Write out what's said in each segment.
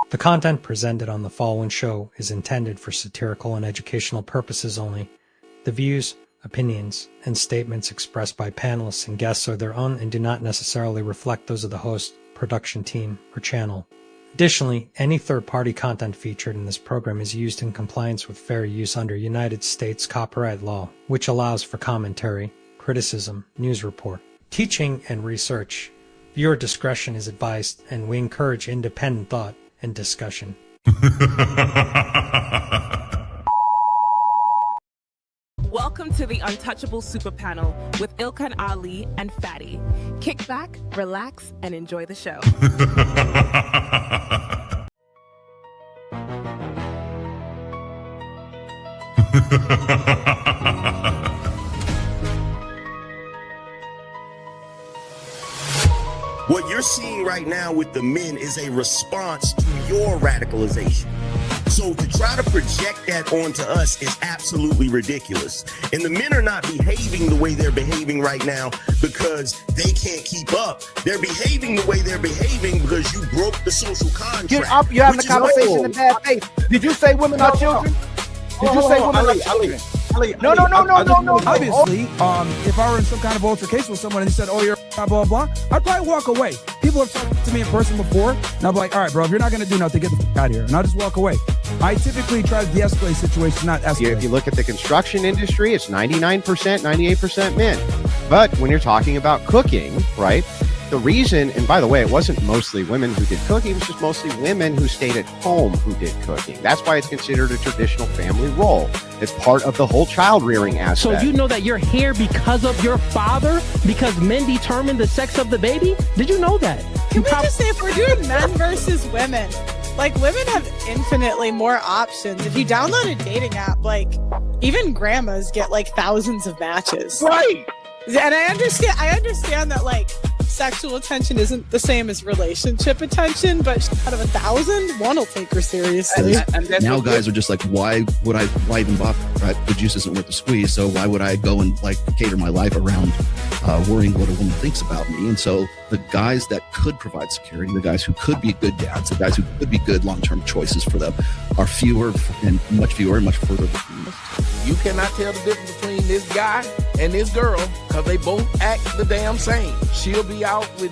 The content presented on the following show is intended for satirical and educational purposes only. The views, opinions, and statements expressed by panelists and guests are their own and do not necessarily reflect those of the host, production team, or channel. Additionally, any third-party content featured in this program is used in compliance with fair use under United States copyright law, which allows for commentary, criticism, news report, teaching, and research. Viewer discretion is advised, and we encourage independent thought and discussion. Welcome to the Untouchable Super Panel with Ilkan Ali and Fatty. Kick back, relax, and enjoy the show. What you're seeing right now with the men is a response to your radicalization. So to try to project that onto us is absolutely ridiculous. And the men are not behaving the way they're behaving right now because they can't keep up. They're behaving the way they're behaving because you broke the social contract. You're having a conversation in bad faith. Did you say women are children? Did you say women are children? No. Obviously, if I were in some kind of altercation with someone and he said, "Oh, you're blah blah blah," I'd probably walk away. People have talked to me in person before, and I'm like, "All right, bro, if you're not gonna do nothing, get the fuck out of here," and I'll just walk away. I typically try to de-escalate situations, not escalate. If you look at the construction industry, it's 99%, 98% men. But when you're talking about cooking, right? The reason, and by the way, it wasn't mostly women who did cooking, it was just mostly women who stayed at home who did cooking. That's why it's considered a traditional family role. It's part of the whole child rearing aspect. So you know that you're here because of your father? Because men determine the sex of the baby? Did you know that? Can we just say, if we're doing men versus women, like, women have infinitely more options. If you download a dating app, like, even grandmas get like thousands of matches. Right. And I understand that, like, sexual attention isn't the same as relationship attention, but out of 1,000, one will take her seriously. And now guys are just like, why even bother, right? The juice isn't worth the squeeze, so why would I go and like cater my life around worrying what a woman thinks about me? And so the guys that could provide security, the guys who could be good dads, the guys who could be good long-term choices for them are fewer and much further between. You cannot tell the difference between this guy and this girl because they both act the damn same. She'll be out with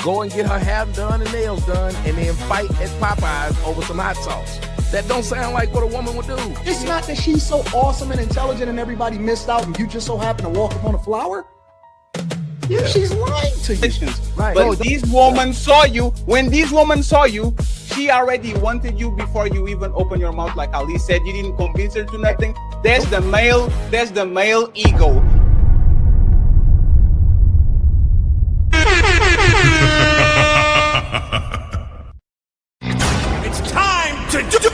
go and get her hair done and nails done and then fight at Popeyes over some hot sauce. That don't sound like what a woman would do. It's not that she's so awesome and intelligent and everybody missed out and you just so happen to walk up on a flower. Yeah, she's lying to you. Right. So these women saw you. When these women saw you, she already wanted you before you even open your mouth. Like Ali said, you didn't convince her to nothing. There's the male ego. It's time to do.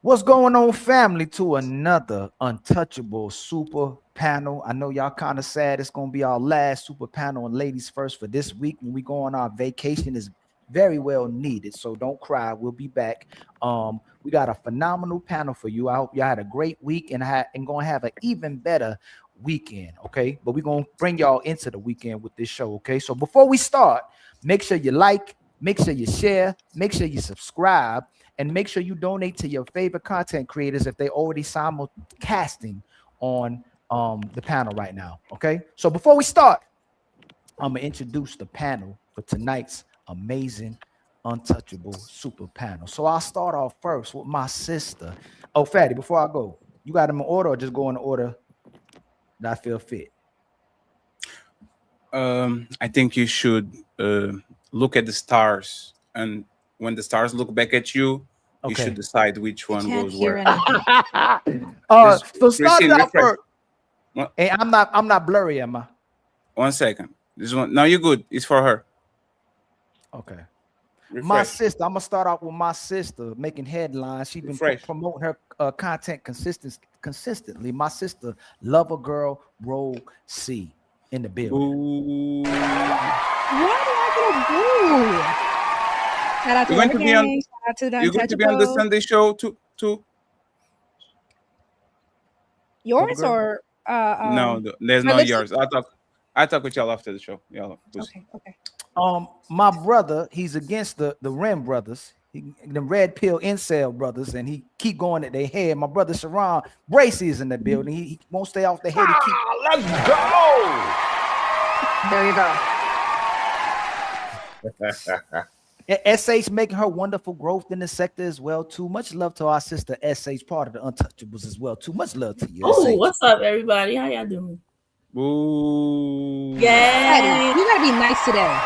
What's going on, family? To another Untouchable Super Panel. I know y'all kind of sad. It's going to be our last Super Panel and ladies first for this week. When we go on our vacation, is very well needed. So don't cry. We'll be back. We got a phenomenal panel for you. I hope y'all had a great week and going to have an even better weekend. Okay, but we're going to bring y'all into the weekend with this show. Okay, so before we start, make sure you like, make sure you share, make sure you subscribe. And make sure you donate to your favorite content creators if they already simulcasting on the panel right now. Okay. So before we start, I'm gonna introduce the panel for tonight's amazing Untouchable Super Panel. So I'll start off first with my sister. Oh, Fatty, before I go, you got them in order or just go in the order that I feel fit? I think you should look at the stars, and when the stars look back at you, you should decide which one goes where. So start out first. Hey, I'm not blurry, am I? 1 second. This one. No, you're good. It's for her. Okay. Refresh. My sister. I'm gonna start off with my sister making headlines. She's been promoting her content consistently. My sister, Lover Girl Rogue C, in the building. Ooh. What am I gonna do? Shout out to You're going to be on. Shout out to the You're going to be on the Sunday show too. Yours or no, there's no yours. I'll talk with y'all after the show. Y'all. Okay. My brother, he's against the Rim brothers, the red pill incel brothers, and he keep going at their head. My brother Sharon Bracy is in the building. He won't stay off the head. He keep. Let's go. There you go. SH making her wonderful growth in the sector as well too. Much love to our sister SH, part of the Untouchables as well too. Much love to you. Oh, SH. what's up, everybody? How y'all doing? Ooh. Patty, you gotta be nice today.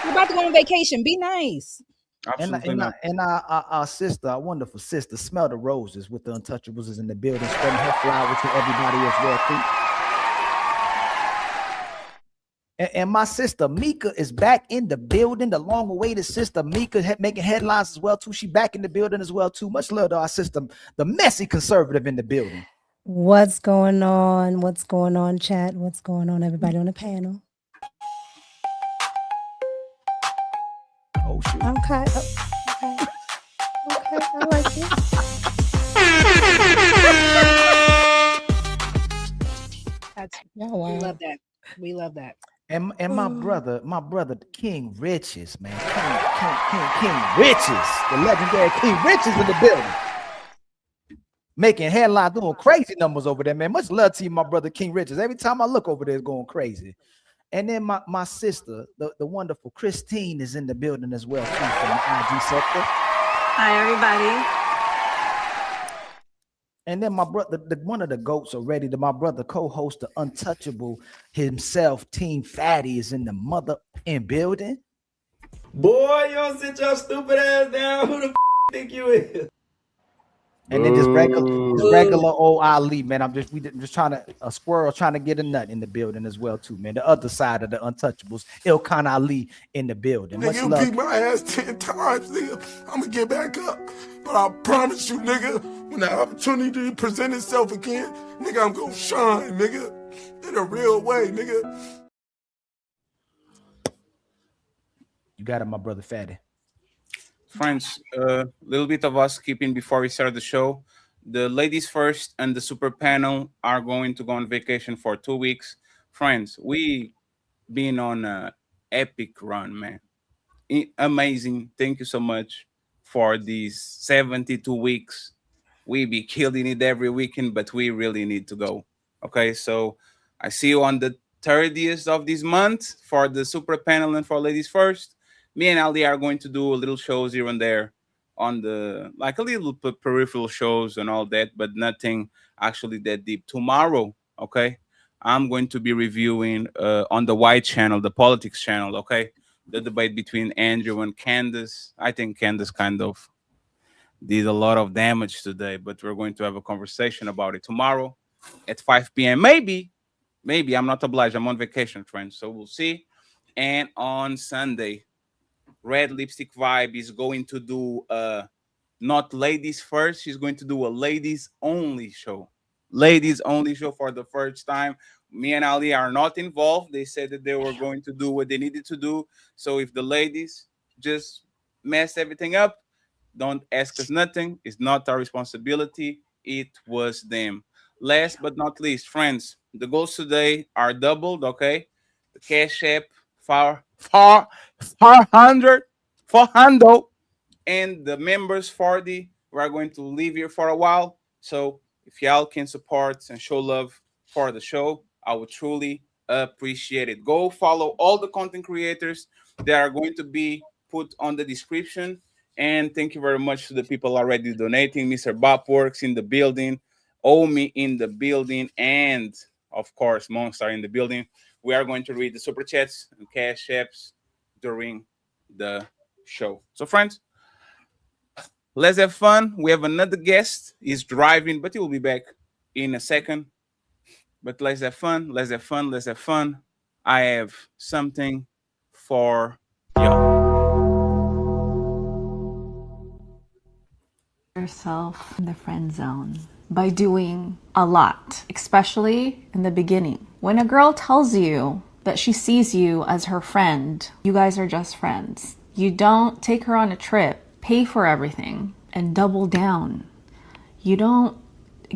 You're about to go on vacation. Be nice. And our sister, our wonderful sister, Smell the Roses with the Untouchables is in the building, spreading her flowers to everybody as well too. And my sister Micca is back in the building. The long-awaited sister Micca making headlines as well too. She back in the building as well too. Much love to our sister, the messy conservative in the building. What's going on? What's going on, chat? What's going on, everybody on the panel? Oh shoot. Okay. Okay. Okay. I like it. That's Oh, wow. we love that. We love that. And my brother King Riches, man. King Riches, the legendary King Riches in the building. Making headlines, doing crazy numbers over there, man. Much love to you, my brother King Riches. Every time I look over there, it's going crazy. And then my sister, the wonderful Christine, is in the building as well, too, from the IG sector. Hi, everybody. And then my brother, one of the goats already, my brother co-host, the Untouchable himself, Team Fatty, is in the mother in building. Boy, you don't sit your stupid ass down. Who the think you is? And then this regular old Ali, man. We just trying to a squirrel trying to get a nut in the building as well too, man. The other side of the Untouchables, Ilkan Ali in the building. Nigga, you beat my ass 10 times, nigga. I'm gonna get back up. But I promise you, nigga, when the opportunity present itself again, nigga, I'm gonna shine, nigga. In a real way, nigga. You got it, my brother Fatty. Friends, a little bit of housekeeping before we start the show. The ladies first and the super panel are going to go on vacation for 2 weeks. Friends, we been on an epic run, man. Amazing. Thank you so much for these 72 weeks. We be killing it every weekend, but we really need to go. Okay, so I see you on the 30th of this month for the super panel and for ladies first. Me and Ali are going to do a little shows here and there on the, like a little peripheral shows and all that, but nothing actually that deep. Tomorrow, okay, I'm going to be reviewing on the White channel, the politics channel, okay, the debate between Andrew and Candace. I think Candace kind of did a lot of damage today, but we're going to have a conversation about it tomorrow at 5 p.m. Maybe, I'm not obliged. I'm on vacation, friends, so we'll see. And on Sunday, Red Lipstick Vibe is going to do not ladies first. She's going to do a ladies only show. Ladies only show for the first time. Me and Ali are not involved. They said that they were going to do what they needed to do. So if the ladies just mess everything up, don't ask us nothing. It's not our responsibility. It was them. Last but not least, friends, the goals today are doubled, okay? The Cash App, 400, and the members 40. We're going to leave here for a while. So if y'all can support and show love for the show, I would truly appreciate it. Go follow all the content creators that are going to be put on the description. And thank you very much to the people already donating. Mr. Bob Works in the building, Omi in the building, and of course, Monster in the building. We are going to read the super chats and cash apps during the show. So, friends, let's have fun. We have another guest. He's driving, but he will be back in a second. But let's have fun. Let's have fun. Let's have fun. I have something for y'all. Yourself in the friend zone by doing a lot, especially in the beginning. When a girl tells you that she sees you as her friend, you guys are just friends. You don't take her on a trip, pay for everything, and double down. You don't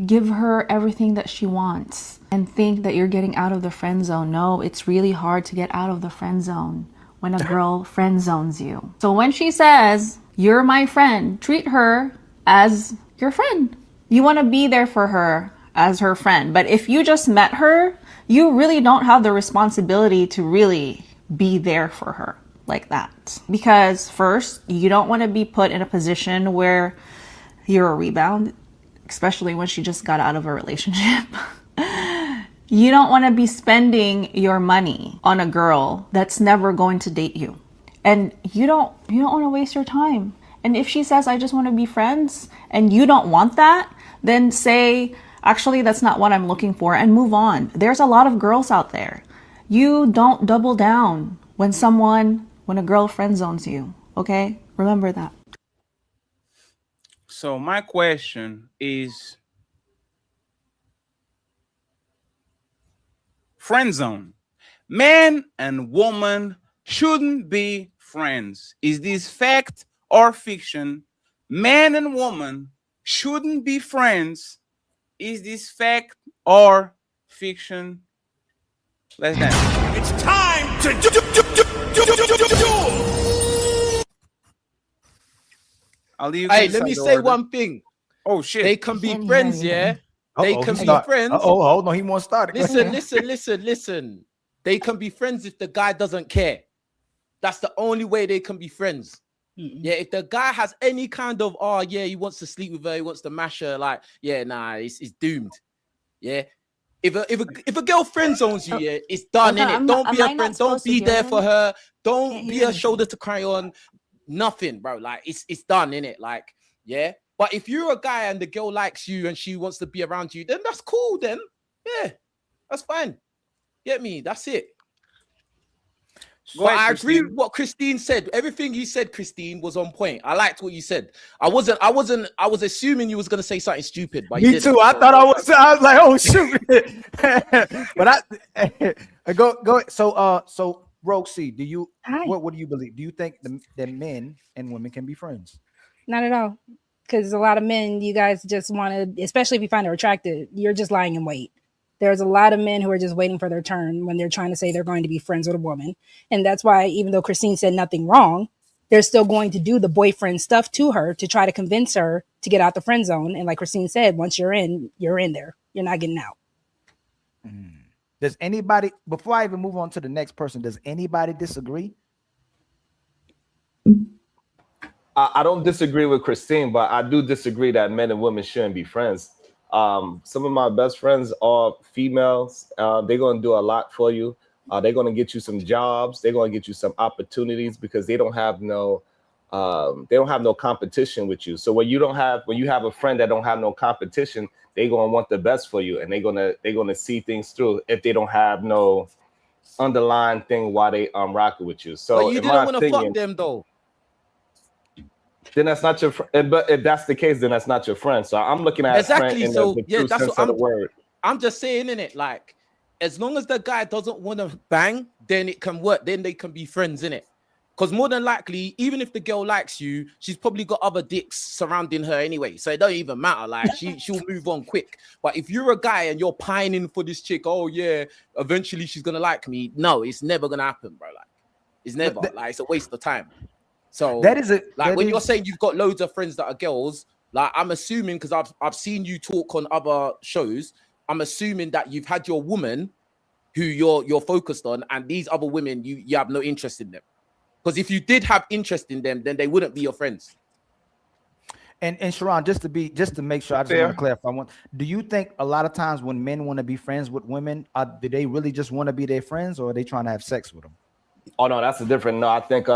give her everything that she wants and think that you're getting out of the friend zone. No, it's really hard to get out of the friend zone when a girl friend zones you. So when she says, you're my friend, treat her as your friend. You want to be there for her as her friend. But if you just met her, you really don't have the responsibility to really be there for her like that. Because first, you don't want to be put in a position where you're a rebound, especially when she just got out of a relationship. You don't want to be spending your money on a girl that's never going to date you. And you don't want to waste your time. And if she says, I just want to be friends, and you don't want that, then say, actually, that's not what I'm looking for, and move on. There's a lot of girls out there. You don't double down when a girl friend zones you, okay? Remember that. So my question is, friend zone. Man and woman shouldn't be friends. Is this fact or fiction? Man and woman shouldn't be friends. Is this fact or fiction? Let's dance. It's time to do. Hey, let me say one thing. Oh shit! They can be friends, yeah. They can be friends. Hold on, he won't start it. Listen. They can be friends if the guy doesn't care. That's the only way they can be friends. Yeah, if the guy has any kind of, oh yeah, he wants to sleep with her, he wants to mash her, like, yeah, nah, it's doomed. Yeah. If a girl friend zones you, yeah, it's done, innit? Don't be a friend, don't be there for her, don't be a shoulder to cry on. Nothing, bro. Like, it's done, innit? Like, yeah. But if you're a guy and the girl likes you and she wants to be around you, then that's cool, then. Yeah, that's fine. Get me? That's it. But I agree with what Christine said. Everything you said, Christine, was on point. I liked what you said. I was assuming you was gonna say something stupid, but me too. I thought I was like, oh shoot. But I go. So Rogue C, what do you believe? Do you think that men and women can be friends? Not at all. Because a lot of men, you guys just want to, especially if you find her attractive, you're just lying in wait. There's a lot of men who are just waiting for their turn when they're trying to say they're going to be friends with a woman. And that's why, even though Christine said nothing wrong, they're still going to do the boyfriend stuff to her to try to convince her to get out the friend zone. And like Christine said, once you're in there. You're not getting out. Does anybody, before I even move on to the next person, does anybody disagree? I don't disagree with Christine, but I do disagree that men and women shouldn't be friends. Some of my best friends are females. They're going to do a lot for you. They're going to get you some jobs. They're going to get you some opportunities because they don't have no competition with you. So when you have a friend that don't have no competition, they're going to want the best for you, and they're going to see things through if they don't have no underlying thing why they rocking with you. So but you didn't want to fuck them though. Then that's not your friend. But if that's the case, then that's not your friend. So I'm looking at exactly. Friend in So the yeah, true that's sense what of the word. I'm just saying, innit? Like, as long as the guy doesn't want to bang, then it can work. Then they can be friends, innit? Because more than likely, even if the girl likes you, she's probably got other dicks surrounding her anyway. So it don't even matter. Like, she'll move on quick. But if you're a guy and you're pining for this chick, oh yeah, eventually she's gonna like me. No, it's never gonna happen, bro. Like, it's never. Like, it's a waste of time. So that is it. Like when you're saying you've got loads of friends that are girls, like I'm assuming, because I've seen you talk on other shows, I'm assuming that you've had your woman who you're focused on, and these other women you have no interest in them. Because if you did have interest in them, then they wouldn't be your friends. And Sharon, just to make sure, I just want to clarify one. Do you think a lot of times when men want to be friends with women, do they really just want to be their friends, or are they trying to have sex with them? Oh no, that's a different. No, I think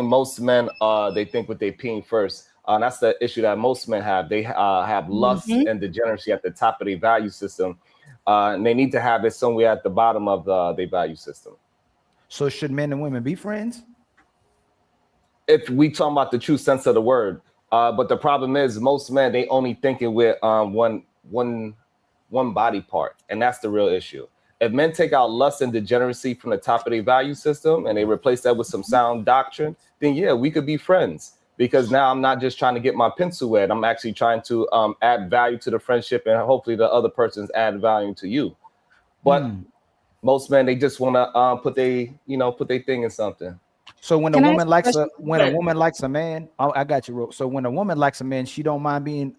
most men they think with their peen first. That's the issue that most men have. They have lust and degeneracy at the top of their value system, and they need to have it somewhere at the bottom of their value system. So should men and women be friends? If we talk about the true sense of the word, but the problem is most men, they only thinking with one body part, and that's the real issue. If men take out lust and degeneracy from the top of their value system and they replace that with some sound doctrine, then yeah, we could be friends. because now I'm not just trying to get my pencil wet. I'm actually trying to add value to the friendship, and hopefully the other person's add value to you. But most men, they just want to put their thing in something. So when Can a I woman ask a likes question? a woman likes a man, I got you, Ro. So when a woman likes a man, she don't mind being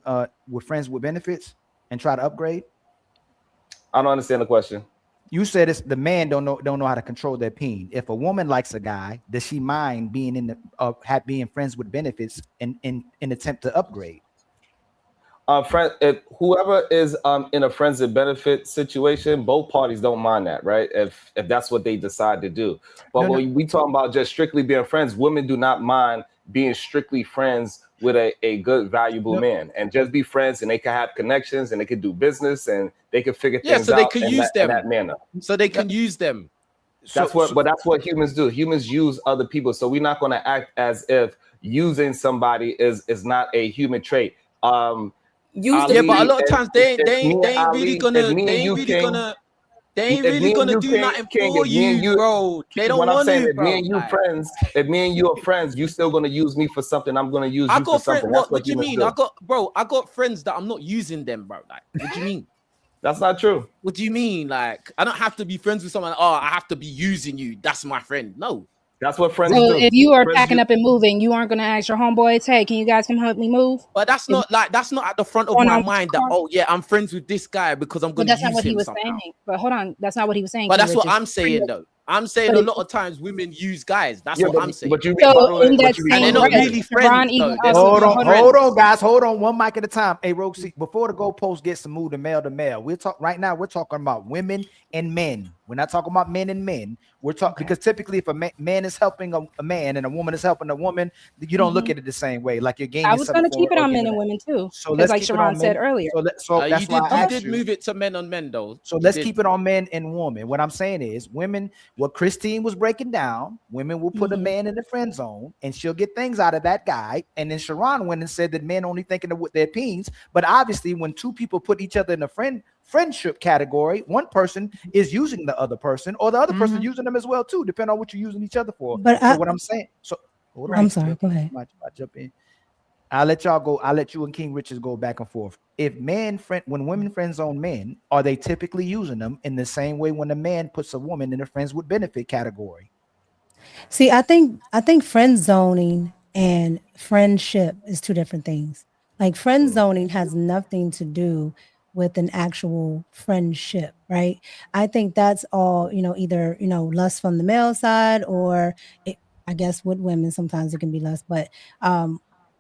with friends with benefits and try to upgrade. I don't understand the question. You said it's the man don't know how to control their peen. If a woman likes a guy, does she mind being in the being friends with benefits in attempt to upgrade? Whoever is in a friends and benefit situation, both parties don't mind that, right? If that's what they decide to do. But when we talk about just strictly being friends, women do not mind being strictly friends with a good, valuable man, and just be friends, and they can have connections, and they can do business, and they can figure things so they out can in use that, in them. that manner. So they can use them. That's what humans do. Humans use other people. So we're not going to act as if using somebody is not a human trait. But a lot of times they ain't really gonna do nothing for you, bro. They don't want to, if bro. me and you friends, if me and you are friends, you still gonna use me for something. I'm gonna use you for something. That's what do you mean? Do. I got friends that I'm not using them, bro. Like, what do you mean? That's not true. What do you mean? Like, I don't have to be friends with someone. Oh, I have to be using you. That's my friend. No. That's what friends So do. if you are Friends packing up and moving, you aren't going to ask your homeboys, hey, can you guys come help me move? But that's not at the front of my mind that, oh yeah, I'm friends with this guy because I'm going to use him. That's not what he was somehow. saying. But hold on, that's not what he was saying. But that's what I'm saying though. I'm saying a lot of times women use guys. That's what I'm saying. But you in that same and they're not breath, really friends. Hold on, guys. Hold on, one mic at a time. Hey, Roxy, before the goalpost gets to move to male, we're talking about women and men. We're not talking about men and men. We're talking because typically, if a man is helping a man and a woman is helping a woman, you don't look at it the same way. Like you're gaining. I was going to keep it on men and women too. So let's like keep Sharon said earlier. So that's why I asked you did move it to men on men though. So let's keep it on men and women. What I'm saying is, women. What Christine was breaking down, women will put a man in the friend zone, and she'll get things out of that guy. And then Sharon went and said that men only thinking of with their peens. But obviously, when two people put each other in a friendship category, one person is using the other person, or the other person using them as well too, depending on what you're using each other for. But what I'm saying, I'm sorry. Go ahead. I jump in. I'll let y'all go. I'll let you and King Richards go back and forth. If when women friend zone men, are they typically using them in the same way when a man puts a woman in a friends with benefit category? See, I think friend zoning and friendship is two different things. Like friend zoning has nothing to do with an actual friendship, right? I think that's all, either, lust from the male side or I guess with women, sometimes it can be lust, but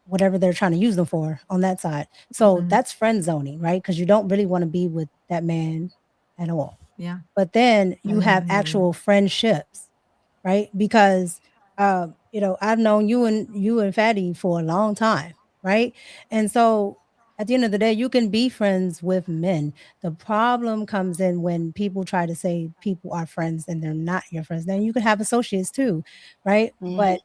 whatever they're trying to use them for on that side. So that's friend zoning, right? Because you don't really want to be with that man at all. Yeah. But then you have actual friendships, right? Because I've known you and Fatty for a long time, right? And so at the end of the day, you can be friends with men. The problem comes in when people try to say people are friends and they're not your friends. Then you can have associates too, right? But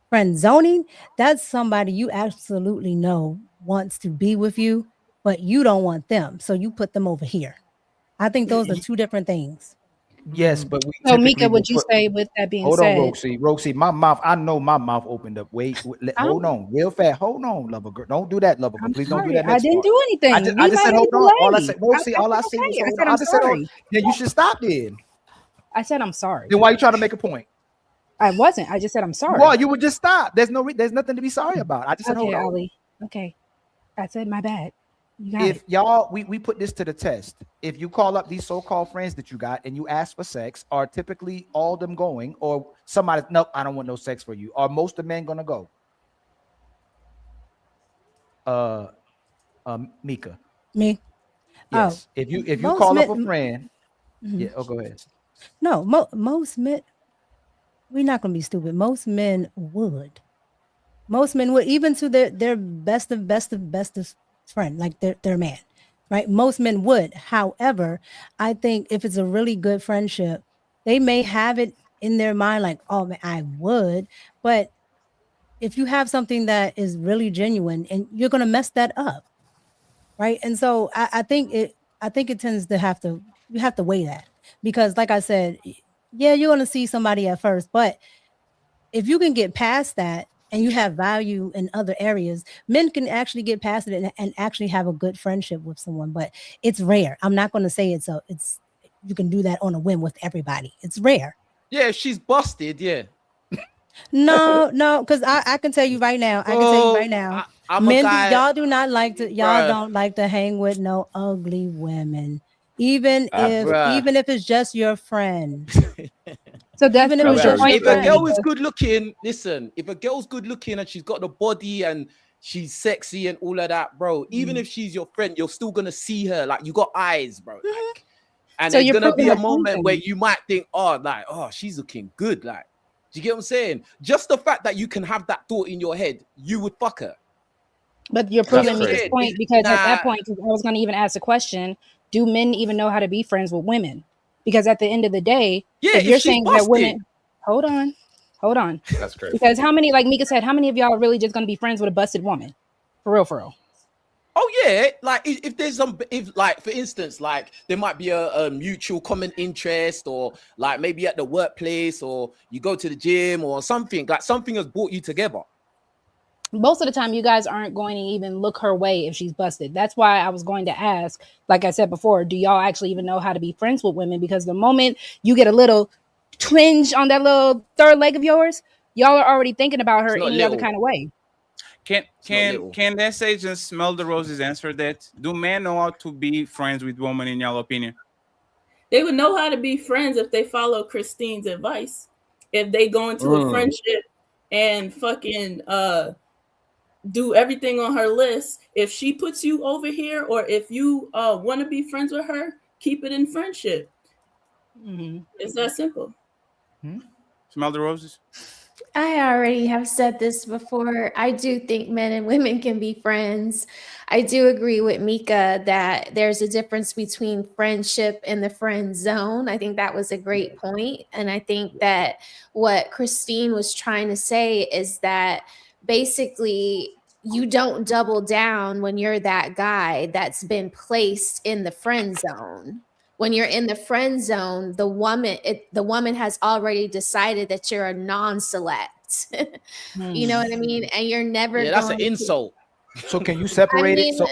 friend zoning, that's somebody you absolutely know wants to be with you, but you don't want them. So you put them over here. I think those are two different things. Yes, but so Micca, would you say with that being said? Hold on, Roxy, my mouth. I know my mouth opened up. Hold on, real fast. Hold on, lover girl. Don't do that, lover girl. Please don't do that. I didn't do anything. I just said hold on. All I said, Roxy, all I said was hold on. I just said, then you should stop then. I said I'm sorry. Then why are you trying to make a point? I wasn't. I just said I'm sorry. Well, you would just stop. There's nothing to be sorry about. I just said hold on. Ali. Okay, I said my bad. If y'all, we put this to the test. If you call up these so-called friends that you got and you ask for sex, are typically all them going, or somebody, nope, I don't want no sex for you? Are most of the men gonna go? Micca. Me. Yes. If you call up a friend, yeah. Oh, go ahead. No, most men. We're not gonna be stupid. Most men would. Most men would, even to their bestest friend, like their man, right? Most men would. However, I think if it's a really good friendship, they may have it in their mind like, oh man, I would. But if you have something that is really genuine, and you're gonna mess that up, right? And so I think it tends to you have to weigh that, because like I said, yeah, you're gonna see somebody at first, but if you can get past that and you have value in other areas, men can actually get past it and actually have a good friendship with someone, but it's rare. I'm not going to say it's you can do that on a whim with everybody. It's rare. Yeah, if she's busted, yeah. No, because I can tell you right now. I can tell you right now. I'm a guy. Y'all do not like to. Y'all don't like to hang with no ugly women, even if it's just your friend. So that's even if it's just if a girl is good looking, listen. If a girl's good looking and she's got the body and she's sexy and all of that, bro. Even if she's your friend, you're still gonna see her. Like, you got eyes, bro. Like, and So there's you're gonna be a proving moment something. where you might think, oh, she's looking good. Like, do you get what I'm saying? Just the fact that you can have that thought in your head, you would fuck her. But you're proving me this point because at that point, I was going to even ask the question: do men even know how to be friends with women? Because at the end of the day, if you're saying that women, hold on, That's crazy. because how many, like Micca said, how many of y'all are really just going to be friends with a busted woman? For real. Oh yeah, like if there's like for instance, like there might be a mutual common interest, or like maybe at the workplace, or you go to the gym or something, like something has brought you together. Most of the time, you guys aren't going to even look her way if she's busted. That's why I was going to ask, like I said before, do y'all actually even know how to be friends with women? Because the moment you get a little twinge on that little third leg of yours, y'all are already thinking about her any other kind of way. Can that say just smell the roses answer that? Do men know how to be friends with women in your opinion? They would know how to be friends if they follow Christine's advice. If they go into a friendship and fucking do everything on her list. If she puts you over here, or if you want to be friends with her, keep it in friendship. It's that simple. Smell the roses. I already have said this before. I do think men and women can be friends. I do agree with Micca that there's a difference between friendship and the friend zone. I think that was a great point. And I think that what Christine was trying to say is that basically you don't double down when you're that guy that's been placed in the friend zone. When you're in the friend zone, the woman has already decided that you're a non-select. You know what I mean? And you're never that's an insult. So can you separate it? So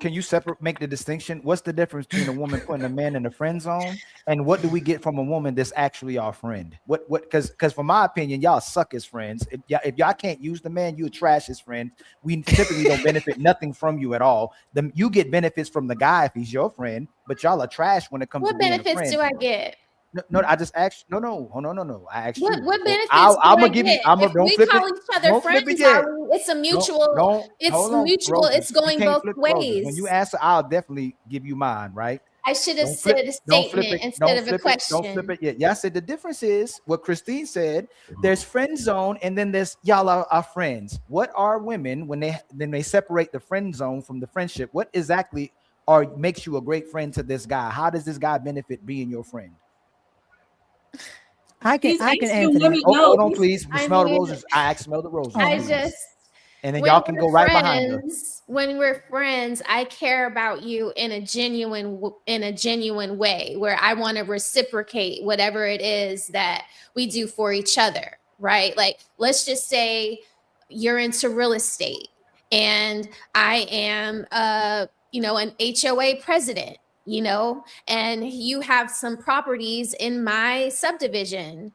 can you make the distinction? What's the difference between a woman putting a man in the friend zone, and what do we get from a woman that's actually our friend? What? Because from my opinion, y'all suck as friends. If y'all can't use the man, you trash as friend. We typically don't benefit nothing from you at all. You get benefits from the guy if he's your friend, but y'all are trash when it comes to being a friend. What benefits do I get? No, I just asked. No. I asked you. What benefits I'm gonna do give I you. get? Don't we flip call it. each other Don't friends, flip it yet. it's a mutual. It's going both ways. When you answer, I'll definitely give you mine. Right? I should have said a statement instead of a question. Don't flip it yet. Yeah, I said the difference is what Christine said. There's friend zone, and then there's y'all are friends. What are women when they separate the friend zone from the friendship? What exactly makes you a great friend to this guy? How does this guy benefit being your friend? I can answer that. Hold on, please. Smell the roses. I smell the roses. And then y'all can go right behind her. When we're friends, I care about you in a genuine way, where I want to reciprocate whatever it is that we do for each other, right? Like, let's just say you're into real estate and I am an HOA president, and you have some properties in my subdivision.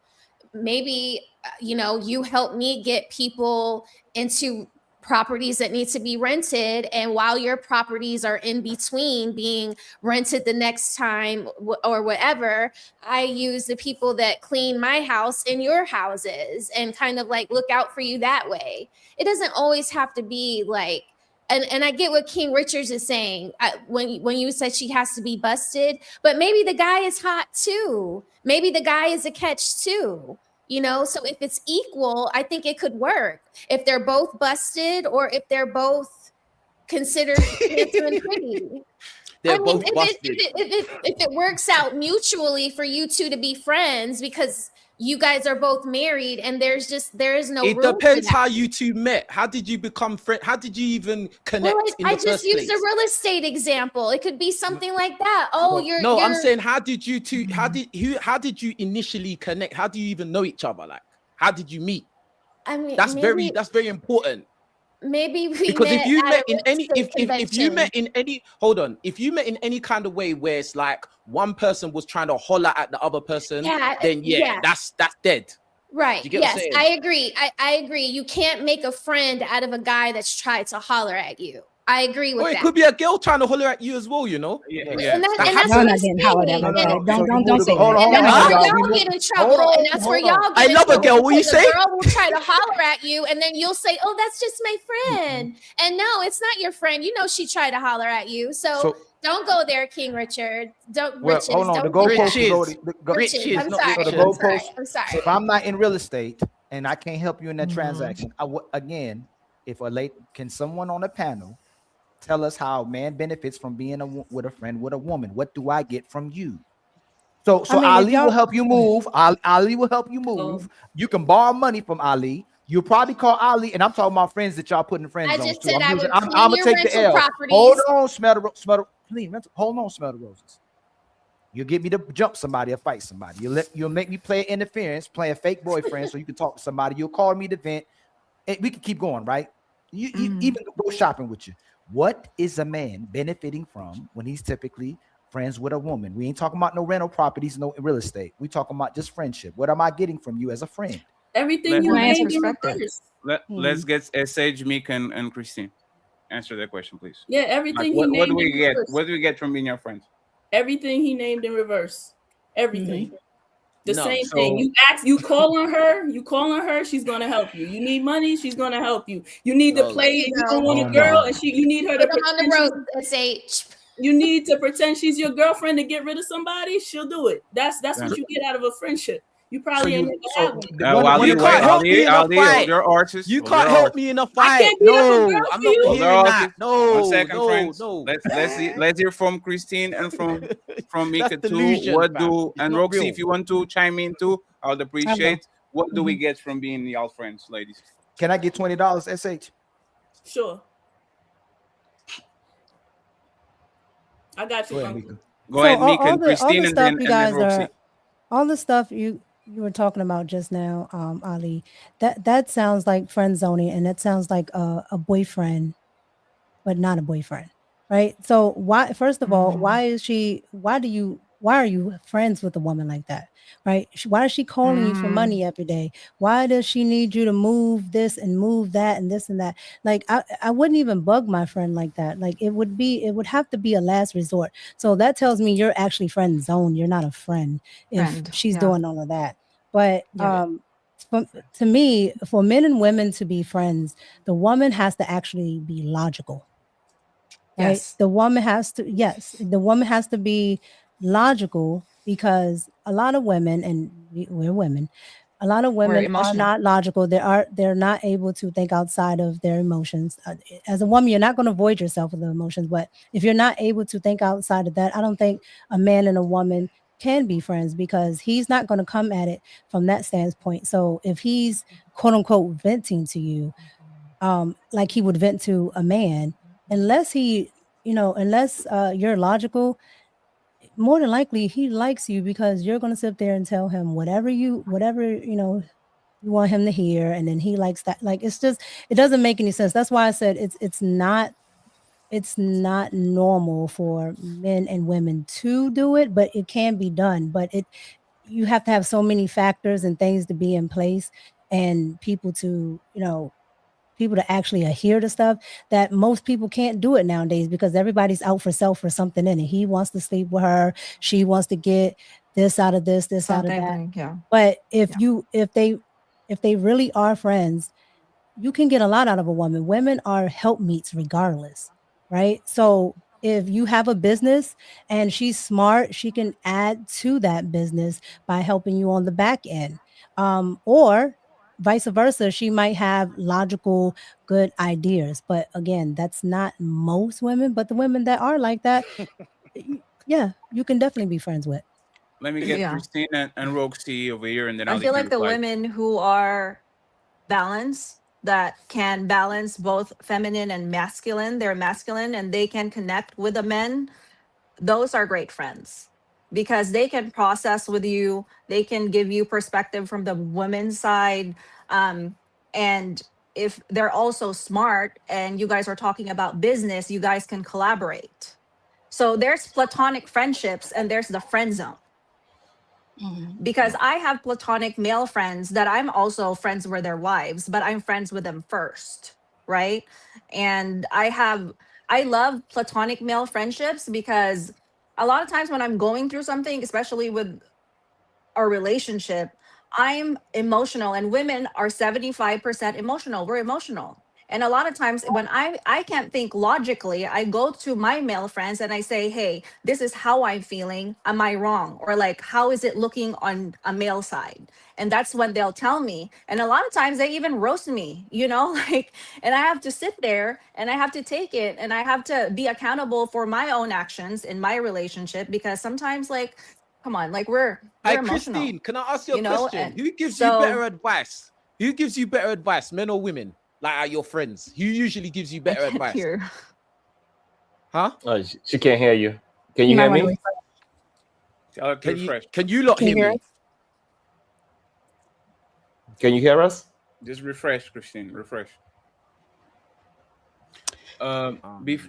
Maybe, you help me get people into properties that need to be rented. And while your properties are in between being rented the next time or whatever, I use the people that clean my house in your houses and kind of like look out for you that way. It doesn't always have to be like, and I get what King Richards is saying when you said she has to be busted, but maybe the guy is hot too. Maybe the guy is a catch too. So if it's equal, I think it could work. If they're both busted or if they're both considered handsome and pretty. Both busted. If it works out mutually for you two to be friends because you guys are both married and there is no it room depends for that. how you two met. How did you become friends? How did you even connect in the I first just place? used a real estate example. It could be something like that. I'm saying, how did you two how did you initially connect? How do you even know each other? Like, how did you meet? I mean, That's very important. Maybe we Because met if you at met a in any real estate if you met convention. in any if you met in any kind of way where it's like one person was trying to holler at the other person, then yeah, that's dead. Right. Do you get what I'm Yes, saying? I agree. I agree. You can't make a friend out of a guy that's tried to holler at you. I agree with Or it that. could be a girl trying to holler at you as well, you know? Yeah. And that's That what happens. I'm saying. Don't say that. And that's where y'all. y'all get in trouble. And that's where y'all get I in love a trouble. girl. What you because say? a girl will try to holler at you, and then you'll say, "Oh, that's just my friend." And no, it's not your friend. You know she tried to holler at you. So don't go there, King Richard. Don't Riches. Hold on. The Don't do goalpost that. is already Riches. I'm So sorry. the I'm goalpost. sorry. I'm sorry. If I'm not in real estate and I can't help you in that Mm-hmm. transaction, again, if a late can someone on the panel tell us how a man benefits from being with a friend with a woman? What do I get from you? So I mean, if Ali will y'all- help you move. Ali will help you move. You can borrow money from Ali. You'll probably call Ali, and I'm talking about friends that y'all put in friend I zones just too. said I would I'm clean gonna your take the rental L. properties. Hold on, smell the please. Hold on, smell the roses. You get me to jump somebody or fight somebody. You'll make me play interference, play a fake boyfriend, so you can talk to somebody. You'll call me to vent. And we can keep going, right? You even go shopping with you. What is a man benefiting from when he's typically friends with a woman? We ain't talking about no rental properties, no real estate. We talking about just friendship. What am I getting from you as a friend? Everything you named in reverse. Let's get Sage, Micca, and Christine. Answer that question, please. Yeah, everything he what named do we in get? reverse. What do we get from being your friends? Everything he named in reverse. Everything. The No, same so- thing. You call on her, she's gonna help you. You need money, she's gonna help you. You need to play, you don't want a girl, and you need her to Put them on the pretend road, SH. you need to pretend she's your girlfriend to get rid of somebody, she'll do it. That's what Right. you get out of a friendship. You probably ain't never had one. You can't help me in a fight. Your artist. You can't help me in a fight. can't beat up a No, girl I'm for not you. hearing that. No, One second, no, friends. no. Let's hear from Christine and from Micca too. delusion, What fam. do It's and not Roxy, real. if you want to chime in too, I would appreciate. What do we get from being y'all friends, ladies? Can I get $20, SH? Sure. I got you. Go ahead, Uncle. Micca. Go ahead, Micca all and the Christine, and stuff then you and then guys Roxy. are, all the stuff you were talking about just now, Ali, that sounds like friend zoning, and that sounds like a boyfriend, but not a boyfriend, right? So why, first of all, why are you friends with a woman like that, right? Why is she calling you for money every day? Why does she need you to move this and move that and this and that? Like I wouldn't even bug my friend like that. Like it would have to be a last resort. So that tells me you're actually friend zone. You're not a friend if Friend, she's yeah. doing all of that. But Yeah. to me, for men and women to be friends, the woman has to actually be logical. Right? Yes. The woman has to be logical, because a lot of women, and we're women, a lot of women are emotional. not logical. They're not able to think outside of their emotions. As a woman, you're not going to avoid yourself with the emotions, but if you're not able to think outside of that, I don't think a man and a woman can be friends, because he's not going to come at it from that standpoint. So if he's quote unquote venting to you, like he would vent to a man, unless you're logical, more than likely he likes you, because you're going to sit there and tell him whatever you want him to hear, and then he likes that. Like, it doesn't make any sense. That's why I said it's not normal for men and women to do it, but it can be done. But you have to have so many factors and things to be in place, and people to actually adhere to stuff, that most people can't do it nowadays, because everybody's out for self or something in it. He wants to sleep with her. She wants to get this out of this out of that. Something, yeah. But if they really are friends, you can get a lot out of a woman. Women are helpmeets regardless, right? So if you have a business and she's smart, she can add to that business by helping you on the back end. Or vice versa, she might have logical, good ideas. But again, that's not most women, but the women that are like that, yeah, you can definitely be friends with. Let me get Yeah. Christine and Roxy over here, and then I I'll feel let you like the reply. women who are balanced, that can balance both feminine and masculine, they're masculine and they can connect with the men, those are great friends, because they can process with you, they can give you perspective from the women's side. And if they're also smart and you guys are talking about business, you guys can collaborate. So there's platonic friendships and there's the friend zone. Because I have platonic male friends that I'm also friends with their wives, but I'm friends with them first, right? And I love platonic male friendships because a lot of times when I'm going through something, especially with a relationship, I'm emotional, and women are 75% emotional. We're emotional. And a lot of times when I can't think logically, I go to my male friends and I say, hey, this is how I'm feeling. Am I wrong? Or like, how is it looking on a male side? And that's when they'll tell me. And a lot of times they even roast me, you know, like, and I have to sit there and I have to take it and I have to be accountable for my own actions in my relationship, because sometimes, like, come on, like we're Hey, emotional, Christine, can I ask you a you know? question? And Who gives you better advice? Who gives you better advice, men or women? Like, are your friends? Who usually gives you better advice? Hear. Huh? She can't hear you. Can you might hear wanna me? Can you lot Can you hear hear me? us? Can you hear us? Just refresh, Christine. Refresh.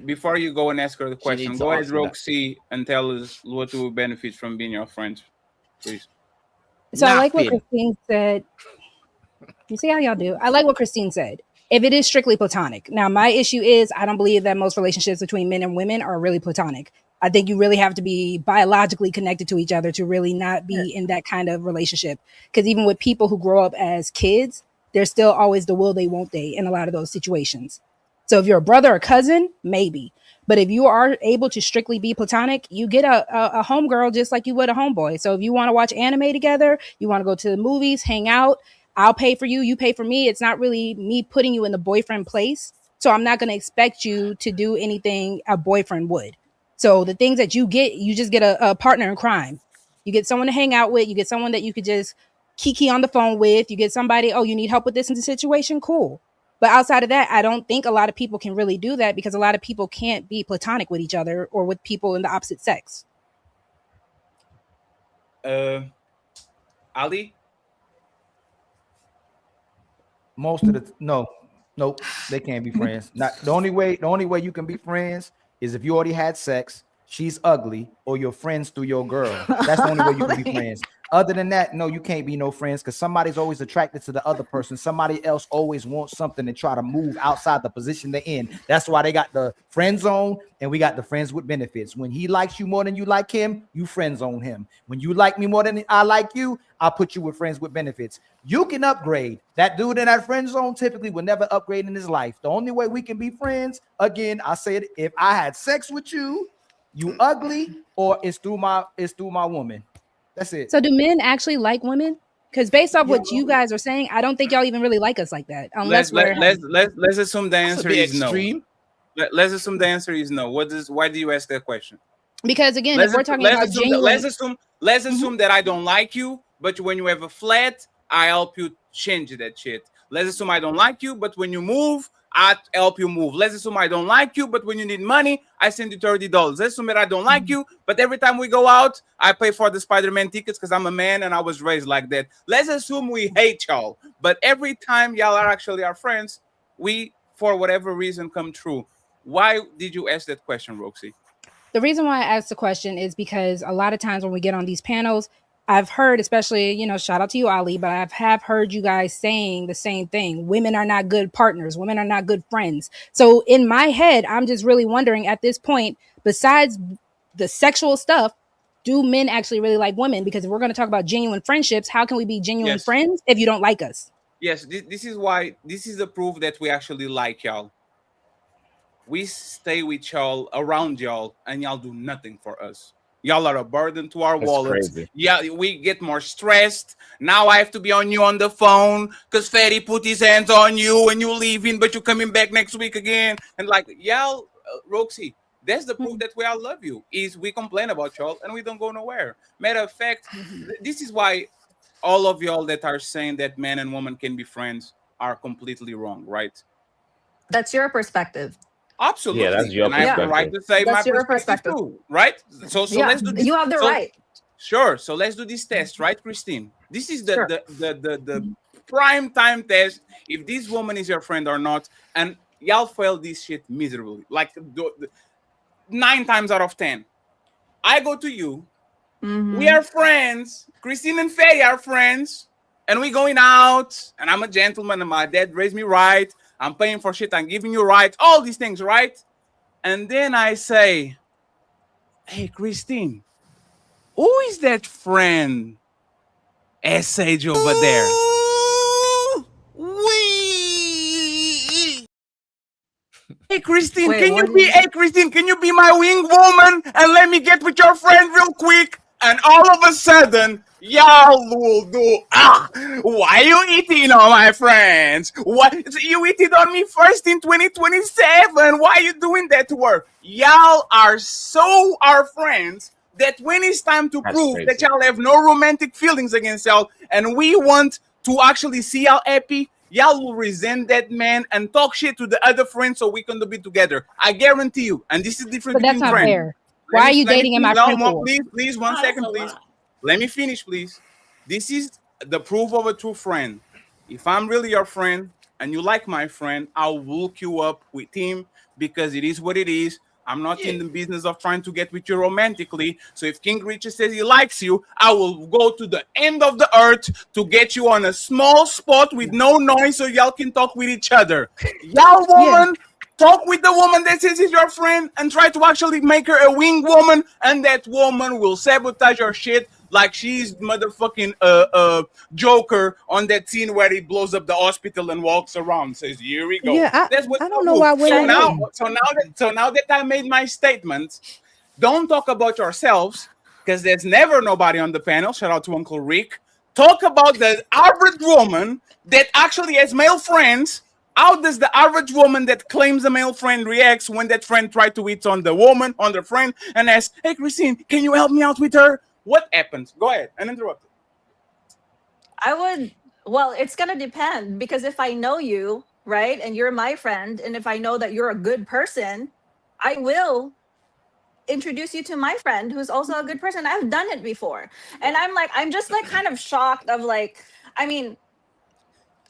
Before you go and ask her the question, needs go to ahead, ask me that. Roxy, and tell us what will benefit from being your friends, please. So I like what Christine said. You see how y'all do? I like what Christine said. If it is strictly platonic. Now, my issue is I don't believe that most relationships between men and women are really platonic. I think you really have to be biologically connected to each other to really not be in that kind of relationship. Because even with people who grow up as kids, there's still always the will they, won't they in a lot of those situations. So if you're a brother or cousin, maybe. But if you are able to strictly be platonic, you get a homegirl just like you would a homeboy. So if you want to watch anime together, you want to go to the movies, hang out, I'll pay for you, you pay for me. It's not really me putting you in the boyfriend place. So I'm not going to expect you to do anything a boyfriend would. So the things that you get, you just get a partner in crime. You get someone to hang out with. You get someone that you could just kiki on the phone with. You get somebody, oh, you need help with this in the situation? Cool. But outside of that, I don't think a lot of people can really do that because a lot of people can't be platonic with each other or with people in the opposite sex. Ali? Most of the nope, they can't be friends. Not the only way you can be friends is if you already had sex, she's ugly, or you're friends through your girl. That's the only way you can be friends. Other than that, no, you can't be no friends because somebody's always attracted to the other person. Somebody else always wants something and try to move outside the position they're in. That's why they got the friend zone and we got the friends with benefits. When he likes you more than you like him, you friend zone him. When you like me more than I like you, I'll put you with friends with benefits. You can upgrade. That dude in that friend zone typically will never upgrade in his life. The only way we can be friends, again, I said, if I had sex with you, you ugly, or it's through my woman. That's it. So do men actually like women? Because based off what you guys are saying, I don't think y'all even really like us like that. Unless Let's assume the That's a answer bit is extreme. no. Let's assume the answer is no. Why do you ask that question? Because again, if we're talking about genuine, let's assume that I don't like you, but when you have a flat, I help you change that shit. Let's assume I don't like you, but when you move, I help you move. Let's assume I don't like you, but when you need money, I send you $30. Let's assume that I don't like you, but every time we go out, I pay for the Spider-Man tickets because I'm a man and I was raised like that. Let's assume we hate y'all, but every time y'all are actually our friends, we, for whatever reason, come true. Why did you ask that question, Roxy? the reason why I asked the question is because a lot of times when we get on these panels, I've heard, especially, shout out to you, Ali, but I have heard you guys saying the same thing. Women are not good partners. Women are not good friends. So in my head, I'm just really wondering at this point, besides the sexual stuff, do men actually really like women? Because if we're going to talk about genuine friendships, how can we be genuine friends if you don't like us? Yes, this is why, this is the proof that we actually like y'all. We stay with y'all, around y'all, and y'all do nothing for us. Y'all are a burden to our wallets. Crazy. Yeah, we get more stressed. Now I have to be on you on the phone because Fatty put his hands on you and you leaving, but you're coming back next week again. And like, y'all, Roxy, that's the proof that we all love you, is we complain about y'all and we don't go nowhere. Matter of fact, this is why all of y'all that are saying that man and woman can be friends are completely wrong, right? That's your perspective. Absolutely. Yeah, that's your and I have the perspective. right to say That's my your perspective too, right? So Yeah, let's do this. you have the right. Sure. So let's do this test, right, Christine? This is the prime time test if this woman is your friend or not, and y'all fail this shit miserably. Like 9 times out of 10. I go to you. We are friends. Christine and Faye are friends. And we going out. And I'm a gentleman and my dad raised me right. I'm paying for shit. I'm giving you right. All these things, right? And then I say, hey, Christine, who is that friend Sage over there? Hey Christine, can you be my wing woman and let me get with your friend real quick? And all of a sudden, y'all will do, why you eating on my friends? What, you eated on me first in 2027. Why you doing that to her? Y'all are so our friends that when it's time to prove that y'all have no romantic feelings against y'all and we want to actually see y'all happy, y'all will resent that man and talk shit to the other friends so we can be together. I guarantee you. And this is different But that's between not friends. fair. Why are you dating in my friend for? Please, 1 second, please. Let me finish, please. This is the proof of a true friend. If I'm really your friend and you like my friend, I'll hook you up with him because it is what it is. I'm not in the business of trying to get with you romantically. So if King Richard says he likes you, I will go to the end of the earth to get you on a small spot with no noise so y'all can talk with each other. Y'all woman, talk with the woman that says is your friend and try to actually make her a wing woman, and that woman will sabotage your shit like she's motherfucking Joker on that scene where he blows up the hospital and walks around. Says, "Here we go." Yeah, That's what I don't know why women. So now that I made my statement, don't talk about yourselves because there's never nobody on the panel. Shout out to Uncle Rick. Talk about the average woman that actually has male friends. How does the average woman that claims a male friend reacts when that friend tried to hit on the woman, on their friend, and asks, "Hey, Christine, can you help me out with her?" What happens? Go ahead and interrupt. Well, it's going to depend because if I know you, right, and you're my friend, and if I know that you're a good person, I will introduce you to my friend who's also a good person. I've done it before. And I'm just like kind of shocked of like, I mean,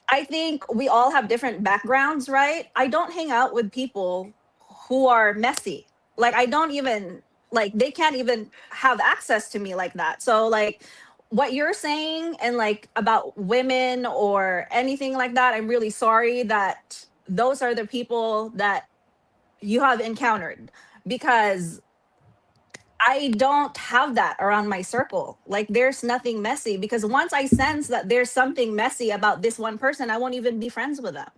I think we all have different backgrounds, right? I don't hang out with people who are messy. Like I don't even like they can't even have access to me like that. So like what you're saying and like about women or anything like that, I'm really sorry that those are the people that you have encountered because I don't have that around my circle. Like there's nothing messy because once I sense that there's something messy about this one person, I won't even be friends with them.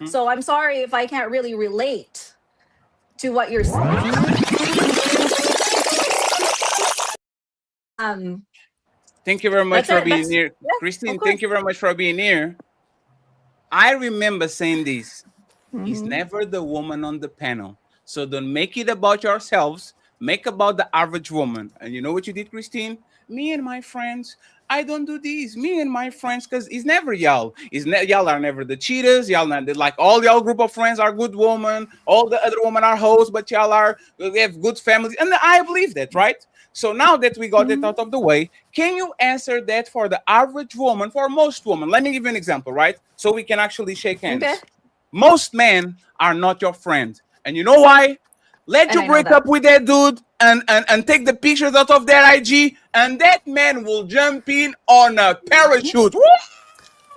So I'm sorry if I can't really relate to what you're saying. Thank you very much That's for it. being here. Yeah, Christine, of course. thank you very much for being here. I remember saying this. It's never the woman on the panel. So don't make it about yourselves. Make about the average woman. And you know what you did, Christine? Me and my friends, I don't do these. Me and my friends, because it's never y'all. Y'all are never the cheaters. Y'all not like all y'all group of friends are good women. All the other women are hoes, but we have good families. And I believe that, right? So now that we got it out of the way, can you answer that for the average woman, for most women? Let me give you an example, right? So we can actually shake hands. Okay. Most men are not your friend. And you know why? Let And you I know break that. up with that dude and take the pictures out of their IG, and that man will jump in on a parachute. Woo!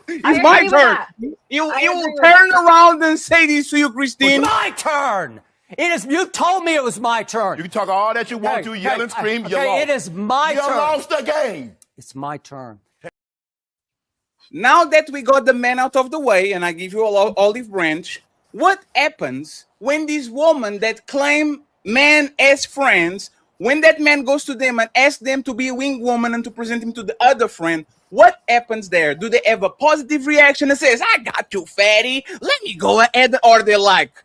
It's my agree with turn. that. You I will agree with turn around and say this to you, Christine. My turn. It is. You told me it was my turn. You can talk all that you want to, yell and scream. You Okay, lost. it is my You turn. lost the game. It's my turn. Now that we got the man out of the way, and I give you all olive branch, what happens when this woman that claim men as friends, when that man goes to them and asks them to be a wing woman and to present him to the other friend, what happens there? Do they have a positive reaction that says, "I got you, fatty, let me go ahead," or they're like,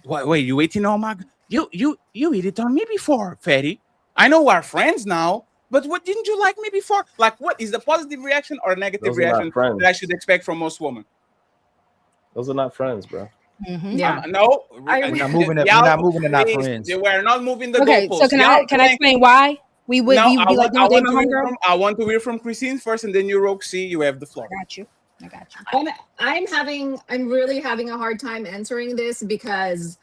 wait, you waiting on my, you hit it on me before, fatty. I know we're friends now, but what didn't you like me before? Like, what is the positive reaction or negative Those are not reaction friends. that I should expect from most women? Those are not friends, bro. Yeah. No, We're not moving it. We're y'all, not moving it. Not please, friends. We're not moving the Okay, goalposts. so can I explain why? we would Now, be like, don't date my homegirl. I want to hear from Christine first, and then you, Roxy. You have the floor. I got you. I'm really having a hard time answering this because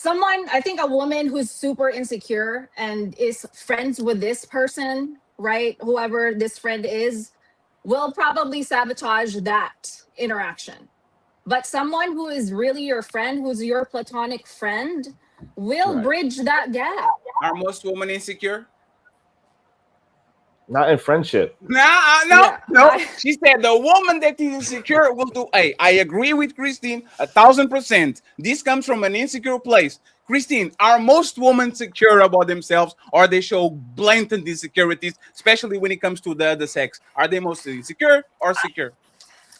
I think a woman who's super insecure and is friends with this person, right? Whoever this friend is, will probably sabotage that interaction. But someone who is really your friend, who's your platonic friend, will Right. bridge that gap. Are most women insecure? Not in friendship. No. She said the woman that is insecure will do. Hey, I agree with Christine 1,000%. This comes from an insecure place. Christine, are most women secure about themselves, or they show blatant insecurities, especially when it comes to the other sex? Are they mostly insecure or secure?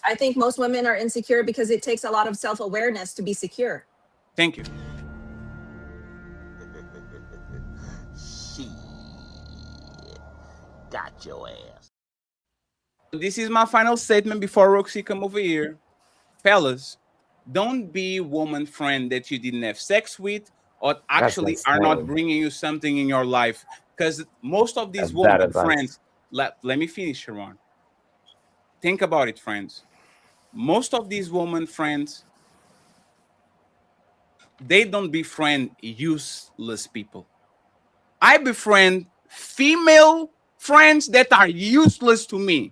I think most women are insecure because it takes a lot of self-awareness to be secure. Thank you. Got your ass. This is my final statement before Roxy come over here. Fellas, don't be woman friend that you didn't have sex with or actually are not bringing you something in your life. Because most of these woman friends, let me finish, Sharon. Think about it, friends. Most of these woman friends, they don't befriend useless people. I befriend female friends that are useless to me.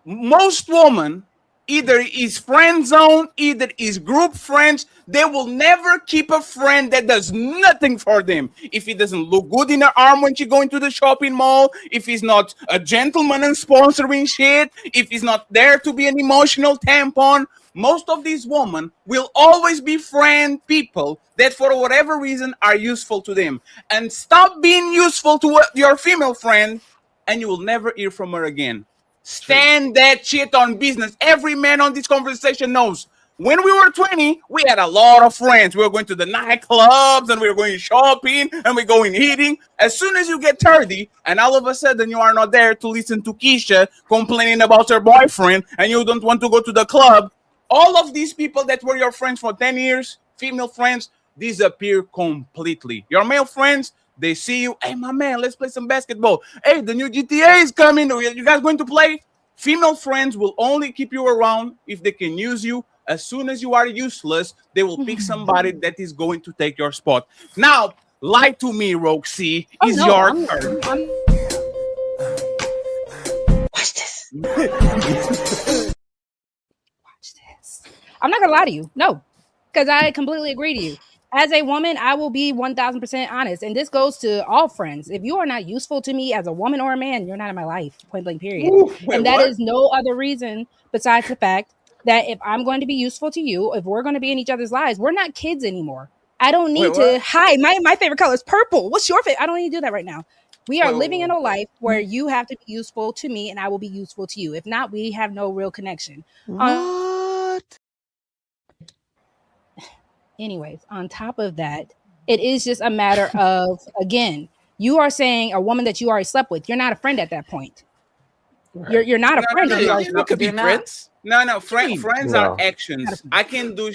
Most women either is friend zone, either is group friends. They will never keep a friend that does nothing for them. If he doesn't look good in her arm when she going to the shopping mall, if he's not a gentleman and sponsoring shit, if he's not there to be an emotional tampon, most of these women will always befriend people that for whatever reason are useful to them. And stop being useful to your female friend and you will never hear from her again. Stand that shit on business. Every man on this conversation knows. When we were 20, we had a lot of friends. We were going to the nightclubs and we were going shopping and we're going eating. As soon as you get 30 and all of a sudden you are not there to listen to Keisha complaining about her boyfriend and you don't want to go to the club, all of these people that were your friends for 10 years, female friends, disappear completely. Your male friends, they see you, hey, my man, let's play some basketball. Hey, the new GTA is coming. You guys going to play? Female friends will only keep you around if they can use you. As soon as you are useless, they will pick somebody that is going to take your spot. Now, lie to me, Roxy. Is your turn. Watch this. I'm not gonna lie to you. No, because I completely agree to you. As a woman, I will be 1,000% honest. And this goes to all friends. If you are not useful to me as a woman or a man, you're not in my life, point blank, period. And that is no other reason besides the fact that if I'm going to be useful to you, if we're going to be in each other's lives, we're not kids anymore. I don't need to hide. My favorite color is purple. What's your favorite? I don't need to do that right now. We are living in a life where you have to be useful to me and I will be useful to you. If not, we have no real connection. Anyways, on top of that, it is just a matter of, again, you are saying a woman that you already slept with, you're not a friend at that point. You're not a friend. You could be friends. No, friends are actions. I can do.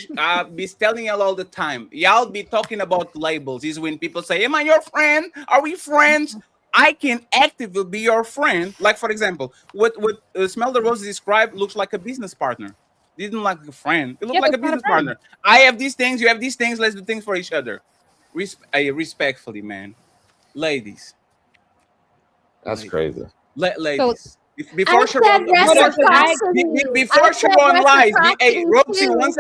Be telling y'all all the time. Y'all be talking about labels. Is when people say, "Am I your friend? Are we friends?" I can actively be your friend. Like for example, what Smell the Rose described looks like a business partner. Didn't like a friend. It looked like a business partner. I have these things. You have these things. Let's do things for each other. Respectfully, man. Ladies. That's crazy. Ladies. Before Sharon lies, hey, Roxy, 1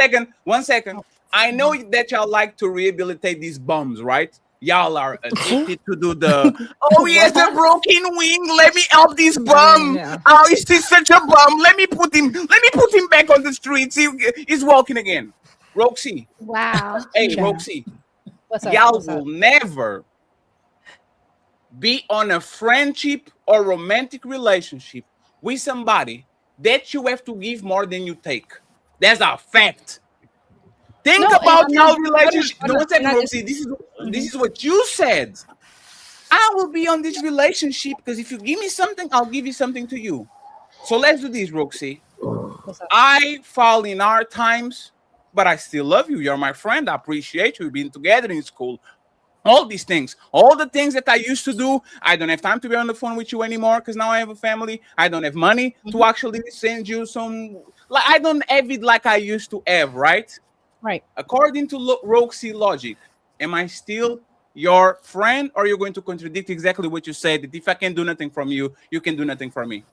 second. I know that y'all like to rehabilitate these bums, right? Y'all are addicted to do the, oh, he has a broken wing. Let me help this bum. Yeah. Oh, is this such a bum? Let me put him back on the streets. He's walking again. Roxy. Wow. Hey, Roxy. Y'all will never be on a friendship or romantic relationship with somebody that you have to give more than you take. That's a fact. Think about your relationship. No, one second, Roxy. This is what you said. I will be on this relationship because if you give me something, I'll give you something to you. So let's do this, Roxy. I fall in hard times, but I still love you. You're my friend. I appreciate you. We've been together in school. All these things, all the things that I used to do, I don't have time to be on the phone with you anymore because now I have a family. I don't have money to actually send you some. Like I don't have it like I used to have, right? Right. According to Roxy logic, am I still your friend, or you're going to contradict exactly what you said? That if I can do nothing from you, you can do nothing from me.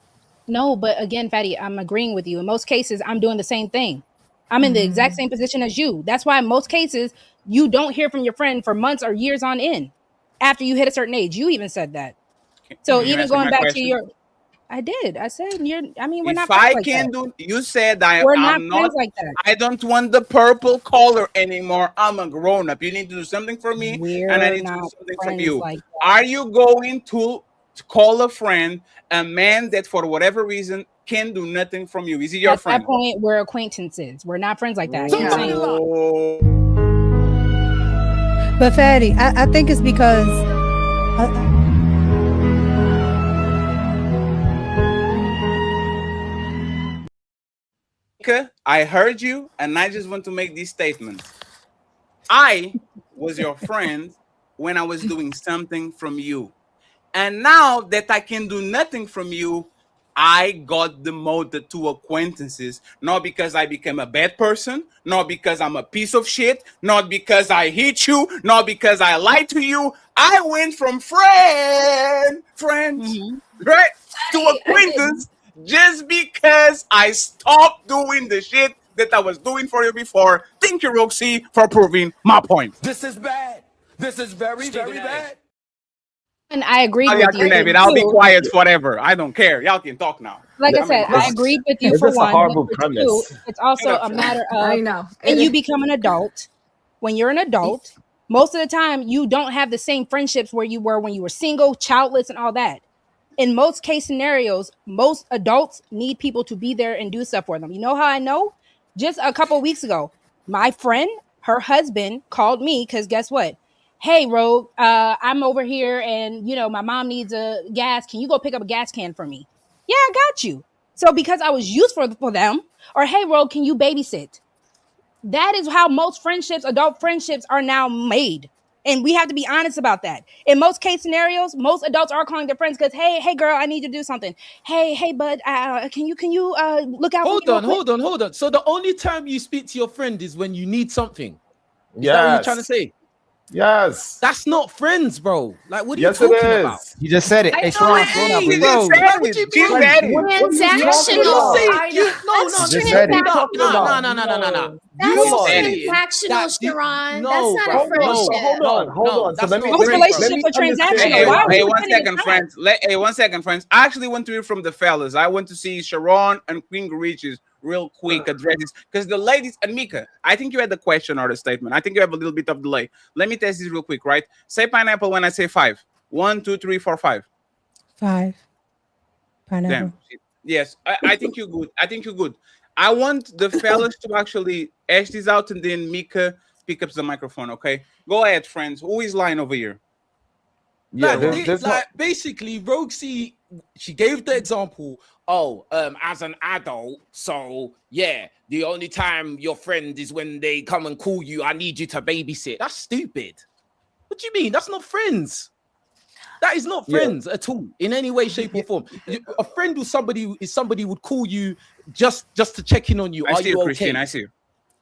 No, but again, Fatty, I'm agreeing with you. In most cases, I'm doing the same thing. I'm in the exact same position as you. That's why in most cases, you don't hear from your friend for months or years on end after you hit a certain age. You even said that. So Can you even answer going my back question? to your, I did. I said we're If not friends I like can that. do, you said We're not I'm friends not like that. I don't want the purple color anymore. I'm a grown up. You need to do something for me, and I We're need to do not something from friends you. like that. Are you going to call a friend a man that for whatever reason can do nothing from you? Is he your At friend? that point, we're acquaintances. We're not friends like that. Keep saying it. But Fatty, I think it's because I heard you, and I just want to make this statement. I was your friend when I was doing something from you. And now that I can do nothing from you, I got demoted to acquaintances, not because I became a bad person, not because I'm a piece of shit, not because I hit you, not because I lied to you. I went from friends, right, to acquaintance just because I stopped doing the shit that I was doing for you before. Thank you, Roxy, for proving my point. This is bad. This is very, very bad. And I agreed Oh, with y'all you. can have it. I'll be quiet forever. I don't care. Y'all can talk now. Like I I mean, said, I agreed with you it's for just a one. horrible But for two, premise. it's also a matter of I know. when you become an adult. When you're an adult, most of the time you don't have the same friendships where you were when you were single, childless, and all that. In most case scenarios, most adults need people to be there and do stuff for them. You know how I know? Just a couple weeks ago, my friend, her husband called me because guess what? Hey, Rogue, I'm over here and my mom needs a gas. Can you go pick up a gas can for me? Yeah, I got you. So because I was useful for them, or hey, Rogue, can you babysit? That is how most friendships, adult friendships, are now made. And we have to be honest about that. In most case scenarios, most adults are calling their friends because, hey, girl, I need you to do something. Hey, bud, can you look out for me real quick? Hold on. So the only time you speak to your friend is when you need something. Is that what you're trying to Yes. say? Yes. That's not friends, bro. Like, what are Yes, you it talking is. about? You just said it. I Hey, know Sharon, it slow down, is. please. Just Bro, said like, what it. you Just bro? said it. What are you talking Transactional. about? That's Just said it. transactional. No. That's You're said saying transactional, that Sharon. no, That's not bro, a friendship. Hold on. So that's let me not Most friends, bro. relationships are understand. transactional. Why are Hey, you one pretending second, it's not? friends. Hey, 1 second, friends. I actually want to hear from the fellas. I want to see Sharon and Queen Garichis real quick address this because the ladies and Micca, I think you had the question or the statement. I think you have a little bit of delay. Let me test this real quick, right? Say pineapple when I say 5. 1, 2, 3, 4, 5. 5 pineapple. Damn. Yes, I think you're good. I think you're good. I want the fellas to actually ash this out and then Micca pick up the microphone, okay? Go ahead, friends. Who is lying over here? Yeah, Like basically, Roxy, she gave the example. Oh, as an adult, so yeah, the only time your friend is when they come and call you. I need you to babysit. That's stupid. What do you mean? That's not friends. That is not friends at all in any way, shape, or form. A friend with somebody would call you just to check in on you. I Are see you you, Christine. okay? I see you.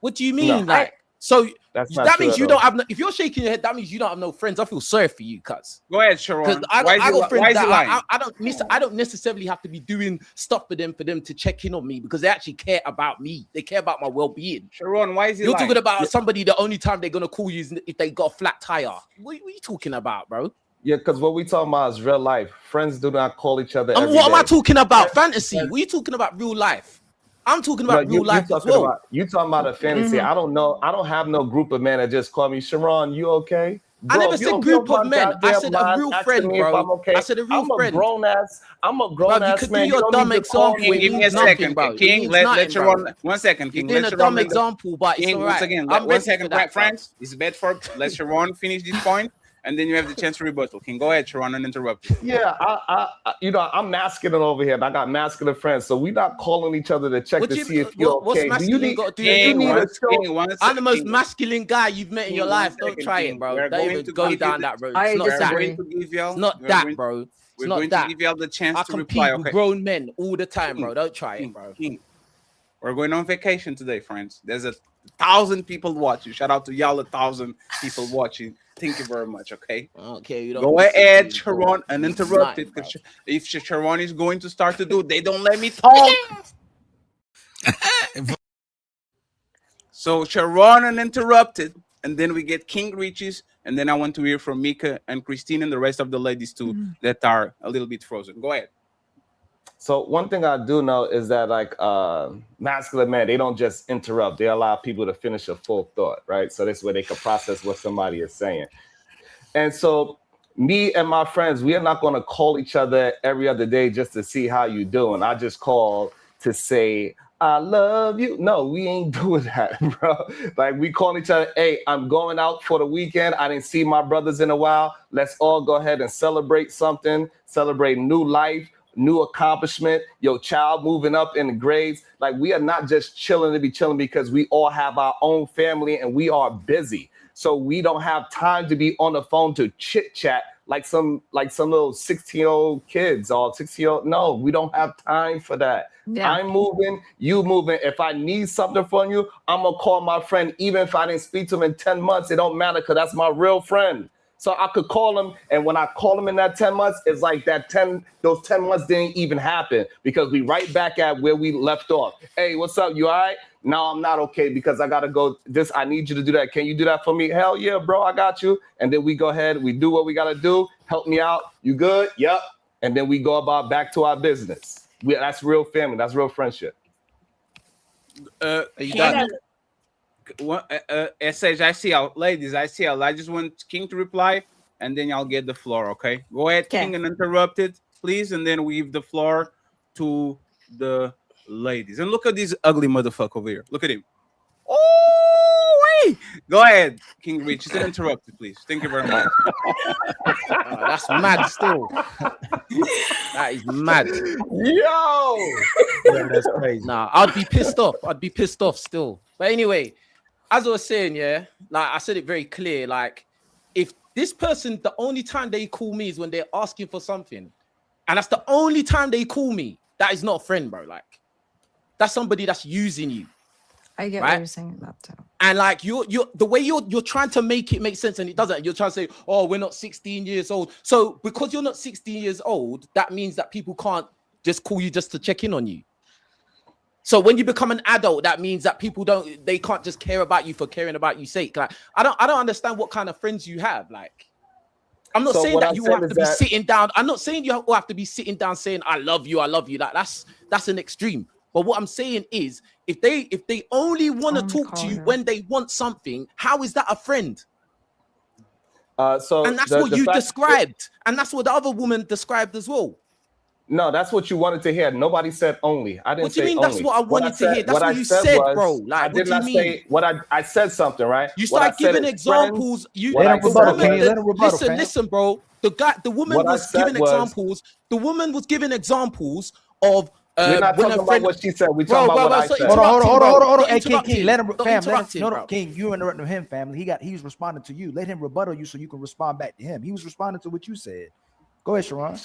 What do you No. mean? Like, so That's not that true means at you all. don't have no, if you're shaking your head, that means you don't have no friends. I feel sorry for you, cuz. Go ahead, Because Sharon. I Why got friends is he lying? that I don't necessarily have to be doing stuff for them to check in on me because they actually care about me. They care about my well-being. Sharon, why is he You're lying? talking about somebody, the only time they're gonna call you is if they got a flat tire. What are you talking about, bro? Yeah, because what we talking about is real life. Friends do not call each other every What am I day. talking about? Fantasy. What are you talking about? Real life. I'm talking No, about real life as well. you talking about a fantasy. I don't know. I don't have no group of men that just call me, Sharon, you okay? I Bro, never if you said don't group feel of my men. I goddamn said a mind real asking friend, me if I'm bro. okay. I said a real friend. I'm a grown Bruv, you ass could man. do your You don't dumb need to call example. me. It Give me a means nothing, second, bro. It King. means Let nothing, Sharon. bro. 1 second, You're King. doing Let a Sharon dumb make the example, but it's King. all Once right. again, I'm one ready second, for that, bro. friends. It's bad for. Let Sharon finish this point. and then you have the chance to rebuttal. King, go ahead, Sharon, uninterrupted. Yeah, I'm masculine over here, and I got masculine friends, so we're not calling each other to check to see if you're what's okay. masculine got to do with you need a show? I'm the most masculine guy you've met in your life. Don't try it, bro. Don't even go down that road. It's not that. It's not that, bro. It's not that. Give y'all the chance I to compete reply. with Okay. grown men all the time, bro. Don't try it, bro. We're going on vacation today, friends. There's 1,000 people watching. Shout out to y'all, 1,000 people watching. Thank you very much. Okay. Okay. You don't Go ahead, Sharon, uninterrupted. If Sharon is going to start to do, they don't let me talk. So Sharon uninterrupted, and then we get King Riches, and then I want to hear from Micca and Christine and the rest of the ladies too that are a little bit frozen. Go ahead. So one thing I do know is that like masculine men, they don't just interrupt. They allow people to finish a full thought, right? So this way they can process what somebody is saying. And so me and my friends, we are not going to call each other every other day just to see how you doing. I just call to say, I love you. No, we ain't doing that, bro. Like we call each other, hey, I'm going out for the weekend. I didn't see my brothers in a while. Let's all go ahead and celebrate something, celebrate new life, new accomplishment, your child moving up in the grades. Like we are not just chilling to be chilling because we all have our own family and we are busy. So we don't have time to be on the phone to chit chat like some little 16-year-old kids or 16-year-old. No, we don't have time for that. Yeah. I'm moving, you moving. If I need something from you, I'm gonna call my friend, even if I didn't speak to him in 10 months. It don't matter because that's my real friend. So I could call him, and when I call him in that 10 months, it's like those 10 months didn't even happen because we right back at where we left off. Hey, what's up? You all right? No, I'm not okay because I gotta go. I need you to do that. Can you do that for me? Hell yeah, bro, I got you. And then we go ahead, we do what we gotta do. Help me out. You good? Yep. And then we go about back to our business. That's real family. That's real friendship. Are you done? SH, I see y'all. Ladies, I see y'all. I just want King to reply, and then y'all get the floor, okay? Go ahead, King, uninterrupted, please, and then we give the floor to the ladies. And look at this ugly motherfucker over here. Look at him. Oh, wait. Go ahead, King Rich. Just interrupted, please. Thank you very much. That's mad still. That is mad. Yo! Yeah, that's crazy. Nah, I'd be pissed off. I'd be pissed off still. But anyway, as I was saying, yeah, like I said it very clear. Like, if this person, the only time they call me is when they're asking for something, and that's the only time they call me, that is not a friend, bro. Like, that's somebody that's using you. I get what you're saying about that. And like you're the way you're trying to make it make sense, and it doesn't. You're trying to say, oh, we're not 16 years old. So because you're not 16 years old, that means that people can't just call you just to check in on you. So when you become an adult, that means that they can't just care about you for caring about you sake. Like I don't understand what kind of friends you have. Like, I'm not saying that you have to be sitting down. I'm not saying you have to be sitting down saying I love you. Like that's an extreme. But what I'm saying is, if they only want to talk to you when they want something, how is that a friend? And that's what you described, and that's what the other woman described as well. No, that's what you wanted to hear. Nobody said only. I didn't say only. What do you mean? That's what I wanted to hear. That's what you said, bro. Like, I did not say what I said something, right? You started giving examples. Listen, bro. The woman was giving examples. The woman was giving examples of. We're not talking about what she said. We're talking about what I said. Hold on. Hey, King, let him, fam. No, King, you interrupting him, family. He was responding to you. Let him rebuttal you so you can respond back to him. He was responding to what you said. Go ahead, Sharon.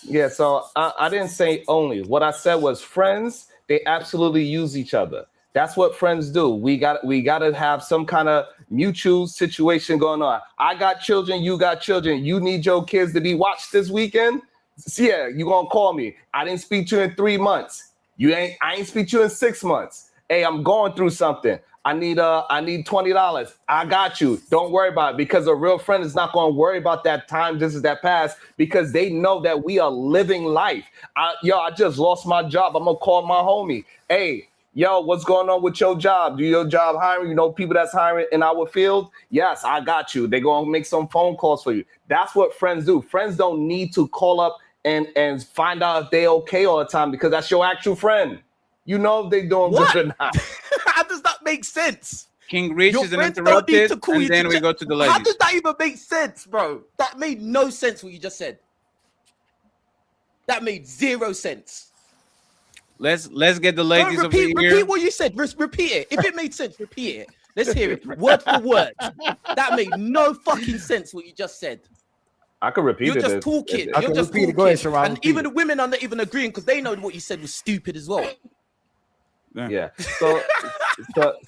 Yeah, so I didn't say only. What I said was friends, they absolutely use each other. That's what friends do. We got to have some kind of mutual situation going on. I got children, you got children. You need your kids to be watched this weekend. So yeah, you gonna call me. I didn't speak to you in 3 months. I ain't speak to you in 6 months. Hey, I'm going through something. I need $20. I got you. Don't worry about it, because a real friend is not going to worry about that time. This is that past, because they know that we are living life. I just lost my job. I'm gonna call my homie. Hey, yo, what's going on with your job? Do your job hiring? You know people that's hiring in our field? Yes, I got you. They're gonna make some phone calls for you. That's what friends do. Friends don't need to call up and find out if they're okay all the time, because that's your actual friend. You know if they're doing good or not. How does that make sense? King Rich Your is friends don't need uninterrupted, to call and you then to we check. go to the How ladies. does that even make sense, bro? That made no sense what you just said. That made zero sense. Let's get the Don't ladies over repeat here. what you said. Repeat it. If it made sense, repeat it. Let's hear it word for word. That made no fucking sense what you just said. I could repeat You're it. just talking. I You're can just repeat it. talking. Go ahead, Sharon, And repeat even it. the women are not even agreeing because they know what you said was stupid as well. Yeah. So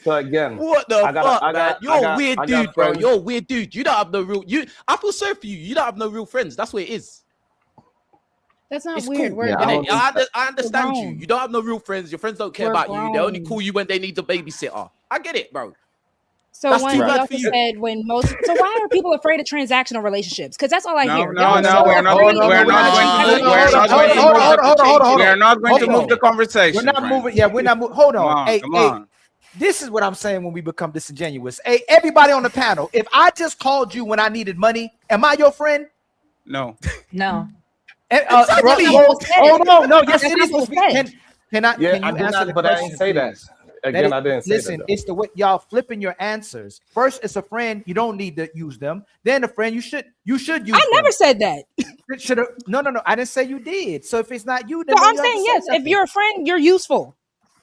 again, What the fuck, man? You're a weird dude, bro. friends. You're a weird dude. You don't have no real. I feel sorry for you. You don't have no real friends. That's what it is. That's not It's weird. cool. We're Yeah, adults. I understand you. grown. You don't have no real friends. Your friends don't care We're about you. They only grown. call you when they need a babysitter. I get it, bro. So That's when too he bad also for you. said when most. So why are people afraid of transactional relationships? Because that's all I hear. No, Y'all are so we're not afraid going. We're of not going to move. relationships. We're not going to move. Hold We are on. not going to Hold move the on. conversation. We're not friends. moving. Yeah, we're not moving. Hold Come on. on, Hey, come hey, on. this is what I'm saying when we become disingenuous. Hey, everybody on the panel, if I just called you when I needed money, am I your friend? No. No. Exactly. Hold on. No, yes, That's it not is. what was said. Yeah, Can I you did answer not, the but I question, didn't say that. please? Again, I didn't say listen, that. Though. it's the way y'all flipping your answers. First, it's a friend. You don't need to use them. Then a friend, you should use I them. never said that. Should have no. I didn't say you did. So if it's not you, then So don't I'm you have to saying say yes. If nothing. you're a friend, you're useful.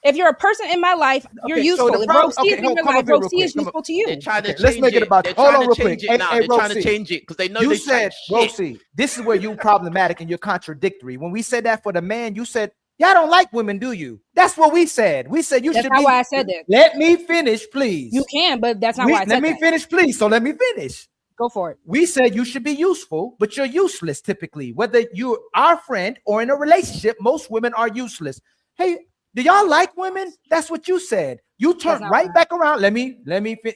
If you're a person in my life, you're Okay, so useful. the If problem- Rosie is okay, in your come life, up here real Rosie quick. is Come useful to you. They're trying to Okay, let's change make it it. about. They're Hold trying on, to real change quick. it now. They're trying to Rosie, change it because they know you they said, shit. Rosie, this is where you problematic and you're contradictory. When we said that for the man, you said y'all don't like women, do you? That's what we said. We said you That's should not be. why I said that. Let me finish, please. You can, but that's not why I said Let me that. finish, please. So let me finish. Go for it. We said you should be useful, but you're useless typically. Whether you're our friend or in a relationship, most women are useless. Hey, do y'all like women? That's what you said. You turned right back around. Let me.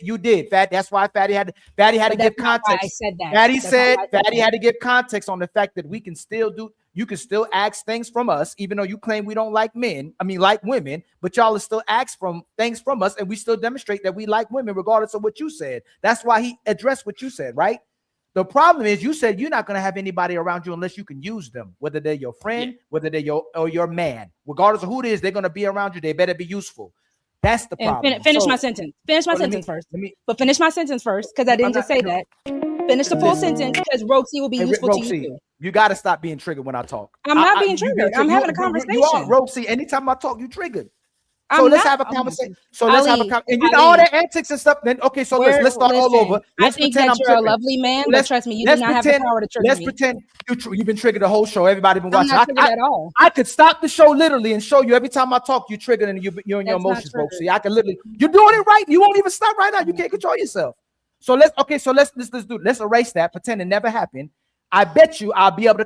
You did, Fat. That's why Fatty had to But give that's not why context. I said that. Fatty That's not why I said said Fatty that. had to give context on the fact that we can still do. You can still ask things from us, even though you claim we don't like men. I mean, like women, but y'all are still ask things from us, and we still demonstrate that we like women, regardless of what you said. That's why he addressed what you said, right? The problem is you said you're not going to have anybody around you unless you can use them, whether they're your friend, whether they're your man. Regardless of who it is, they're going to be around you. They better be useful. That's the And problem. finish my sentence. Finish my sentence first. But finish my sentence first, because I didn't just say that. Finish the full sentence, because Roxy will be useful to you too. You got to stop being triggered when I talk. I'm not being triggered. I'm having a conversation. You are, Roxy. Anytime I talk, you triggered. So I'm let's not- have a oh my conversation. goodness. So let's have a Ali, conversation. And you know all Ali. that antics and stuff. Then okay, so let's start all Listen, over. Let's I think pretend that I'm you're a tripping. lovely man, but Let's- trust me, you do let's not have the pretend- power to trigger Let's me. pretend you've been triggered the whole show. Everybody been I'm watching. not triggered at all. I could stop the show literally and show you every time I talk, you triggered and you're in your That's not emotions, folks. triggered. See, I can literally. You're doing it right. You won't even stop right now. You can't control yourself. So let's do. Let's erase that. Pretend it never happened. I bet you I'll be able to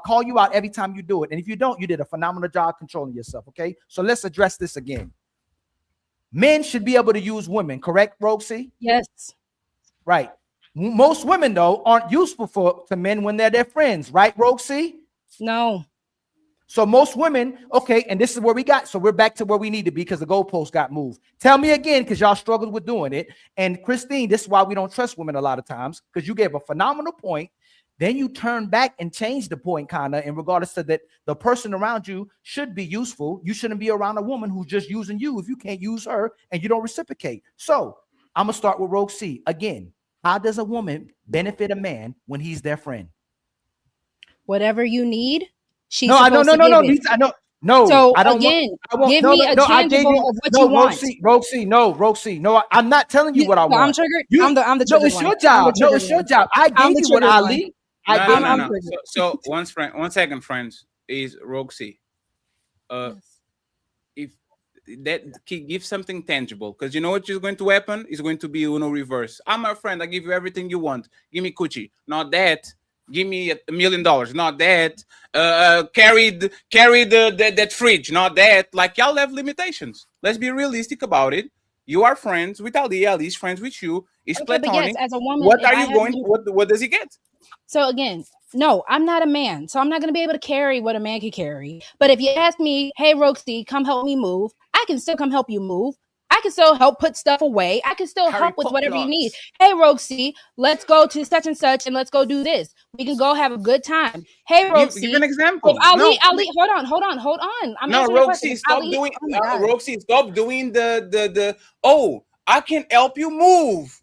call you out every time you do it. And if you don't, you did a phenomenal job controlling yourself. Okay. So let's address this again. Men should be able to use women, correct, Roxy? Yes. Right. Most women, though, aren't useful to men when they're their friends, right, Roxy? No. So most women, okay, and this is where we got. So we're back to where we need to be because the goalpost got moved. Tell me again, because y'all struggled with doing it. And Christine, this is why we don't trust women a lot of times, because you gave a phenomenal point. Then you turn back and change the point, kind of, in regards to that the person around you should be useful. You shouldn't be around a woman who's just using you if you can't use her and you don't reciprocate. So I'm gonna start with Rogue C again. How does a woman benefit a man when he's their friend? Whatever you need, she's No. supposed to give it. I know. No, So I don't again, want, give me a tangible of what you want. Roxy, no, I'm not telling you what I want. I'm triggered. I'm the No, triggered it's one. your job. No, it's your one. job. I I'm gave the you what triggered one. Ali. No. So one second, friends, is Roxy. If that give something tangible, because you know what is going to happen is going to be Uno reverse. I'm a friend. I give you everything you want. Give me coochie. Not that. Give me $1 million. Not that. Carry that fridge. Not that. Like, y'all have limitations. Let's be realistic about it. You are friends with Ali. Ali's friends with you. It's Okay, but platonic. yes, as a woman, what if are I you have going? you- What does he get? So again, no, I'm not a man, so I'm not going to be able to carry what a man can carry. But if you ask me, hey, Roxy, come help me move, I can still come help you move. I can still help put stuff away. I can still help with whatever you need. Hey, Roxy, let's go to such and such and let's go do this. We can go have a good time. Hey, Roxy. Give an example. Ali, hold on. I'm answering your question. Roxy, stop Ali, doing. oh my God. Roxy, stop doing the. I can help you move.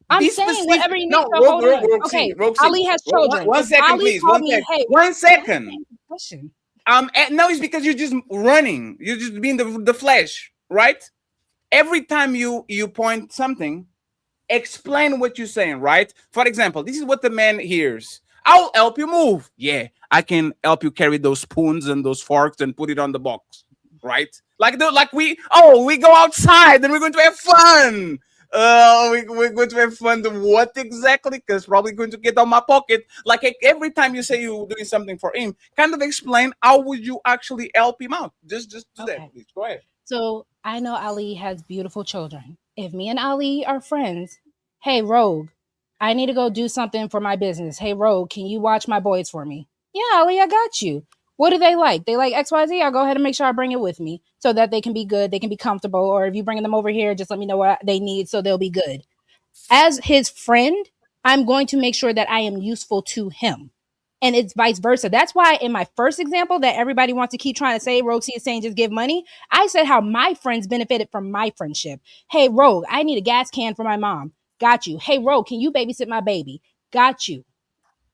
I'm Be saying specific. whatever you need. No, So hold on. Roxy, Okay, Roxy. Ali has children. One If second, Ali please. called me, hey, One second. question. No, it's because you're just running. You're just being the flesh, right? Every time you point something, explain what you're saying, right? For example, this is what the man hears. I'll help you move. Yeah, I can help you carry those spoons and those forks and put it on the box, right? Like we go outside and we're going to have fun. We're going to have fun. What exactly? Because probably going to get on my pocket. Like every time you say you're doing something for him, kind of explain how would you actually help him out. Just do that, please. Go ahead. So I know Ali has beautiful children. If me and Ali are friends, hey Rogue, I need to go do something for my business. Hey Rogue, can you watch my boys for me? Yeah, Ali, I got you. What do they like? They like XYZ. I'll go ahead and make sure I bring it with me so that they can be good, they can be comfortable. Or if you bring them over here, just let me know what they need so they'll be good. As his friend, I'm going to make sure that I am useful to him. And it's vice versa. That's why in my first example that everybody wants to keep trying to say, Roxy is saying just give money. I said how my friends benefited from my friendship. Hey, Rogue, I need a gas can for my mom. Got you. Hey, Rogue, can you babysit my baby? Got you.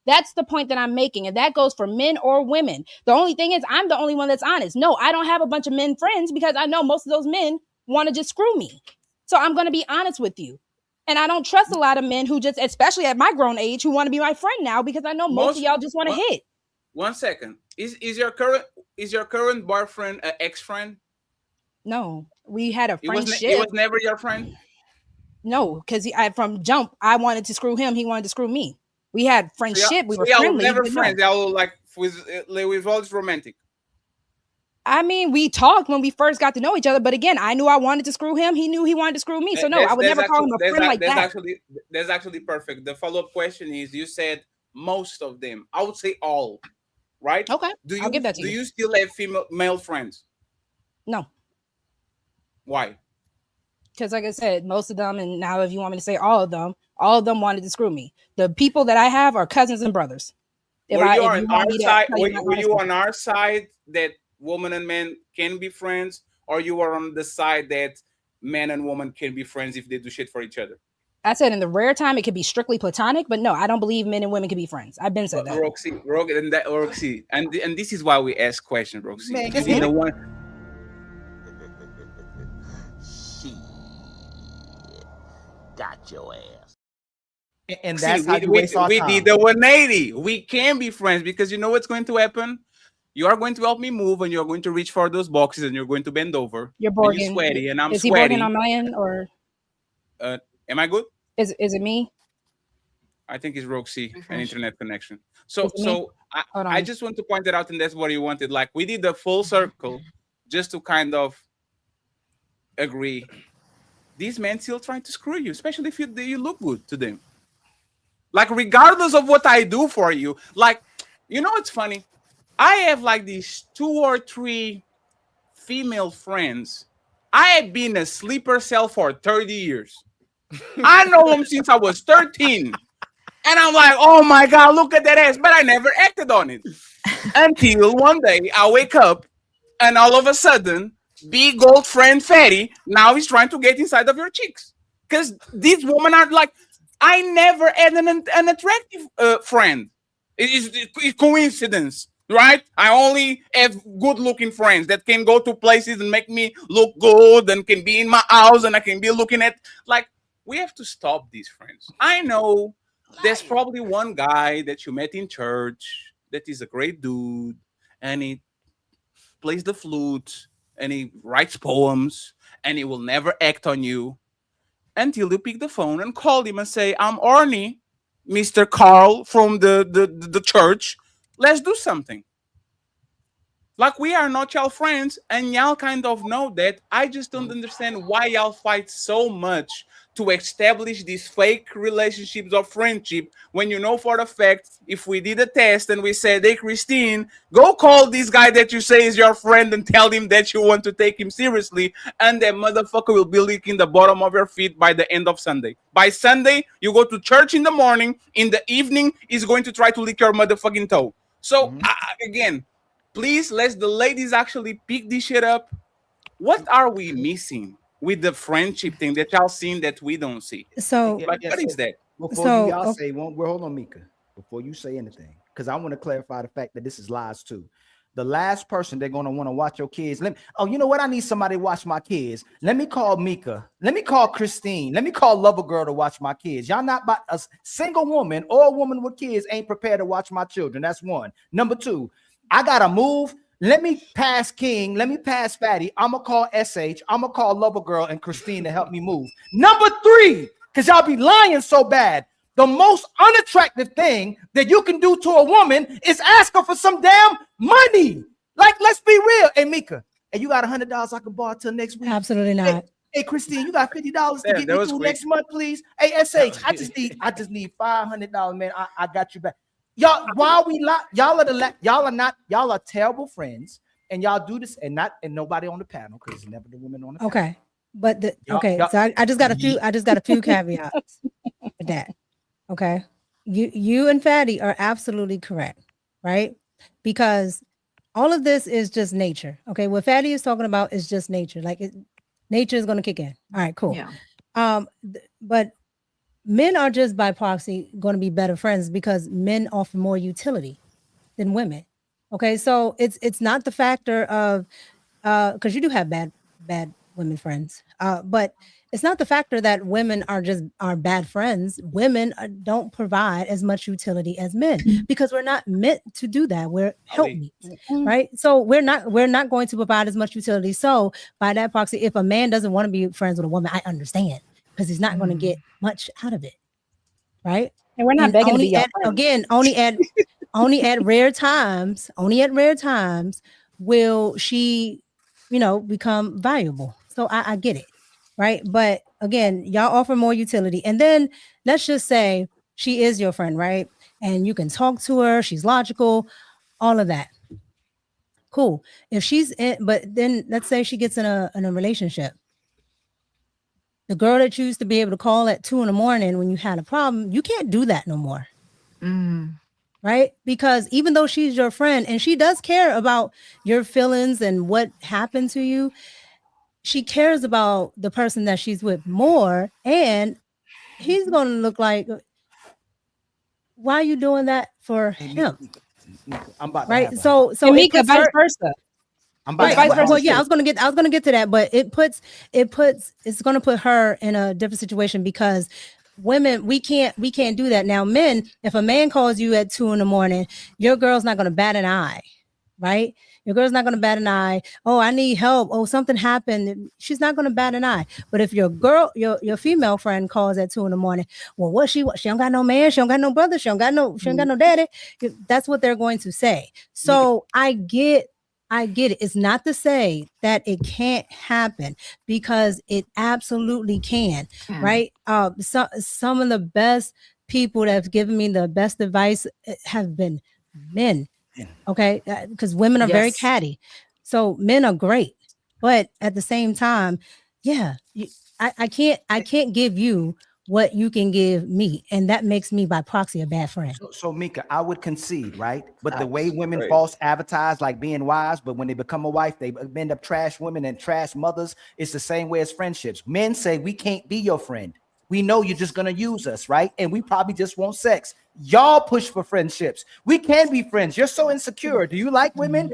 That's the point that I'm making. And that goes for men or women. The only thing is I'm the only one that's honest. No, I don't have a bunch of men friends because I know most of those men want to just screw me. So I'm going to be honest with you. And I don't trust a lot of men who just, especially at my grown age, who want to be my friend now because I know most of y'all just want to hit. 1 second. Is your current boyfriend an ex-friend? No, we had a friendship. He was never your friend? No, because from jump, I wanted to screw him. He wanted to screw me. We had friendship. We were friendly. Never friends. Y'all like with all romantic. I mean, we talked when we first got to know each other, but again, I knew I wanted to screw him. He knew he wanted to screw me. So no, I would never call him a friend like that. That's actually perfect. The follow-up question is: you said most of them. I would say all. Right? Okay. I'll give that to you. Do you still have male friends? No. Why? Because like I said, most of them, and now if you want me to say all of them wanted to screw me. The people that I have are cousins and brothers. Were you on our side that women and men can be friends, or you are on the side that men and women can be friends if they do shit for each other? I said in the rare time it could be strictly platonic, but no, I don't believe men and women can be friends. I've been said that. Roxy, and this is why we ask questions, Roxy. Man, you the one. Got your ass. And that's how you waste our time. We did the 180. We can be friends because you know what's going to happen? You are going to help me move, and you're going to reach for those boxes, and you're going to bend over. You're Borging. You're sweaty, and I'm sweaty. Is sweaty. He Borging on my end, or? Am I good? Is it me? I think it's Roxy, an internet connection. So I just want to point it out, and that's what you wanted. Like we did the full circle, just to kind of agree. These men still trying to screw you, especially if you look good to them. Like regardless of what I do for you, like you know what's funny? I have like these 2 or 3 female friends. I have been a sleeper cell for 30 years. I know them since I was 13. And I'm like, oh my God, look at that ass. But I never acted on it. Until one day I wake up and all of a sudden, big old friend Fatty now he's trying to get inside of your cheeks. Because these women are like, I never had an attractive friend. It's coincidence, right? I only have good-looking friends that can go to places and make me look good and can be in my house and I can be looking at, like, we have to stop these friends. I know there's probably one guy that you met in church that is a great dude and he plays the flute and he writes poems and he will never act on you until you pick the phone and call him and say, I'm Arnie, Mr. Carl from the church. Let's do something. Like we are not y'all friends and y'all kind of know that. I just don't understand why y'all fight so much to establish these fake relationships of friendship when you know for the fact if we did a test and we said, hey Christine, go call this guy that you say is your friend and tell him that you want to take him seriously, and that motherfucker will be licking the bottom of your feet by the end of Sunday. By Sunday, you go to church in the morning, in the evening, he's going to try to lick your motherfucking toe. So again, please let the ladies actually pick this shit up. What are we missing? with the friendship thing that y'all seen that we don't see. So, Like, what is that? Before So, y'all okay. say one, well, hold on, Mika. Before you say anything, because I want to clarify the fact that this is lies too. The last person they're gonna want to watch your kids. You know what? I need somebody to watch my kids. Let me call Mika. Let me call Christine. Let me call Lover Girl to watch my kids. Y'all not about a single woman or a woman with kids ain't prepared to watch my children. That's one. Number two, I gotta move. Let me pass King. Let me pass Fatty. I'm gonna call SH. I'm gonna call Lover Girl and Christine to help me move. Number three, because y'all be lying so bad. The most unattractive thing that you can do to a woman is ask her for some damn money. Like, let's be real. Hey, Mika, hey, you got $100 I can borrow till next week? Absolutely not. Hey, Christine, you got $50 to Yeah, get that me was through quick. next month, please? Hey, SH, I just need $500, man. I got you back. Y'all, while we y'all are terrible friends, and y'all do this, and nobody on the panel, because it's never the women on the panel. Okay. But Y'all- so I just got a few caveats with that. Okay. You and Fatty are absolutely correct, right? Because all of this is just nature. Okay. What Fatty is talking about is just nature. Like nature is going to kick in. All right, cool. Yeah. But men are just by proxy going to be better friends because men offer more utility than women. Okay. So it's not the factor of because you do have bad women friends. But it's not the factor that women are bad friends. Women don't provide as much utility as men because we're not meant to do that. We're helpmeets, right? So we're not going to provide as much utility. So by that proxy, if a man doesn't want to be friends with a woman, I understand because he's not going to get much out of it, right? And we're not begging to be your friend. Only at rare times will she, become valuable. So I get it, right? But again, y'all offer more utility. And then let's just say she is your friend, right? And you can talk to her, she's logical, all of that. Cool. If she's in, but then let's say she gets in a relationship. The girl that you used to be able to call at 2 a.m. when you had a problem, you can't do that no more. Right? Because even though she's your friend and she does care about your feelings and what happened to you, she cares about the person that she's with more. And he's going to look like, why are you doing that for him? I'm about to right. have So and it Mika, puts vice her, versa. I'm about right. to Well, yeah, I was gonna get to that, but it's gonna put her in a different situation because women, we can't do that. Now, men, if a man calls you at 2 a.m, your girl's not gonna bat an eye, right? Your girl's not gonna bat an eye. Oh, I need help. Oh, something happened. She's not gonna bat an eye. But if your female friend calls at 2 a.m, well, what she don't got no man, she don't got no brother, she don't got no daddy. That's what they're going to say. So I get it. It's not to say that it can't happen because it absolutely can, right? Some of the best people that have given me the best advice have been men. Okay, because women are very Yes. catty, so men are great, but at the same time, I can't give you what you can give me, and that makes me by proxy a bad friend. So Mika, I would concede, right? But the way That's women crazy. false advertise like being wise, but when they become a wife, they end up trash women and trash mothers. It's the same way as friendships. Men say we can't be your friend. We know you're just gonna use us, right? And we probably just want sex. Y'all push for friendships. We can be friends. You're so insecure. Do you like women?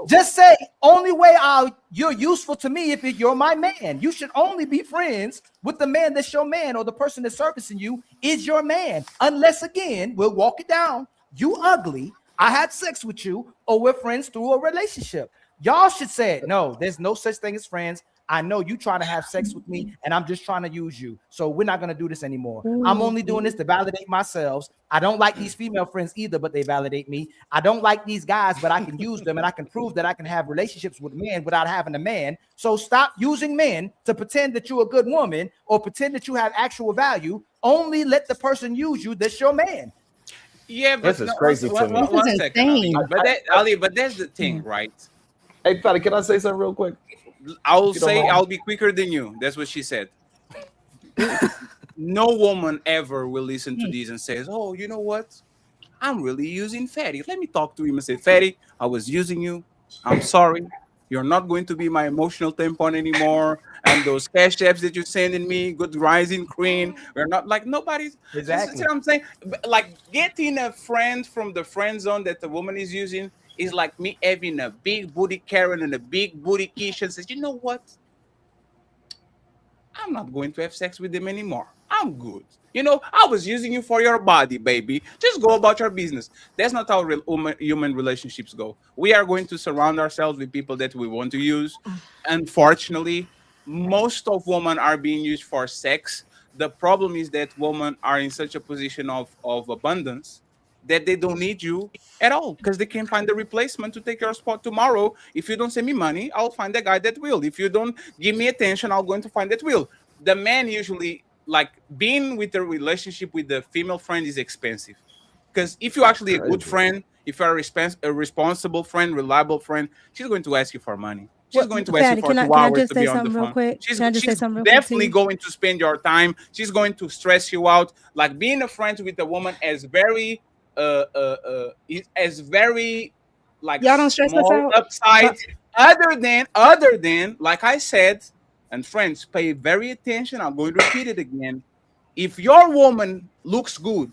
Just say only way you're useful to me if you're my man. You should only be friends with the man that's your man, or the person that's servicing you is your man. Unless again, we'll walk it down. You ugly. I had sex with you, or we're friends through a relationship. Y'all should say it. No, there's no such thing as friends. I know you trying to have sex with me, and I'm just trying to use you. So we're not gonna do this anymore. I'm only doing this to validate myself. I don't like these female friends either, but they validate me. I don't like these guys, but I can use them, and I can prove that I can have relationships with men without having a man. So stop using men to pretend that you're a good woman or pretend that you have actual value. Only let the person use you that's your man. Yeah, but This is crazy to me. one second, Ali. insane. But that's the thing, right? Hey, Patty, can I say something real quick? I'll If you don't say mind. I'll be quicker than you. That's what she said. No woman ever will listen to these and says, "Oh, you know what? I'm really using Fatty. Let me talk to him and say, Fatty, I was using you. I'm sorry. You're not going to be my emotional tampon anymore. And those cash apps that you're sending me, good rising queen. We're not like nobody's. Exactly. See what I'm saying? Like getting a friend from the friend zone that the woman is using is like me having a big booty Karen and a big booty Keisha says, you know what? I'm not going to have sex with them anymore. I'm good. You know, I was using you for your body, baby. Just go about your business. That's not how human relationships go. We are going to surround ourselves with people that we want to use. Unfortunately, most of women are being used for sex. The problem is that women are in such a position of abundance that they don't need you at all because they can find a replacement to take your spot tomorrow. If you don't send me money, I'll find a guy that will. If you don't give me attention, I'll going to find that will. The man usually, like, being with a relationship with the female friend is expensive because if you're actually a good friend, if you're a responsible friend, reliable friend, she's going to ask you for money. She's going to ask you Fatty, for can I 2 hours just to say be on the something real phone. quick? She's Can I just say something real quick, definitely T? going to spend your time. She's going to stress you out. Like being a friend with a woman is very is very like Y'all don't stress us small out. upside. Other than like I said, and friends, pay very attention. I'm going to repeat it again. If your woman looks good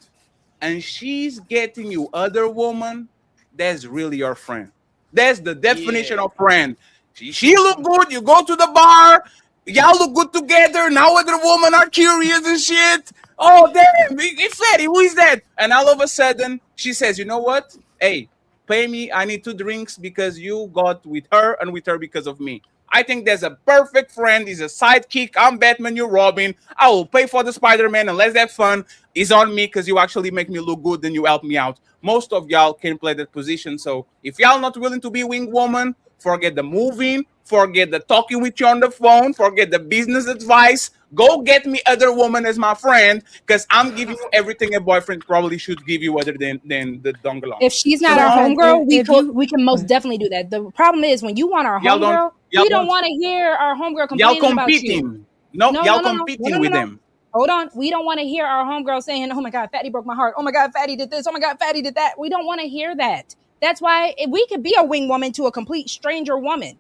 and she's getting you other woman, that's really your friend. That's the definition of friend. She look good. You go to the bar. Y'all look good together. Now other women are curious and shit. Oh damn, it's Fatty. Who is that? And all of a sudden, she says, "You know what? Hey, pay me. I need 2 drinks because you got with her and with her because of me." I think there's a perfect friend. He's a sidekick. I'm Batman. You're Robin. I will pay for the Spider-Man and let's have fun. It's on me because you actually make me look good and you help me out. Most of y'all can play that position. So if y'all not willing to be wing woman, forget the moving, forget the talking with you on the phone, forget the business advice. Go get me other woman as my friend because I'm giving you everything a boyfriend probably should give you other than the dongle. If she's not So our if- homegirl, if we can most definitely do that. The problem is when you want our Y'all don't- homegirl, y'all we don't don't- want to hear our homegirl Y'all complaining about you. competing. No, y'all competing with them. Hold on. We don't want to hear our homegirl saying, "Oh my God, Fatty broke my heart. Oh my God, Fatty did this. Oh my God, Fatty did that." We don't want to hear that. That's why we could be a wing woman to a complete stranger woman.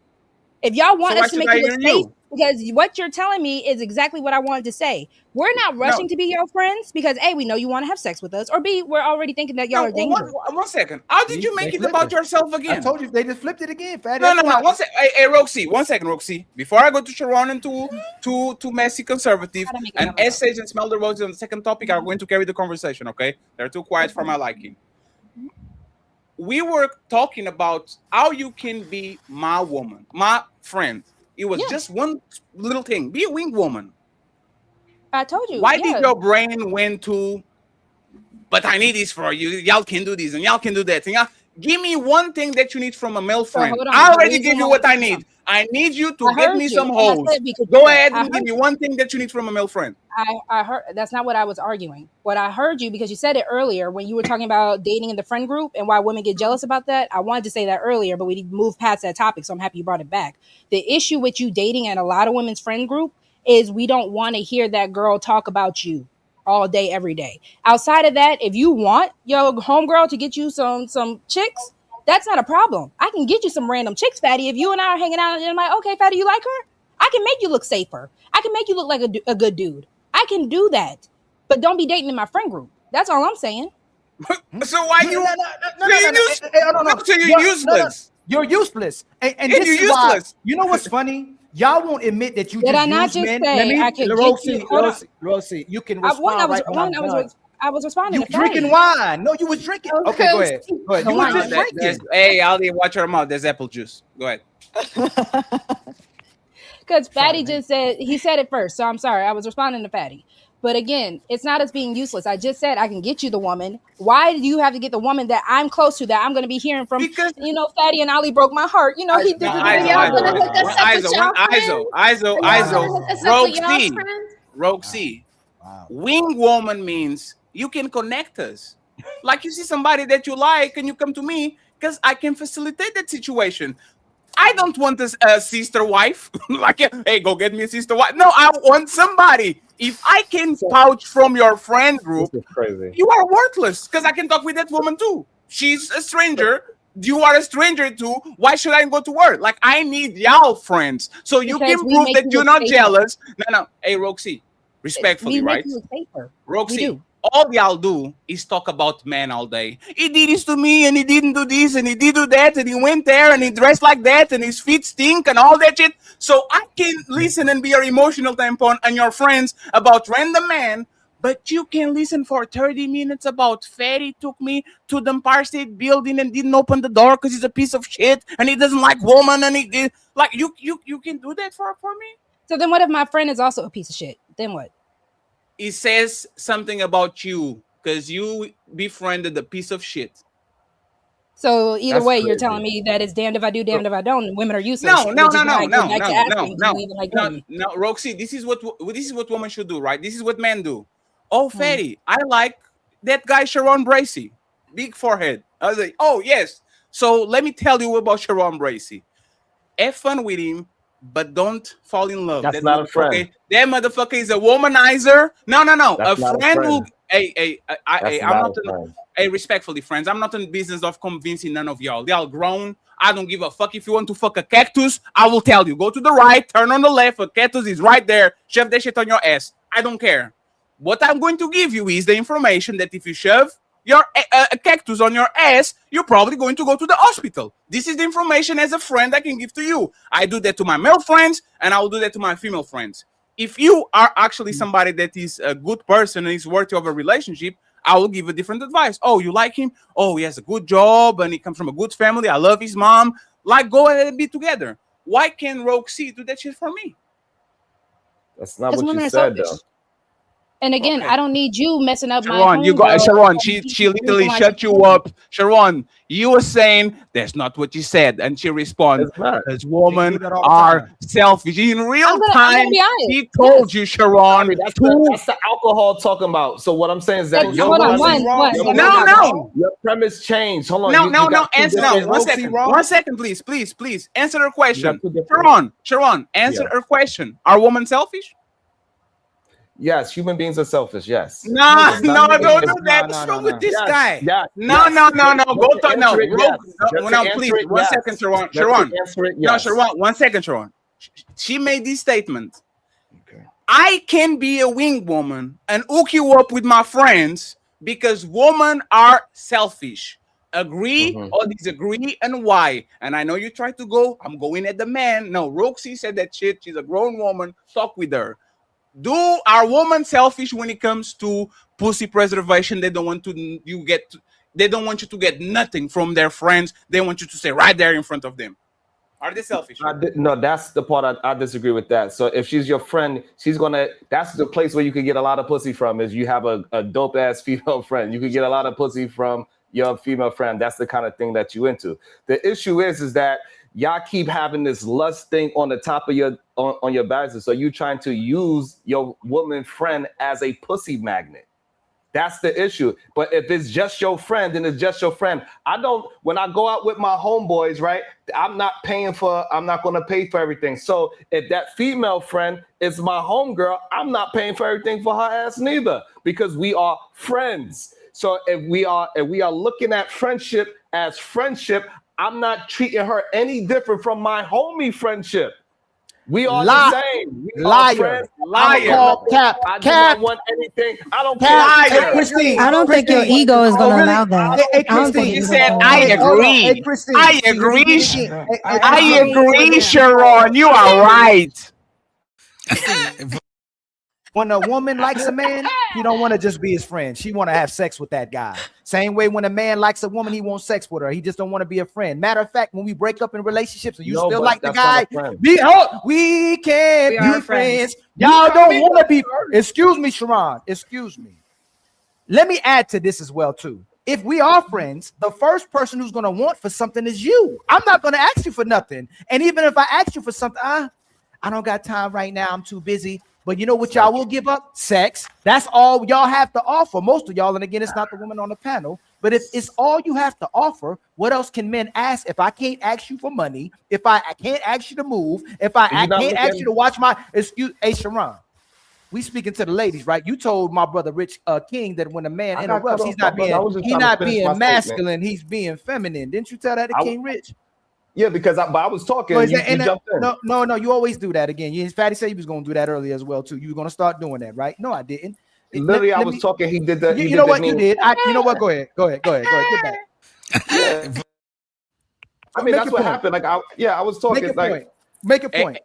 If y'all want So why us to should make I you look hear safe, you? because what you're telling me is exactly what I wanted to say. We're not rushing to be your friends because A, we know you want to have sex with us, or B, we're already thinking that y'all are dangerous. One second. How did you make it about yourself again? I told you they just flipped it again, Fatty. No. That's why- One second. Hey, Roxy. 1 second, Roxy. Before I go to Sharon and to Messy Conservative and essays and Smell the Roses on the second topic are going to carry the conversation, okay? They're too quiet for my liking. We were talking about how you can be my woman, my friend. It was just one little thing. Be a wing woman. I told you. Why did your brain went to, but I need this for you. Y'all can do this and y'all can do that. And y'all, give me one thing that you need from a male friend. hold on. I The already reason gave you why- what I need. I need you to I get heard me you, some and I hoes. said we could Go do that. ahead I and give heard me one thing that you need from a male friend. I heard that's not what I was arguing. What I heard you, because you said it earlier when you were talking about dating in the friend group and why women get jealous about that. I wanted to say that earlier, but we moved past that topic, so I'm happy you brought it back. The issue with you dating in a lot of women's friend group is we don't want to hear that girl talk about you all day, every day. Outside of that, if you want your homegirl to get you some chicks, that's not a problem. I can get you some random chicks, Fatty. If you and I are hanging out and I'm like, okay, Fatty, you like her? I can make you look safer. I can make you look like a good dude. I can do that. But don't be dating in my friend group. That's all I'm saying. So why you? So you're useless. You're useless. And Yeah, this you're is why, useless. you know what's funny? Y'all won't admit that you Did just I not use just men. say Let me, I could get Rosie, you- hold on. Rosie, you can I respond right when I'm done. I was responding You to drinking Fatty. wine. No, you was drinking. Okay, go ahead. Go ahead. You were just drinking. Hey, Ali, watch your mouth. There's apple juice. Go ahead. Because Fatty just said, he said it first. So I'm sorry. I was responding to Fatty. But again, it's not us being useless. I just said I can get you the woman. Why do you have to get the woman that I'm close to, that I'm going to be hearing from? Because, Fatty and Ali broke my heart. He did this. Roxy. Wing woman means you can connect us. Like you see somebody that you like and you come to me because I can facilitate that situation. I don't want a sister wife. Like, hey, go get me a sister wife. No, I want somebody. If I can pouch from your friend group, This is crazy. you are worthless because I can talk with that woman too. She's a stranger. you are a stranger to, why should I go to work? Like, I need y'all friends. So you Because can we prove make that you you're look not safer. jealous. No. Hey, Roxy, respectfully, We make right? you look safer. We Roxy, do. all y'all do is talk about men all day. He did this to me, and he didn't do this, and he did do that, and he went there, and he dressed like that, and his feet stink, and all that shit. So I can listen and be your emotional tampon and your friends about random men, but you can listen for 30 minutes about Fatty took me to the Empire State Building and didn't open the door because he's a piece of shit, and he doesn't like woman, and he did like you can do that for me. So then what if my friend is also a piece of shit? Then what? It says something about you because you befriended a piece of shit. So either That's way, you're crazy. telling me that it's damned if I do, damned if I don't. And women are useless. No, Which is why I go back to asking, do you even like women? no, Roxy. This is what women should do, right? This is what men do. Oh, Fatty, I like that guy Sharon Bracey, big forehead. I was like, oh yes. So let me tell you about Sharon Bracey. Have fun with him, but don't fall in love. That's That not a motherfucker- friend. That motherfucker is a womanizer. No. That's A not a friend friend. will. Hey, That's I'm not not. a friend. Hey, respectfully, friends, I'm not in the business of convincing none of y'all. Y'all grown. I don't give a fuck if you want to fuck a cactus. I will tell you. Go to the right, turn on the left. A cactus is right there. Shove that shit on your ass. I don't care. What I'm going to give you is the information that if you shove your a cactus on your ass, you're probably going to go to the hospital. This is the information as a friend I can give to you. I do that to my male friends, and I will do that to my female friends. If you are actually somebody that is a good person and is worthy of a relationship, I will give a different advice. Oh, you like him? Oh, he has a good job and he comes from a good family. I love his mom. Like, go ahead and be together. Why can't Roxy do that shit for me? That's not Because what women you are said, selfish. though. And again, I don't need you messing up my Sharon, you got homegirl. Sharon. She literally shut you up. Sharon, you were saying that's not what you said, and she responded, "Because women are selfish." In real I'm gonna time, be honest. he told you, Sharon. That's the alcohol talking about. So what I'm saying is that That's- your hold on, premise, one. your No, premise- no. your premise changed. Hold on. No, you no. got two Answer different- no. 1 second, please. Answer her question. Sharon, answer her question. Are women selfish? Yes, human beings are selfish. Yes. No, It's not- don't it's- do that. What's wrong with this guy? Yes. No. Go Just talk. to No, answer it, yes. Just to please. answer it, 1 yes. second, Sharon. Just to Sharon. answer it, No, yes. Sharon. 1 second, Sharon. She made this statement. I can be a wing woman and hook you up with my friends because women are selfish. Agree or disagree, and why? And I know you try to go. I'm going at the man. No, Roxy said that shit. She's a grown woman. Talk with her. Are women selfish when it comes to pussy preservation? They don't want they don't want you to get nothing from their friends. They want you to stay right there in front of them. Are they selfish? No, that's the part I disagree with that. So if she's your friend, that's the place where you can get a lot of pussy from, is you have a dope ass female friend. You can get a lot of pussy from your female friend. That's the kind of thing that you into. The issue is that y'all keep having this lust thing on the top of your on your back. So you trying to use your woman friend as a pussy magnet. That's the issue. But if it's just your friend, then it's just your friend. When I go out with my homeboys, right, I'm not going to pay for everything. So if that female friend is my homegirl, I'm not paying for everything for her ass neither, because we are friends. So if we are looking at friendship as friendship, I'm not treating her any different from my homie friendship. We are the same. We are friends. I do not want anything. I don't care. Hey, Christine, I don't think your ego is going to allow that. Hey, Christine, you said, I agree. Hey, Christine, I agree, Sharon. You are right. When a woman likes a man, he don't want to just be his friend. She want to have sex with that guy. Same way when a man likes a woman, he wants sex with her. He just don't want to be a friend. Matter of fact, when we break up in relationships and you still like the guy, we can't be friends. Y'all don't want to be. Excuse me, Sharon. Excuse me. Let me add to this as well too. If we are friends, the first person who's going to want for something is you. I'm not going to ask you for nothing. And even if I ask you for something, I don't got time right now. I'm too busy. But you know what y'all will give up? Sex. That's all y'all have to offer. Most of y'all, and again, it's not the women on the panel, but if it's all you have to offer, what else can men ask? If I can't ask you for money, if I can't ask you to move, if I can't ask you to watch my excuse, hey Sharon, we speaking to the ladies, right? You told my brother Rich King that when a man I got cut interrupts, off, he's my not brother. I was just trying to finish my statement. masculine, he's being feminine. Didn't you tell that to King Rich? Yeah, because I was talking, No, you jumped in. No, you always do that again. Fatty said he was going to do that earlier as well too. You were going to start doing that, right? No, I didn't. Literally, I was talking. He did that. You know what? You did. You know what? Go ahead. Get back. Yeah. I mean, that's what happened. Like, I was talking. Make a point. Make your point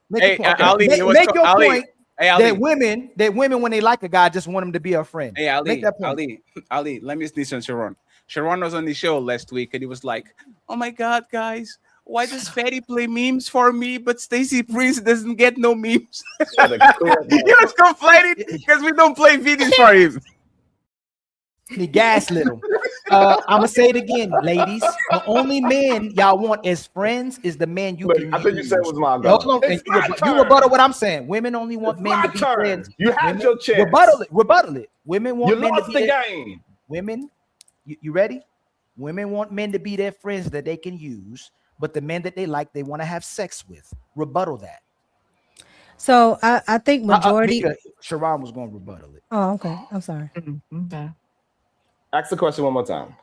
that women, when they like a guy, just want him to be a friend. Hey, Ali, Make that point. Ali, let me listen to Sharon. Sharon was on the show last week, and he was like, "Oh my God, guys, why does Fatty play memes for me, but Stacey Prince doesn't get no memes?" He was complaining because we don't play videos for him. He gaslit him. I'm gonna say it again, ladies. The only man y'all want as friends is the man you can. I think you said it was my guy. You rebuttal what I'm saying. Women only want men to be friends. You had your chance. Rebuttal it. Women want men lost to be the game. Women, you ready? Women want men to be their friends that they can use, but the men that they like, they want to have sex with. Rebuttal that. So I think majority. Sharon was going to rebuttal it. Oh, okay. I'm sorry. Okay. Ask the question one more time.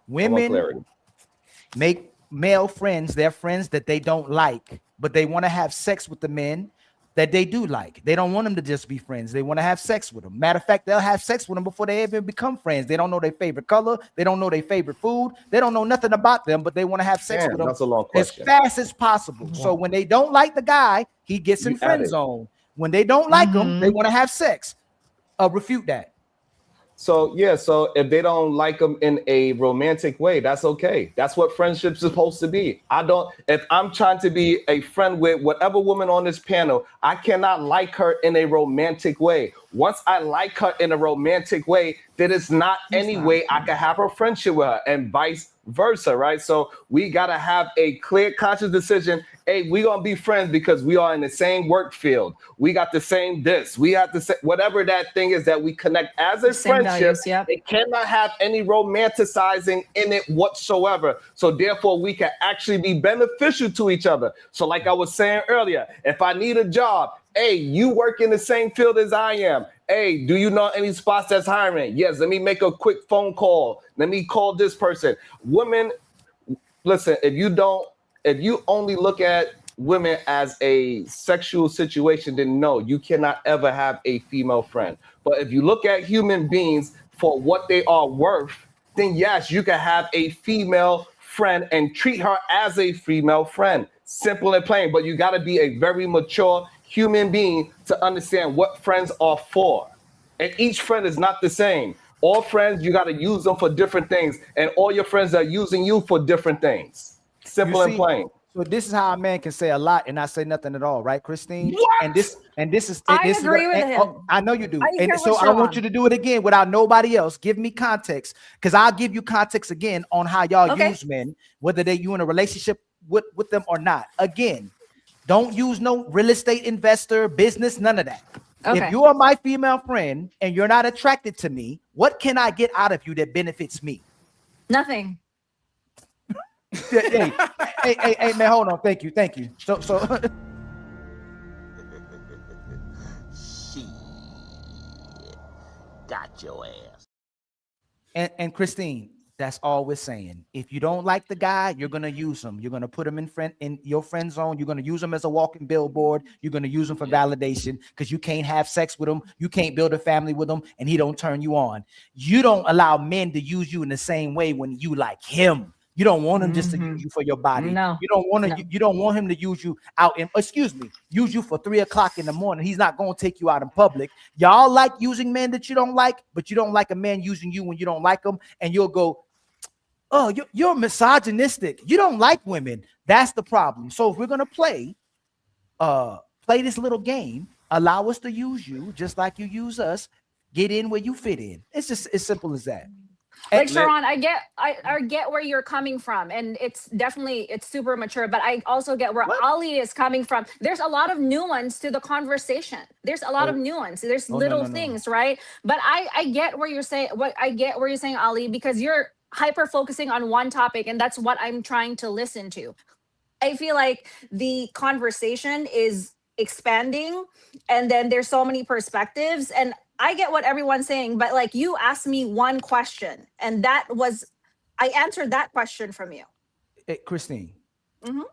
Women make male friends their friends that they don't like, but they want to have sex with the men that they do like. They don't want them to just be friends. They want to have sex with them. Matter of fact, they'll have sex with them before they even become friends. They don't know their favorite color. They don't know their favorite food. They don't know nothing about them, but they want to have sex with them that's a long question. as fast as possible. Yeah. So when they don't like the guy, he gets in friend zone. When they don't like him, they want to have sex. Refute that. So if they don't like them in a romantic way, that's okay. That's what friendship's supposed to be. If I'm trying to be a friend with whatever woman on this panel, I cannot like her in a romantic way. Once I like her in a romantic way, then it's not any way I can have a friendship with her, and vice versa, right? So we gotta have a clear, conscious decision. Hey, we gonna be friends because we are in the same work field. We got the same this. We have the same, whatever that thing is that we connect as a friendship. Values, yep. It cannot have any romanticizing in it whatsoever. So therefore, we can actually be beneficial to each other. So like I was saying earlier, if I need a job, hey, you work in the same field as I am. Hey, do you know any spots that's hiring? Yes, let me make a quick phone call. Let me call this person. Women, listen, if you only look at women as a sexual situation, then no, you cannot ever have a female friend. But if you look at human beings for what they are worth, then yes, you can have a female friend and treat her as a female friend. Simple and plain, but you got to be a very mature human being to understand what friends are for. And each friend is not the same. All friends, you got to use them for different things, and all your friends are using you for different things. Simple and plain. So this is how a man can say a lot and not say nothing at all, right, Christine? What? And this is I agree with him. Oh, I know you do. And so I want you to do it again without nobody else. Give me context, because I'll give you context again on how y'all use men, whether you in a relationship with them or not. Again, don't use no real estate investor, business, none of that. Okay. If you are my female friend and you're not attracted to me, what can I get out of you that benefits me? Nothing. hey, man, hold on. Thank you. So Shit. Got your ass. And Christine, that's all we're saying. If you don't like the guy, you're gonna use him. You're gonna put him in your friend zone. You're gonna use him as a walking billboard. You're gonna use him for validation because you can't have sex with him. You can't build a family with him, and he don't turn you on. You don't allow men to use you in the same way when you like him. You don't want him just to use you for your body. No, you don't want to. You don't want him to use you out in. Use you for 3 o'clock in the morning. He's not going to take you out in public. Y'all like using men that you don't like, but you don't like a man using you when you don't like them, and you'll go, "Oh, you're misogynistic. You don't like women." That's the problem. So if we're gonna play this little game, allow us to use you just like you use us. Get in where you fit in. It's just as simple as that. Like Sharon, I get where you're coming from, and it's super mature, but I also get where Ali is coming from. There's a lot of nuance to the conversation. There's a lot of nuance. There's little things, right? But I get where you're saying Ali, because you're hyper focusing on one topic, and that's what I'm trying to listen to. I feel like the conversation is expanding, and then there's so many perspectives, and I get what everyone's saying, but like you asked me one question, and that was I answered that question from you. Hey, Christine, Mhm.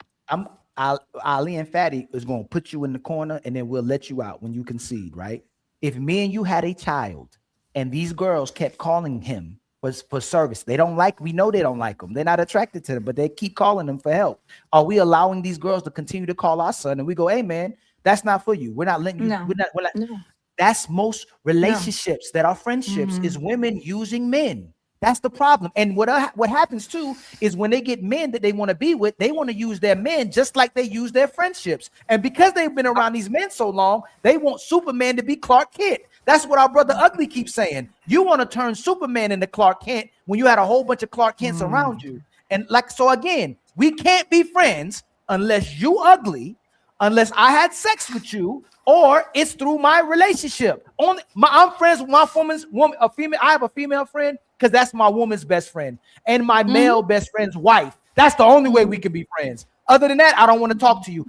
Ali and Fatty is going to put you in the corner, and then we'll let you out when you concede, right? If me and you had a child, and these girls kept calling him for service, we know they don't like him. They're not attracted to them, but they keep calling them for help. Are we allowing these girls to continue to call our son? And we go, hey man, that's not for you. We're not letting you. No. We're not. No. That's most relationships that are friendships is women using men. That's the problem. And what happens too is when they get men that they want to be with, they want to use their men just like they use their friendships. And because they've been around these men so long, they want Superman to be Clark Kent. That's what our brother Ugly keeps saying. You want to turn Superman into Clark Kent when you had a whole bunch of Clark Kents around you. And so again, we can't be friends unless you ugly, unless I had sex with you, or it's through my relationship. I'm friends with my female. I have a female friend because that's my woman's best friend and my male best friend's wife. That's the only way we can be friends. Other than that, I don't want to talk to you.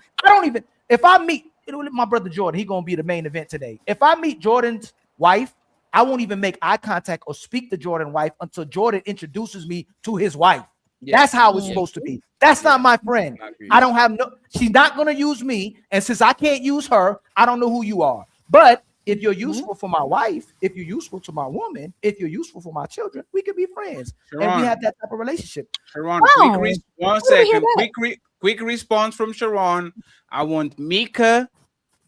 If I meet my brother Jordan, he's going to be the main event today. If I meet Jordan's wife, I won't even make eye contact or speak to Jordan's wife until Jordan introduces me to his wife. Yeah. That's how it's supposed to be. That's not my friend. I don't have she's not going to use me. And since I can't use her, I don't know who you are. But if you're useful for my wife, if you're useful to my woman, if you're useful for my children, we can be friends. Sharon, and we have that type of relationship. Sharon, Wow. one second. Quick response from Sharon. I want Micca,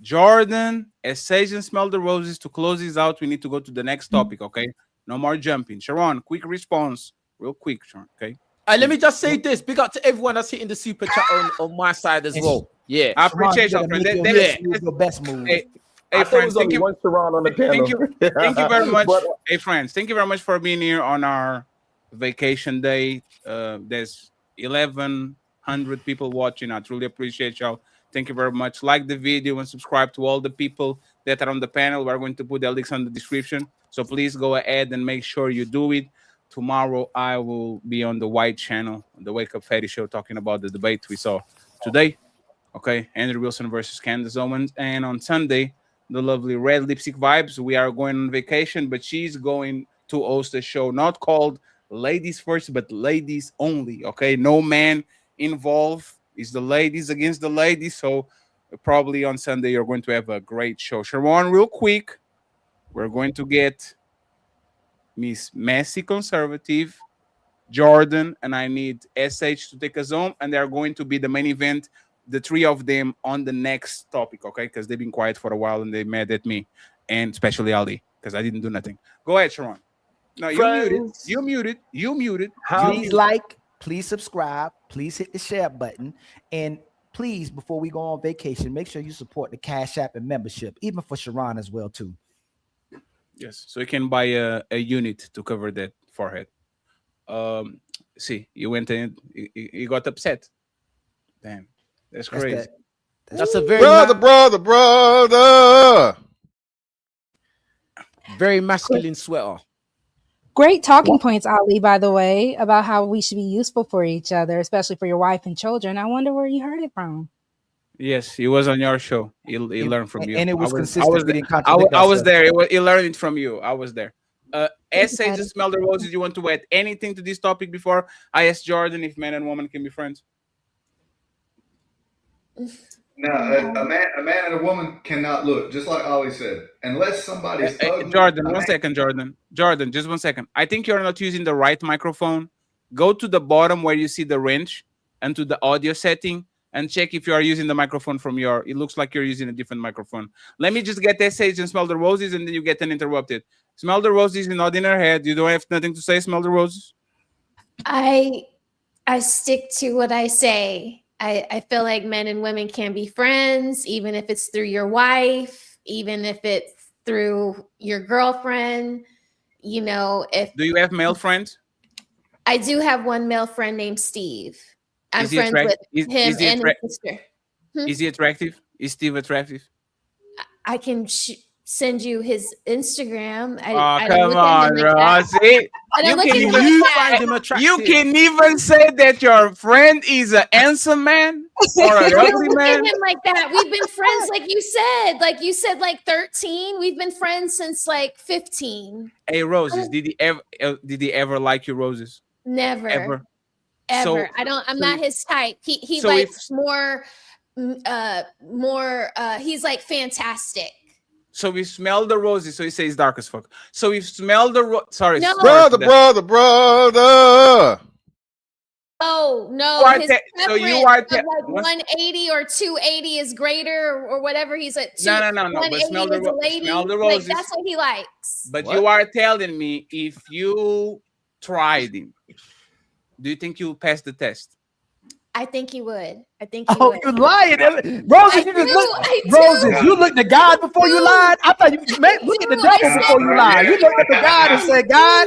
Jordan, as Sage and Smell the Roses to close this out. We need to go to the next topic, okay? No more jumping. Sharon, quick response. Real quick, Sharon, okay? Let me just say this. Big up to everyone that's hitting the super chat on my side as well. Yeah. I appreciate you, friend. Your best move. Hey, friends, thank you. One Sharon on the panel. Thank you very much. Hey, friends, thank you very much for being here on our vacation day. There's 1,100 people watching. I truly appreciate y'all. Thank you very much. Like the video and subscribe to all the people that are on the panel. We're going to put the links on the description. So please go ahead and make sure you do it. Tomorrow, I will be on the White channel, the Wake Up Fatty show, talking about the debate we saw today. Okay, Andrew Wilson versus Candace Owens. And on Sunday, the lovely Red Lipstick Vibes. We are going on vacation, but she's going to host a show not called Ladies First, but Ladies Only. Okay, no man involved. It's the ladies against the ladies. So probably on Sunday, you're going to have a great show. Sharon, real quick, we're going to get Miss Messy Conservative, Jordan, and I need SH to take us home, and they're going to be the main event, the three of them on the next topic, okay? Because they've been quiet for a while and they mad at me, and especially Ali, because I didn't do nothing. Go ahead, Sharon. No, you muted. Please like, please subscribe, please hit the share button, and please, before we go on vacation, make sure you support the Cash App and membership, even for Sharon as well, too. Yes, so you can buy a unit to cover that forehead. See, you went in, you got upset. Damn, that's crazy. That's a very brother. Very masculine sweater. Great talking points, Ali, by the way, about how we should be useful for each other, especially for your wife and children. I wonder where you heard it from. Yes, he was on your show. He learned from you. And it was consistent. I was there. He learned it from you. I was there. Essay to Smell the Roses. You want to add anything to this topic before I ask Jordan if man and woman can be friends? No, a man and a woman cannot look, just like Ollie said, unless somebody's ugly. Jordan, one second, Jordan, just 1 second. I think you're not using the right microphone. Go to the bottom where you see the wrench and to the audio setting and check if you are using the microphone from it looks like you're using a different microphone. Let me just get SH and Smell the Roses, and then you get interrupted. Smell the Roses is not in her head. You don't have nothing to say, Smell the Roses? I stick to what I say. I feel like men and women can be friends, even if it's through your wife, even if it's through your girlfriend. You know, do you have male friends? I do have one male friend named Steve. I'm friends with him and his sister. Is he attractive? Is Steve attractive? I can send you his Instagram. Oh, I don't come look at on, him like bro. that. See? I don't look at him You like find that. him You attractive. can even say that your friend is an handsome man or an I don't ugly look at man. him like that. We've been friends, like you said, like 13. We've been friends since like 15. Hey, Roses, did he ever like you, Roses? Never, Ever? ever. So, I'm so not if, his type. He so if likes more he's like fantastic. so we smell the roses. So he says dark as fuck. So we smell the sorry, No. brother. Oh You no, are his so preference you are of like 180 or 280 is greater or whatever. He's at no. But 180 smell the is a lady. smell the Like roses. that's what he likes. But you are telling me if you tried him, do you think you'll pass the test? I think he would. I think he Oh, would. you lying. Roses, you just look. Roses, you looked at God before you lied. I thought you man, look at the devil before you lied. You looked at the God and said, God,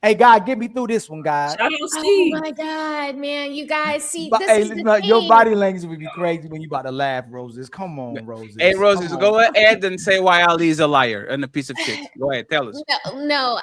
hey, God, get me through this one, God. Oh my God, man. You guys see, But, this hey, is the look, your thing. body language would be crazy when you about to laugh, Roses. Come on, Roses. Hey, Roses, Come go on. ahead and say why Ali is a liar and a piece of shit. Go ahead, tell us. No,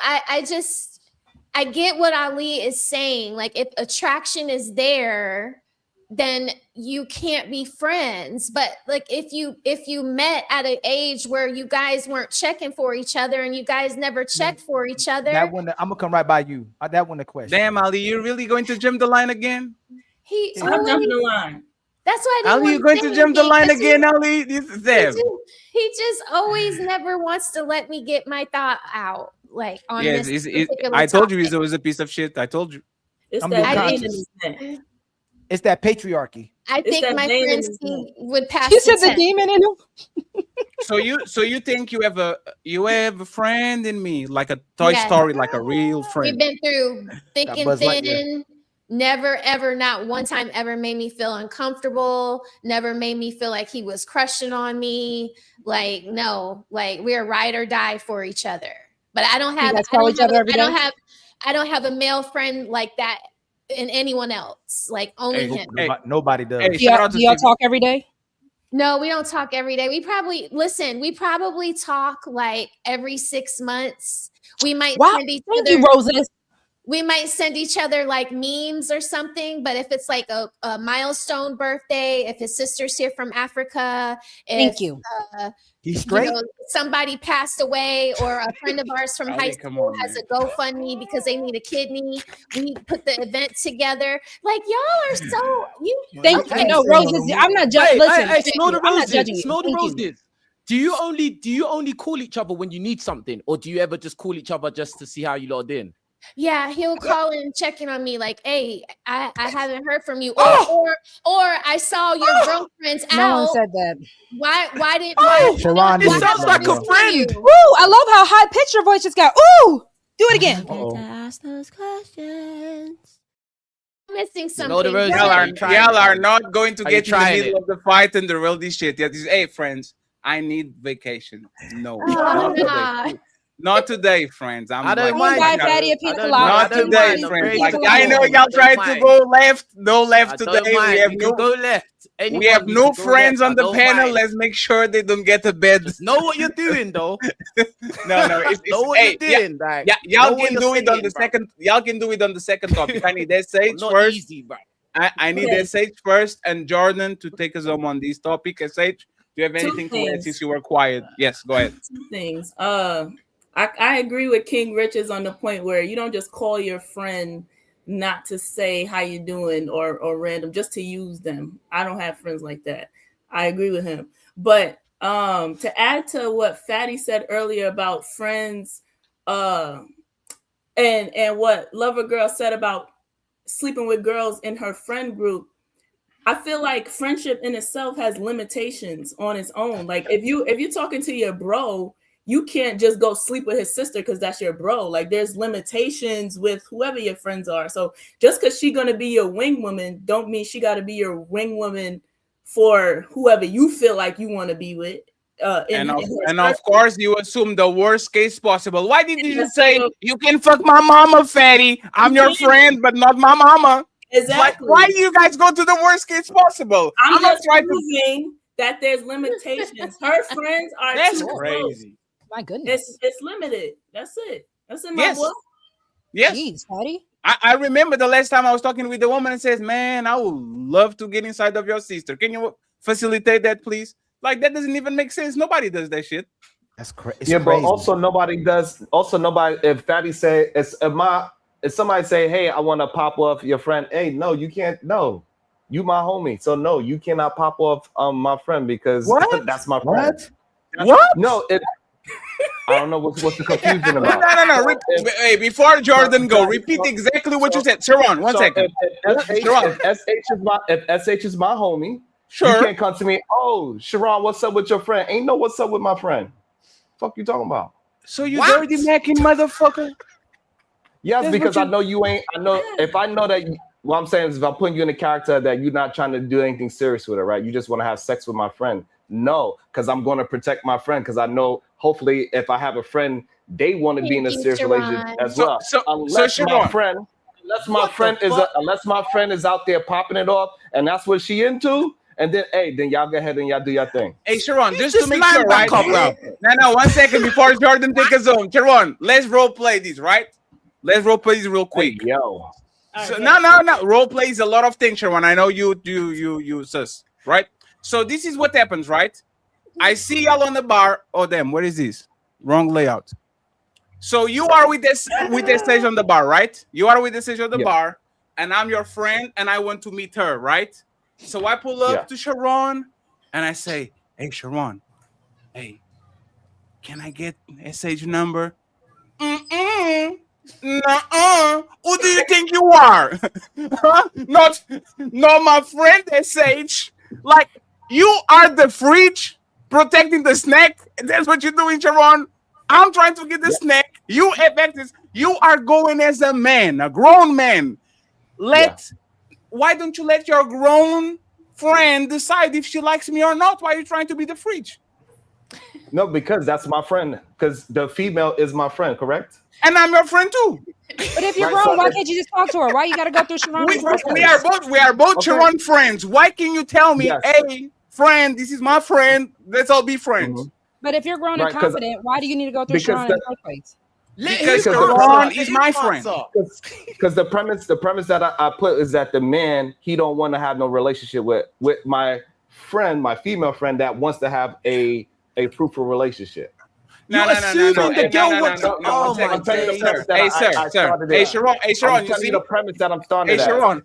I get what Ali is saying. Like, if attraction is there, then you can't be friends. But like, if you met at an age where you guys weren't checking for each other and you guys never checked for each other, That one, I'm gonna come right by you. That one, the question. Damn, Ali, you're really going to jump the line again? he Stop always, jumping the line. that's why I didn't Ali, want you're going to jump the anything, line 'cause again, Ali? This is them. he just always never wants to let me get my thought out, like on Yes, this particular I told you topic. he's always a piece of shit. I told you. It's I'm that being vein in conscious. his neck. It's that patriarchy. I It's think that my vein in friend his Steve would pass He the said the test. demon in him. So you think you have a friend in me, like a Toy Yes. Story, like a real We've friend. been through thick Got and Buzz Lightyear. thin. Never, ever, not one time ever made me feel uncomfortable. Never made me feel like he was crushing on me. Like, no, like we're ride or die for each other. But I don't have, guys call each other every day? I don't have a male friend like that in anyone else. Like only Hey, him. Nobody does. Hey, Do shout y'all, out to do y'all Steve. talk every day? No, we don't talk every day. We probably talk like every 6 months. We might Wow. send each Thank other. you, Roses. We might send each other like memes or something, but if it's like a milestone birthday, if his sister's here from Africa, if Thank you. He's straight. somebody passed away or a friend of ours from high Ali, come school on, has man. a GoFundMe because they need a kidney, we put the event together. Like y'all are so Thank okay. you. No, Roses, I'm not judging. Listen, Hey, smell the I'm not roses. judging you. Smell the Thank you. roses. Do you only call each other when you need something, or do you ever just call each other just to see how you lot are doing? Yeah, he'll call in checking on me like, hey, I haven't heard from you. Or I saw your girlfriend's No one out. said that. Why didn't Sharon It did sounds let like me a know. friend. Woo! I love how high pitched your voice just got. Ooh! Do it again. Uh-oh. ask those questions? missing Smell the something. roses. Y'all are not going to Are you get in the trying middle it? of the fight and the real this shit. Yeah, this is, hey friends, I need vacation. No, not nah. today. Not today, friends. I'm I don't like, mind. Buy you. Fatty a I pina don't colada. not I don't today, mind. I'm friends. ready Like to I go know home. y'all I don't trying to mind. go left. No I left don't today. mind. We have You no. can go left. We Anyone, have you no can go friends left. on I the don't panel. mind. Let's make sure they don't get to bed. Just know what you're doing, though. No. It's, Know what hey, you're doing. Like, y'all know what can you're do it on saying, the bro. second. Y'all can do it on the second topic. I need that stage Not first. easy, bro. I need Okay. SH first and Jordan to take us home on this topic. SH, do you have anything to add things. since you were quiet? Yes, go ahead. Two things. I agree with King Riches on the point where you don't just call your friend not to say how you doing or random, just to use them. I don't have friends like that. I agree with him. But to add to what Fatty said earlier about friends, and what Lover Girl said about sleeping with girls in her friend group, I feel like friendship in itself has limitations on its own. Like if you're talking to your bro, you can't just go sleep with his sister because that's your bro. Like there's limitations with whoever your friends are. So just because she's gonna be your wing woman, don't mean she got to be your wing woman for whoever you feel like you want to be with. And of course, you assume the worst case possible. Why did you just say you can fuck my mama, Fatty? I'm your friend, but not my mama. Exactly. Like, why do you guys go to the worst case possible? I'm not just trying to. proving that there's limitations. Her friends are That's too crazy. My goodness. It's limited. That's it. That's in my book. Yes. Jeez, Patty. I remember the last time I was talking with the woman and says, "Man, I would love to get inside of your sister. Can you facilitate that, please?" Like that doesn't even make sense. Nobody does that shit. That's crazy. Yeah, but also nobody does. Also, nobody. If Fatty say, if somebody say, "Hey, I want to pop off your friend," hey, no, you can't. No, you my homie, so no, you cannot pop off my friend because that's my friend. What? No, I don't know what's the confusion about. No. Hey, before Jordan go, repeat exactly what you said. Sharon, one second. If SH is my homie, sure. You can't come to me. Oh, Sharon, what's up with your friend? Ain't no what's up with my friend. Fuck you talking about? So you dirty macking motherfucker? Yes, That's because what I know you ain't. I know if I know that. What I'm saying is, if I'm putting you in a character that you're not trying to do anything serious with it, right? You just want to have sex with my friend. No, because I'm going to protect my friend. Because I know, hopefully, if I have a friend, they want to be in a serious relationship as well. Unless my friend is out there popping it off, and that's what she into. And then, then y'all go ahead and y'all do your thing. Hey, Sharon, just to make sure, right? No, 1 second before Jordan take us home. Sharon, let's role play this, right? Let's role play this real quick. Hey, yo. So, no. Role play is a lot of things, Sharon. I know you sus, right? So this is what happens, right? I see y'all on the bar. Oh, damn, what is this? Wrong layout. So you are with this stage on the bar, right? You are with the stage on the bar, and I'm your friend, and I want to meet her, right? So I pull up to Sharon, and I say, "Hey, Sharon, hey, can I get SH number?" Nuh-uh. Who do you think you are? Not my friend SH. Like, you are the fridge protecting the snack. That's what you're doing, Sharon. I'm trying to get the snack. You are going as a man, a grown man. Why don't you let your grown friend decide if she likes me or not? Why are you trying to be the fridge? No, because that's my friend. Because the female is my friend, correct? And I'm your friend too. But if you're grown, why can't you just talk to her? Why you gotta go through Sharon? We are both Sharon friends. Why can you tell me, hey, friend, this is my friend. Let's all be friends. But if you're grown and confident, why do you need to go through Sharon in the first place? Because Sharon is my friend. Because the premise that I put is that the man, he don't want to have no relationship with my friend, my female friend that wants to have a fruitful relationship. No. Hey, Sharon, you see the premise that I'm starting. Hey, Sharon,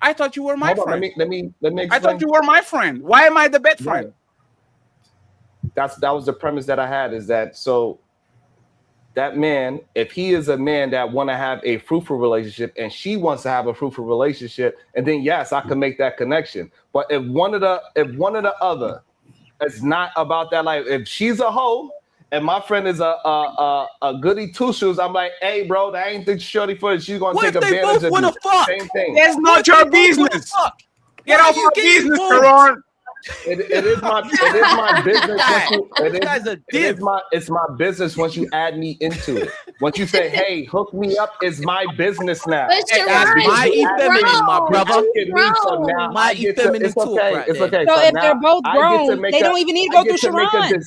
I thought you were my friend. Let me explain. I thought you were my friend. Why am I the bad friend? That was the premise that I had, is that so that man, if he is a man that want to have a fruitful relationship and she wants to have a fruitful relationship, and then yes, I can make that connection. But if one of the other is not about that, like if she's a hoe and my friend is a goody two shoes, I'm like, hey, bro, that ain't the shorty for it. She's gonna take advantage of you. Same thing. That's not your business. Get off my business, Sharon. It is my business. It's my business once you add me into it. Once you say, "Hey, hook me up," is my business now. But my feminine, my brother. My feminine it's okay. It's okay. So if they're both grown, they don't even need to go through Sharon.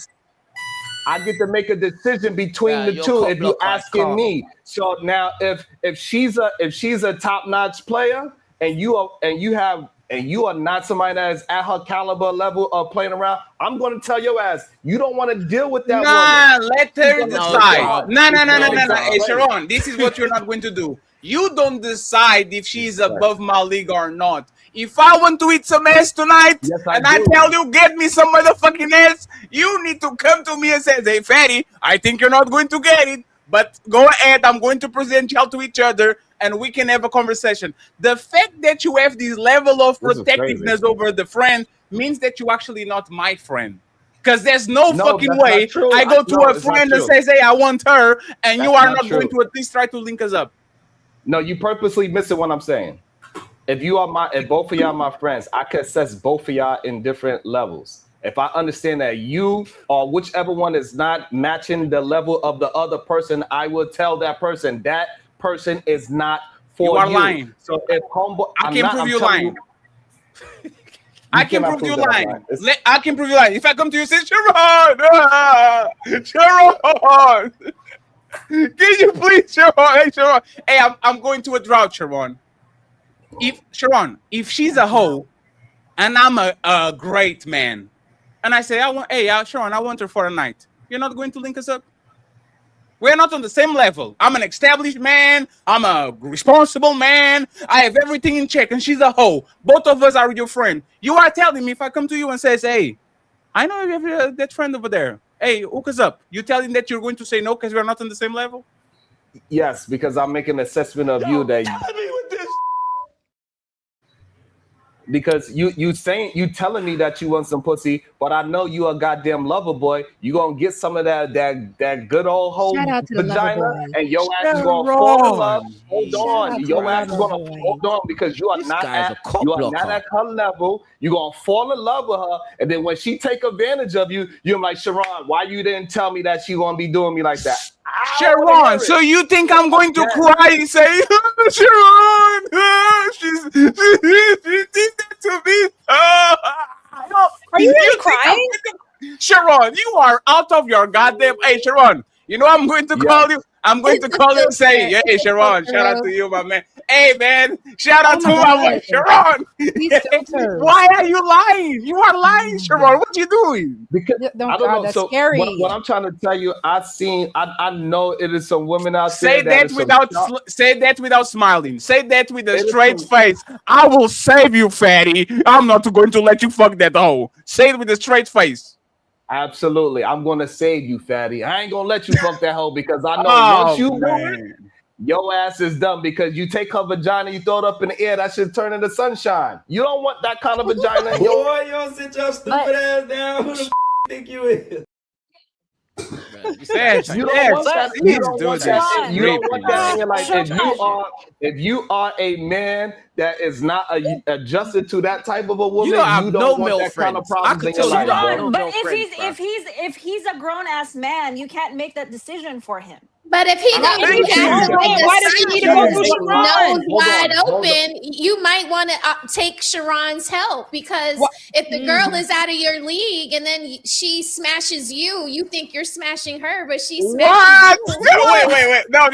I get to make a decision between the two. If you're asking me, so now if she's a top-notch player and you are not somebody that is at her caliber level of playing around, I'm going to tell your ass, you don't want to deal with that woman. Let her decide. No. Hey, Sharon, this is what you're not going to do. You don't decide if she's above my league or not. If I want to eat some ass tonight, I tell you, get me some motherfucking ass, you need to come to me and say, hey, fatty, I think you're not going to get it, but go ahead, I'm going to present y'all to each other, and we can have a conversation. The fact that you have this level of protectiveness over the friend means that you're actually not my friend. Because there's no fucking way I go to a friend and says, hey, I want her, and you are not going to at least try to link us up. No, you purposely missing what I'm saying. If both of y'all my friends, I can assess both of y'all in different levels. If I understand that you or whichever one is not matching the level of the other person, I will tell that person is not for you. You are lying. So if homeboy, I can prove you lying. I can cannot prove you that I'm lying. It's- I can prove you lying. If I come to you and say, Sharon, Sharon, can you please, Sharon? Hey, Sharon. Hey, I'm going to a drought, Sharon. If she's a hoe and I'm a great man, and I say, Sharon, I want her for a night. You're not going to link us up? We're not on the same level. I'm an established man. I'm a responsible man. I have everything in check, and she's a hoe. Both of us are your friend. You are telling me if I come to you and says, hey, I know you have that friend over there. Hey, hook us up. You telling that you're going to say no because we're not on the same level? Yes, because I'm making an assessment of you that. Because you telling me that you want some pussy, but I know you a goddamn lover boy. You gonna get some of that good old hoe Shout out to the lover vagina, boy. and your ass is gonna fall in love. Hold on, your ass is gonna hold on because you are not at her level. You gonna fall in love with her, and then when she take advantage of you, you're like, Sharon, why you didn't tell me that she gonna be doing me like that? Sharon, so you think I'm going to cry and say, Sharon, she did that to me. Are you really crying? Sharon, you are out of your goddamn. Hey, Sharon, you know I'm going to call you. I'm going to call you and say, hey, Sharon, shout out to you, my man. Hey, man, shout out to my man, Sharon. Why are you lying? You are lying, Sharon. What you doing? Because I don't know. That's so scary. What I'm trying to tell you, I know it is some women out Say there say that without smiling. Say that with a straight face. I will save you, fatty. I'm not going to let you fuck that hoe. Say it with a straight face. Absolutely. I'm going to save you, fatty. I ain't going to let you fuck that hoe because I know once you do it, your ass is done because you take her vagina, you throw it up in the air, that should turn into sunshine. You don't want that kind of vagina in your... Boy, you don't sit your stupid ass down. Who the think you is? You don't want that. You don't want that. You don't want that in your life. If you are a man that is not adjusted to that type of a woman, you don't want that kind of problems in your life, bro. But if he's a grown ass man, you can't make that decision for him. But if he knows he has to make why does he need to go through Sharon? nose wide open, you might want to take Sharon's help because if the girl is out of your league and then she smashes you, you think you're smashing her, but she smashes you. Wait. No.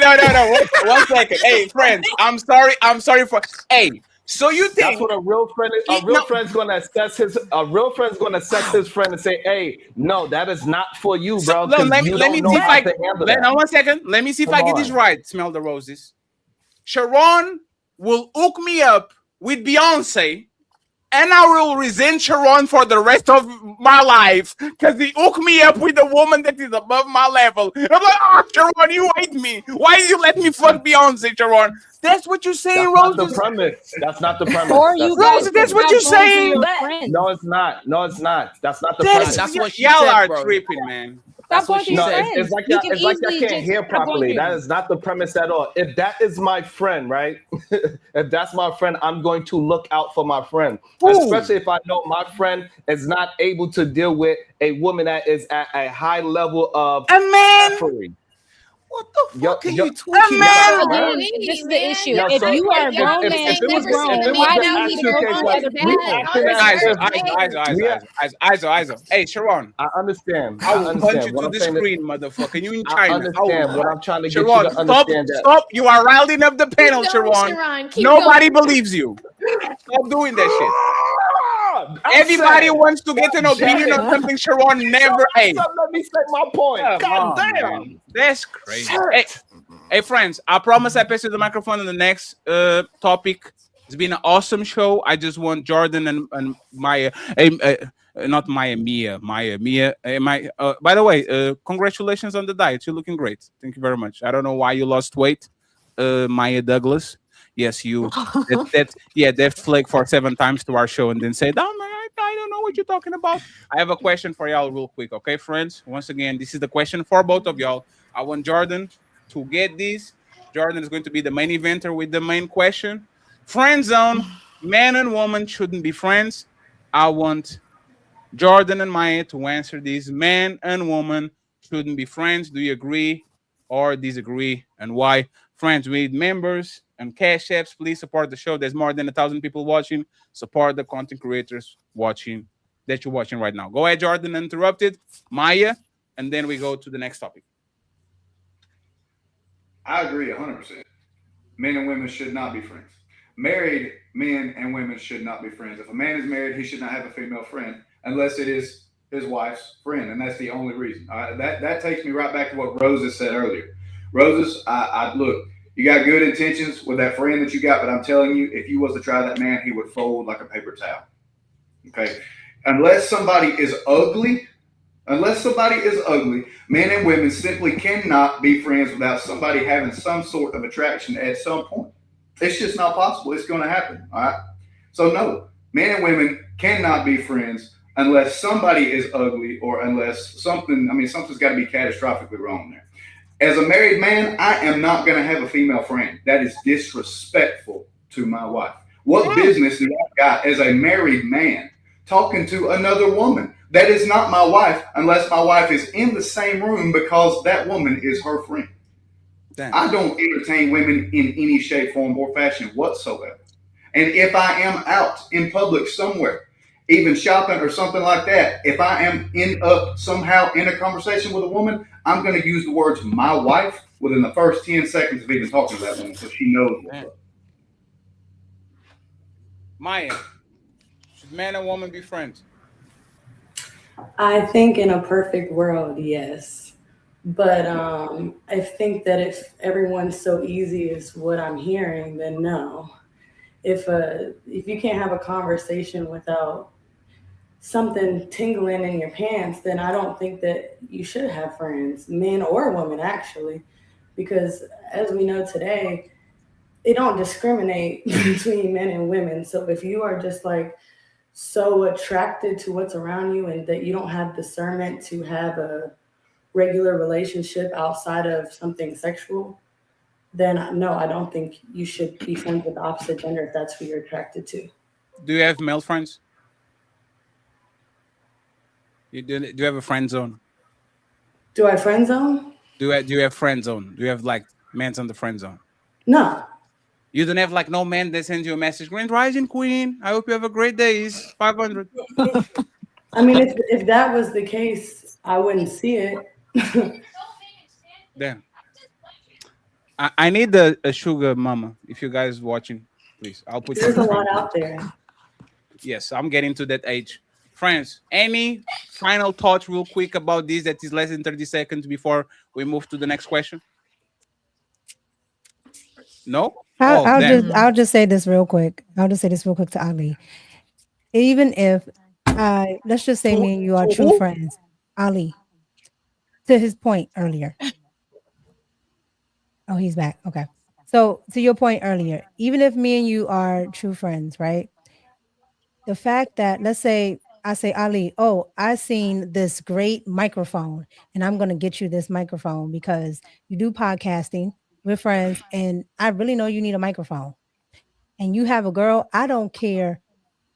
One second. Hey, friends, I'm sorry for. Hey, so you think that's what a real friend is? A real friend's going to assess his friend and say, "Hey, no, that is not for you, bro." Let me see if I can. Now, 1 second. Let me see if I get this on. right. Smell the roses. Sharon will hook me up with Beyonce, and I will resent Sharon for the rest of my life because he hooked me up with a woman that is above my level. I'm like, Sharon, you hate me. Why did you let me fuck Beyonce, Sharon? That's what you're saying, Rose. That's not the premise. Or you Rose, that's what you're saying. No, it's not. That's not the That's premise. That's what y'all are tripping, man. That's what she said. It's like y'all can't hear properly. That is not the premise at all. If that is my friend, right? If that's my friend, I'm going to look out for my friend. Especially if I know my friend is not able to deal with a woman that is at a high level of suffering. What the fuck are you talking about? This is the issue. If you are a grown man, he's grown. Why do you need to go through other Eyes. Hey, Sharon. I understand. I will punch you to the screen, motherfucker. You in China. I understand. What I'm trying to get you to understand Stop. You are riling up the panel, Sharon. Nobody believes you. Stop doing that shit. Everybody wants to get an opinion on something Sharon never ate. Let me say my point. God damn. Man. That's crazy. Hey, friends, I promise I pass you the microphone on the next topic. It's been an awesome show. I just want Jordan and Maya, not Maya, Mia. By the way, congratulations on the diet. You're looking great. Thank you very much. I don't know why you lost weight, Maya Douglas. Yes, you. That flag for 7 times to our show and then said, "Oh man, I don't know what you're talking about." I have a question for y'all, real quick, okay, friends? Once again, this is the question for both of y'all. I want Jordan to get this. Jordan is going to be the main eventer with the main question. Friend zone, man and woman shouldn't be friends. I want Jordan and Maya to answer this. Man and woman shouldn't be friends. Do you agree or disagree, and why? Friends, we need members. and Cash Apps. Please support the show. There's more than 1,000 people watching. Support the content creators watching that you're watching right now. Go ahead, Jordan, interrupted. Maya, and then we go to the next topic. I agree 100%. Men and women should not be friends. Married men and women should not be friends. If a man is married, he should not have a female friend unless it is his wife's friend, and that's the only reason. That takes me right back to what Roses said earlier. Roses, I look, you got good intentions with that friend that you got, but I'm telling you, if you was to try that man, he would fold like a paper towel. Okay, unless somebody is ugly, men and women simply cannot be friends without somebody having some sort of attraction at some point. It's just not possible. It's going to happen. All right. So no, men and women cannot be friends unless somebody is ugly or unless something's got to be catastrophically wrong there. As a married man, I am not going to have a female friend. That is disrespectful to my wife. What business do I got as a married man talking to another woman? That is not my wife unless my wife is in the same room because that woman is her friend. Damn. I don't entertain women in any shape, form, or fashion whatsoever. And if I am out in public somewhere, even shopping or something like that, if I am somehow in a conversation with a woman, I'm going to use the words "my wife" within the first 10 seconds of even talking to that woman, so she knows what's up. Maya, should man and woman be friends? I think in a perfect world, yes. But I think that if everyone's so easy as what I'm hearing, then no. If you can't have a conversation without something tingling in your pants, then I don't think that you should have friends, men or women, actually. Because as we know today, it don't discriminate between men and women. So if you are just like so attracted to what's around you and that you don't have discernment to have a regular relationship outside of something sexual, then no, I don't think you should be friends with the opposite gender if that's who you're attracted to. Do you have male friends? Do you have a friend zone? Do I friend zone? Do you have friend zone? Do you have like men's on the friend zone? No. You don't have like no man that sends you a message, Grand Rising Queen, I hope you have a great day. It's 500. I mean, if that was the case, I wouldn't see it. Damn. I need a sugar mama. If you guys watching, please. I'll put. There's a lot out there. Yes, I'm getting to that age. Friends, any final thoughts real quick about this that is less than 30 seconds before we move to the next question? No? I'll just say this real quick. I'll just say this real quick to Ali. Even if let's just say me and you are true friends, Ali, to his point earlier. Oh, he's back. Okay. So to your point earlier, even if me and you are true friends, right? The fact that, let's say I say, Ali, oh, I seen this great microphone and I'm going to get you this microphone because you do podcasting, we're friends, and I really know you need a microphone. And you have a girl, I don't care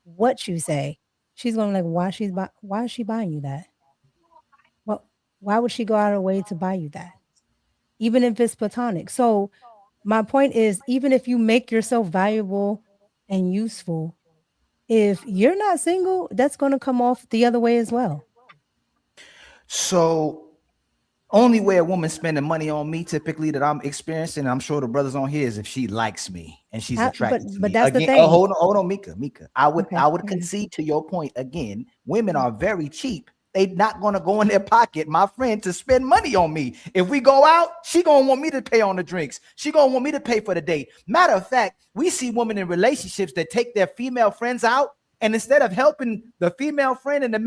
what you say. She's going to be like, why is she buying you that? Well, why would she go out of her way to buy you that? Even if it's platonic. So my point is, even if you make yourself valuable and useful, if you're not single, that's going to come off the other way as well. So only way a woman's spending money on me typically that I'm experiencing, I'm sure the brothers on here, is if she likes me and she's attracted to me. But that's again, the thing. hold on, Micca. I would concede to your point again. Women are very cheap. They not going to go in their pocket, my friend, to spend money on me. If we go out, she going to want me to pay on the drinks. She going to want me to pay for the date. Matter of fact, we see women in relationships that take their female friends out, and instead of helping the female friend and the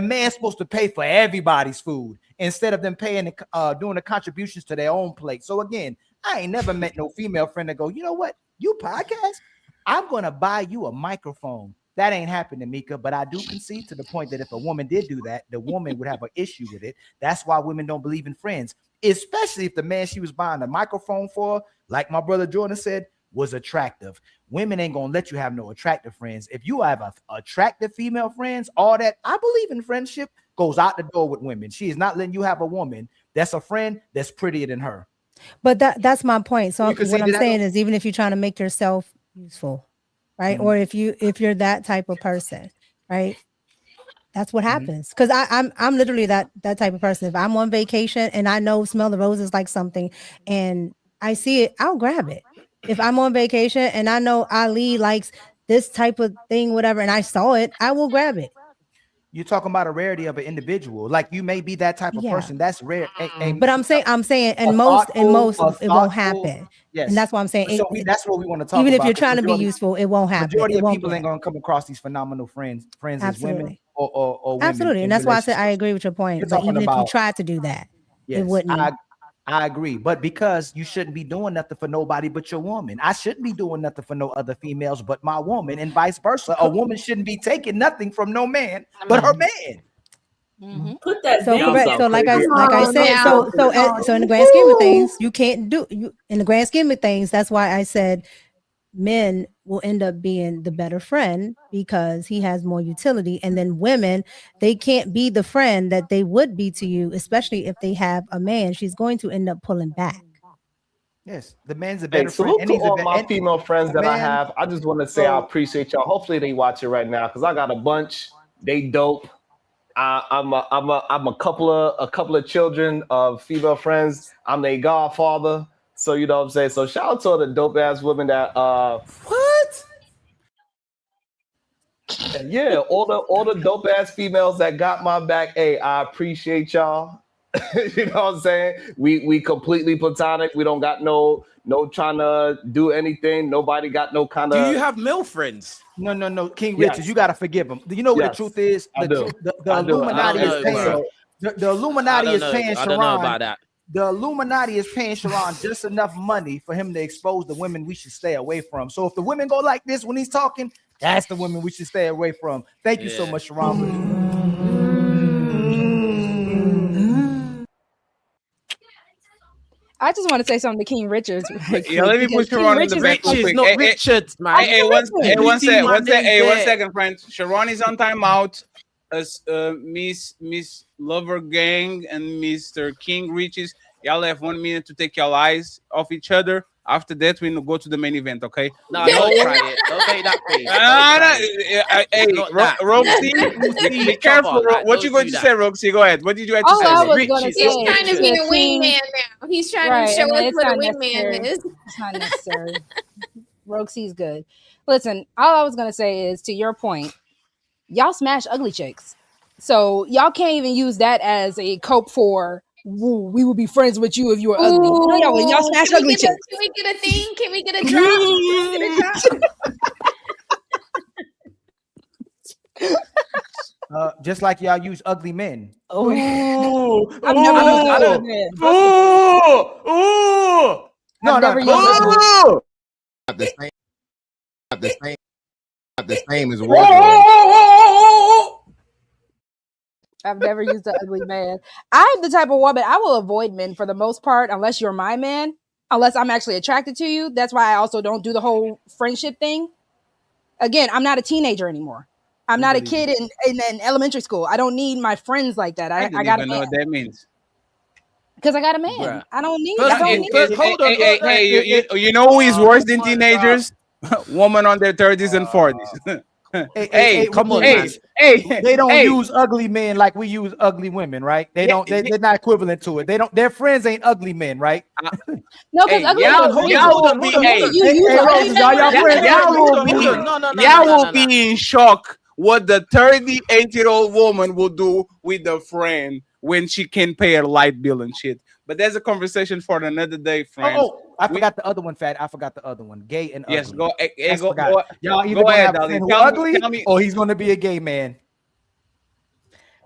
man's supposed to pay for everybody's food instead of them paying, doing the contributions to their own plate. So again, I ain't never met no female friend that go, you know what, you podcast? I'm going to buy you a microphone. That ain't happening, Micca, but I do concede to the point that if a woman did do that, the woman would have an issue with it. That's why women don't believe in friends, especially if the man she was buying the microphone for, like my brother Jordan said, was attractive. Women ain't gonna let you have no attractive friends. If you have attractive female friends, all that, I believe in friendship, goes out the door with women. She is not letting you have a woman that's a friend that's prettier than her. But that's my point. So You can see what I'm that- saying is, even if you're trying to make yourself useful, right? Mhm. Or if you're that type of person, right? That's what Mhm. happens. Because I'm literally that type of person. If I'm on vacation and I know smell the roses like something, and I see it, I'll grab it. If I'm on vacation and I know Ali likes this type of thing, whatever, and I saw it, I will grab it. You're talking about a rarity of an individual. Like you may be that type of Yeah. person. That's rare. But I'm saying, a in most, thoughtful- it won't happen. Yes, And that's why I'm saying, So that's what we want to talk even about. if you're 'cause trying to be majority- useful, it won't happen. Majority It of won't people be ain't gonna come across these phenomenal friends as women Absolutely. or women. Absolutely. in And that's why I said I relationships. agree with your point. You're But talking even if you about- tried to do that, it Yes, wouldn't. I agree, but because you shouldn't be doing nothing for nobody but your woman. I shouldn't be doing nothing for no other females but my woman, and vice versa. A woman shouldn't be taking nothing from no man but her man. Put that So vein correct. down. So like I on said, now. so in the grand scheme of things, you can't do you in the grand scheme of things. That's why I said men will end up being the better friend because he has more utility, and then women, they can't be the friend that they would be to you, especially if they have a man. She's going to end up pulling back. Yes, the man's a Hey, better friend. salute and to he's a all be- my and- female friends that I man, have. I just want to say I appreciate y'all. Hopefully they watch it right now because I got a bunch. They dope. I'm a couple of children of female friends. I'm their godfather. So you know what I'm saying. So shout out to all the dope ass women that What? Yeah, all the dope ass females that got my back. Hey, I appreciate y'all. You know what I'm saying? We completely platonic. We don't got no trying to do anything. Nobody got no kind Do of. you have male friends? No, King Yes. Richard, you got to forgive him. You know what Yes, the truth is? I do. The I do. Illuminati I don't is know, paying. bro. The Illuminati is paying I don't know Sharon. about that. The Illuminati is paying Sharon just enough money for him to expose the women we should stay away from. So if the women go like this when he's talking, that's the women we should stay away from. Thank you so Yeah. much, Sharon. I just want to say something to King Richards. Right Yeah, let me put Sharon on the bench real quick. not Richards, man. Hey, one You see my second, name there. friend. Sharon is on timeout. As Miss Lover Gang and Mr. King reaches, y'all have 1 minute to take your eyes off each other. After that, we go to the main event, okay? No, don't try it. Don't take that face. Hey, Not that. Roxy, You see be each careful. other, like, What don't you going do to that. say, Roxy? Go ahead. What did you have to All say? I was Rick? going to He's say trying to is be the a king- wingman now. He's trying Right, to show and us it's what a not wingman necessary. is. It's not necessary. Roxy's good. Listen, all I was gonna say is, to your point, y'all smash ugly chicks, so y'all can't even use that as a cope for. "Woo, we would be friends with you if you were ugly." No, y'all smash Can we ugly get chicks. Can we get a thing? Can we get a drop? Can we get a drop? Just like y'all use ugly men. Oh, I've never used an ugly man. No, I've never used no. ugly. Not the same. Not the same. Not the same as wardrobe. I've never used an ugly man. I'm the type of woman, I will avoid men for the most part, unless you're my man, unless I'm actually attracted to you. That's why I also don't do the whole friendship thing. Again, I'm not a teenager anymore. I'm not a kid in elementary school. I don't need my friends like that. I I didn't got a even know man what that means. because I got a man. Bruh. I don't need. First, I don't need. hold on. Hey, you know who is worse than teenagers? Woman on their 30s and 40s. Hey, come on, hey, man. Hey, they don't hey. use ugly men like we use ugly women, right? They don't. They're not equivalent to it. They don't. Their friends ain't ugly men, right? No, because Hey, ugly y'all- men are crazy. y'all will be- hey, You use hey, ugly Rosie, men. y'all friends? Y'all will Hold be, on. No. y'all will be in shock what the 38-year-old woman will do with a friend when she can pay her light bill and shit. But there's a conversation for another day, friends. I forgot the other one, Fat. I forgot the other one. Gay and Yes, ugly. go. I Go, forgot. go, Y'all either go gonna ahead, have a Ali. friend who Tell ugly me. or he's gonna be a gay man.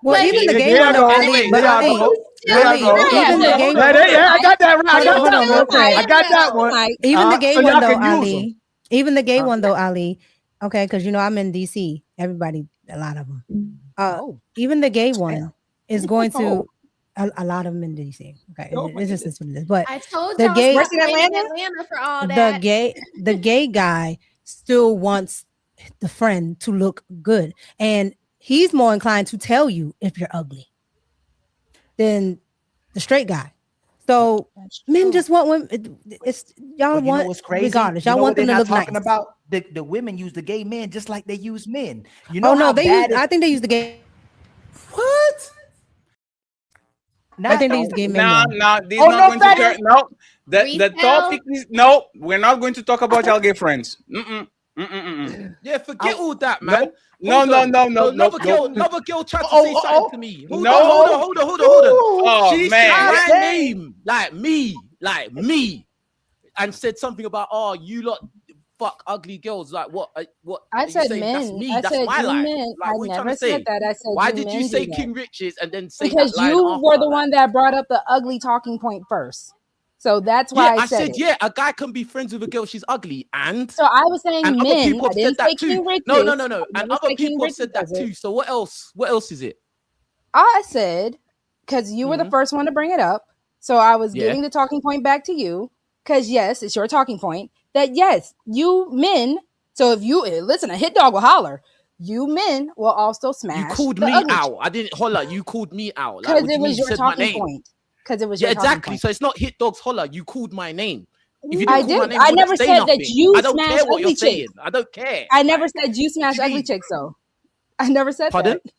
Well, Like, even the gay There one y'all though, go. Ali. There But y'all Ali, go. There y'all Ali, go. even the gay one. Yeah, I got that right. I got Hold on, real quick. I got that one. Even the gay so one y'all though, can use them. Ali. Even the gay one though, Ali. Okay, because you know I'm in DC. Everybody, a lot of them. Even the gay one is going to a lot of them in DC. Okay, it's just what it is. But I told the y'all gay, stop blaming Atlanta for all that. the gay guy still wants the friend to look good, and he's more inclined to tell you if you're ugly than the straight guy. So men just want women. It's y'all But you know want what's crazy? regardless. You Y'all know want what they're them to not look talking nice. about? The women use the gay men just like they use men. You Oh know no, how they bad use. it I think they use the gay. What? I not think they use the gay men No, more. no, this is Oh not no, going to turn. fatty. No, the topic Resell. is no. We're not going to talk about y'all gay friends. Mm-mm, mm-mm. Yeah, forget all that, man. Nope. No, Hold no, on. no, So no, no, no. another girl tried to say Oh, something oh, to me. Hold on, hold on, No. hold on, hold on, hold on. Oh She said man. my God name, like me, and said something about, oh, you lot fuck ugly girls. Like what? What I are you said saying? That's men. me. I That's said my you life. men. Like I what are you trying never to said say? that. I said Why you did you men do say that King Riches and then say that because line you after? were the Like, one that brought up the ugly talking point first. So that's yeah, why I I said said, it. yeah, a guy can be friends with a girl, she's ugly, and So I was saying other men. people I have said didn't say that too. King No, Riches. I and never other said King people have Riches said that does it. too. So what else? What else is it? I said, because you were the Mhm. first one to bring it up. So I was Yeah. giving the talking point back to you. Because yes, it's your talking point. That yes, you men. So if you listen, a hit dog will holler. You men will also You smash called the me ugly chick. out. I didn't holler. You called me out. Like, Because what do it you mean? was You your said my talking name. point. Because it was Yeah, your talking exactly. point. So it's not hit dogs holler. You called my name. If you I didn't call my did. name, I I wouldn't never say said that nothing. you I don't smash care what you're ugly chicks. saying. I don't care. I never Like, said you what smash do you ugly mean? chicks though. I never said Pardon? that.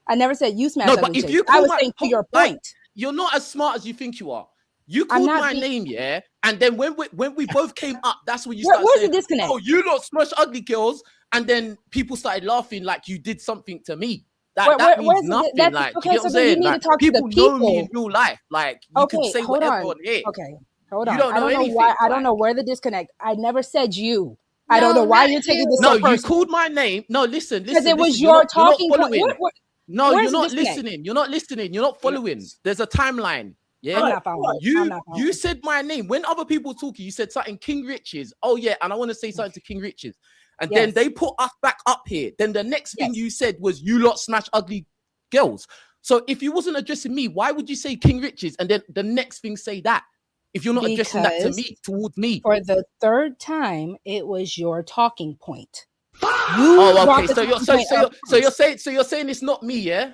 I never said you smash No, ugly but if chicks. you I call was my saying to your like, point. you're not as smart as you think you are. You I'm called not my being. name, yeah, and then when we both came up, that's when you start Where's the saying, disconnect? "Oh, you lot smash ugly girls," and then people started laughing like you did something to me. That means Where's the nothing. that's Like, do you okay? get what So I'm then you saying? need to Like, talk to the people know me in people. real life. Like, you can Okay, say hold whatever on. on here. Okay, hold You on. don't I know don't know why. anything. I don't Like, know where the disconnect. I never said you. I don't know No, why not you're taking this no, so you. you personal. called my name. No, listen, Because it was You're your not talking point. following. No, Where's you're the not disconnect? listening. You're not listening. You're not following. There's a timeline. Yeah. I'm not following. I'm not You following. said my name. When other people talking, you said something King Riches. Oh, yeah, and I want to say something to King Riches. And then Yes. they put us back up here. Then the next thing Yes. you said was you lot smash ugly girls. So if you wasn't addressing me, why would you say King Riches and then the next thing say that? If you're not addressing that to Because me, towards me. for the third time, it was your talking point. You Oh, brought okay. the So talking point up first. you're saying it's not me, yeah?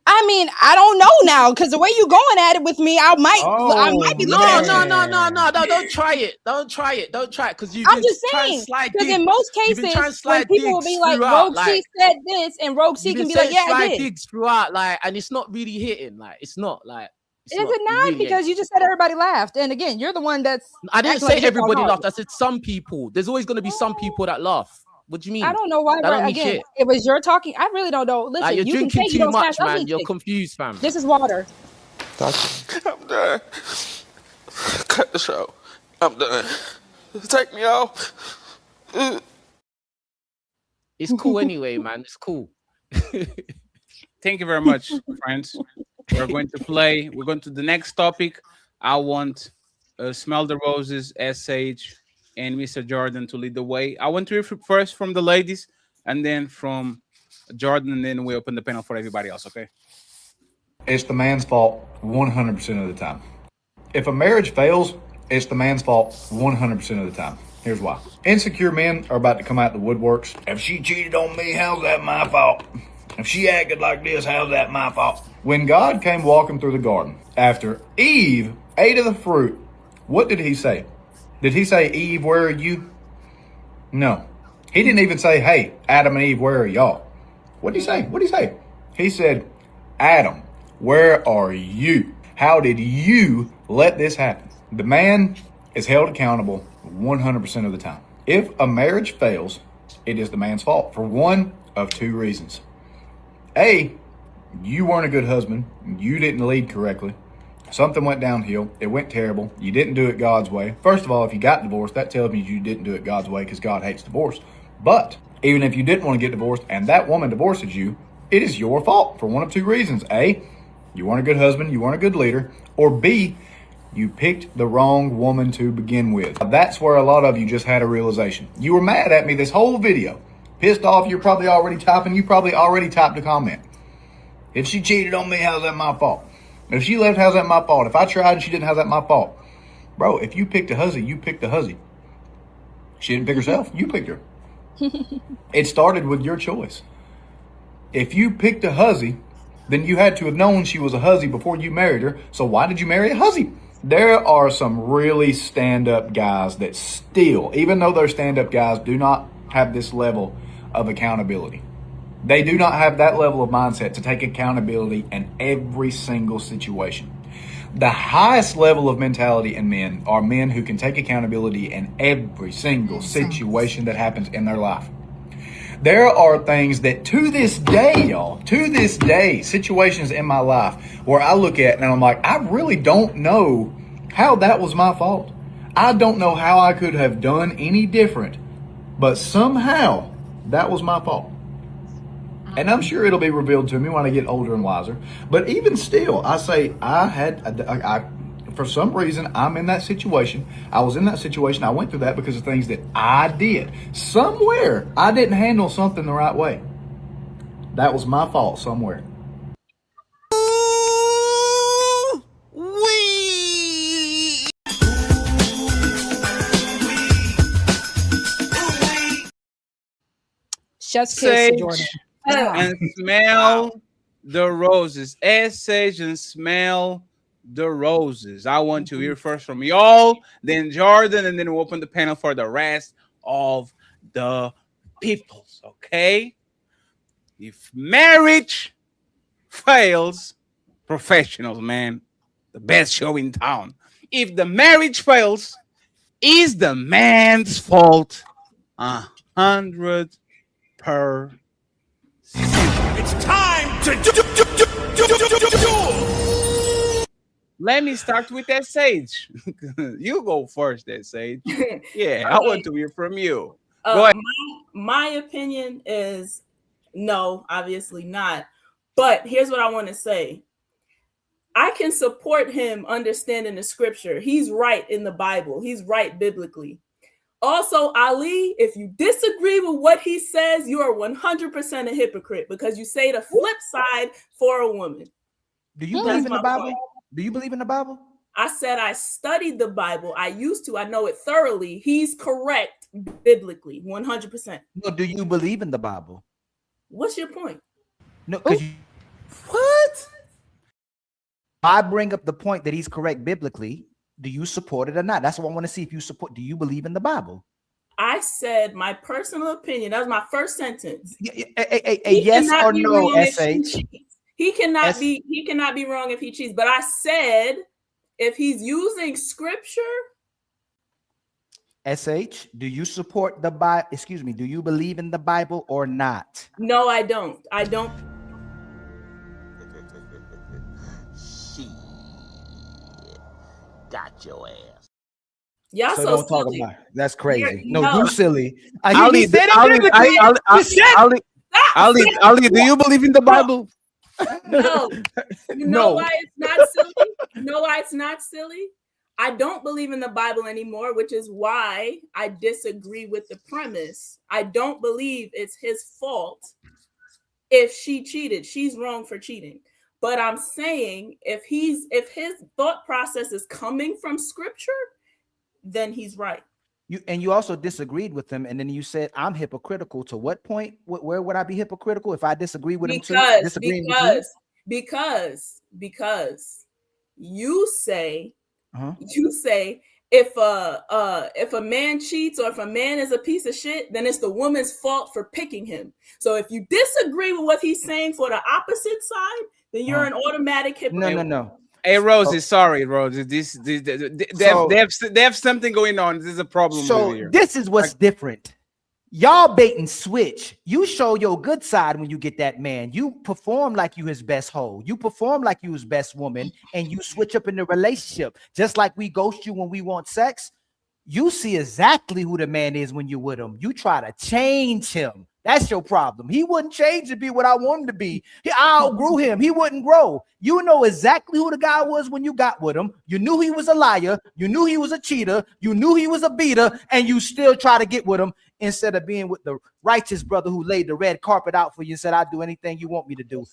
I mean, I don't know now because the way you going at it with me, I might Oh be looking No, at you. no, don't try it. Don't try it. Don't try it. Because you've I'm been just trying to saying slide because digs. in most You've been trying cases, to when slide people will digs be like, throughout. "Rogue Like, C said this," and Rogue C you've been can be like, saying "Yeah, I slide did." digs throughout, like, and it's not really hitting. Like, it's not like it's Is not. it It not? really ain't. Because you just said everybody laughed, and again, you're the one that's I didn't acting like say a hit dog everybody hard. laughed. I said some people. There's always gonna be some people that laugh. What do you I mean? don't know why. That don't mean Again, shit. it was your talking. I really don't know. Like, Listen, you're you can say drinking you too don't smash much, ugly man. You're chicks. confused, fam. This is water. I'm done. Cut the show. I'm done. Take me off. It's cool anyway, man. It's cool. Thank you very much, friends. We're going to play. We're going to the next topic. I want Smell the Roses, SH, and Mr. Jordan to lead the way. I want to hear first from the ladies and then from Jordan, and then we open the panel for everybody else, okay? It's the man's fault 100% of the time. If a marriage fails, it's the man's fault 100% of the time. Here's why. Insecure men are about to come out the woodworks. If she cheated on me, how's that my fault? If she acted like this, how's that my fault? When God came walking through the garden, after Eve ate of the fruit, what did he say? Did he say, Eve, where are you? No. He didn't even say, hey, Adam and Eve, where are y'all? What did he say? What did he say? He said, Adam, where are you? How did you let this happen? The man is held accountable 100% of the time. If a marriage fails, it is the man's fault for one of two reasons. A, you weren't a good husband. You didn't lead correctly. Something went downhill. It went terrible. You didn't do it God's way. First of all, if you got divorced, that tells me you didn't do it God's way because God hates divorce. But even if you didn't want to get divorced and that woman divorces you, it is your fault for one of two reasons. A, you weren't a good husband. You weren't a good leader. Or B, you picked the wrong woman to begin with. That's where a lot of you just had a realization. You were mad at me this whole video. Pissed off, you're probably already typing. You probably already typed a comment. If she cheated on me, how's that my fault? If she left, how's that my fault? If I tried and she didn't, how's that my fault? Bro, if you picked a hussy, you picked a hussy. She didn't pick herself. You picked her. It started with your choice. If you picked a hussy then you had to have known she was a hussy before you married her. So why did you marry a hussy? There are some really stand-up guys that still, even though they're stand-up guys, do not have this level of accountability. They do not have that level of mindset to take accountability in every single situation. The highest level of mentality in men are men who can take accountability in every single situation that happens in their life. There are things that to this day, y'all, to this day, situations in my life where I look at and I'm like, I really don't know how that was my fault. I don't know how I could have done any different, but somehow that was my fault. And I'm sure it'll be revealed to me when I get older and wiser. But even still, I say for some reason, I'm in that situation. I was in that situation. I went through that because of things that I did. Somewhere, I didn't handle something the right way. That was my fault somewhere. Chef's kiss to Sage Jordan. and smell the roses. Sage and smell the roses. I want to hear first from y'all, then Jordan, and then we'll open the panel for the rest of the peoples. Okay? If marriage fails, professionals, man, the best show in town. If the marriage fails, is the man's fault 100%. It's time to do. Let me start with that Sage. You go first, that Sage. Yeah, I want to hear from you. Go ahead. My opinion is no, obviously not. But here's what I want to say. I can support him understanding the scripture. He's right in the Bible. He's right biblically. Also, Ali, if you disagree with what he says, you are 100% a hypocrite because you say the flip side for a woman. Do you believe in the Bible? Do you believe in the Bible? I said I studied the Bible. I used to. I know it thoroughly. He's correct biblically, 100%. No, do you believe in the Bible? What's your point? No, because what? I bring up the point that he's correct biblically. Do you support it or not? That's what I want to see if you support. Do you believe in the Bible? I said my personal opinion. That was my first sentence. Yes or no, SH? He cannot be. He cannot be wrong if he cheats. But I said if he's using scripture. SH, do you support the Bible? Excuse me. Do you believe in the Bible or not? No, I don't. I don't. Got your ass. Y'all so don't silly. talk about it. That's crazy. No. You silly. Ali, do you believe in the Bible? No. You know why it's not silly? You know why it's not silly? I don't believe in the Bible anymore, which is why I disagree with the premise. I don't believe it's his fault if she cheated. She's wrong for cheating. But I'm saying if his thought process is coming from scripture, then he's right. You also disagreed with him, and then you said I'm hypocritical. To what point? Where would I be hypocritical if I disagree with him too? Because you say if a man cheats or if a man is a piece of shit, then it's the woman's fault for picking him. So if you disagree with what he's saying for the opposite side, then you're an automatic hypocrite. No. Hey, Rosie, sorry, Rosie. They have something going on. This is a problem. So this is what's different. Y'all bait and switch. You show your good side when you get that man. You perform like you his best hoe. You perform like you his best woman, and you switch up in the relationship. Just like we ghost you when we want sex. You see exactly who the man is when you're with him. You try to change him. That's your problem. He wouldn't change to be what I want him to be. I outgrew him. He wouldn't grow. You know exactly who the guy was when you got with him. You knew he was a liar. You knew he was a cheater. You knew he was a beater, and you still try to get with him instead of being with the righteous brother who laid the red carpet out for you and said, I'll do anything you want me to do.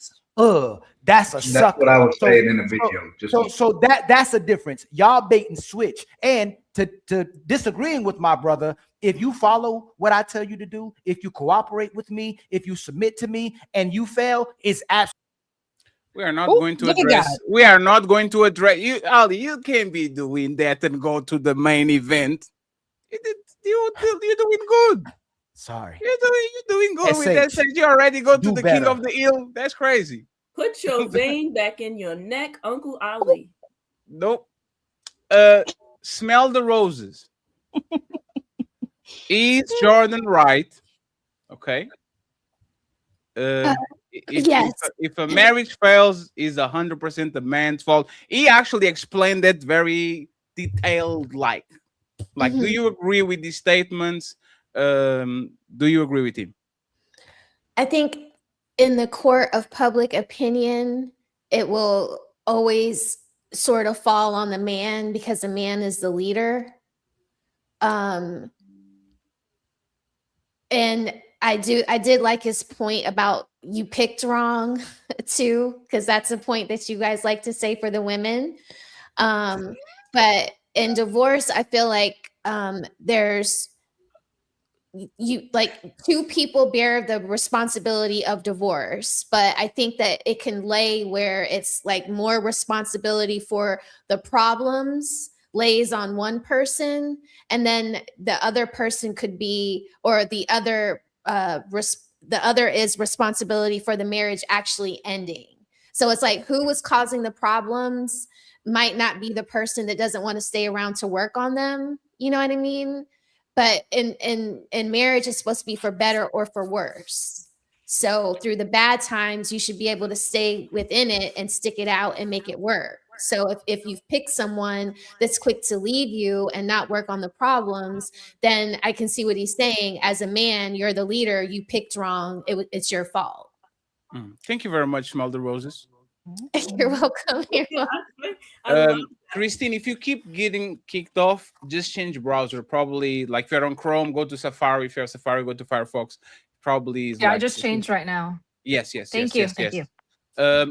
That's a sucker. That's what I was saying in the video. So that's a difference. Y'all bait and switch. And to disagreeing with my brother, if you follow what I tell you to do, if you cooperate with me, if you submit to me and you fail, it's absolutely. We are not Ooh, going to look at address. God. We are not going to address you, Ali. You can't be doing that and go to the main event. You're doing good. Sorry. You're doing good with that. SH, Since you already go to do the king better. of the hill. That's crazy. Put your vein back in your neck, Uncle Ali. Nope. Smell the roses. Is Jordan right? Okay. Yes. If a marriage fails, is 100% the man's fault. He actually explained that very detailed, like, do Mhm. you agree with these statements? Do you agree with him? I think in the court of public opinion, it will always sort of fall on the man because the man is the leader. And I did like his point about you picked wrong too, because that's a point that you guys like to say for the women. But in divorce, I feel like there's you like two people bear the responsibility of divorce, but I think that it can lay where it's like more responsibility for the problems lays on one person, and then the other person could be, or the other the other is responsibility for the marriage actually ending. So it's like who was causing the problems might not be the person that doesn't want to stay around to work on them, you know what I mean? But in marriage, it's supposed to be for better or for worse. So through the bad times, you should be able to stay within it and stick it out and make it work. So if you've picked someone that's quick to leave you and not work on the problems, then I can see what he's saying. As a man, you're the leader. You picked wrong. It's your fault. Thank you very much, Smell the Roses. You're welcome. You're welcome. Christine, if you keep getting kicked off, just change browser. Probably like if you're on Chrome, go to Safari. If you're on Safari, go to Firefox. Probably is Yeah, I like just changed right now. Yes. Thank you. Thank you.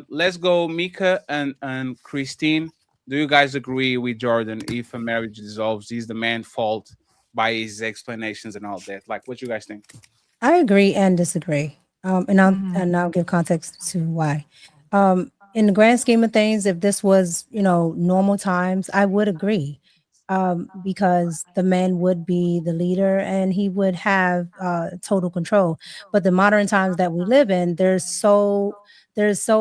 Let's go, Micca and Christine. Do you guys agree with Jordan? If a marriage dissolves, is the man's fault by his explanations and all that? Like, what you guys think? I agree and disagree. And I'll give context to why. In the grand scheme of things, if this was, normal times, I would agree. Because the man would be the leader and he would have total control. But the modern times that we live in, there's so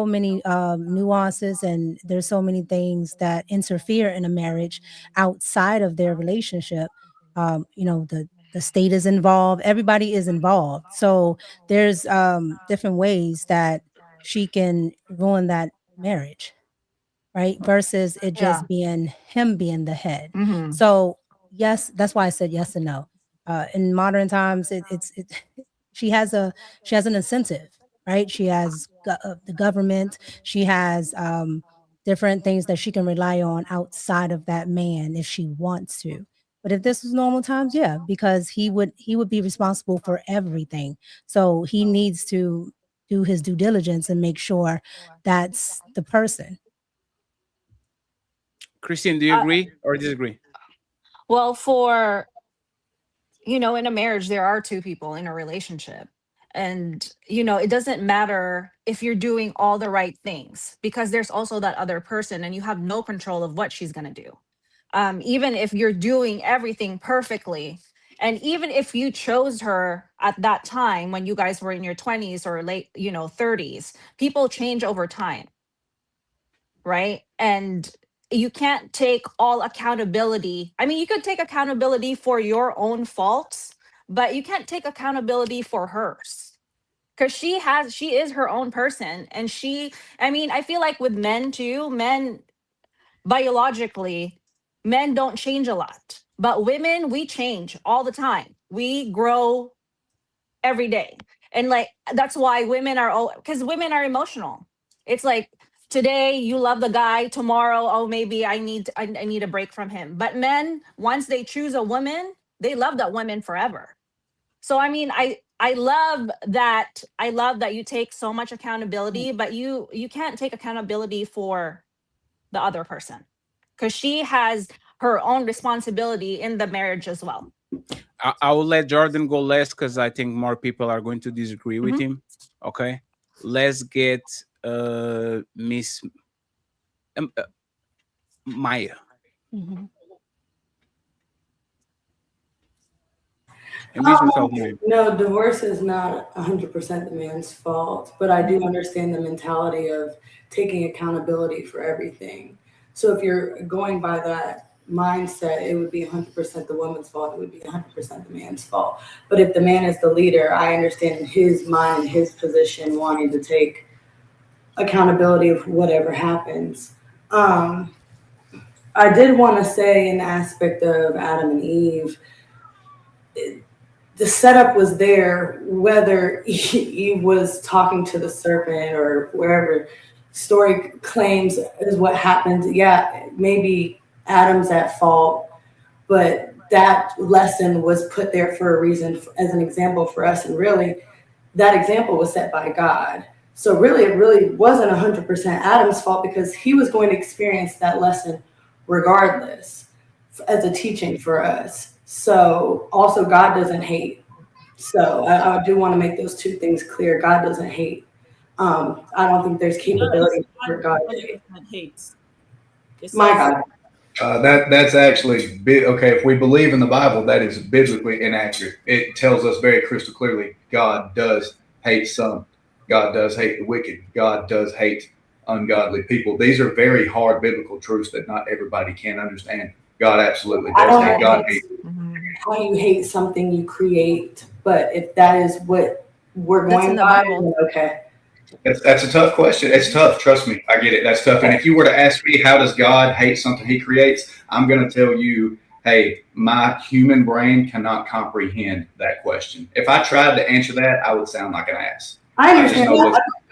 many nuances and there's so many things that interfere in a marriage outside of their relationship. The state is involved, everybody is involved, so there's different ways that she can ruin that marriage, right? Versus it Yeah. just being him being the head. Mhm. So yes, that's why I said yes and no. In modern times, she has an incentive, right? She has the government. She has different things that she can rely on outside of that man if she wants to. But if this was normal times, yeah, because he would be responsible for everything. So he needs to do his due diligence and make sure that's the person. Christine, do you agree or disagree? Well, in a marriage, there are two people in a relationship. And, it doesn't matter if you're doing all the right things because there's also that other person and you have no control of what she's going to do. Even if you're doing everything perfectly, and even if you chose her at that time when you guys were in your 20s or late, 30s, people change over time, right? And you can't take all accountability. I mean, you could take accountability for your own faults, but you can't take accountability for hers because she is her own person. And I feel like with men too, biologically, men don't change a lot, but women, we change all the time. We grow every day. And like, that's why women are, because women are emotional. It's like, today you love the guy, tomorrow, oh, maybe I need a break from him. But men, once they choose a woman, they love that woman forever. So I love that you take so much accountability, but you can't take accountability for the other person because she has her own responsibility in the marriage as well. I will let Jordan go last because I think more people are going to disagree with him. Okay, let's get Miss Maya. Mm-hmm. Introduce yourself, Maya. No, divorce is not 100% the man's fault, but I do understand the mentality of taking accountability for everything. So if you're going by that mindset, it would be 100% the woman's fault. It would be 100% the man's fault. But if the man is the leader, I understand in his mind and his position wanting to take accountability of whatever happens. I did want to say in the aspect of Adam and Eve, the setup was there, whether Eve was talking to the serpent or wherever story claims is what happened. Yeah, maybe Adam's at fault, but that lesson was put there for a reason as an example for us. And really, that example was set by God. So really, it really wasn't 100% Adam's fault because he was going to experience that lesson regardless as a teaching for us. So also God doesn't hate. So I do want to make those two things clear. God doesn't hate. I don't think there's capability for God to hate. Hates. My God. That's actually okay. If we believe in the Bible, that is biblically inaccurate. It tells us very crystal clearly God does hate some. God does hate the wicked. God does hate ungodly people. These are very hard biblical truths that not everybody can understand. God absolutely does hate. God hates. How you hate something you create, but if that is what we're going by, then okay. That's a tough question. It's tough. Trust me. I get it. That's tough. And if you were to ask me, how does God hate something he creates? I'm going to tell you, hey, my human brain cannot comprehend that question. If I tried to answer that, I would sound like an ass. I understand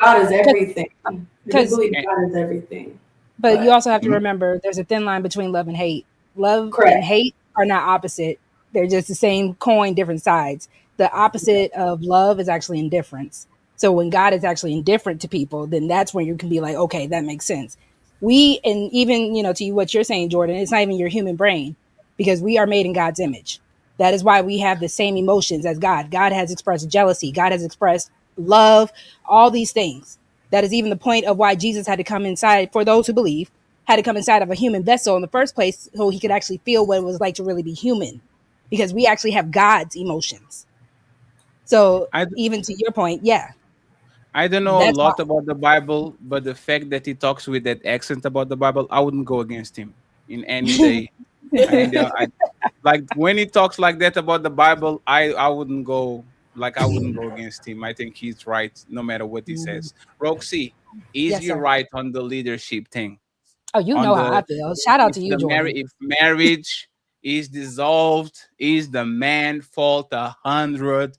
God is everything. I believe God is everything. But you also have to remember there's a thin line between love and hate. Love and hate are not opposite. They're just the same coin, different sides. The opposite of love is actually indifference. So when God is actually indifferent to people, then that's when you can be like, okay, that makes sense. We, and even, to you, what you're saying, Jordan, it's not even your human brain because we are made in God's image. That is why we have the same emotions as God. God has expressed jealousy. God has expressed love, all these things. That is even the point of why Jesus had to come inside, for those who believe, had to come inside of a human vessel in the first place so he could actually feel what it was like to really be human, because we actually have God's emotions. So even to your point, yeah. I don't know a lot about the Bible, but the fact that he talks with that accent about the Bible, I wouldn't go against him in any day. Like when he talks like that about the Bible, I wouldn't go against him. I think he's right no matter what he says. Roxy, is he right on the leadership thing? Oh, you know how I feel. Shout out to you, Jordan. If marriage is dissolved, is the man fault 100%?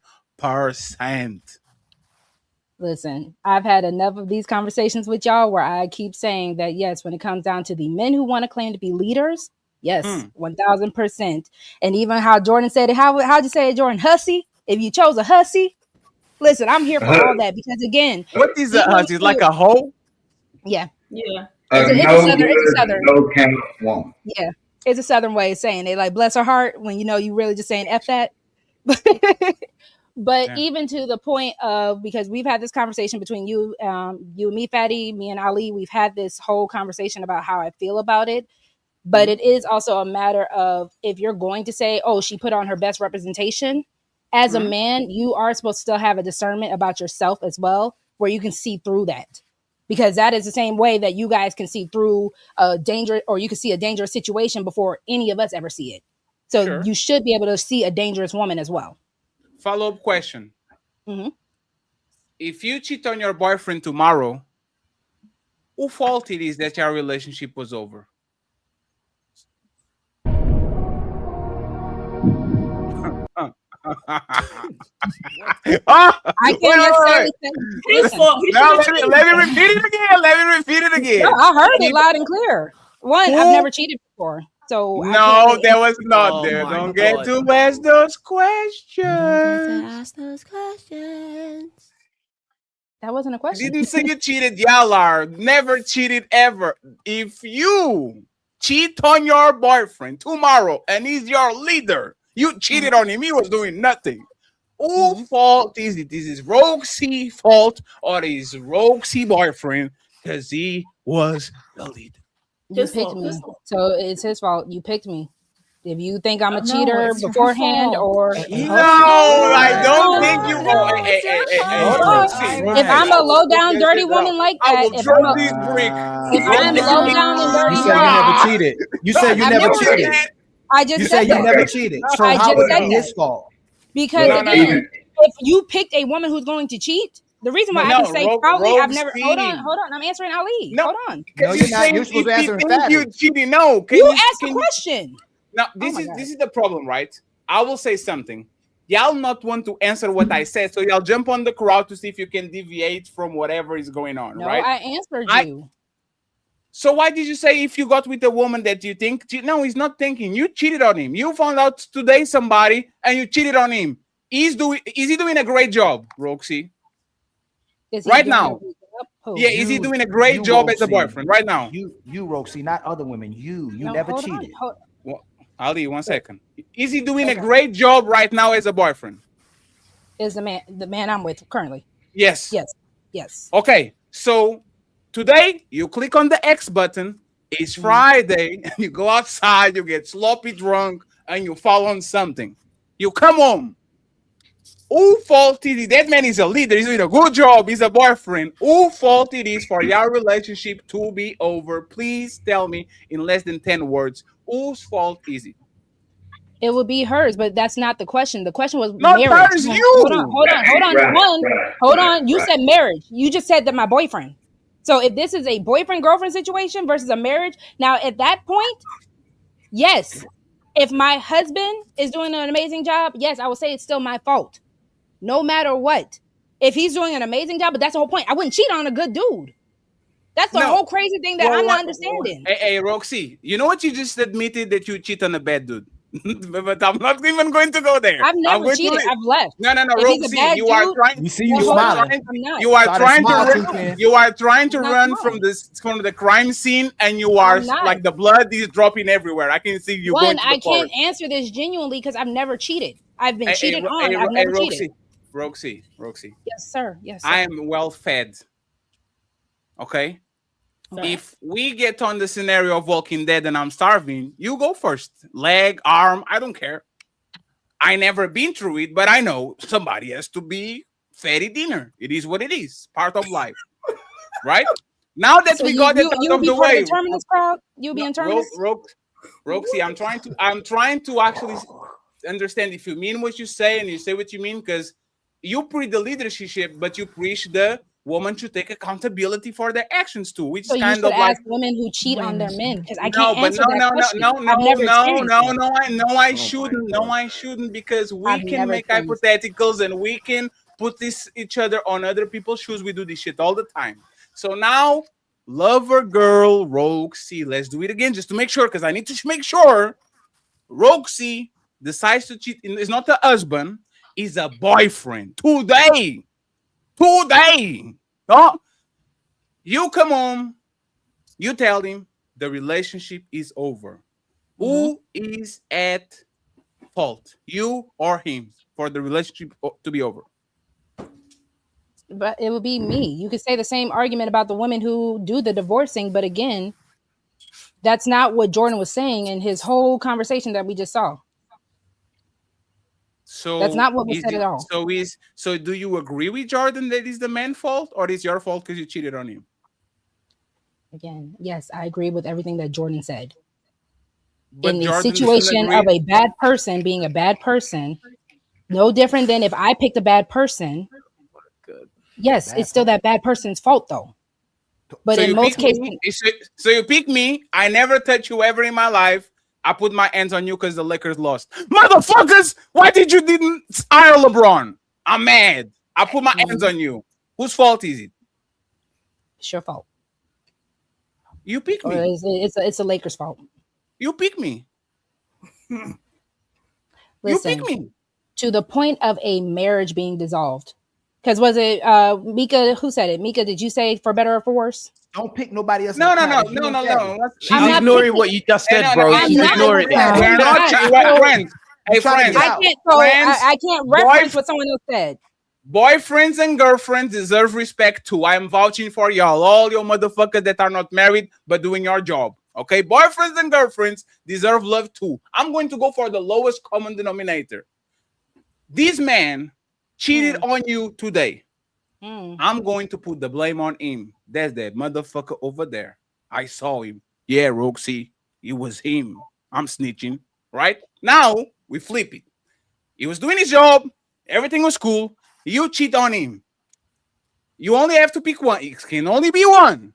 Listen, I've had enough of these conversations with y'all where I keep saying that, yes, when it comes down to the men who want to claim to be leaders, yes, 1000%. And even how Jordan said it, how'd you say it, Jordan? Hussy? If you chose a hussy, listen, I'm here for all that because, again, what is a hussy? Like a hoe? Yeah. Yeah. It's a southern. No count woman. Yeah. It's a southern way of saying it. Like, bless her heart, when you really just saying F that. But even to the point of, because we've had this conversation between you and me, Fatty, me and Ali, we've had this whole conversation about how I feel about it. But it is also a matter of, if you're going to say, oh, she put on her best representation, as a man, you are supposed to still have a discernment about yourself as well, where you can see through that. Because that is the same way that you guys can see through a danger, or you can see a dangerous situation before any of us ever see it. So you should be able to see a dangerous woman as well. Follow-up question. If you cheat on your boyfriend tomorrow, whose fault it is that your relationship was over? I can't necessarily say his fault. Let me repeat it again. No, I heard it loud and clear. One, I've never cheated before. So no, there was not there. Don't get to ask those questions. That wasn't a question. Didn't say you cheated, y'all are. Never cheated ever. If you cheat on your boyfriend tomorrow and he's your leader, you cheated on him, he was doing nothing. Who fault is it? Is it Roxy fault or is Roxy boyfriend? Because he was the leader. You His picked fault. me, so it's his fault. You picked me. If you think I'm a No, cheater it's her beforehand, fault. or No, I don't think you. No, it's your hold on. Roxy. If I'm a low down, dirty woman like I that, will if drop I'm this brick. if I'm low down and dirty, You said you never cheated. You said you I've never never cheated. cheated. I just You said said you that. never cheated. So I how just would said it be that. his fault? Because Look, again, even if you picked a woman who's going to cheat, the reason why I can say probably I've never. Hold on. I'm answering Ali. No, hold on. No, you're not. You're supposed to answer think emphatic. you cheating. No, You asked a question. Now this is the problem, right? I will say something. Y'all not want to answer what I said, so y'all jump on the crowd to see if you can deviate from whatever is going on, No, right? I answered you. So why did you say if you got with a woman that you think? No, he's not thinking. You cheated on him. You found out today somebody and you cheated on him. Is he doing a great job, Roxy? Is he Right doing now? a good job? Who? Yeah, is he doing a great job as a Roxy. boyfriend right now? You Roxy, not other women. You No, never hold on. cheated. Well, Ali, 1 second. Is he doing a great job right now as a boyfriend? Is the man I'm with currently? Yes. Yes. Okay, so today you click on the X button. It's Friday, and you go outside, you get sloppy drunk, and you fall on something. You come home. Who fault it is? That man is a leader. He's doing a good job. He's a boyfriend. Who fault it is for your relationship to be over? Please tell me in less than 10 words. Whose fault is it? It would be hers, but that's not the question. The question was Not marriage. hers, Hold you. on. Hold on. You said marriage. You just said that my boyfriend. So if this is a boyfriend-girlfriend situation versus a marriage, now at that point, yes. If my husband is doing an amazing job, yes, I would say it's still my fault. No matter what. If he's doing an amazing job, but that's the whole point. I wouldn't cheat on a good dude. That's the whole crazy thing that I'm not understanding. Hey, Roxy, you know what you just admitted that you cheat on a bad dude? But I'm not even going to go there. I've never cheated. I've left. No, If he's a Roxy, bad you are dude, trying. You see, you smiling. You are trying to smile, run. You are trying to run from the crime scene, and you are like the blood is dropping everywhere. I can see you going to the I forest. can't answer this genuinely because I've never cheated. I've been cheated on. Hey, I've never Roxy, cheated. Roxy. Yes, sir. Yes, sir. I am well fed. Okay. If we get on the scenario of Walking Dead and I'm starving, you go first. Leg, arm, I don't care. I never been through it, but I know somebody has to be fed at dinner. It is what it is. Part of life. Right? Now that we got it out of the way. Terminus crowd? You be in terminus? Roxy, I'm trying to actually understand if you mean what you say and you say what you mean, because you preach the leadership, but you preach the woman should take accountability for their actions too, which So is you kind should of like ask women who cheat on their men, because I no, can't but answer that question. I've never experienced it. I shouldn't. No, I shouldn't, because we I've can never make experienced hypotheticals and we can put each other on other people's shoes. We do this shit all the time. So now, lover girl Roxy, let's do it again just to make sure, because I need to make sure Roxy decides to cheat. It's not a husband, it's a boyfriend. Today. Oh, you come home, you tell him the relationship is over. Who is at fault? You or him for the relationship to be over? But it would be me. You could say the same argument about the women who do the divorcing, but again, that's not what Jordan was saying in his whole conversation that we just saw. So that's not what was said at all. So do you agree with Jordan that is the man's fault, or is your fault because you cheated on him? Again, yes, I agree with everything that Jordan said. But in the Jordan situation of a bad person being a bad person, no different than if I picked a bad person. Yes, it's still that bad person's fault though. But so in most cases, so you pick me. I never touch you ever in my life. I put my hands on you because the Lakers lost. Motherfuckers, why didn't hire LeBron? I'm mad. I put my hands on you. Whose fault is it? It's your fault. You pick me. It's a Lakers' fault. You pick me. Listen, you pick me. To the point of a marriage being dissolved. Because was it Micca who said it? Micca, did you say for better or for worse? Don't pick nobody else. No. She's ignoring what you just said, bro. She's ignoring it. Hey, friends. I can't. So I can't reference what someone else said. Boyfriends and girlfriends deserve respect too. I am vouching for y'all, all your motherfuckers that are not married but doing your job. Okay, boyfriends and girlfriends deserve love too. I'm going to go for the lowest common denominator. This man cheated on you today. I'm going to put the blame on him. There's that motherfucker over there. I saw him. Yeah, Roxy, it was him. I'm snitching. Right now, we flip it. He was doing his job. Everything was cool. You cheat on him. You only have to pick one. It can only be one.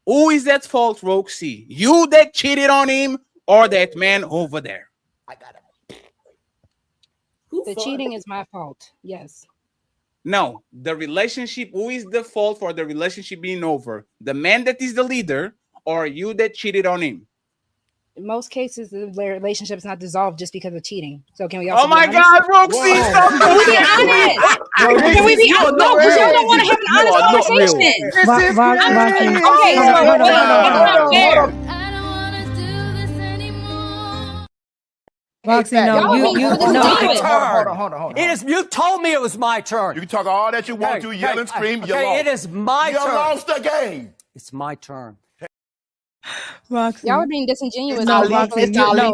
Who is at fault, Roxy? You that cheated on him or that man over there? The cheating is my fault. Yes. No, the relationship. Who is the fault for the relationship being over? The man that is the leader or you that cheated on him? In most cases, the relationship is not dissolved just because of cheating. So can we also? Oh my God, Roxy, stop! Can we be honest? Can we be honest? No, because y'all don't want to have an honest conversation. Okay, so it's not fair. Roxy, no, hold on. It is. You told me it was my turn. You can talk all that you want to, yell and scream. You lost. It is my turn. You lost the game. It's my turn. Roxy. Y'all are being disingenuous. It's our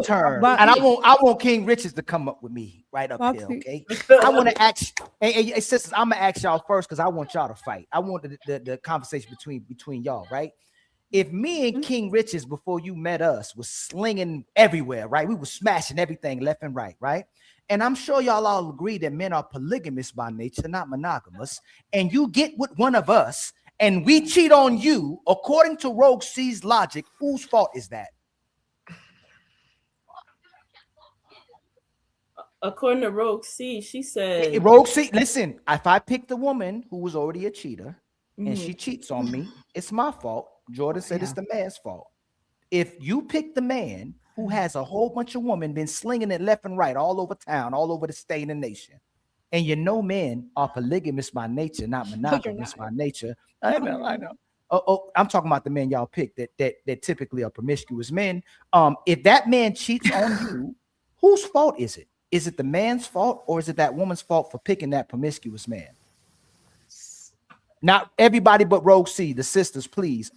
turn. And I want King Richards to come up with me right up here, okay? I want to ask, hey, sisters, I'm gonna ask y'all first because I want y'all to fight. I want the conversation between y'all, right? If me and King Richards, before you met us, was slinging everywhere, right? We were smashing everything left and right, right? And I'm sure y'all all agree that men are polygamous by nature, not monogamous. And you get with one of us, and we cheat on you, according to Rogue C's logic, whose fault is that? According to Rogue C, she said... Rogue C, listen, if I picked a woman who was already a cheater, and she cheats on me, it's my fault. Jordan said it's the man's fault. If you pick the man who has a whole bunch of women been slinging it left and right all over town, all over the state and nation, and you know men are polygamous by nature, not monogamous by nature. I know. I'm talking about the men y'all pick that typically are promiscuous men. If that man cheats on you, whose fault is it? Is it the man's fault or is it that woman's fault for picking that promiscuous man? Not everybody but Rogue C, the sisters, please.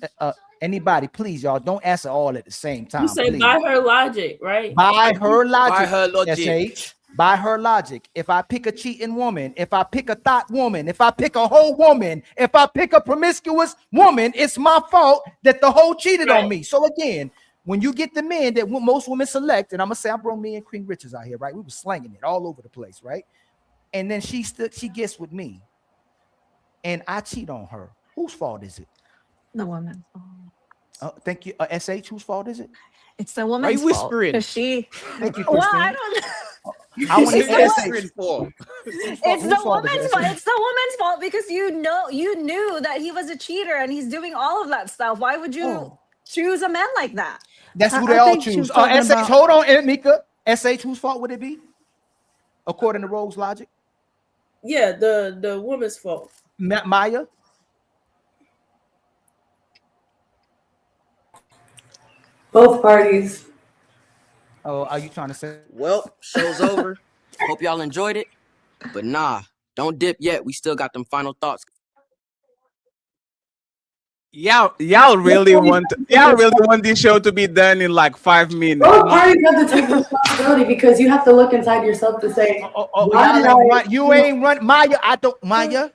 Anybody, please, y'all, don't answer all at the same time. You say please. by her logic, right? By her logic. By her logic. SH, by her logic. If I pick a cheating woman, if I pick a thought woman, if I pick a whole woman, if I pick a promiscuous woman, it's my fault that the whole cheated on me. So again, when you get the men that most women select, and I'm gonna say I brought me and King Richards out here, right? We were slanging it all over the place, right? And then she gets with me. And I cheat on her. Whose fault is it? The woman's fault. Thank you. SH, whose fault is it? It's the woman's fault. Because she... Thank you, Well, Christine. I don't know. I want to hear It's the woman's fault. It's the woman's fault because you knew that he was a cheater and he's doing all of that stuff. Why would you choose a man like that? That's who they all choose. SH, hold on, Micca. SH, whose fault would it be? According to Rogue's logic? Yeah, the woman's fault. Maya? Both parties. Oh, are you trying to say? Well, show's over. Hope y'all enjoyed it. But nah, don't dip yet. We still got them final thoughts. Y'all really want this show to be done in like 5 minutes. Both parties have to take responsibility because you have to look inside yourself to say, you ain't run Maya. Maya.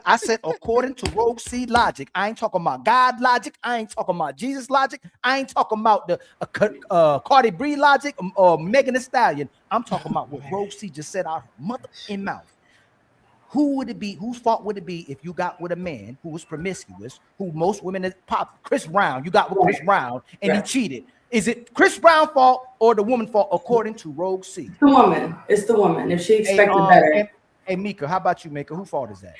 I said according to Rogue C logic. I ain't talking about God logic. I ain't talking about Jesus logic. I ain't talking about the Cardi B logic or Megan Thee Stallion. I'm talking about what Rogue C just said out her mother in mouth. Who would it be? Whose fault would it be if you got with a man who was promiscuous, who most women pop? Chris Brown, you got with Chris Brown and he cheated. Is it Chris Brown's fault or the woman's fault according to Rogue C? It's the woman. It's the woman. If she expected better. Hey, Micca, how about you, Micca? Whose fault is that?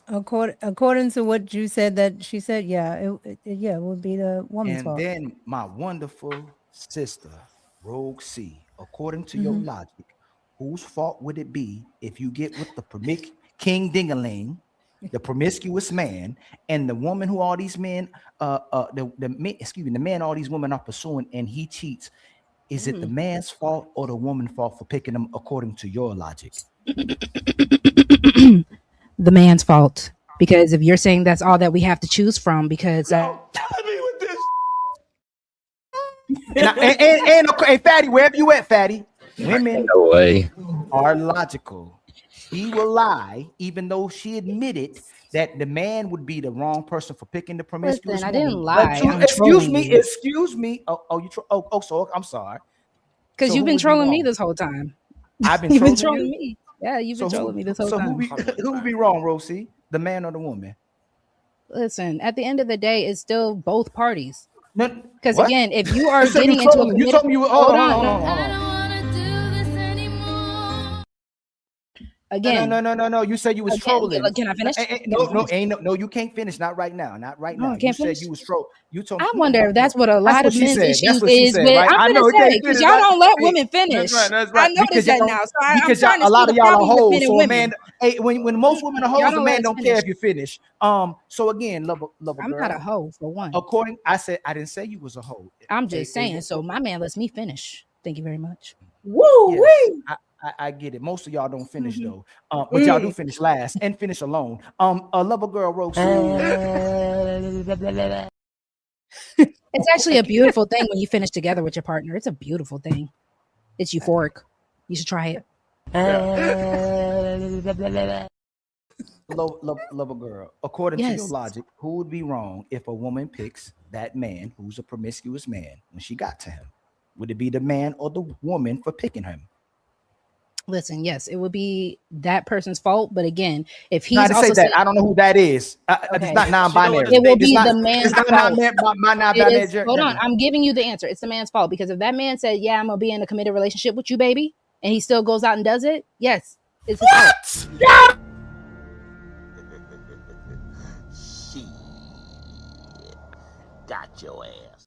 According to what you said, that she said, it would be the woman's fault. And then my wonderful sister, Rogue C, according to your logic, whose fault would it be if you get with the King Dingaling, the promiscuous man, and the woman who all these men, the man all these women are pursuing, and he cheats? Is it the man's fault or the woman's fault for picking them according to your logic? The man's fault. Because if you're saying that's all that we have to choose from, because And Fatty, wherever you at, Fatty, women No way. are logical. She will lie, even though she admitted that the man would be the wrong person for picking the promiscuous listen, I woman. didn't lie. I'm Excuse trolling me, you. excuse me. So I'm sorry. Because So you've who been would be trolling me wrong? this whole time. I've been You've been trolling trolling you. me. Yeah, you've been trolling me this whole So time. who would be wrong, Rosie? The man or the woman? Listen, at the end of the day, it's still both parties. Because What? again, if you are You said you getting into a trolling. You committed, told me you. hold on. Again, No. You said you was trolling. Can I finish? No. You can't finish. Not right now. Not right No, now. I You can't said finish. you was troll. You told. I wonder if that's what a lot of men's That's issues what she is said, with. right? I'm I gonna know. say because y'all don't let women finish. That's right. I noticed that now, so I'm Because trying to a see lot the of y'all are problem with hoes. men and So a women. man, when most women are Y'all hoes, a don't let man us don't finish. care if you finish. So again, love a I'm girl. not a hoe for one. I didn't say you was a hoe. I'm just saying. So my man lets me finish. Thank you very much. Woo wee. I get it. Most of y'all don't finish though, but y'all do finish last and finish alone. A lover girl wrote. It's actually a beautiful thing when you finish together with your partner. It's a beautiful thing. It's euphoric. You should try it. Love a girl. According to your Yes. logic, who would be wrong if a woman picks that man who's a promiscuous man when she got to him? Would it be the man or the woman for picking him? Listen, yes, it would be that person's fault. But again, if No, I he's didn't also say that. saying, I don't know who that is. It's okay, not non-binary. it will be It's the not, man's it's not fault. my It non-binary. is, hold on, gender. I'm giving you the answer. It's the man's fault because if that man said, "Yeah, I'm gonna be in a committed relationship with you, baby," and he still goes out and does it, yes, it's his fault. Yeah. Got your ass.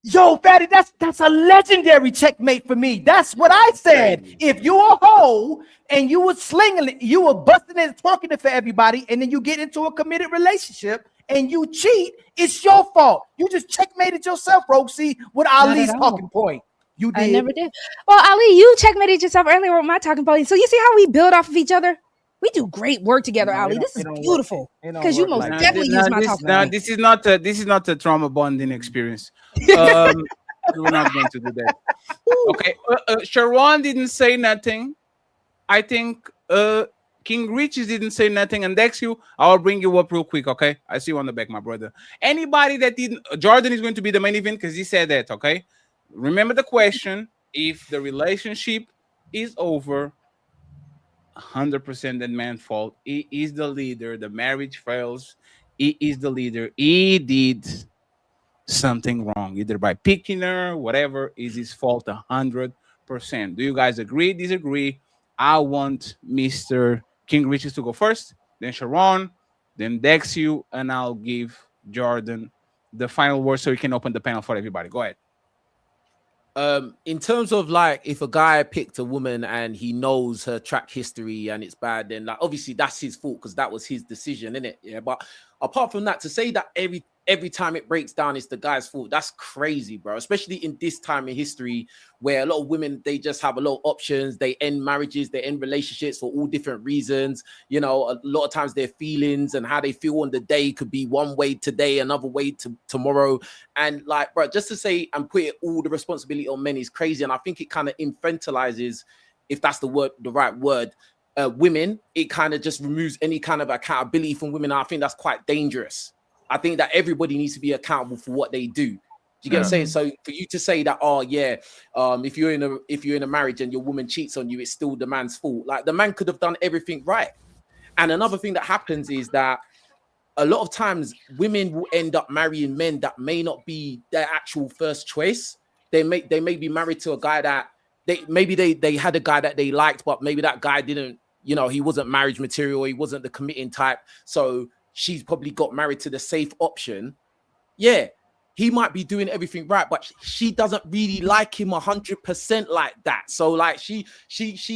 Yo, Fatty, that's a legendary checkmate for me. That's what I said. If you a hoe and you were slinging it, you were busting it, twerking it for everybody, and then you get into a committed relationship and you cheat, it's your fault. You just checkmated yourself, Roxy, with Not at Ali's all. talking point. You did. I never did. Well, Ali, you checkmated yourself earlier with my talking point. So you see how we build off of each other? We do great work together, Ali. This is beautiful because you most definitely use my talking point. This is not a trauma bonding experience. We're not going to do that. Okay, Sharon didn't say nothing. I think King Richie didn't say nothing, and Dex, I'll bring you up real quick. Okay, I see you on the back, my brother. Anybody that didn't, Jordan is going to be the main event because he said that. Okay, remember the question: if the relationship is over, 100% that man's fault. He is the leader. The marriage fails. He is the leader. He did something wrong, either by picking her, whatever, is his fault 100%. Do you guys agree, disagree? I want Mr. King Richards to go first, then Sharon, then Dexu, and I'll give Jordan the final word so he can open the panel for everybody. Go ahead. In terms of like if a guy picked a woman and he knows her track history and it's bad, then like obviously that's his fault because that was his decision, isn't it? Yeah. But apart from that, to say that every time it breaks down it's the guy's fault, that's crazy, bro. Especially in this time in history where a lot of women, they just have a lot of options. They end marriages, they end relationships for all different reasons. You know, a lot of times their feelings and how they feel on the day could be one way today, another way tomorrow. And like, bro, just to say and put all the responsibility on men is crazy. And I think it kind of infantilizes, if that's the right word, women. It kind of just removes any kind of accountability from women. And I think that's quite dangerous. I think that everybody needs to be accountable for what they do. Do you get what I'm saying? So for you to say that, oh yeah, if you're in a marriage and your woman cheats on you, it's still the man's fault. Like the man could have done everything right. And another thing that happens is that a lot of times women will end up marrying men that may not be their actual first choice. They may be married to a guy that they had a guy that they liked, but maybe that guy didn't, you know, he wasn't marriage material, he wasn't the committing type. So she's probably got married to the safe option. Yeah, he might be doing everything right, but she doesn't really like him 100% like that. So like she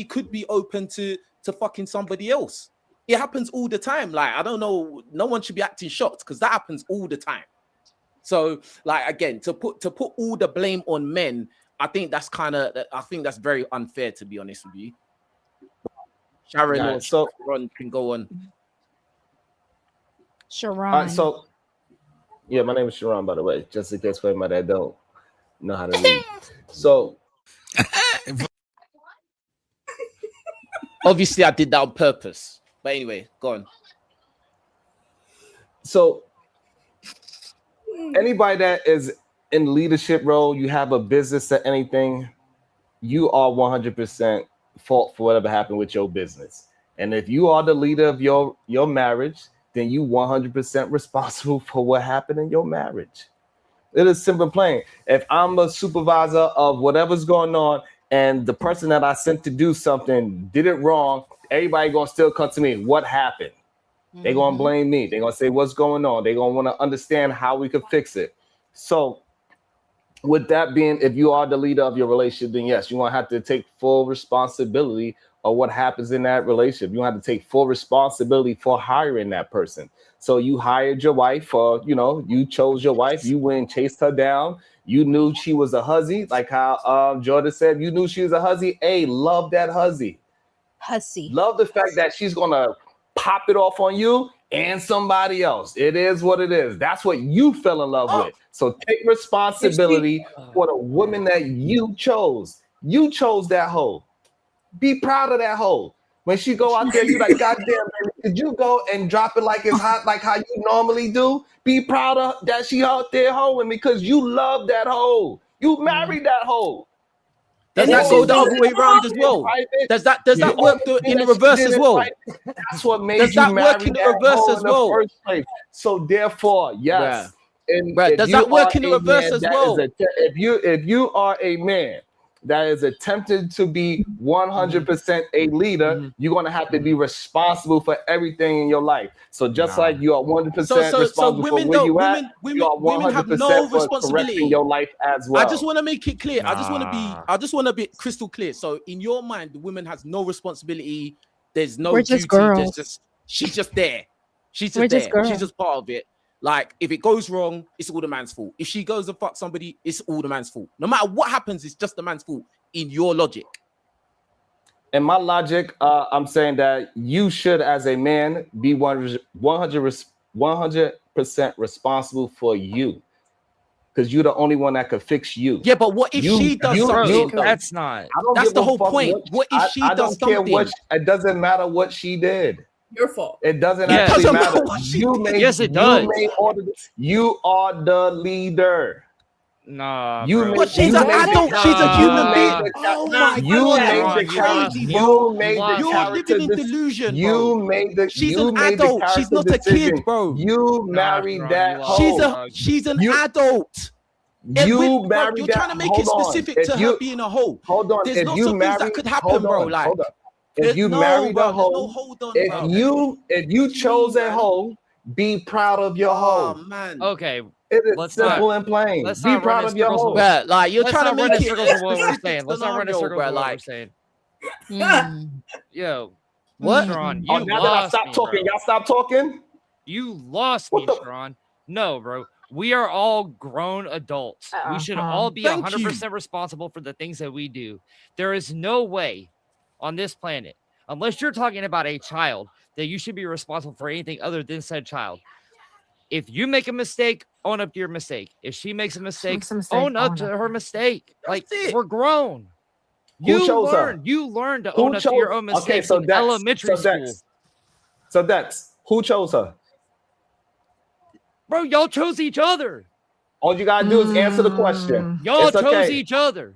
could be open to fucking somebody else. It happens all the time. Like, I don't know, no one should be acting shocked because that happens all the time. So like, again, to put all the blame on men, I think that's very unfair, to be honest with you. Sharon All or right, so Sharon can go on. Sharon. So yeah, my name is Sharon, by the way, just in case for anybody that don't know how to read. So obviously I did that on purpose. But anyway, go on. So anybody that is in leadership role, you have a business or anything, you are 100% fault for whatever happened with your business. And if you are the leader of your marriage, then you 100% responsible for what happened in your marriage. It is simple and plain. If I'm a supervisor of whatever's going on and the person that I sent to do something did it wrong, everybody gonna still come to me. What happened? They're gonna blame me. They're gonna say what's going on. They're gonna want to understand how we could fix it. So with that being, if you are the leader of your relationship, then yes, you want to have to take full responsibility of what happens in that relationship. You have to take full responsibility for hiring that person. So you hired your wife, or you chose your wife. You went and chased her down. You knew she was a hussy, like how Jordan said. You knew she was a hussy. Hey, love that hussy. Hussy. Love the fact that she's gonna pop it off on you and somebody else. It is what it is. That's what you fell in love with. So take responsibility for the woman that you chose. You chose that hoe. Be proud of that hoe. When she go out there, you like, God damn, baby, did you go and drop it like it's hot, like how you normally do? Be proud of that she out there hoeing because you love that hoe. You married that hoe. Does that go the other way around as well? Does that work in the reverse as well? That's what made does you that marry work in the that reverse hoe as in the well? first place. So therefore, yes. And Right. if Does you that work are in the a reverse man as that well? if you are a man that is attempted to be 100% a leader, you're gonna have to be responsible for everything in your life. So just like you are 100% responsible for where you at, you are women have 100% no for correcting responsibility. your life as well. I just want to make it clear. I just want to be crystal clear. So in your mind, the woman has no responsibility. There's no We're duty. just girls. She's just there. She's We're just there. just girls. She's just part of it. Like if it goes wrong, it's all the man's fault. If she goes and fuck somebody, it's all the man's fault. No matter what happens, it's just the man's fault. In your logic. In my logic, I'm saying that you should, as a man, be 100% responsible for you, because you're the only one that could fix you. Yeah, but what if she does something? That's not. That's the whole point. What if she does something? I don't care it doesn't matter what she did. Your fault. It doesn't actually matter. Yes, it does. You are the leader. Nah, but she's an adult. She's a human being. Oh my God, You're living in delusion, bro. She's an adult. She's not a kid, bro. You married that hoe. She's an adult. You married You're that. trying to make it specific to her being a hoe. Hold on. There's lots of things that could happen, bro. Like, if you married a hoe, if you chose a hoe, be proud of your hoe. Man. Okay. It is simple and plain. Be proud of your hoe. Like you're trying to make it circles of what we're saying. Let's not run in circles of what we're saying. Yo, what? Sharon, now that I stop talking, y'all stop talking. You lost me, Sharon. No, bro. We are all grown adults. We should all be 100% responsible for the things that we do. There is no way on this planet, unless you're talking about a child, that you should be responsible for anything other than said child. If you make a mistake, own up to your mistake. If she makes a mistake, own up to her mistake. Like, we're grown. You learn to own up to your own mistakes in elementary school. So Dex, who chose her? Bro, y'all chose each other. All you gotta do is answer the question. Y'all chose each other.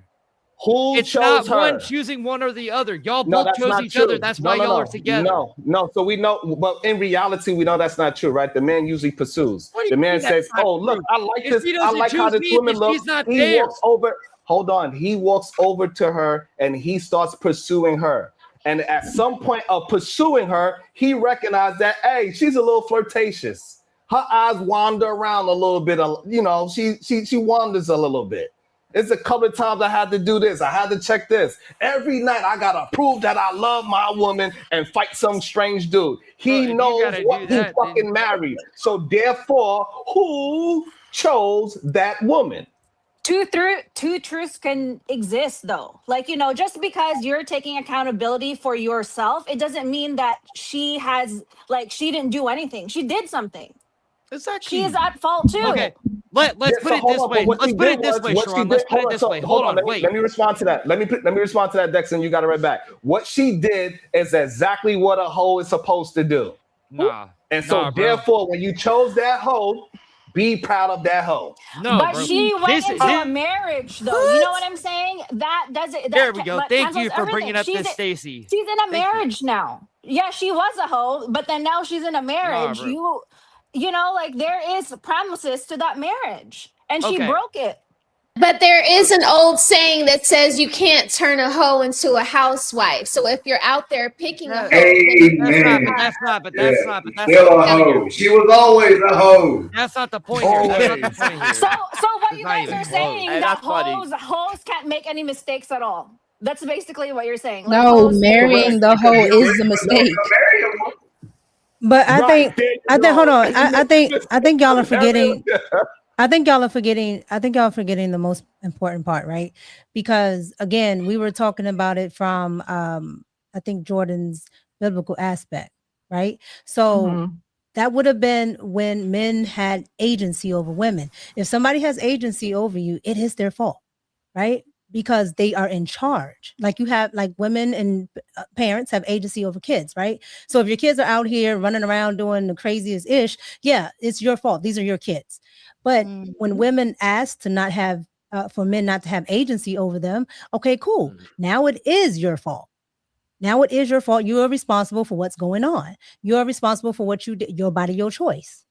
It's not her? one choosing one or the other. Y'all both chose each other. That's why y'all are together. No. So we know, but in reality, we know that's not true, right? The man usually pursues. The man says, "Oh, look, I like this. I like how this woman looks." He walks over. Hold on. He walks over to her and he starts pursuing her. And at some point of pursuing her, he recognized that, hey, she's a little flirtatious. Her eyes wander around a little bit. She wanders a little bit. It's a couple of times I had to do this. I had to check this. Every night I gotta prove that I love my woman and fight some strange dude. He knows what he fucking married. So therefore, who chose that woman? two truths can exist though. Like, you know, just because you're taking accountability for yourself, it doesn't mean that she didn't do anything. She did something. Exactly. She is at fault too. Okay. Let's put it this way. Let's put it this way, Sharon. Let's put it this way. Hold on, wait. Let me respond to that. Let me respond to that, Dex, and you got it right back. What she did is exactly what a hoe is supposed to do. And so therefore, when you chose that hoe, be proud of that hoe. But she went into a marriage, though. You know what I'm saying? That doesn't. There we go. Thank you for bringing up this, Stacy. She's in a marriage now. Yeah, she was a hoe, but then now she's in a marriage. You know, like there is promises to that marriage, and she broke it. But there is an old saying that says you can't turn a hoe into a housewife. So if you're out there picking a hoe, that's not. Still a hoe. She was always a hoe. That's not the point here. That's not the point here. So what you guys are saying that hoes can't make any mistakes at all. That's basically what you're saying. Like, No, marrying the hoe is a mistake. But I think hold on. I think y'all are forgetting. I think y'all are forgetting the most important part, right? Because again, we were talking about it from I think Jordan's biblical aspect, right? So that would have been when men had agency over women. If somebody has agency over you, it is their fault, right? Because they are in charge. Like women and parents have agency over kids, right? So if your kids are out here running around doing the craziest ish, yeah, it's your fault. These are your kids. But when women ask to not have, for men not to have agency over them, okay, cool. Now it is your fault. Now it is your fault. You are responsible for what's going on. You are responsible for what you did, your body, your choice.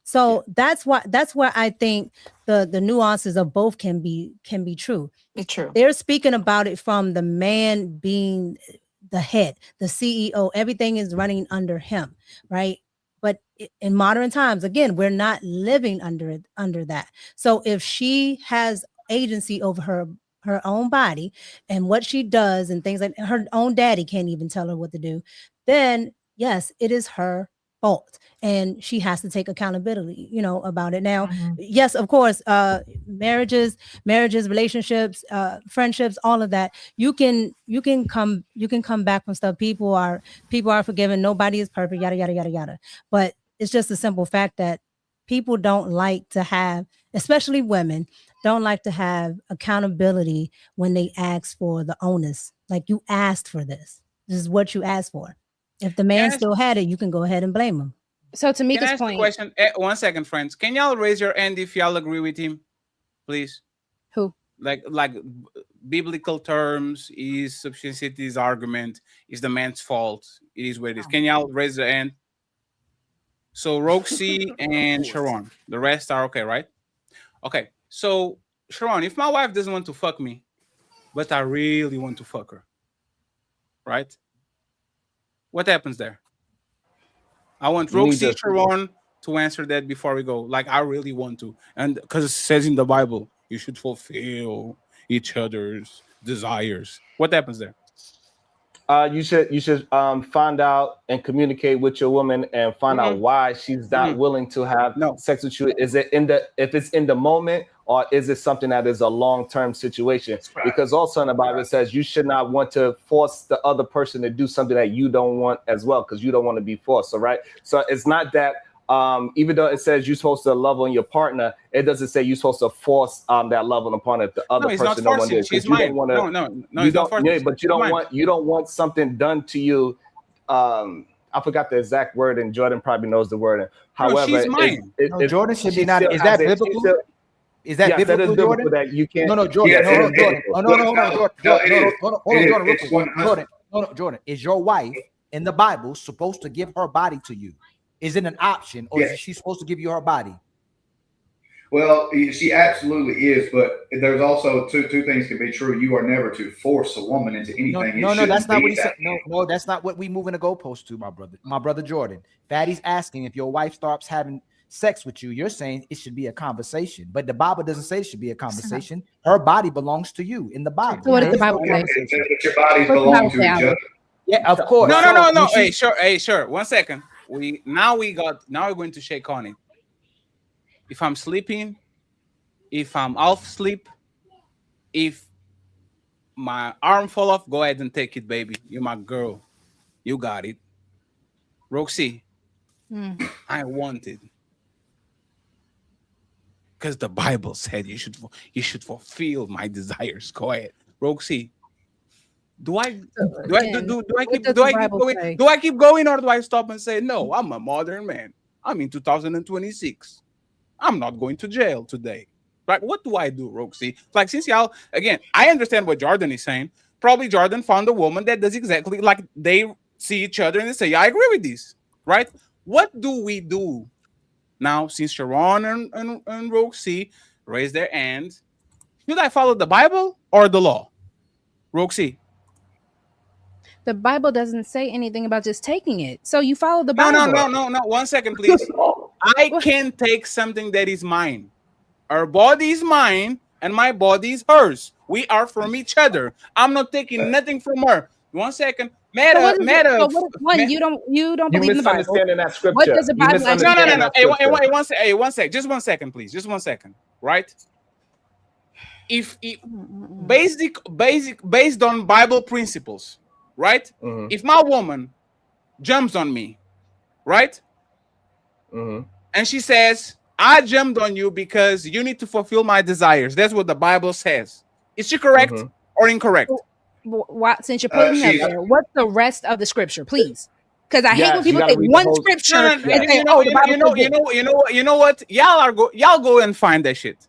So that's where I think the nuances of both can be true. It's true. They're speaking about it from the man being the head, the CEO. Everything is running under him, right? But in modern times, again, we're not living under that. So if she has agency over her own body and what she does and things like her own daddy can't even tell her what to do, then yes, it is her fault and she has to take accountability, about it. Now, yes, of course, marriages, relationships, friendships, all of that, you can come back from stuff. People are forgiven. Nobody is perfect, yada yada yada yada. But it's just a simple fact that people don't like to have, especially women, don't like to have accountability when they ask for the onus. Like, you asked for this. This is what you asked for. If the man still had it, you can go ahead and blame him. So to Can I ask a question? 1 second, friends. Can y'all raise your hand if y'all agree with him, please? Who? Like biblical terms, is substantiated argument is the man's fault. It is what it is. Can y'all raise the hand? So Roxy and Sharon, the rest are okay, right? Okay. So Sharon, if my wife doesn't want to fuck me, but I really want to fuck her, right? What happens there? I want Roxy Sharon to answer that before we go. Like, I really want to. And because it says in the Bible, you should fulfill each other's desires. What happens there? You should find out and communicate with your woman and find out why she's not willing to have sex with you. Is it if it's in the moment, or is it something that is a long-term situation? Right. Because also in the Bible it says you should not want to force the other person to do something that you don't want as well, because you don't want to be forced. So right. So it's not that even though it says you're supposed to love on your partner, it doesn't say you're supposed to force that love on the partner if the other person don't want to. She's mine. No, you don't. Yeah, but you don't want something done to you. I forgot the exact word, and Jordan probably knows the word. However, she's mine. Jordan should be not. Is that biblical? Is that biblical, Jordan? That you can't. No, Jordan. Jordan. Is your wife in the Bible supposed to give her body to you? Is it an option, or is she supposed to give you her body? Well, she absolutely is, but there's also two things can be true. You are never to force a woman into anything. No, that's not what he said. No, that's not what we moving the goalpost to, my brother Jordan. Fatty's asking if your wife starts having sex with you. You're saying it should be a conversation, but the Bible doesn't say it should be a conversation. Her body belongs to you in the Bible. So what does the Bible say? Your bodies belong to each other. Yeah, of course. No. Hey, sure. 1 second. Now we're going to shake on it. If I'm sleeping If I'm half asleep, if my arm fall off, go ahead and take it, baby. You're my girl. You got it. Roxy, I want it. Because the Bible said you should fulfill my desires. Go ahead. Roxy. Do I keep going or do I stop and say no? I'm a modern man. I'm in 2026. I'm not going to jail today. Right? What do I do, Roxy? Like, since y'all, again, I understand what Jordan is saying. Probably Jordan found a woman that does exactly like they see each other and they say, yeah, I agree with this. Right? What do we do now, since Sharon and Roxy raise their hands? Should I follow the Bible or the law? Roxy. The Bible doesn't say anything about just taking it. So you follow the Bible. No. 1 second, please. I can take something that is mine. Her body is mine and my body is hers. We are from each other. I'm not taking nothing from her. 1 second. You don't believe in the Bible. Misunderstanding that scripture. What does the Bible No. Hey, 1 second. Just 1 second, please. Just 1 second. Right? If based on Bible principles, right? If my woman jumps on me, right? And she says, I jumped on you because you need to fulfill my desires. That's what the Bible says. Is she correct or incorrect? Since you're putting me up there, what's the rest of the scripture, please? Because I hate when people say one scripture and say, "Oh, the Bible." You know what? Y'all go and find that shit.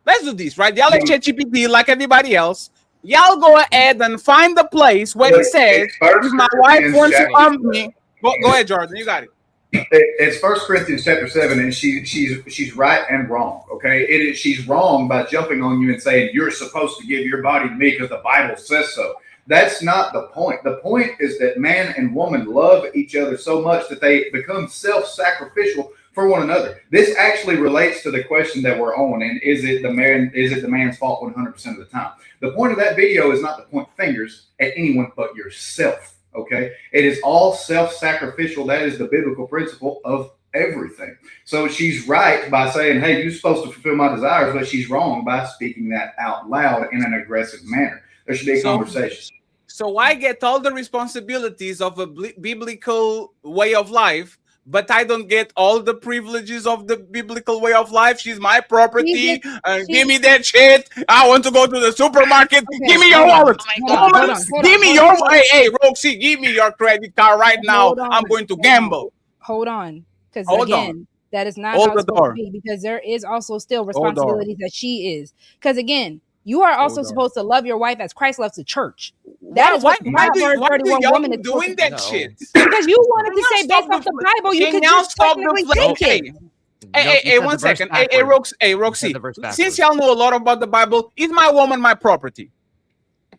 Let's do this, right? Y'all like ChatGPT like everybody else. Y'all go ahead and find the place where it says, if my wife wants to come to me. Go ahead, Jordan. You got it. It's 1 Corinthians chapter 7, and she's right and wrong. Okay, she's wrong by jumping on you and saying you're supposed to give your body to me because the Bible says so. That's not the point. The point is that man and woman love each other so much that they become self-sacrificial for one another. This actually relates to the question that we're on, and is it the man's fault 100% of the time? The point of that video is not to point fingers at anyone but yourself. Okay, it is all self-sacrificial. That is the biblical principle of everything. So she's right by saying, hey, you're supposed to fulfill my desires, but she's wrong by speaking that out loud in an aggressive manner. There should be a conversation. So I get all the responsibilities of a biblical way of life, but I don't get all the privileges of the biblical way of life. She's my property. Give me that shit. I want to go to the supermarket. Okay, give me your wallet. Give me your. Hey, Roxy, give me your credit card right now. I'm going to gamble. Hold on, because again, that is not how it's supposed to be. Because there is also still responsibilities that she is. Because again, you are also supposed to love your wife as Christ loves the church. That is why do y'all doing that shit? Because you wanted to say based off the Bible, you can now stop the take it. Hey, 1 second. Hey, Roxy. Since y'all know a lot about the Bible, is my woman my property?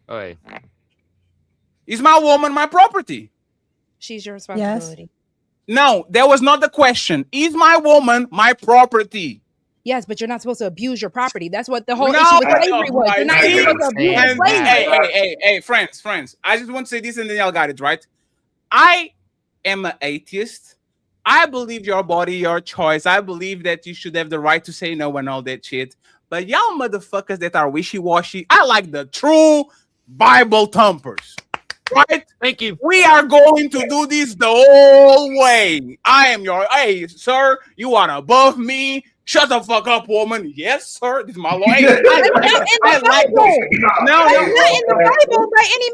Okay. Is my woman my property? She's your responsibility. No, that was not the question. Is my woman my property? Yes, but you're not supposed to abuse your property. That's what the whole issue with slavery was. You're not supposed to abuse slavery. Hey, friends. I just want to say this and then y'all got it, right? I am an atheist. I believe your body, your choice. I believe that you should have the right to say no and all that shit. But y'all motherfuckers that are wishy-washy, I like the true Bible thumpers. Right? Thank you. We are going to do this the whole way. I am your, hey, sir, you are above me. Shut the fuck up, woman. Yes, sir. This is my law. That's not in the Bible. No, that's not in the Bible by any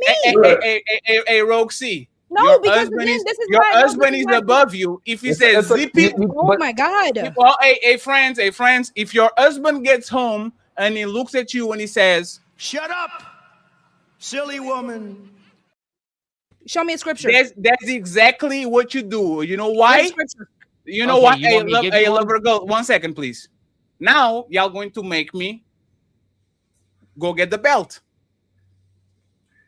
means. Hey, Roxy. No, because again, this is your husband is above you. If he says zip it, oh my God. Well, hey, friends. If your husband gets home and he looks at you and he says, "Shut up, silly woman." Show me a scripture. That's exactly what you do. You know why? You know what? Hey, lover girl, 1 second, please. Now, y'all going to make me go get the belt.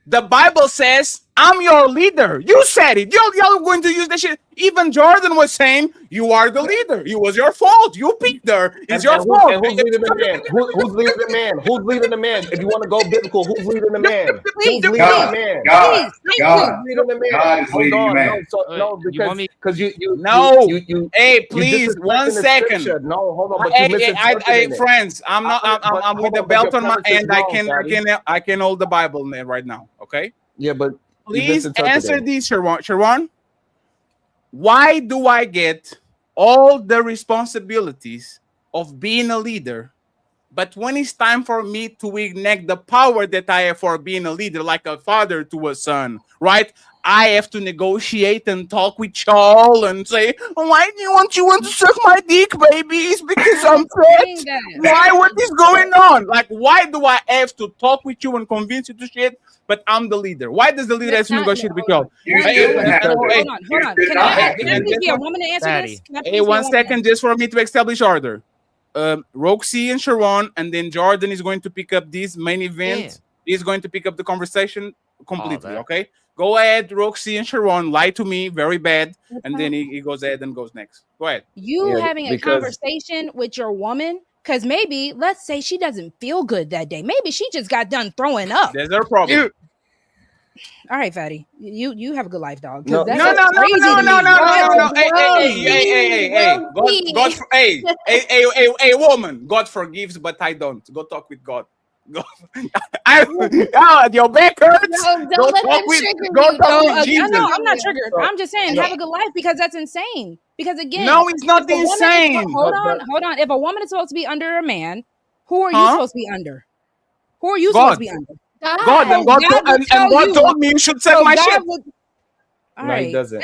The Bible says I'm your leader. You said it. Y'all going to use that shit. Even Jordan was saying, you are the leader. It was your fault. You picked her. It's your fault. And who's leading the man? Who's leading the man? Who's leading the man? If you want to go biblical, who's leading the man? Please, who's leading the man? God, Who's leading the man? God is Hold leading the on, man. no, because you Hey, please, disrespecting 1 the second. scripture. No, hold on, but you misinterpreting it. Friends, I'm with the belt on my hand. I can hold the Bible right now. Okay. Yeah, but please answer these, Sharon. Why do I get all the responsibilities of being a leader, but when it's time for me to enact the power that I have for being a leader, like a father to a son, right? I have to negotiate and talk with y'all and say, why do you want to suck my dick, baby? It's because I'm fat. Why? What is going on? Like, why do I have to talk with you and convince you to shit? But I'm the leader. Why does the leader have to negotiate with y'all? Hold on. Can I please be a woman to answer this? Hey, 1 second, just for me to establish order. Roxy and Sharon, and then Jordan is going to pick up this main event. He's going to pick up the conversation completely. Okay, go ahead, Roxy and Sharon. Lie to me, very bad, and then he goes ahead and goes next. Go ahead. You having a conversation with your woman, because maybe let's say she doesn't feel good that day. Maybe she just got done throwing up. There's her problem. All right, Fatty. You have a good life, dog. No. Hey. Hey, woman. God forgives, but I don't. Go talk with God. Your back hurts. Go talk with Jesus. No, I'm not triggered. I'm just saying, have a good life, because that's insane. Because again, no, it's not insane. Hold on. If a woman is supposed to be under a man, who are you supposed to be under? Who are you supposed to be under? God, and God told me you should set my shit. All right. He doesn't.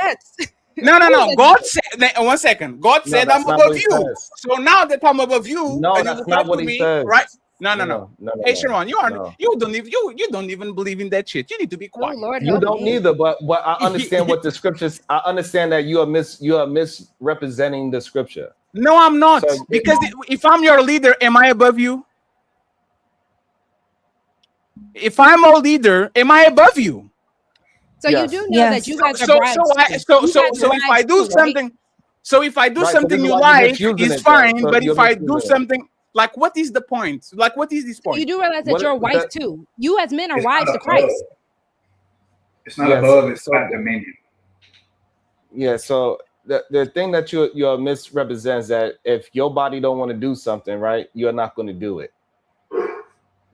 No. God said, 1 second. God said I'm above you. So now that I'm above you, no, that's not what he says. Right? No. Hey, Sharon, you don't even believe in that shit. You need to be quiet. Oh, Lord, you don't either, but I understand what the scriptures. I understand that you are misrepresenting the scripture. No, I'm not. So, because if I'm your leader, am I above you? If I'm a leader, am I above you? So you do know that you guys are brides. So if I do something, you like, it's fine. But if I do something, like, what is the point? Like, what is this point? You do realize that you're a wife too. You as men are wives to Christ. It's not above, it's not dominion. Yeah, so the thing that you're misrepresents that if your body don't want to do something, right, you're not going to do it.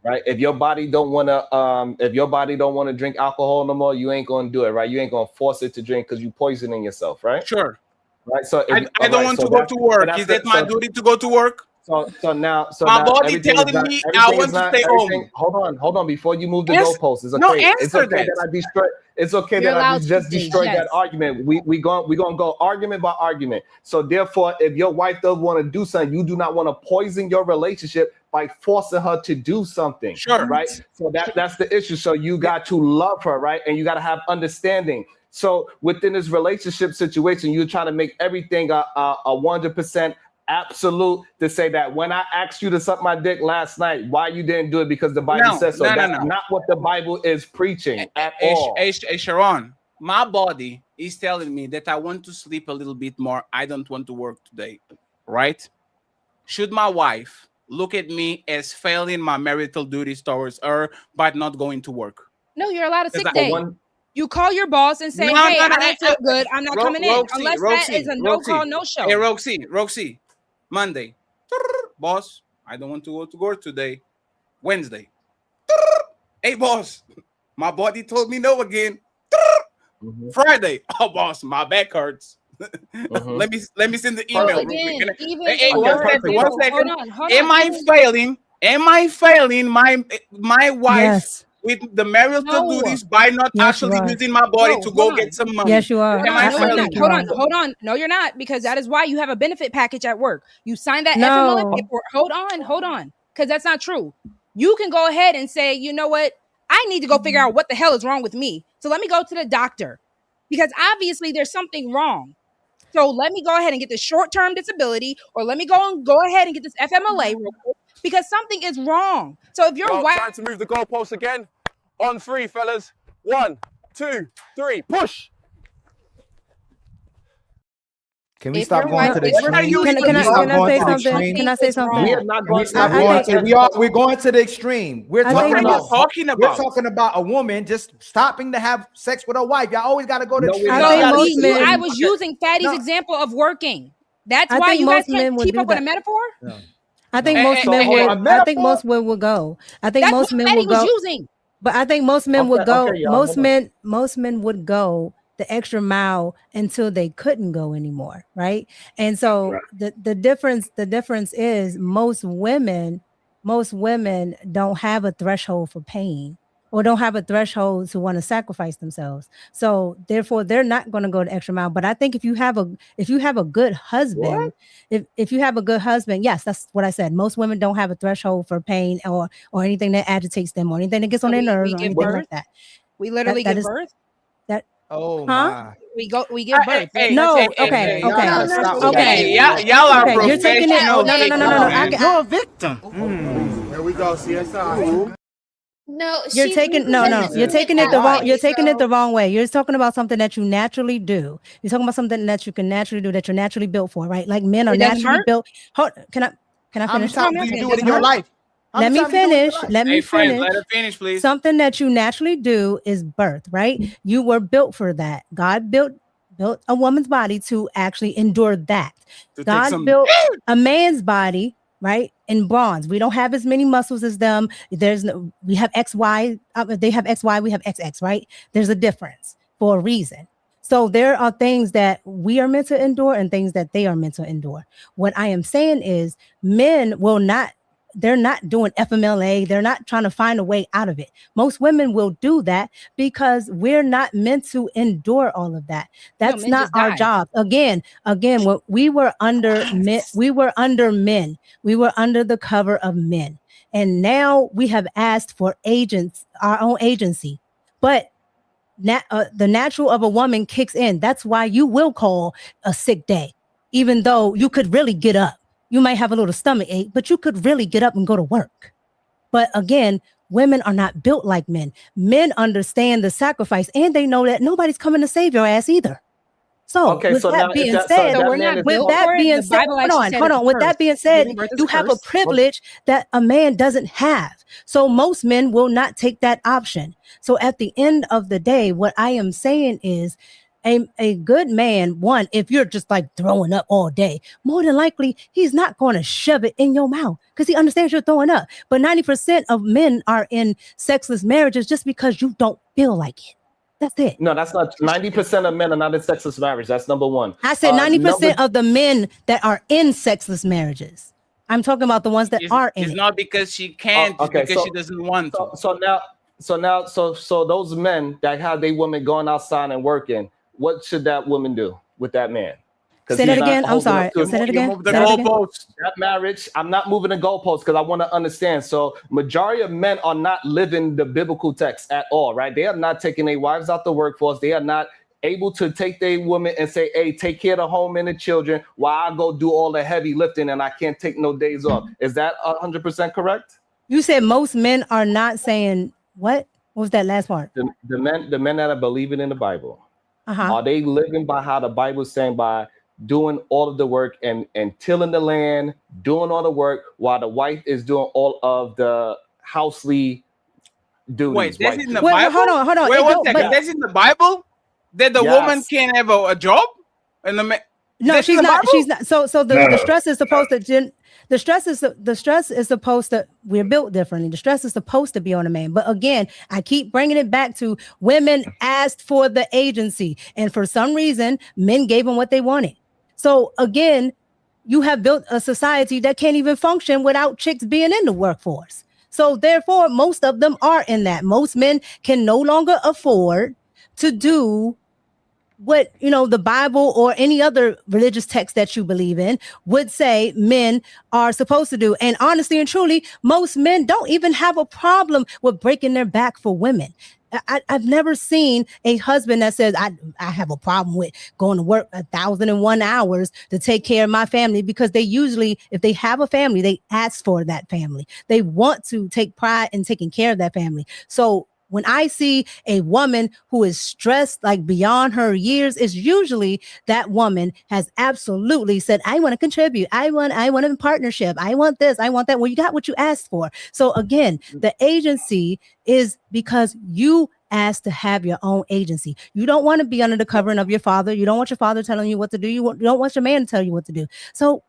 Right. If your body don't want to drink alcohol no more, you ain't gonna do it. Right. You ain't gonna force it to drink because you're poisoning yourself. Right. Sure. Right. So I don't want to go to work. Is that my duty to go to work? So now my body telling me I want to stay home. Hold on. Before you move the goalposts, it's okay. No, answer that I destroy. It's okay that I just destroyed that argument. We're gonna go argument by argument. So therefore, if your wife does want to do something, you do not want to poison your relationship by forcing her to do something. Sure. Right. So that's the issue. So you got to love her, right? And you got to have understanding. So within this relationship situation, you're trying to make everything a 100% absolute to say that when I asked you to suck my dick last night, why you didn't do it because the Bible says so. That's not what the Bible is preaching at all. Hey, Sharon, my body is telling me that I want to sleep a little bit more. I don't want to work today, right? Should my wife look at me as failing my marital duties towards her by not going to work? No, you're allowed a sick day. You call your boss and say, "Hey, I don't feel good. I'm not coming in." Unless that is a no call, no show. Hey, Roxy, Monday, boss, I don't want to go to work today. Wednesday, hey, boss, my body told me no again. Friday, oh, boss, my back hurts. Let me send the email. Again, One second. Am I failing my wife with the marital duties by not actually using my body to go get some money? Yes, you are. Hold on. No, you're not, because that is why you have a benefit package at work. You signed that FMLA paperwork. Hold on, because that's not true. You can go ahead and say, you know what? I need to go figure out what the hell is wrong with me. So let me go to the doctor, because obviously there's something wrong. So let me go ahead and get this short-term disability, or let me go ahead and get this FMLA real quick, because something is wrong. So if you're trying to move the goalpost again, on 3, fellas. 1, 2, 3, push. Can we If stop we're going like- to the if we're- extreme? can- can I- stop can I going say to the something? extreme? Can I say something? We are not going to Stop the going extreme. to. We're going to the extreme. We're I talking think about. most- We're talking about a woman just stopping to have sex with her wife. Y'all always got to go to No, we're extreme. not. I was using Fatty's No. example of working. That's I why think you guys most men can't would keep do up with a that. metaphor. I think No. most So, men hold would. on. I think most women would go. I think That's most what men Fatty would was go. using. But I think most men Okay, would go. okay, y'all, most hold on. men would go the extra mile until they couldn't go anymore, right? And so the difference is most women don't have a threshold for pain or don't have a threshold to want to sacrifice themselves. So therefore they're not going to go the extra mile. But I think if you have a good husband, if you have a good husband, yes, that's what I said. Most women don't have a threshold for pain or anything that agitates them or anything that gets on their nerves or give anything birth? like that. We literally That give is- birth. That Oh huh? We give birth. No, hey, okay, hey, y'all okay, gotta stop with okay. that. Y'all are Okay, you're taking it. No, professionals. no, no. man. You're a victim. Here we go, CSI. No, You're taking you're taking it the wrong. You're taking it the wrong way. You're talking about something that you naturally do. You're talking about something that you can naturally do that you're naturally built for, right? Like men are It doesn't naturally hurt? built. Can I How many finish? times do you do it in your life? How Let many me times you do it in your finish. life? Let me Hey, friends, finish. let her finish, please. Something that you naturally do is birth, right? You were built for that. God built a woman's body to actually endure that. To take God some- built a man's body, right, in bronze. We don't have as many muscles as them. We have XY. They have XY. We have XX, right? There's a difference for a reason. So there are things that we are meant to endure and things that they are meant to endure. What I am saying is men will not. They're not doing FMLA. They're not trying to find a way out of it. Most women will do that because we're not meant to endure all of that. That's men not just our die. job. Again, when we were under men, we were under the cover of men. And now we have asked for our own agency. But the natural of a woman kicks in. That's why you will call a sick day, even though you could really get up. You might have a little stomach ache, but you could really get up and go to work. But again, women are not built like men. Men understand the sacrifice and they know that nobody's coming to save your ass either. So Okay, with so that now if being that- said, so we're not with built that for it? being The said, Bible actually said hold it's on. With that cursed. being said, Giving birth is you have a cursed. privilege that a man doesn't have. So most men will not take that option. So at the end of the day, what I am saying is a good man, one, if you're just like throwing up all day, more than likely he's not going to shove it in your mouth because he understands you're throwing up. But 90% of men are in sexless marriages just because you don't feel like it. That's it. No, that's not. 90% of men are not in sexless marriage. That's number one. I said 90% number- of the men that are in sexless marriages. I'm talking about the ones that are in It's it. not because she can't, okay, it's because so- she doesn't want to. So those men that have their women going outside and working, what should that woman do with that man? Say that again. I'm sorry. Say that again. Say that again. That marriage, I'm not moving the goalposts because I want to understand. So majority of men are not living the biblical text at all, right? They are not taking their wives out the workforce. They are not able to take their women and say, hey, take care of the home and the children while I go do all the heavy lifting and I can't take no days off. Is that 100% correct? You said most men are not saying what? What was that last part? The men that are believing in the Bible, Uh-huh. are they living by how the Bible is saying, by doing all of the work and tilling the land, doing all the work while the wife is doing all of the housely duties? Wait, that's in the Wait, Bible? hold on. Wait, It one don't- second. but- That's in the Bible? That the Yes. woman can't have a job? And the No, that's in she's the not. Bible? She's not. So the No. stress is supposed to. The stress is supposed to. We're built differently. The stress is supposed to be on a man. But again, I keep bringing it back to women asked for the agency, and for some reason, men gave them what they wanted. So again, you have built a society that can't even function without chicks being in the workforce. So therefore, most of them are in that. Most men can no longer afford to do what the Bible or any other religious text that you believe in would say men are supposed to do. And honestly and truly, most men don't even have a problem with breaking their back for women. I've never seen a husband that says I have a problem with going to work 1,001 hours to take care of my family, because they usually, if they have a family, they ask for that family. They want to take pride in taking care of that family. So When I see a woman who is stressed like beyond her years, it's usually that woman has absolutely said, I want to contribute. I want a partnership. I want this. I want that. Well, you got what you asked for. So again, the agency is because you asked to have your own agency. You don't want to be under the covering of your father. You don't want your father telling you what to do. You don't want your man to tell you what to do. So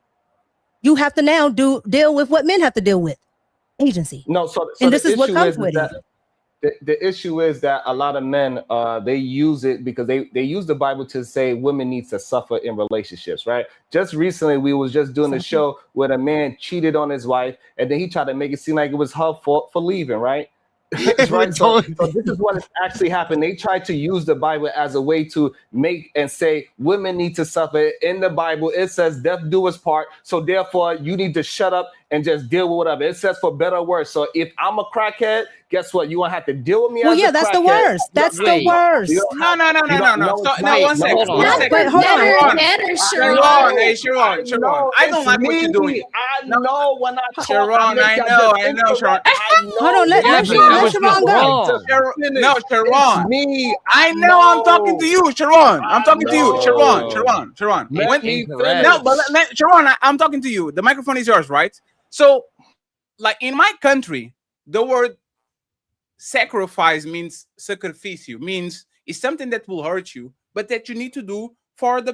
you have to now deal with what men have to deal with. Agency. No, so and this is what comes is with that it. the issue is that a lot of men they use it because they use the Bible to say women need to suffer in relationships, right? Just recently we was just doing a show where a man cheated on his wife and then he tried to make it seem like it was her fault for leaving, right? Right. So this is what has actually happened. They tried to use the Bible as a way to make and say women need to suffer. In the Bible, it says death do its part. So therefore, you need to shut up and just deal with whatever. It says for better or worse. So if I'm a crackhead, guess what? You won't have to deal with me. Well, as yeah, a that's the crackhead. worst. That's the worst. No. No, one second. Hold One on. second. Sharon, hey, Sharon. I don't like what you're doing. I know when I talk, Sharon, I know, Sharon. Hold on, let Sharon go. No, Sharon. It's me. I know I'm talking to you, Sharon. I'm talking to you, Sharon. No, but Sharon, I'm talking to you. The microphone is yours, right? So, like in my country, the word sacrifice means sacrificio, means it's something that will hurt you, but that you need to do for the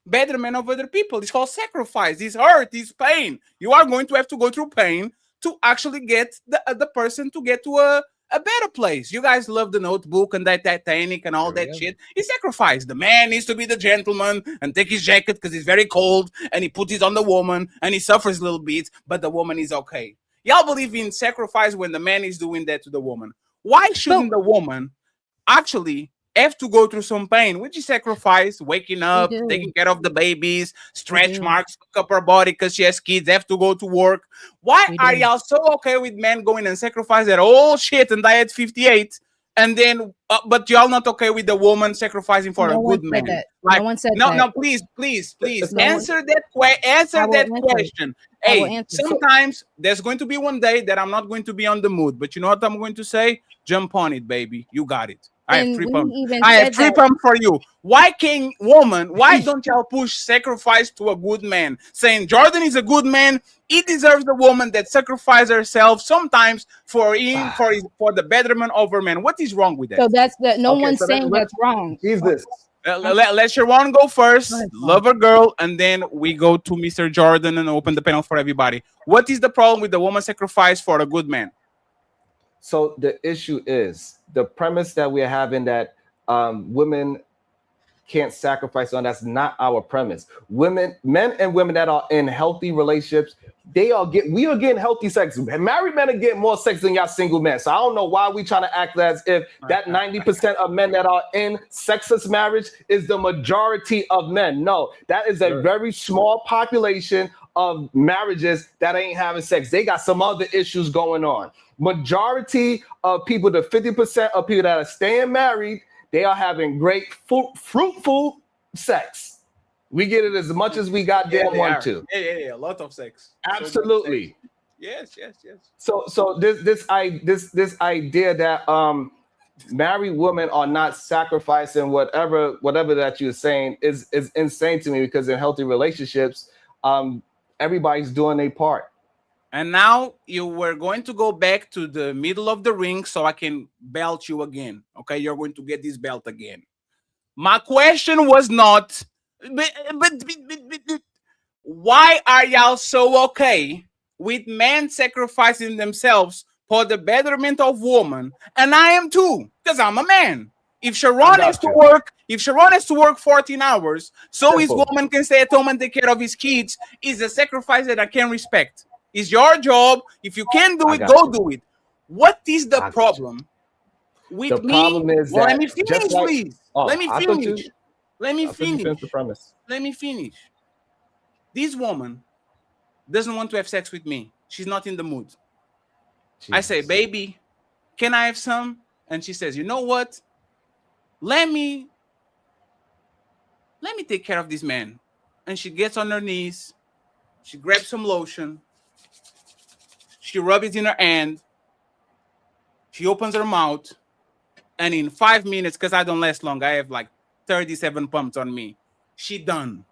betterment of other people. It's called sacrifice. It's hurt, it's pain. You are going to have to go through pain to actually get the person to get to a better place. You guys love the Notebook and that Titanic and all that shit. It's sacrifice. The man needs to be the gentleman and take his jacket because it's very cold, and he puts it on the woman and he suffers a little bit, but the woman is okay. Y'all believe in sacrifice when the man is doing that to the woman. Why shouldn't the woman actually have to go through some pain, which is sacrifice, waking up, taking care of the babies, stretch marks, cook up her body because she has kids, have to go to work. Why are y'all so okay with men going and sacrifice their whole shit and die at 58? And then, but y'all not okay with the woman sacrificing for a good man? Like, no one said that. No, please, answer that question. Hey, sometimes there's going to be one day that I'm not going to be on the mood, but you know what I'm going to say? Jump on it, baby. You got it. I have three pumps for you. Why don't y'all push sacrifice to a good man? Saying Jordan is a good man, he deserves the woman that sacrifices herself sometimes for the betterment of her man. What is wrong with that? So that's that. No one's saying that's wrong. Jesus. Let Sharon go first, lover girl, and then we go to Mr. Jordan and open the panel for everybody. What is the problem with the woman sacrifice for a good man? So the issue is the premise that we're having that women can't sacrifice on. That's not our premise. Men and women that are in healthy relationships, we are getting healthy sex. Married men are getting more sex than y'all single men. So I don't know why we trying to act as if that 90% of men that are in sexless marriage is the majority of men. No, that is a very small population of marriages that ain't having sex. They got some other issues going on. Majority of people, the 50% of people that are staying married, they are having great fruitful sex. We get it as much as we got damn want to. Yeah, a lot of sex. Absolutely. Yes. So this idea that married women are not sacrificing whatever that you're saying is insane to me, because in healthy relationships, everybody's doing their part. And now you were going to go back to the middle of the ring so I can belt you again. Okay, you're going to get this belt again. My question was not, but why are y'all so okay with men sacrificing themselves for the betterment of women? And I am too, because I'm a man. If Sharon has to work 14 hours so his woman can stay at home and take care of his kids, is a sacrifice that I can respect. It's your job. If you can't do it, go do it. What is the problem with me? The problem is that, let me finish, please. Let me finish. Let me finish. This woman doesn't want to have sex with me. She's not in the mood. Jesus. I say, baby, can I have some? And she says, you know what? Let me take care of this man. And she gets on her knees. She grabs some lotion. She rubs it in her hand. She opens her mouth, and in 5 minutes, because I don't last long, I have like 37 pumps on me. She done.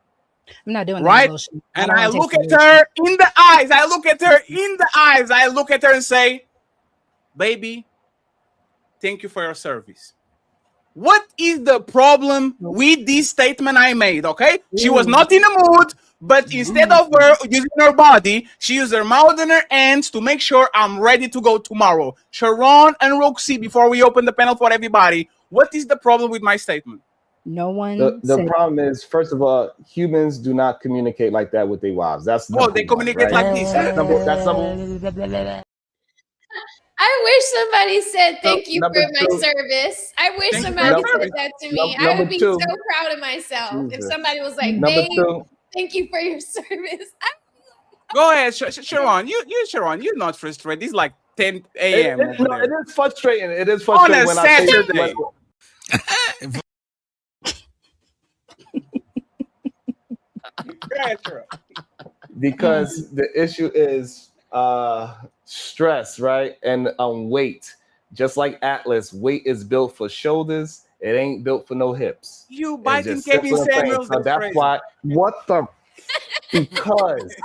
I'm not doing right? that bullshit. And I look at her in the eyes. I look at her and say, baby, thank you for your service. What is the problem with this statement I made? Okay, she was not in the mood, but instead of her using her body, she used her mouth and her hands to make sure I'm ready to go tomorrow. Sharon and Roxy, before we open the panel for everybody, what is the problem with my statement? No one. The problem is, first of all, humans do not communicate like that with their wives. That's they communicate right? like this. That's number. I wish somebody said thank you for number my two. service. I wish Thank you for somebody your said service. that to me. I Number would be two. so proud of myself if Jesus. somebody was like, Number babe, two. thank you for your service. Go ahead, Sharon. Sharon, you're not frustrated. It's like 10 a.m. It is frustrating. It is On frustrating a when Saturday. Because the issue is stress, right? And weight. Just like Atlas, weight is built for shoulders. It ain't built for no hips. You It's biting just Kevin simple and plain. Samuels. So that's crazy. why. What the? Because.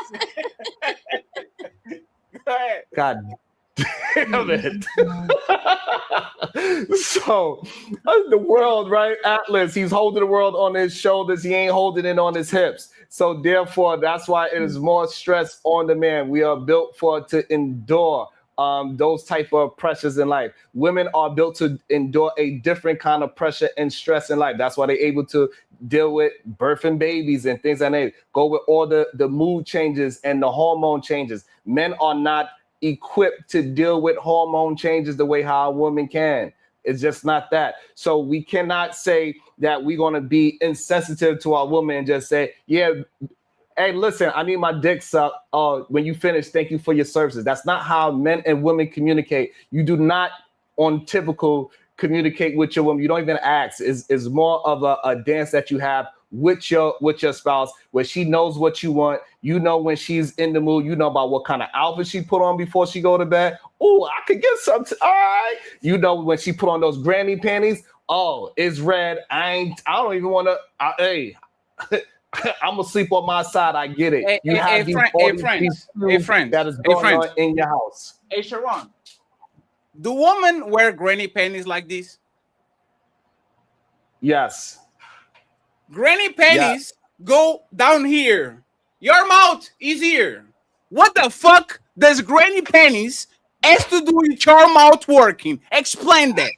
God damn it. So the world, right? Atlas, he's holding the world on his shoulders. He ain't holding it on his hips. So therefore, that's why it is more stress on the man. We are built to endure those type of pressures in life. Women are built to endure a different kind of pressure and stress in life. That's why they're able to deal with birthing babies and things like that. Go with all the mood changes and the hormone changes. Men are not equipped to deal with hormone changes the way how a woman can. It's just not that. So we cannot say that we're going to be insensitive to our woman and just say, yeah, hey, listen, I need my dick sucked. When you finish, thank you for your services. That's not how men and women communicate. You do not, on typical, communicate with your woman. You don't even ask. It's more of a dance that you have with your spouse, where she knows what you want. You know when she's in the mood. You know about what kind of outfit she put on before she go to bed. Oh, I could get something. All right. You know when she put on those granny panties. Oh, it's red. I don't even want to. Hey. I'm gonna sleep on my side. I get it. You have these friends that is going on in your house. Hey, Sharon, do women wear granny panties like this? Yes. Granny panties go down here. Your mouth is here. What the fuck does granny panties has to do with your mouth working? Explain that.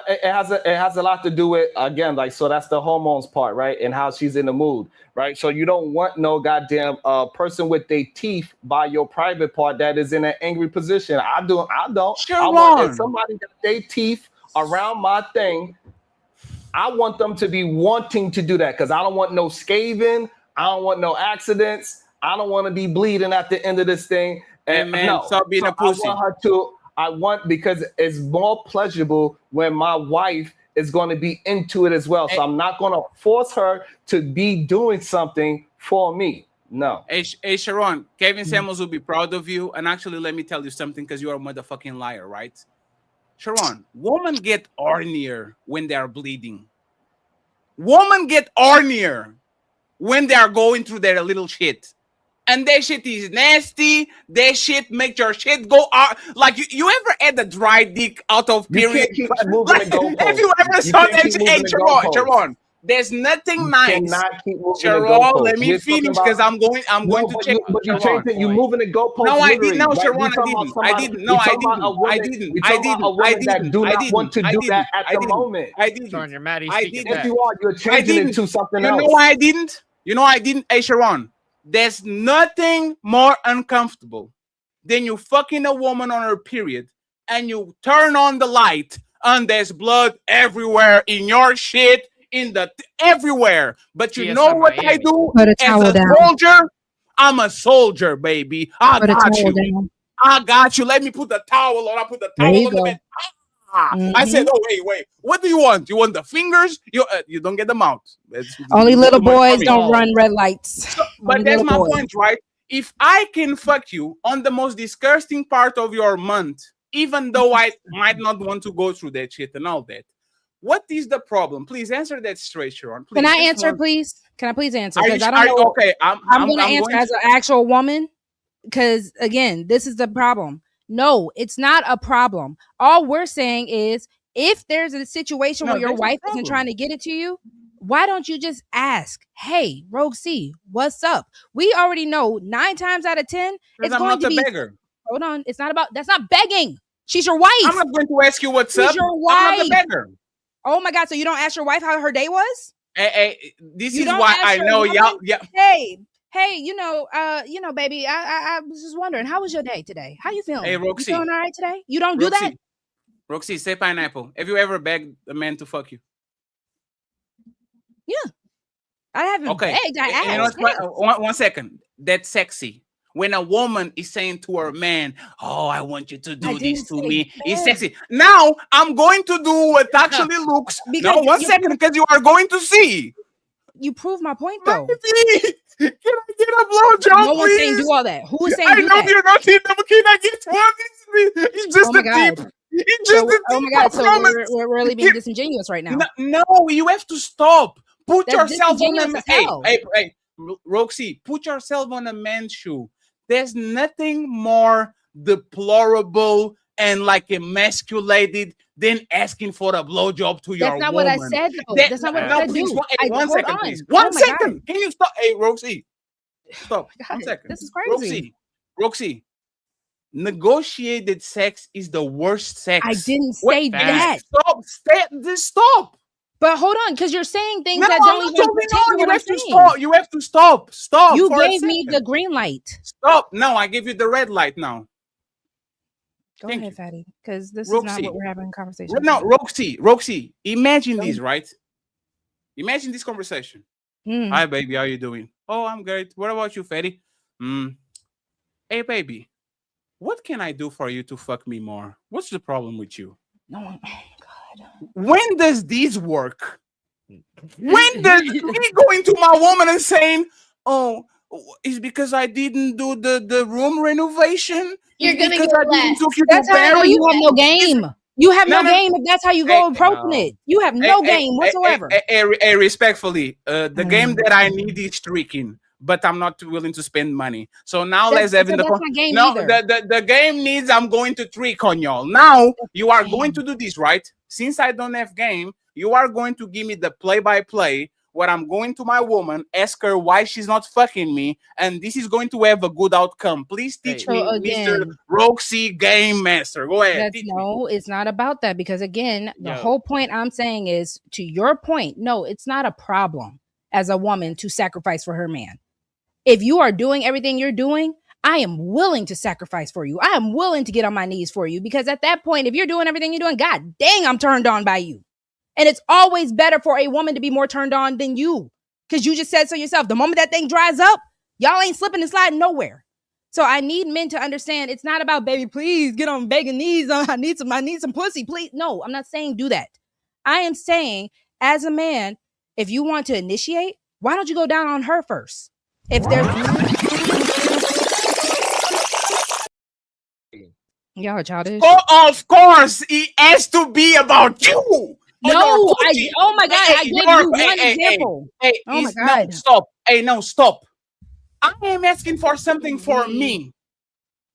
It has a lot to do with, again, like, so that's the hormones part, right? And how she's in the mood, right? So you don't want no goddamn person with their teeth by your private part that is in an angry position. I don't. Sure, I want, if somebody got their teeth around my thing, I want them to be wanting to do that, because I don't want no scathing. I don't want no accidents. I don't want to be bleeding at the end of this thing. And man, no, stop being a pussy. Because it's more pleasurable when my wife is going to be into it as well. So I'm not going to force her to be doing something for me. No. Hey, Sharon, Kevin Samuels will be proud of you. And actually, let me tell you something, because you are a motherfucking liar, right? Sharon, women get hornier when they are bleeding. Women get hornier when they are going through their little shit. And that shit is nasty. That shit make your shit go out. Like, you ever had a dry dick out of period? You can't keep moving the goalposts. Have you ever saw that shit? Hey, Sharon, there's nothing nice. Sharon, let me finish, because I'm going to check. But you changed it. You moving the goalposts. No, I didn't. No, right? Sharon, I didn't. No, I didn't. That do not want to do that at the moment. I didn't. Sharon, you're mad. If you are, you're changing it to something else. You know why I didn't? Hey, Sharon. There's nothing more uncomfortable than you fucking a woman on her period and you turn on the light and there's blood everywhere in your shit, everywhere. But you know what I do as a soldier? I'm a soldier, baby. I got you. I got you. Let me put the towel on. I put the towel on the bed. I said, oh, wait. What do you want? You want the fingers? You don't get the mouth. Only little boys don't run red lights. But that's my point, right? If I can fuck you on the most disgusting part of your month even though I might not want to go through that shit and all that. What is the problem? Please answer that straight, Sharon. Please. Can I answer, please? Can I please answer? Because I Are don't you know. okay? I'm going to answer as an actual woman. Because again, this is the problem. No, it's not a problem. All we're saying is, if there's a situation where your wife isn't trying to get it to you, why don't you just ask, hey, Rogue C, what's up? We already know 9 times out of 10, it's going to be beggar. Hold on. It's not about, that's not begging. She's your wife. I'm not going to ask you what's She's up. Your wife. I'm not the beggar. Oh my God. So you don't ask your wife how her day was? Hey, this is why I know y'all. Yeah. Hey, you know, baby, I was just wondering, how was your day today? How you feeling? Hey, Roxy. You feeling all right today? You don't do that? Roxy, say pineapple. Have you ever begged a man to fuck you? Yeah. I haven't begged. I asked. You know, one second. That's sexy. When a woman is saying to her man, oh, I want you to do this to me, it's sexy. Now I'm going to do what actually looks. No, 1 second, because you are going to see. You prove my point, though. Please. Can I get a blowjob? No one's saying do all that. Who is saying I do know that? you're not saying that, but can I get one? It's just a tip. It's just a tip. Oh my God. So we're really being disingenuous right now. No, you have to stop. Put yourself on a hey, Roxy, put yourself on a man's shoe. There's nothing more deplorable and like emasculated than asking for a blowjob to your woman. That's not what I said, though. That's not what I said. Please, one second, please. Oh 1 second. Can you stop? Hey, Roxy. Stop. 1 second. This is crazy. Roxy. Negotiated sex is the worst sex. I didn't say that. Stop. But hold on, because you're saying things that don't even pertain to what I'm saying. You have to stop. Stop. You gave me the green light. Stop. No, I give you the red light now. Go ahead, Fatty, because this is not what we're having a conversation. No, Roxy, imagine this, right? Imagine this conversation. Hi, baby, how you doing? Oh, I'm great. What about you, Fatty? Hey, baby, what can I do for you to fuck me more? What's the problem with you? No, God. When does this work? When does me going to my woman and saying, oh, it's because I didn't do the room renovation? You're gonna get less. That's how I know you have no game. You have no game if that's how you go approaching it. You have no game whatsoever. Respectfully, the game that I need is tricking, but I'm not willing to spend money. So now let's have in the game needs I'm going to trick on y'all. Now you are going to do this, right? Since I don't have game, you are going to give me the play-by-play where I'm going to my woman, ask her why she's not fucking me, and this is going to have a good outcome. Please teach me, Mr. Roxy Game Master. Go ahead. No, it's not about that, because again, the whole point I'm saying is, to your point, no, it's not a problem as a woman to sacrifice for her man. If you are doing everything you're doing, I am willing to sacrifice for you. I am willing to get on my knees for you, because at that point, if you're doing everything you're doing, God dang, I'm turned on by you. And it's always better for a woman to be more turned on than you, because you just said so yourself. The moment that thing dries up, y'all ain't slipping and sliding nowhere. So I need men to understand it's not about, baby, please get on begging knees. I need some pussy, please. No, I'm not saying do that. I am saying, as a man, if you want to initiate, why don't you go down on her first? If there's y'all are childish. Oh, of course, it has to be about you. No, oh my God, I gave you one example. Oh my God. No, stop. Hey, no, stop. I am asking for something for me.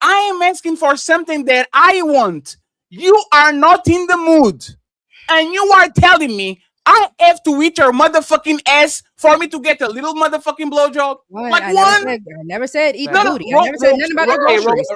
I am asking for something that I want. You are not in the mood. And you are telling me I have to eat your motherfucking ass for me to get a little motherfucking blowjob? Like I never said eat the booty. I never said nothing about the groceries.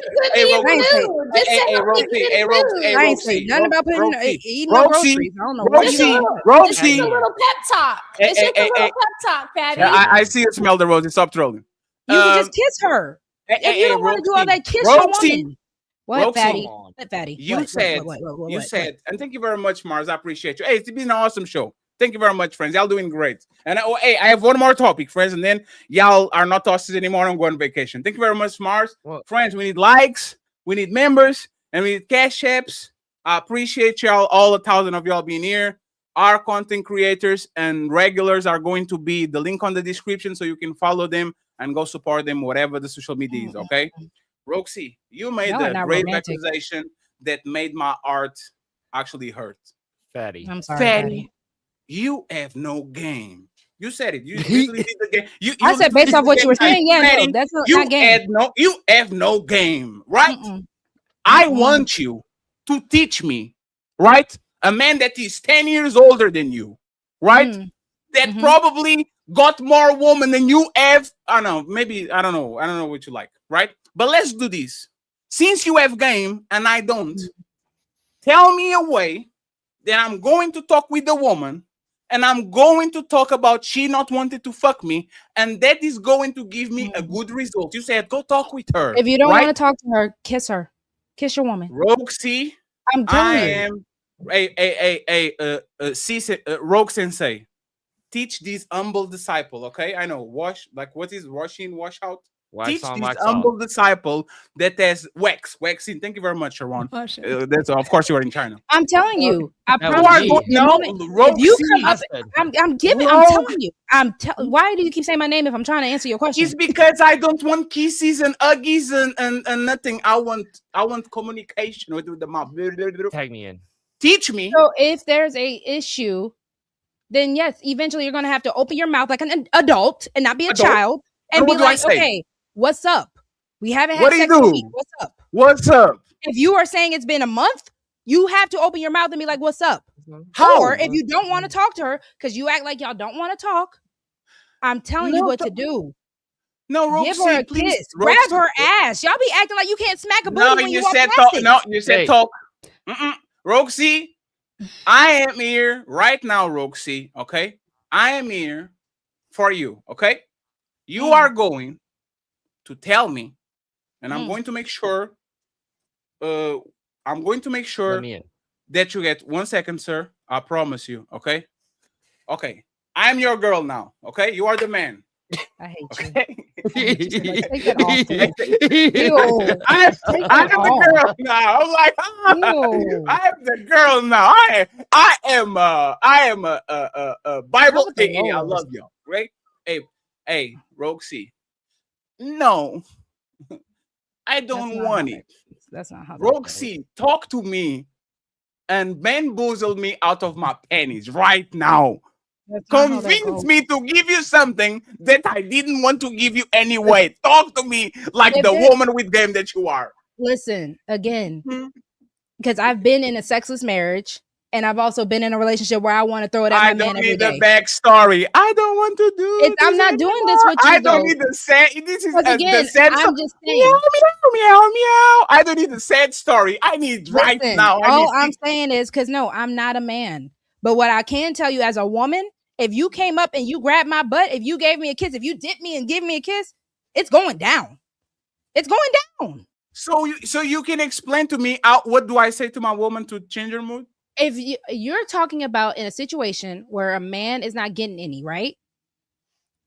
I ain't say nothing about eating the groceries. I don't know what you Roxy. It's a little pep talk. It's just a little pep talk, Patty. I see it, smell the rosy. Stop trolling. You can just kiss her. If you don't want to do all that, kiss your woman. What, Fatty? What, Fatty? You said, and thank you very much, Mars. I appreciate you. Hey, it's been an awesome show. Thank you very much, friends. Y'all doing great. And hey, I have one more topic, friends, and then y'all are not tosses anymore. I'm going on vacation. Thank you very much, Mars. Friends, we need likes, we need members, and we need cash apps. I appreciate y'all, all 1,000 of y'all being here. Our content creators and regulars are going to be the link on the description, so you can follow them and go support them, whatever the social media is, okay? Roxy, you made the brave accusation that made my heart actually hurt. Fatty. I'm sorry, Fatty, you have no game. You said it. You literally did the game. You I said literally based did off the what game you were time. saying, yeah, no, Fatty, that's you not game. you have no game, right? I want you to teach me, right? A man that is 10 years older than you, right? That probably got more woman than you have. I don't know, maybe I don't know what you like, right? But let's do this. Since you have game and I don't, tell me a way that I'm going to talk with the woman and I'm going to talk about she not wanted to fuck me, and that is going to give me a good result. You said go talk with her. If you don't right? want to talk to her, kiss her. Kiss your woman. Roxy, I'm telling you. am Rogue Sensei. Teach this humble disciple, okay? I know, wash, like what is washing, wash out? Wax Teach on, this wax humble off. disciple that has waxing. Thank you very much, Sharon. That's of course you are in China. I'm telling you. I That promise was you. me. the moment- if you come up, I'm telling you. Why do you keep saying my name if I'm trying to answer your question? It's because I don't want kisses and huggies and nothing. I want communication with the mouth. Tag me in. Teach me. So if there's a issue, then yes, eventually you're gonna have to open your mouth like an adult and not be a child and And be what do I like, say? okay, what's up? We haven't had What do you sex in a week. do? What's up? What's up? If you are saying it's been a month, you have to open your mouth and be like, what's up? How? Or if you don't want to talk to her because you act like y'all don't want to talk, I'm telling you what to do. No, give Roxy, her a please, kiss. Grab Roxy. her ass. Y'all be acting like you can't smack a booty No, when you you walk said past talk. it. No, you said Hey. talk. Roxy, I am here right now, Roxy. Okay, I am here for you. Okay, you are going to tell me, and I'm going to make sure. I'm going to make sure Let me in. that you get 1 second, sir. I promise you. Okay. Okay. I'm your girl now. Okay, you are the man. I hate Okay. Take that off. Ew. I'm Take that the off. girl now. I'm like, Ew. I'm the girl now. I am a Bible. Not with the Hey, I lowers. love you. Right? Hey, Roxy. No, I don't not want how it. That's not how that goes. Roxy, talk to me and bamboozle me out of my panties right now. That's not how that Convince goes. me to give you something that I didn't want to give you anyway. Talk to me like If the it- woman with game that you are. Listen, again, because I've been in a sexless marriage and I've also been in a relationship where I want to throw it at I my man don't every need the day. backstory. I don't want to do I'm not doing this with you. I don't though. need the sad. This is Because again, the sad I'm story. just Meow, saying. meow, meow, meow. I don't need the sad story. I need right Listen, now. all I'm saying is because no, I'm not a man. But what I can tell you as a woman, if you came up and you grabbed my butt, if you gave me a kiss, if you dipped me and give me a kiss, it's going down. It's going down. So you can explain to me what do I say to my woman to change her mood? If you're talking about in a situation where a man is not getting any, right?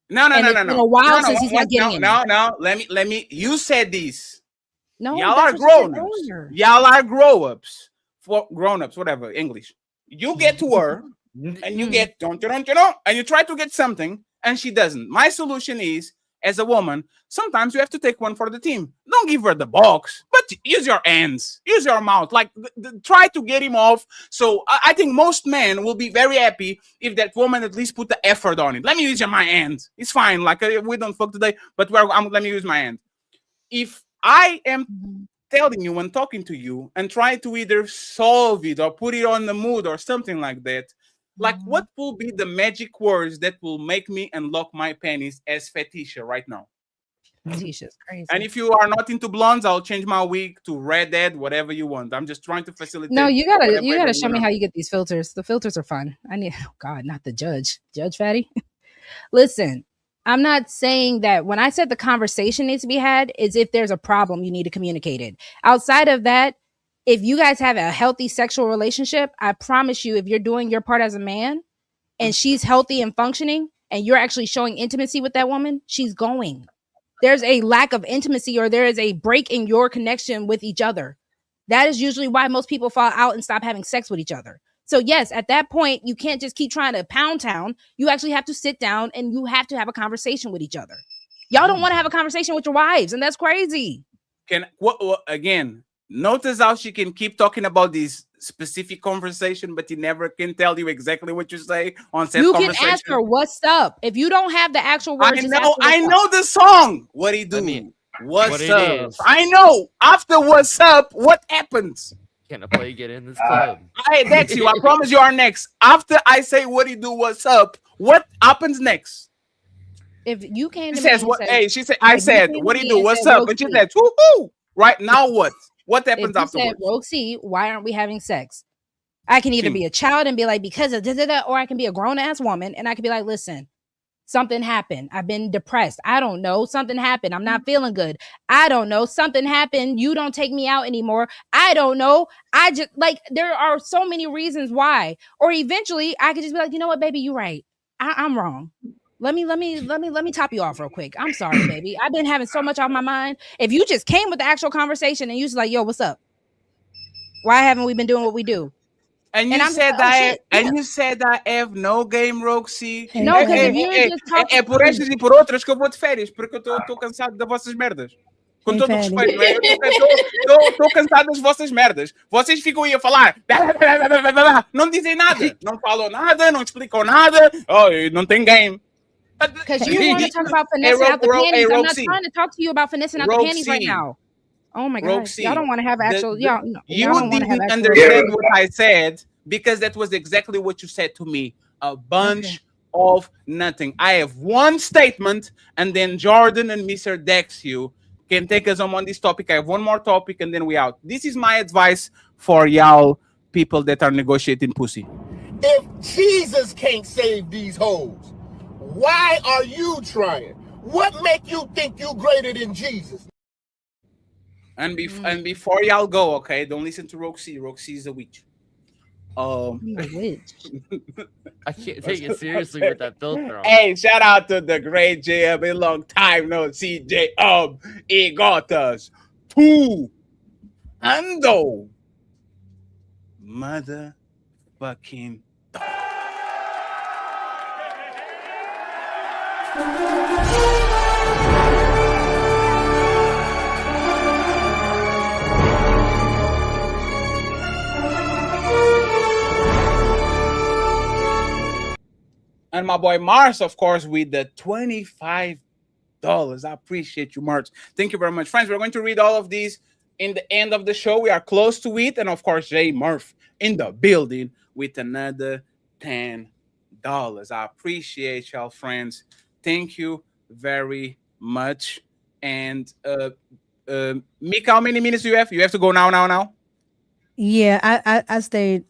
No. And it's been a while since he's not getting any. No. Let me. You said this. No, y'all that's are what you said grown-ups. earlier. Y'all are grown-ups. For grown-ups, whatever, English. You get to her and you get and you try to get something and she doesn't. My solution is, as a woman, sometimes you have to take one for the team. Don't give her the box, but use your hands, use your mouth. Like try to get him off. So I think most men will be very happy if that woman at least put the effort on it. Let me use my hand. It's fine. Like we don't fuck today, but let me use my hand. If I am telling you and talking to you and try to either solve it or put it on the mood or something like that, like what will be the magic words that will make me unlock my penis as Fetisha right now? Fetisha's crazy. And if you are not into blondes, I'll change my wig to redhead, whatever you want. I'm just trying to facilitate. No, you gotta whatever show me want. how you get these filters. The filters are fun. Oh God, not the judge. Judge Fatty. Listen, I'm not saying that when I said the conversation needs to be had, is if there's a problem, you need to communicate it. Outside of that, if you guys have a healthy sexual relationship, I promise you, if you're doing your part as a man and she's healthy and functioning and you're actually showing intimacy with that woman, she's going. There's a lack of intimacy or there is a break in your connection with each other. That is usually why most people fall out and stop having sex with each other. So yes, at that point, you can't just keep trying to pound town. You actually have to sit down and you have to have a conversation with each other. Y'all don't want to have a conversation with your wives, and that's crazy. Again, Notice how she can keep talking about this specific conversation, but he never can tell you exactly what you say on said You conversation. can ask her what's up. If you don't have the actual words, I know the song. What he do? What's what up? it is. I know. After what's up, what happens? Can I play get in this club? Next you. I promise you are next. After I say what he do, what's up, what happens next? If you came She to says me what? and Hey, she said. I if you said, came what to do you me do? and What's said, up? And she Roxy, said, woohoo! Right now, what? What happens if you afterwards? said, Roxy, why aren't we having sex? I can either Sim. be a child and be like, because of da, or I can be a grown ass woman and I can be like, listen, something happened. I've been depressed. I don't know. Something happened. I'm not feeling good. I don't know. Something happened. You don't take me out anymore. I don't know. I just like, there are so many reasons why. Or eventually I could just be like, you know what, baby, you're right. I'm wrong. Let me top you off real quick. I'm sorry, baby. I've been having so much on my mind. If you just came with the actual conversation and you was like, yo, what's up? Why haven't we been doing what we do? And you I'm just said like, oh, that, shit, yeah. and you said that have no game, Roxy. No, because if you're just talking, é por estas e por outras que eu vou de férias, porque eu estou cansado das vossas merdas. Com Hey, todo o Fatty. respeito, né? Eu estou cansado das vossas merdas. Vocês ficam aí a falar, não dizem nada, não falam nada, não explicam nada. Oh, não tem game. Because you want to talk about finessing out the panties. I'm not trying to talk to you about finessing out the panties right now. Oh my God. Roxy, y'all don't want to have actual, y'all don't want to have didn't actual. understand what I said because that was exactly what you said to me. A bunch of nothing. I have one statement and then Jordan and Mr. Dexu can take us on this topic. I have one more topic and then we out. This is my advice for y'all people that are negotiating pussy. If Jesus can't save these hoes, why are you trying? What make you think you greater than Jesus? And before y'all go, okay, don't listen to Roxy. Roxy is a witch. A witch. I can't take it seriously with that filter on. Hey, shout out to the great JM. A long time no see JM. He got us 2 ando motherfucking. And my boy Mars, of course, with the $25. I appreciate you, Mars. Thank you very much. Friends, we're going to read all of these in the end of the show. We are close to it. And of course, Jay Murph in the building with another $10. I appreciate y'all, friends. Thank you very much. And Micca, how many minutes do you have? You have to go now. Yeah, I stayed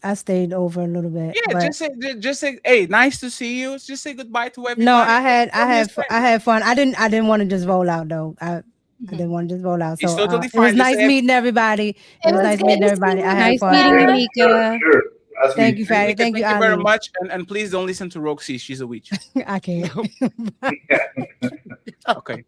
over a little bit. Yeah, but just say, hey, nice to see you. Just say goodbye to everybody. no, I had fun. I didn't want to just roll out though. I didn't want to just roll out. So It's totally it fine. was Just nice say- meeting everybody. It was nice meeting everybody. I had Nice fun. meeting you, Micca. Sure. Thank you, Fatty. Thank you, very Ali. much. And please don't listen to Roxy. She's a witch. I can't. Okay.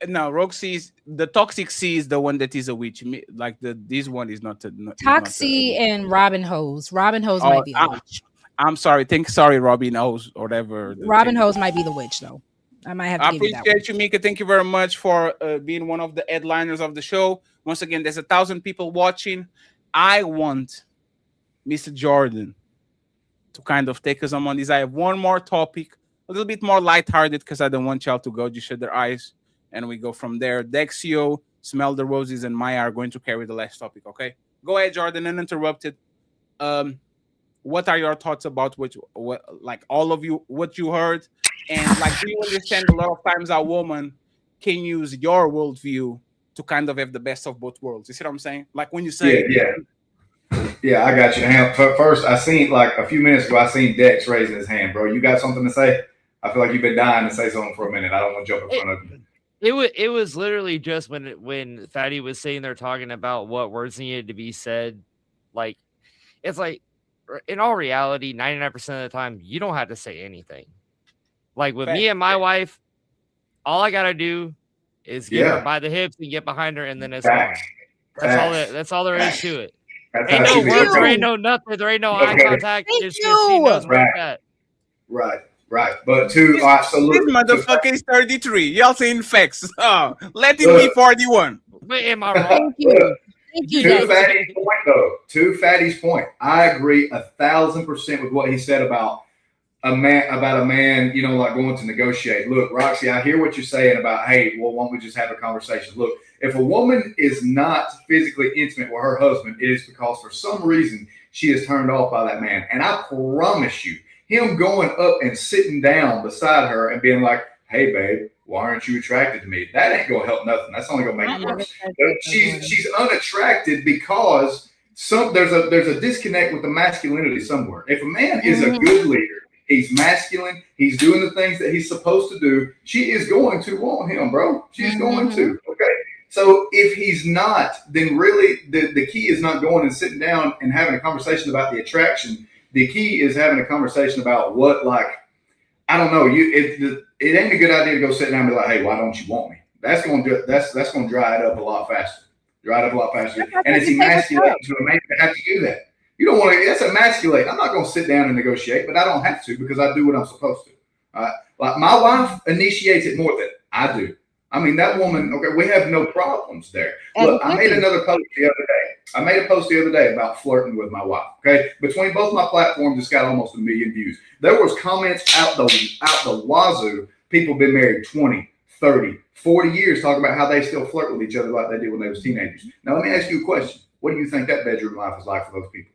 No, Roxy's the toxic C is the one that is a witch. Like this one is not. Toxie and Robin Hose. Robin Hose might be the witch. I'm sorry. Sorry, Robin Hose or whatever. Robin Hose might be the witch though. I might have to I give you that one. appreciate you, Micca. Thank you very much for being one of the headliners of the show. Once again, there's 1,000 people watching. I want Mr. Jordan to kind of take us on this. I have one more topic, a little bit more lighthearted because I don't want y'all to go just shut their eyes. And we go from there. Dexio, Smell the Roses, and Maya are going to carry the last topic, okay? Go ahead, Jordan, uninterrupted. What are your thoughts about what like all of you, what you heard? And like, do you understand a lot of times a woman can use your worldview to kind of have the best of both worlds? You see what I'm saying? Like when you say... Yeah, I got you. First, I seen like a few minutes ago, I seen Dex raising his hand, bro. You got something to say? I feel like you've been dying to say something for a minute. I don't want to jump in front of you. It was literally just when Fatty was sitting there talking about what words needed to be said. Like, it's like, in all reality, 99% of the time, you don't have to say anything. Like with me and my wife, all I gotta do is get her by the hips and get behind her, and then it's on. That's all there is to it. Ain't no words, there ain't no nothing, there ain't no eye contact. It's just she knows where it's at. Right. But two, all right, so look. This motherfucker is 33. Y'all saying facts. Let him be 41. Wait, am I wrong? Thank you. To Fatty's point, though, to Fatty's point, I agree 1,000% with what he said about a man, you know, like going to negotiate. Look, Roxy, I hear what you're saying about, hey, well, why don't we just have a conversation? Look, if a woman is not physically intimate with her husband, it is because for some reason she is turned off by that man. And I promise you, him going up and sitting down beside her and being like, hey, babe, why aren't you attracted to me? That ain't gonna help nothing. That's only gonna make it worse. She's unattracted because there's a disconnect with the masculinity somewhere. If a man is a good leader, he's masculine, he's doing the things that he's supposed to do, she is going to want him, bro. She's going to. Okay. So if he's not, then really the key is not going and sitting down and having a conversation about the attraction. The key is having a conversation about what, like, I don't know. It ain't a good idea to go sit down and be like, hey, why don't you want me? That's going to dry it up a lot faster. And it's emasculating to a man to have to do that. You don't want to. That's emasculate. I'm not going to sit down and negotiate, but I don't have to because I do what I'm supposed to. Like my wife initiates it more than I do. I mean, that woman. Okay, we have no problems there. Look, I made another post the other day. I made a post the other day about flirting with my wife. Okay, between both my platforms, it's got almost 1 million views. There was comments out the wazoo. People been married 20, 30, 40 years talking about how they still flirt with each other like they did when they was teenagers. Now, let me ask you a question. What do you think that bedroom life is like for those people?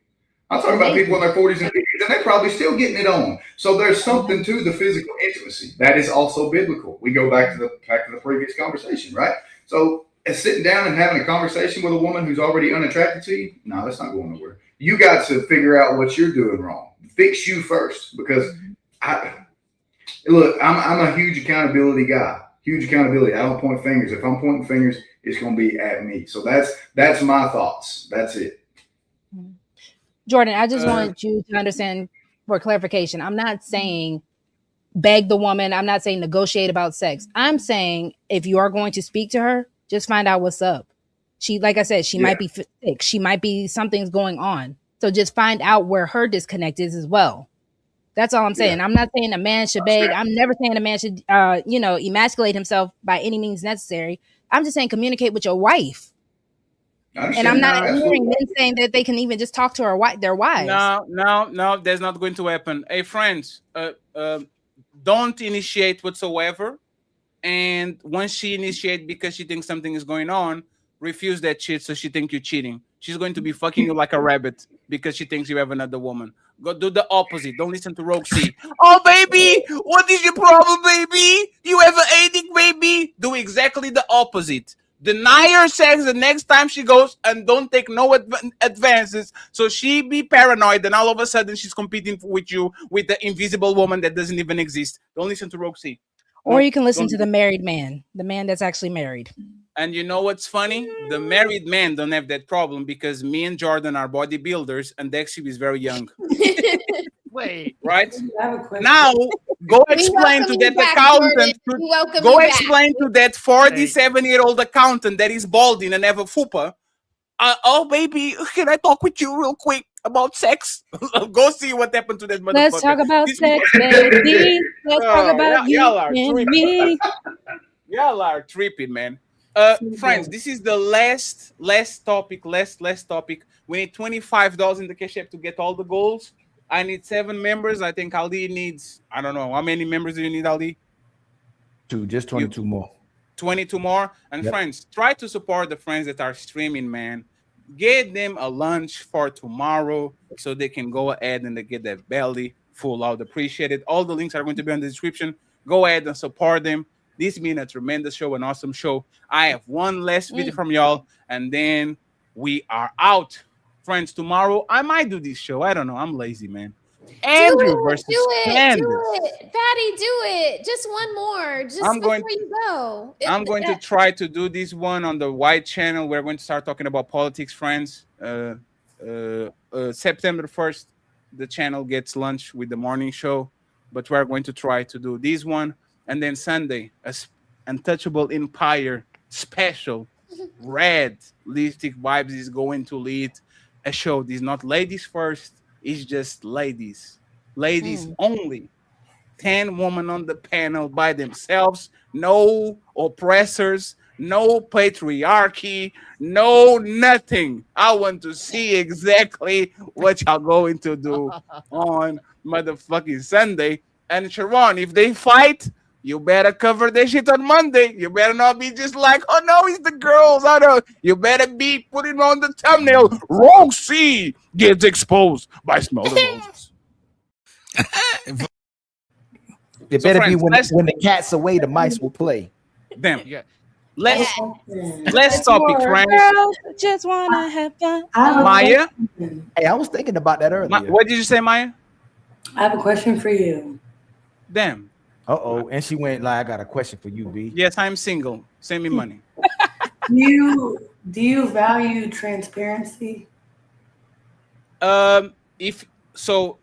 I'm talking about people in their 40s and 50s, and they're probably still getting it on. So there's something to the physical intimacy that is also biblical. We go back to the previous conversation, right? So sitting down and having a conversation with a woman who's already unattracted to you, no, that's not going nowhere. You got to figure out what you're doing wrong. Fix you first, because I'm a huge accountability guy. Huge accountability. I don't point fingers. If I'm pointing fingers, it's going to be at me. So that's my thoughts. That's it. Jordan, I just want you to understand for clarification. I'm not saying beg the woman. I'm not saying negotiate about sex. I'm saying if you are going to speak to her, just find out what's up. She, like I said, she might be sick. She might be something's going on. So just find out where her disconnect is as well. That's all I'm saying. I'm not saying a man should beg. I'm never saying a man should, emasculate himself by any means necessary. I'm just saying communicate with your wife. And I'm not hearing men saying that they can even just talk to their wives. No, that's not going to happen. Hey, friends, don't initiate whatsoever. And once she initiates because she thinks something is going on, refuse that shit so she thinks you're cheating. She's going to be fucking you like a rabbit because she thinks you have another woman. Go do the opposite. Don't listen to Roxy. Oh, baby, what is your problem, baby? You have an headache, baby? Do exactly the opposite. Deny her sex the next time she goes and don't take no advances. So she be paranoid and all of a sudden she's competing with you with the invisible woman that doesn't even exist. Don't listen to Roxy. Or you can listen to the married man, the man that's actually married. And you know what's funny? The married men don't have that problem because me and Jordan are bodybuilders and Dexy is very young. Wait. Right? Now, go explain to that accountant. Go explain to that 47-year-old accountant that is balding and have a fupa. Oh, baby, can I talk with you real quick about sex? Go see what happened to that motherfucker. Let's talk about sex, baby. Let's talk about you and me. Y'all are tripping, man. Friends, this is the last topic. We need $25 in the cash app to get all the goals. I need 7 members. I think Ali needs, I don't know. How many members do you need, Ali? 2, just 22 more. 22 more. And friends, try to support the friends that are streaming, man. Get them a lunch for tomorrow so they can go ahead and they get their belly full. I would appreciate it. All the links are going to be in the description. Go ahead and support them. This been a tremendous show, an awesome show. I have one last video from y'all, and then we are out. Friends, tomorrow I might do this show. I don't know. I'm lazy, man. Andrew versus Candace. Do it. Patty, do it. Just one more. Just before you go. I'm going to try to do this one on the White channel. We're going to start talking about politics, friends. September 1st, the channel gets lunch with the morning show. But we're going to try to do this one. And then Sunday, Untouchable Empire special. Red Lipstick Vibes is going to lead a show. This is not ladies first. It's just ladies. Ladies only. 10 women on the panel by themselves. No oppressors. No patriarchy, no nothing. I want to see exactly what y'all going to do on motherfucking Sunday. And Sharon, if they fight, you better cover that shit on Monday. You better not be just like, oh no, it's the girls. I know. You better be putting on the thumbnail. Roxy gets exposed by Smell the Roses. It better be when the cat's away, the mice will play. Damn. Yeah. Let's It's topic, for friends. girls who just wanna have fun. Maya? Hey, I was thinking about that earlier. What did you say, Maya? I have a question for you. Damn. Uh-oh. And she went like, I got a question for you, B. Yes, I'm single. Send me money. Do you value transparency? If so,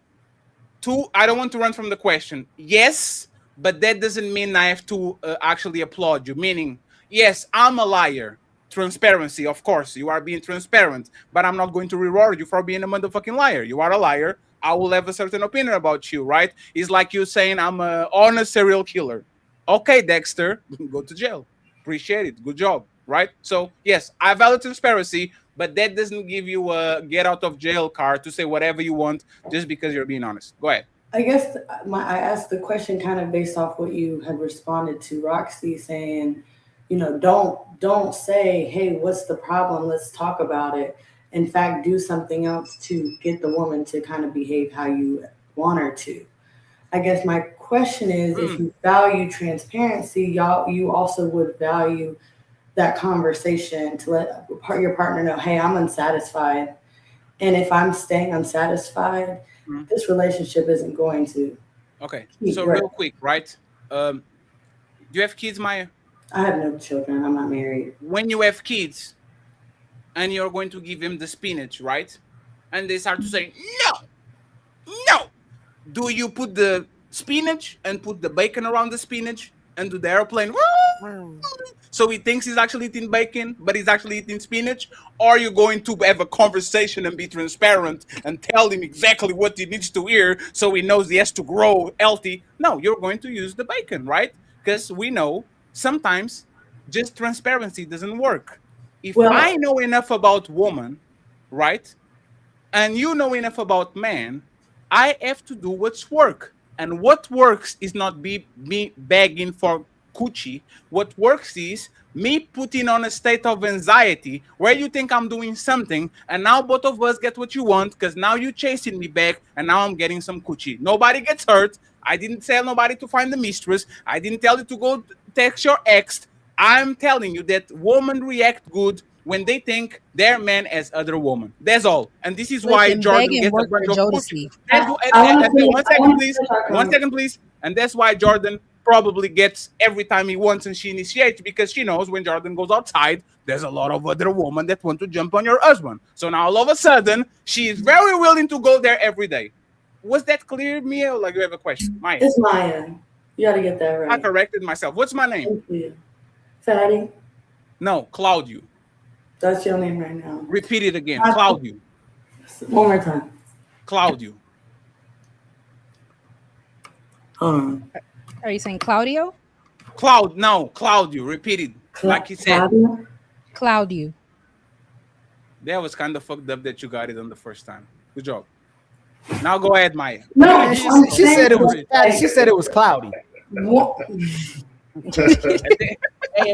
I don't want to run from the question. Yes, but that doesn't mean I have to actually applaud you. Meaning, yes, I'm a liar. Transparency, of course, you are being transparent, but I'm not going to reward you for being a motherfucking liar. You are a liar. I will have a certain opinion about you, right? It's like you saying I'm a honest serial killer. Okay, Dexter, go to jail. Appreciate it. Good job, right? So yes, I value transparency, but that doesn't give you a get out of jail card to say whatever you want just because you're being honest. Go ahead. I guess I asked the question kind of based off what you had responded to Roxy saying, you know, don't say, hey, what's the problem? Let's talk about it. In fact, do something else to get the woman to kind of behave how you want her to. I guess my question is, if you value transparency, you also would value that conversation to let your partner know, hey, I'm unsatisfied. And if I'm staying unsatisfied, this relationship isn't going to. Okay. So real quick, right? Do you have kids, Maya? I have no children. I'm not married. When you have kids and you're going to give them the spinach, right? And they start to say, no. Do you put the spinach and put the bacon around the spinach and do the airplane? So he thinks he's actually eating bacon, but he's actually eating spinach? Or are you going to have a conversation and be transparent and tell him exactly what he needs to hear so he knows he has to grow healthy? No, you're going to use the bacon, right? Because we know sometimes just transparency doesn't work. If I know enough about woman, right, and you know enough about man, I have to do what's work. And what works is not me begging for coochie. What works is me putting on a state of anxiety where you think I'm doing something, and now both of us get what you want because now you're chasing me back, and now I'm getting some coochie. Nobody gets hurt. I didn't tell nobody to find the mistress. I didn't tell you to go text your ex. I'm telling you that women react good when they think their man as other woman. That's all. And this is why Jordan gets a bunch of coochie. One second, please. And that's why Jordan probably gets every time he wants and she initiates, because she knows when Jordan goes outside, there's a lot of other women that want to jump on your husband. So now all of a sudden, she is very willing to go there every day. Was that clear, Mia? Or like you have a question? Maya. It's Maya. You got to get that right. I corrected myself. What's my name? Thank you. Fatty? No, Claudio. That's your name right now. Repeat it again. Claudio. One more time. Claudio. Are you saying Claudio? No, Claudio. Repeat it. Like he said. Claudio. That was kind of fucked up that you got it on the first time. Good job. Now go ahead, Maya. No, she said it was. She said it was cloudy.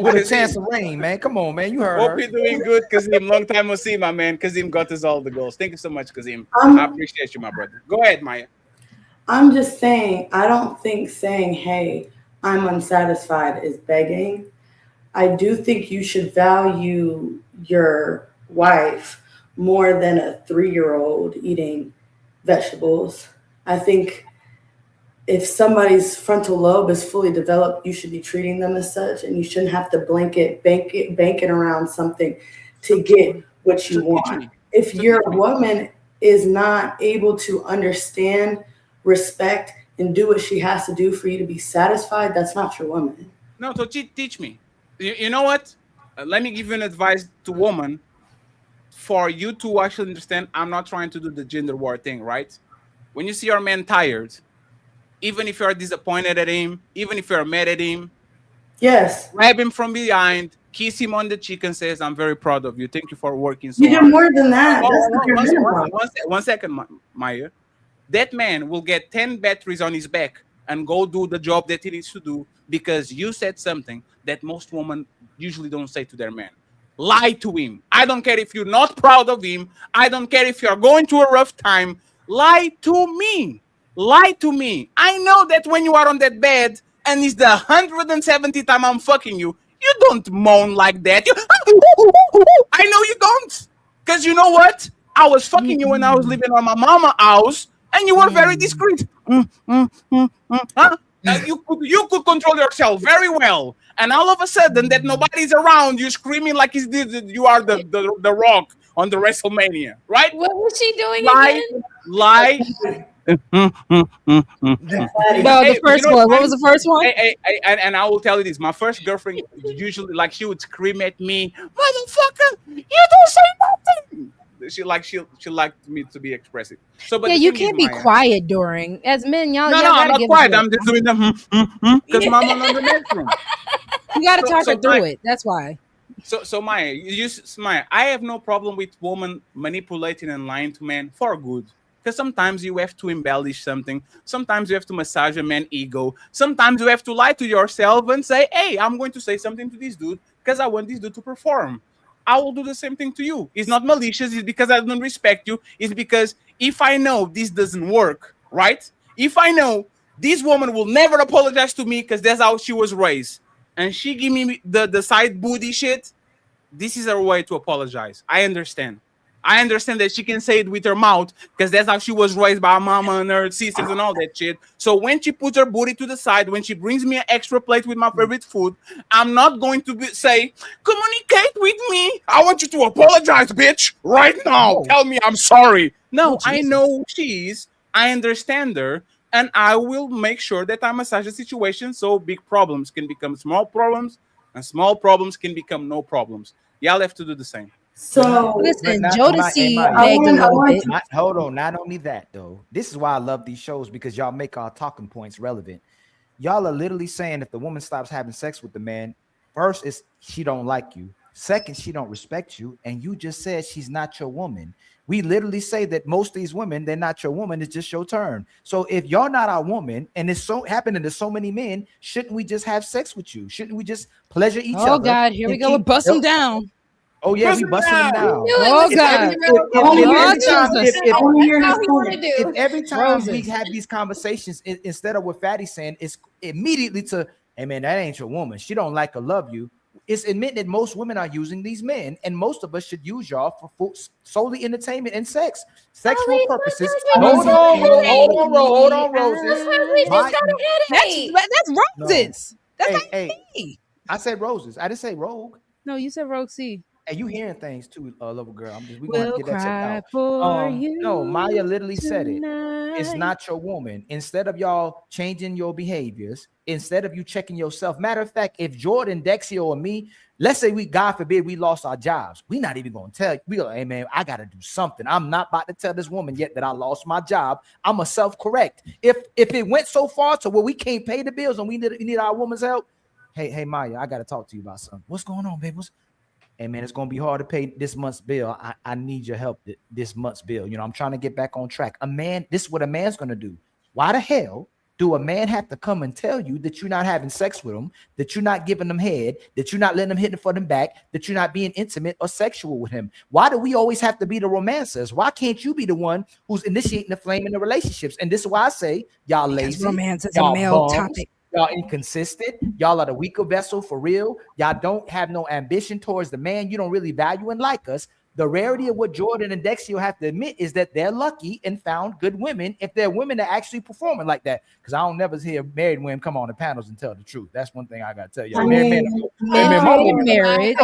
With a chance of rain, man. Come on, man. You heard Hope her. you're doing good, Kazim. Long time no see, my man. Kazim got us all the goals. Thank you so much, Kazim. I appreciate you, my brother. Go ahead, Maya. I'm just saying, I don't think saying, hey, I'm unsatisfied is begging. I do think you should value your wife more than a 3-year-old eating vegetables. I think if somebody's frontal lobe is fully developed, you should be treating them as such, and you shouldn't have to bank it around something to get what you want. If your woman is not able to understand, respect, and do what she has to do for you to be satisfied, that's not your woman. No, so teach me. You know what? Let me give you an advice to woman for you to actually understand. I'm not trying to do the gender war thing, right? When you see your man tired, even if you're disappointed at him, even if you're mad at him, yes, grab him from behind, kiss him on the cheek and says, "I'm very proud of you. Thank you for working so You hard." do more than that. Oh, That's oh, not your minimum. one second, Maya. That man will get 10 batteries on his back and go do the job that he needs to do because you said something that most women usually don't say to their man. Lie to him. I don't care if you're not proud of him. I don't care if you're going through a rough time. Lie to me. Lie to me. I know that when you are on that bed and it's the 170th time I'm fucking you, you don't moan like that. I know you don't. Because you know what? I was fucking you when I was living on my mama house, and you were very discreet. Huh? You could control yourself very well, and all of a sudden that nobody's around, you screaming like you are the Rock on the WrestleMania, right? What was she doing Lie, again? lie. No, the first one. What was the first one? And I will tell you this: my first girlfriend usually like she would scream at me, "Motherfucker, you don't say nothing." She liked me to be expressive. So, but Yeah, the you thing is, can't be Maya, quiet during. As men, y'all, No, y'all no, I'm gotta not give quiet. it. I'm just doing the because mama on the next room. You gotta talk her through Maya, it. That's why. So Maya, Maya, I have no problem with women manipulating and lying to men for good. Because sometimes you have to embellish something. Sometimes you have to massage a man's ego. Sometimes you have to lie to yourself and say, "Hey, I'm going to say something to this dude because I want this dude to perform." I will do the same thing to you. It's not malicious. It's because I don't respect you. It's because if I know this doesn't work, right? If I know this woman will never apologize to me because that's how she was raised, and she give me the side booty shit, this is her way to apologize. I understand. I understand that she can say it with her mouth because that's how she was raised by her mama and her sisters and all that shit. So when she puts her booty to the side, when she brings me an extra plate with my favorite food, I'm not going to say, "Communicate with me. I want you to apologize, bitch, right now. No. Tell me I'm sorry." No, Oh, I Jesus. know who she is. I understand her. And I will make sure that I massage the situation so big problems can become small problems and small problems can become no problems. Y'all have to do the same. So Listen, But Jodeci Maya, begged a little bit. hold on. Not only that, though. This is why I love these shows because y'all make our talking points relevant. Y'all are literally saying if the woman stops having sex with the man, first is she don't like you. Second, she don't respect you. And you just said she's not your woman. We literally say that most of these women, they're not your woman. It's just your turn. So if you're not our woman and it's so happening to so many men, shouldn't we just have sex with you? Shouldn't we just pleasure each other? Oh God, here we and go. We're keep- busting down. Oh yeah, we busting them down. Oh If God. every- Oh Jesus. if every time we Roses. have these conversations, instead of what Fatty's saying, it's immediately to, "Hey man, that ain't your woman. She don't like or love you." It's admitting that most women are using these men, and most of us should use y'all for solely entertainment and sex, sexual purposes. Hold on, Roses. That's roses. That's Hey, I said roses. I didn't say rogue. No, you said Roxy. And you hearing things too, little girl. We're gonna have We'll to get that checked cry out. for you No, Maya literally said it. It's tonight. not your woman. Instead of y'all changing your behaviors, instead of you checking yourself. Matter of fact, if Jordan, Dexio, or me, let's say God forbid, we lost our jobs, we're not even gonna tell you. We go, "Hey man, I gotta do something. I'm not about to tell this woman yet that I lost my job. I'm a self-correct. If it went so far to where we can't pay the bills and we need our woman's help, hey Maya, I gotta talk to you about something. What's going on, baby? Hey man, it's gonna be hard to pay this month's bill. I need your help this month's bill. You know, I'm trying to get back on track. This is what a man's gonna do. Why the hell do a man have to come and tell you that you're not having sex with him, that you're not giving them head, that you're not letting them hit for them back, that you're not being intimate or sexual with him? Why do we always have to be the romancers? Why can't you be the one who's initiating the flame in the relationships? And this is why I say y'all lazy, romance is y'all a male bums, topic. y'all inconsistent. Y'all are the weaker vessel for real. Y'all don't have no ambition towards the man. You don't really value and like us. The rarity of what Jordan and Dexio have to admit is that they're lucky and found good women if they're women that actually performing like that. Because I don't never hear married women come on the panels and tell the truth. That's one thing I gotta tell you. Married men, marriage.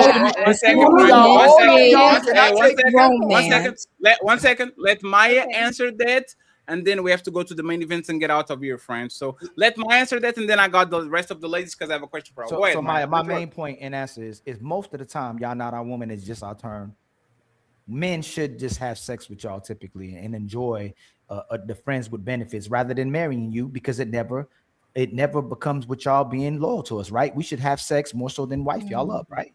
One second. Let Maya answer that, and then we have to go to the main events and get out of here, friends. So let Maya answer that, and then I got the rest of the ladies because I have a question for her. Go ahead, Maya, my main point and answer is most of the time, y'all not our woman, is just our turn. Men should just have sex with y'all typically and enjoy the friends with benefits rather than marrying you, because it never becomes with y'all being loyal to us, right? We should have sex more so than wife y'all up, right?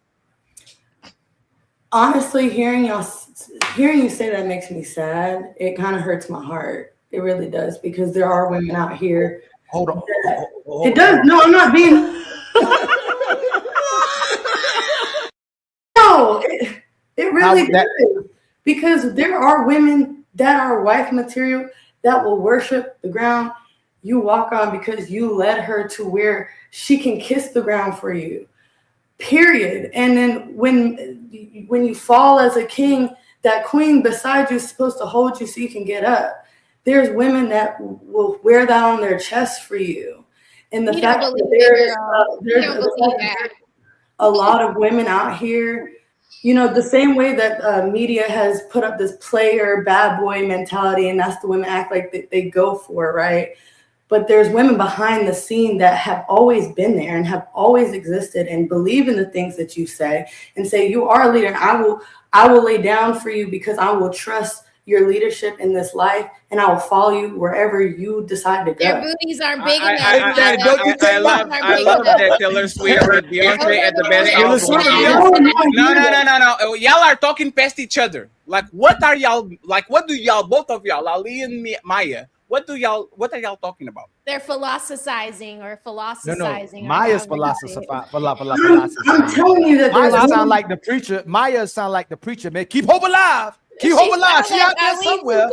Honestly, hearing you say that makes me sad. It kind of hurts my heart. It really does, because there are women out here. Hold on. It does. No, I'm not being. No, it really does. Because there are women that are wife material that will worship the ground you walk on because you led her to where she can kiss the ground for you. Period. And then when you fall as a king, that queen beside you is supposed to hold you so you can get up. There's women that will wear that on their chest for you. And the fact that there's a lot of women out here, you know, the same way that media has put up this player bad boy mentality, and that's the women act like they go for, right? But there's women behind the scene that have always been there and have always existed and believe in the things that you say and say, you are a leader. And I will lay down for you because I will trust your leadership in this life, and I will follow you wherever you decide to go. Their booties aren't big enough. I love that Taylor Swift with Beyonce at the best album. No. Y'all are talking past each other. Like, what are y'all? Like, what do y'all? Both of y'all, Ali and Maya. What are y'all talking about? They're philosophizing. No. Maya's philosophizing. I'm telling you that Maya sound like the preacher. Maya sound like the preacher, man. Keep hope alive. Keep hope alive. She out there somewhere.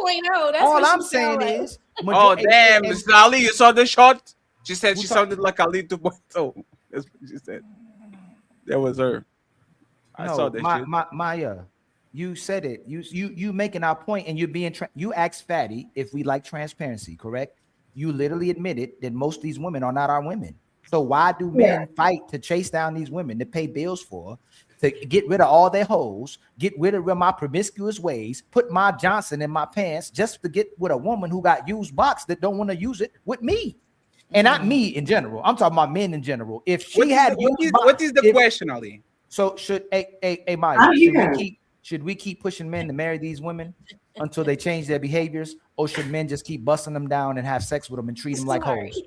All I'm saying is, oh damn, Mr. Ali, you saw the shot? She said she sounded like Ali 2.0. That's what she said. That was her. I saw that. Maya, you said it. You making our point, and you're being. You asked Fatty if we like transparency, correct? You literally admitted that most of these women are not our women. So why do men fight to chase down these women to pay bills for, to get rid of all their hoes, get rid of my promiscuous ways, put my Johnson in my pants just to get with a woman who got used box that don't want to use it with me? And not me in general. I'm talking about men in general. If she what is the question, Ali? So should Maya, should we keep pushing men to marry these women until they change their behaviors, or should men just keep busting them down and have sex with them and treat them like hoes?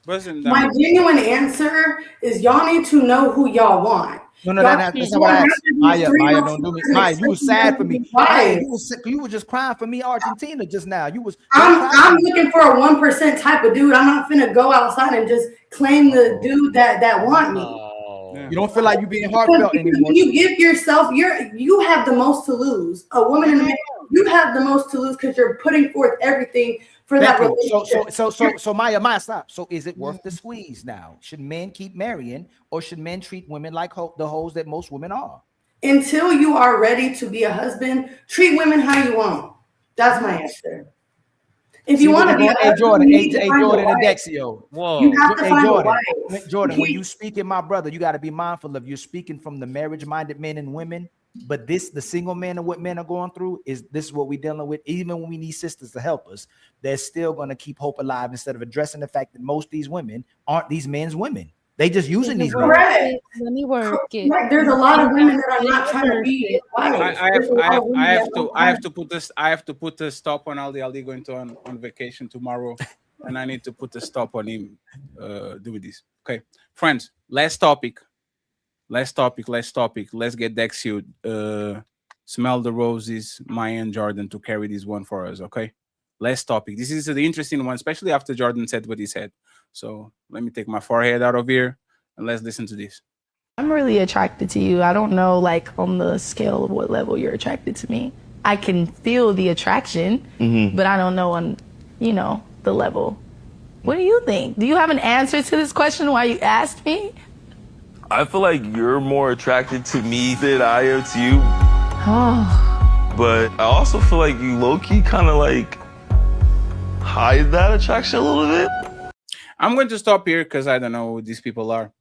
My genuine answer is y'all need to know who y'all want. No, that's not what I asked. Maya, don't do me. Maya, you was sad for me. Maya, you were just crying for me, Argentina, just now. I'm looking for a 1% type of dude. I'm not finna go outside and just claim the dude that want me. You don't feel like you're being heartfelt anymore. When you give yourself, you have the most to lose. A woman and a man, you have the most to lose because you're putting forth everything for that relationship. So Maya, stop. So is it worth the squeeze now? Should men keep marrying, or should men treat women like the hoes that most women are? Until you are ready to be a husband, treat women how you want. That's my answer. If you want to be a Jordan, and Dexio. Whoa. You have to find a wife. Jordan, when you speak in my brother, you got to be mindful of you're speaking from the marriage-minded men and women. But the single men and what men are going through is what we're dealing with. Even when we need sisters to help us, they're still going to keep hope alive instead of addressing the fact that most of these women aren't these men's women. They just using these men. Let me work it. Right. There's a lot of women that are not trying to be wives. I have to put a stop on Ali going to on vacation tomorrow, and I need to put a stop on him doing this. Okay, friends, last topic. Let's get Dexio, Smell the Roses, Maya and Jordan to carry this one for us, okay? Last topic. This is the interesting one, especially after Jordan said what he said. So let me take my forehead out of here and let's listen to this. I'm really attracted to you. I don't know, like, on the scale of what level you're attracted to me. I can feel the attraction, but I don't know on, the level. What do you think? Do you have an answer to this question why you asked me? I feel like you're more attracted to me than I am to you. Oh. But I also feel like you low-key kind of like hide that attraction a little bit. I'm going to stop here because I don't know who these people are.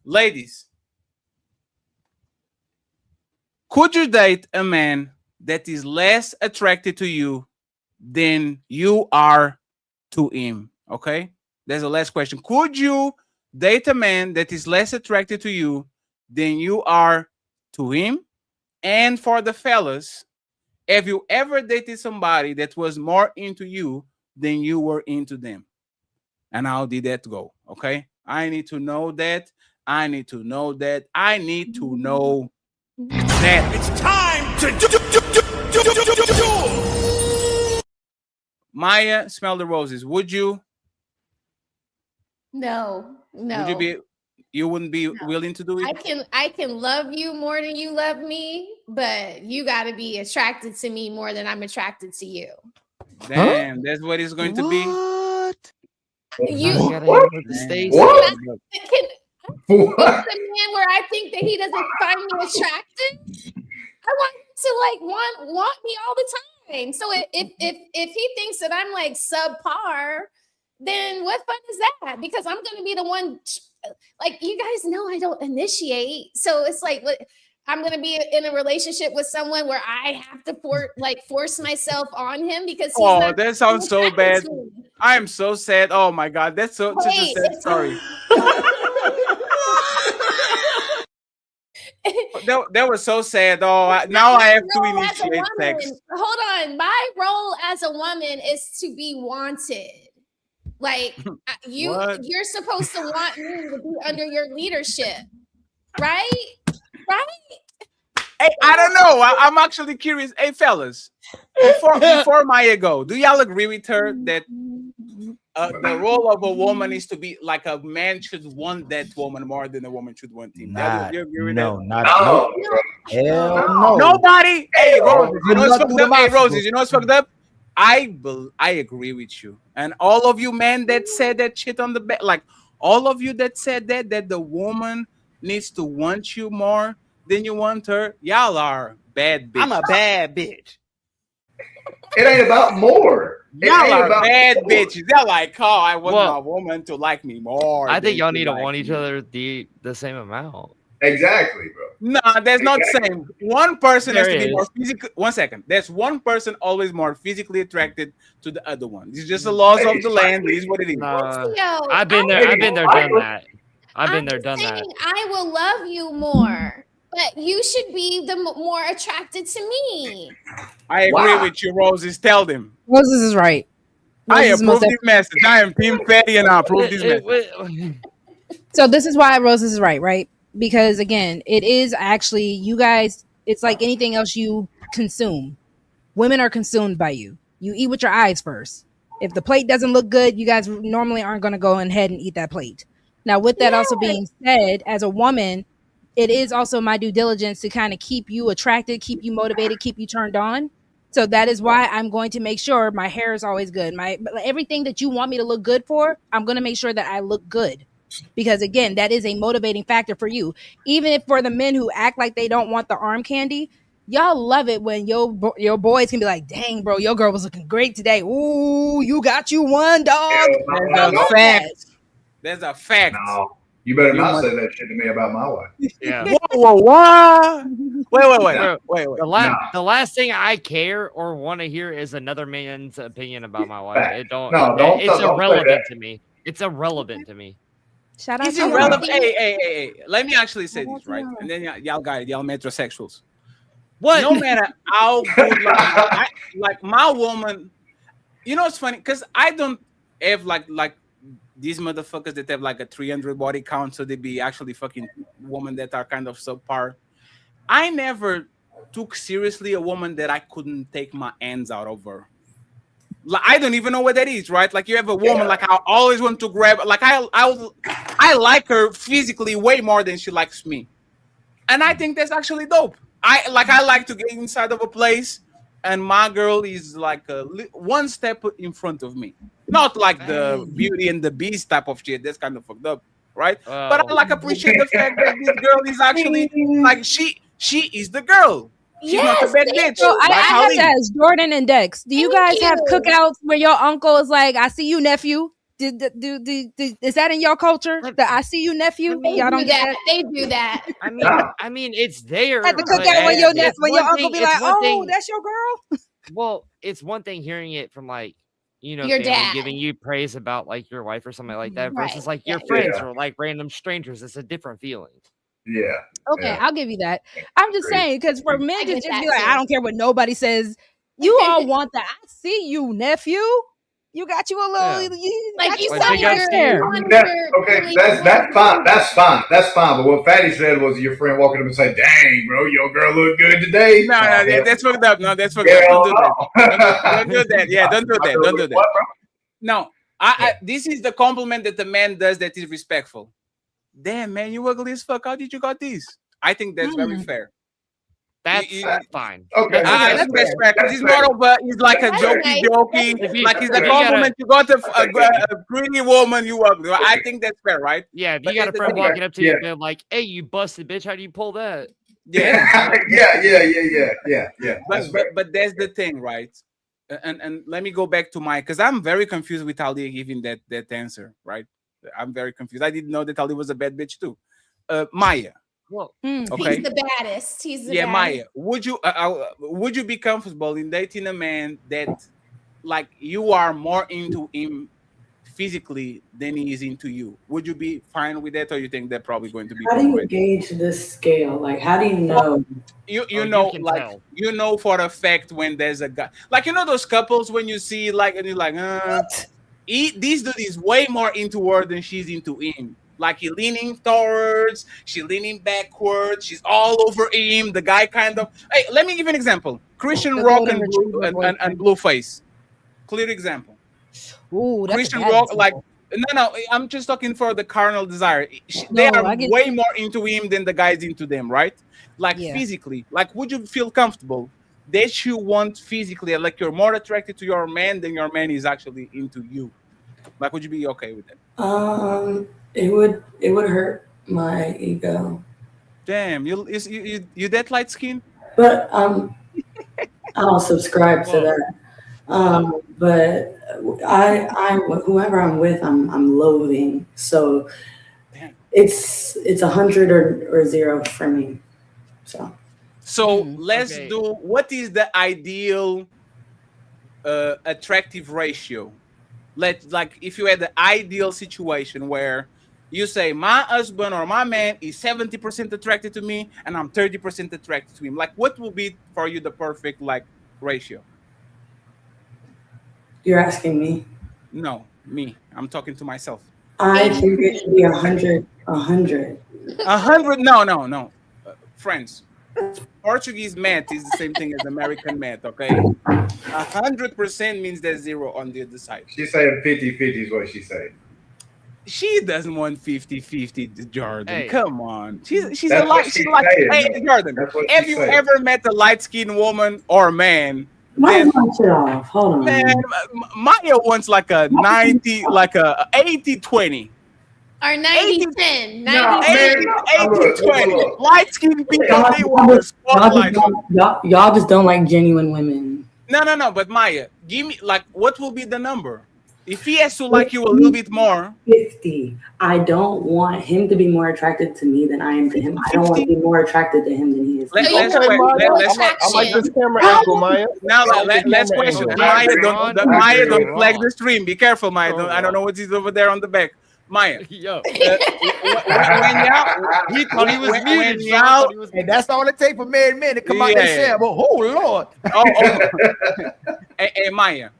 Ladies, could you date a man that is less attracted to you than you are to him? Okay? There's a last question. Could you date a man that is less attracted to you than you are to him? And for the fellas, have you ever dated somebody that was more into you than you were into them? And how did that go? Okay. I need to know that. I need to know that. I need to know that. It's time to do. Maya, smell the roses. Would you? No. Would you be? You wouldn't be willing to do it? I can love you more than you love me, but you got to be attracted to me more than I'm attracted to you. Damn, that's what it's going to be. You what? What? A man where I think that he doesn't find me attractive. I want him to like want me all the time. So if he thinks that I'm like subpar, then what fun is that? Because I'm gonna be the one. Like, you guys know I don't initiate, so it's like I'm gonna be in a relationship with someone where I have to force myself on him because he's not. That sounds so bad. I am so sad. Oh my god, that's such a sad story. That was so sad. Oh, now I have to initiate sex. Hold on, my role as a woman is to be wanted. Like you're supposed to want me to be under your leadership, right? Hey, I don't know. I'm actually curious. Hey, fellas, before Maya go, do y'all agree with her that the role of a woman is to be like a man should want that woman more than a woman should want him? Hell no. Nobody. Hey, Roses, you know what's fucked up? Hey, Roses, you know what's fucked up? I agree with you, and all of you men that said that shit on the bed, like all of you that said that the woman needs to want you more than you want her, y'all are bad bitches. I'm a bad bitch. It ain't about more. Y'all are bad bitches. They're like, oh, I want my woman to like me more. I think y'all need to want each other the same amount. Exactly, bro. No, there's not the same. One person has to be more physically. 1 second. There's one person always more physically attracted to the other one. It's just the laws of the land. It is what it is. I've been there, done that. I've been there, done that. I will love you more, but you should be the more attracted to me. I agree with you, Roses. Tell them. Roses is right. I approve this message. I am Team Petty and I approve this message. So this is why Roses is right? Because again, it is actually, you guys, it's like anything else you consume. Women are consumed by you. You eat with your eyes first. If the plate doesn't look good, you guys normally aren't going to go ahead and eat that plate. Now, with that also being said, as a woman, it is also my due diligence to kind of keep you attracted, keep you motivated, keep you turned on. So that is why I'm going to make sure my hair is always good. Everything that you want me to look good for, I'm going to make sure that I look good. Because again, that is a motivating factor for you. Even if for the men who act like they don't want the arm candy, y'all love it when your boys can be like, dang, bro, your girl was looking great today. Ooh, you got you one, dog. That's a fact. That's a fact. No, you better not say that shit to me about my wife. Yeah. Whoa. Wait. The last thing I care or want to hear is another man's opinion about my wife. It's irrelevant to me. It's irrelevant to me. Shout out It's to irrelevant. Hey. Let me actually say this, right? And then y'all metrosexuals. What? No matter how good, like my woman, you know, it's funny because I don't have like these motherfuckers that have like a 300 body count, so they be actually fucking women that are kind of subpar. I never took seriously a woman that I couldn't take my hands out of her. Like, I don't even know what that is, right? Like you have a woman, like I always want to grab, like I like her physically way more than she likes me, and I think that's actually dope. I like to get inside of a place, and my girl is like one step in front of me, not like the Beauty and the Beast type of shit. That's kind of fucked up, right? But I appreciate the fact that this girl is actually like she is the girl. She's not a bad bitch. So I have to ask Jordan and Dex, do you guys have cookouts where your uncle is like, I see you, nephew? Is that in your culture? The I see you, nephew? Y'all don't get that? They do that. I mean, it's there. At the cookout when your uncle be like, oh, that's your girl? Well, it's one thing hearing it from like, your Your family dad. giving you praise about like your wife or something like that versus like your friends or like random strangers. It's a different feeling. Yeah. Okay, I'll give you that. I'm just saying, because for men to just be like, I don't care what nobody says, you all want that. I see you, nephew. You got you a little. Yeah. Like you Like, said, they got Okay, that's fine. That's fine. That's fine. But what Fatty said was your friend walking up and say, "Dang, bro, your girl look good today." No, that's fucked up. No, that's fucked Hell up. Don't do that. no. Don't do that. Yeah, don't do that. Don't do that. No, this is the compliment that the man does that is respectful. Damn, man, you ugly as fuck. How did you got this? I think that's very fair. That's fine. Okay, I think that's fair because he's more of a, he's like a jokey, like he's a compliment. You got a pretty woman, you ugly. I think that's fair, right? Yeah, if But you got a that's friend the- walking up to you Yeah. and being like, "Hey, you busted bitch, how do you pull that?" Yeah, yeah. But that's the thing, right? And let me go back to Mike because I'm very confused with Ali giving that answer, right? I'm very confused. I didn't know that Ali was a bad bitch too. Maya. Well, okay. He's the baddest. He's the baddest. Maya, would you be comfortable in dating a man that, like, you are more into him physically than he is into you? Would you be fine with that, or you think they're probably going to be? How do you gauge this scale? Like, how do you know? You know, like tell. You know for a fact when there's a guy, like, you know those couples when you see like and you're like, this dude is way more into her than she's into him. Like he leaning forwards, she leaning backwards, she's all over him. The guy kind of. Hey, let me give you an example. Christian Rock and Blueface, clear example. Ooh, that's Christian Rock, like no, I'm just talking for the carnal desire. They are way more into him than the guys into them, right? Like physically, like would you feel comfortable that you want physically, like you're more attracted to your man than your man is actually into you? Like, would you be okay with that? It would hurt my ego. Damn, you that light skin? But I don't subscribe to that. But I whoever I'm with, I'm loathing. So it's 100 or 0 for me. So let's do, what is the ideal attractive ratio? Like if you had the ideal situation where you say my husband or my man is 70% attracted to me and I'm 30% attracted to him. Like what will be for you the perfect like ratio? You're asking me? No, me. I'm talking to myself. I think it should be 100. 100. 100? No. Friends. Portuguese math is the same thing as American math, okay? 100% means there's 0 on the other side. She's saying 50-50 is what she's saying. She doesn't want 50-50, Jordan. Hey. Come on. She's That's a what light. she's Like, saying. hey, Jordan, That's what have she's you saying. ever met a light-skinned woman or man? Why is my shit off? Hold on. Man, Maya wants like a 90, like a 80-20. Or 90-10. 80-20. Light-skinned people, they want the spotlight. Y'all just don't like genuine women. No. But Maya, give me, like, what will be the number? If he has to like you a little bit more. 50. I don't want him to be more attracted to me than I am to him. I don't want to be more attracted to him than he is. Let's I like this camera angle, Maya. Now let's question. Maya, don't flag the stream. Be careful, Maya. I don't know what is over there on the back. Maya. Yo. When y'all, he thought he was muted. Hey, that's all it takes for married men to come out and say, well, oh Lord. Hey, Maya.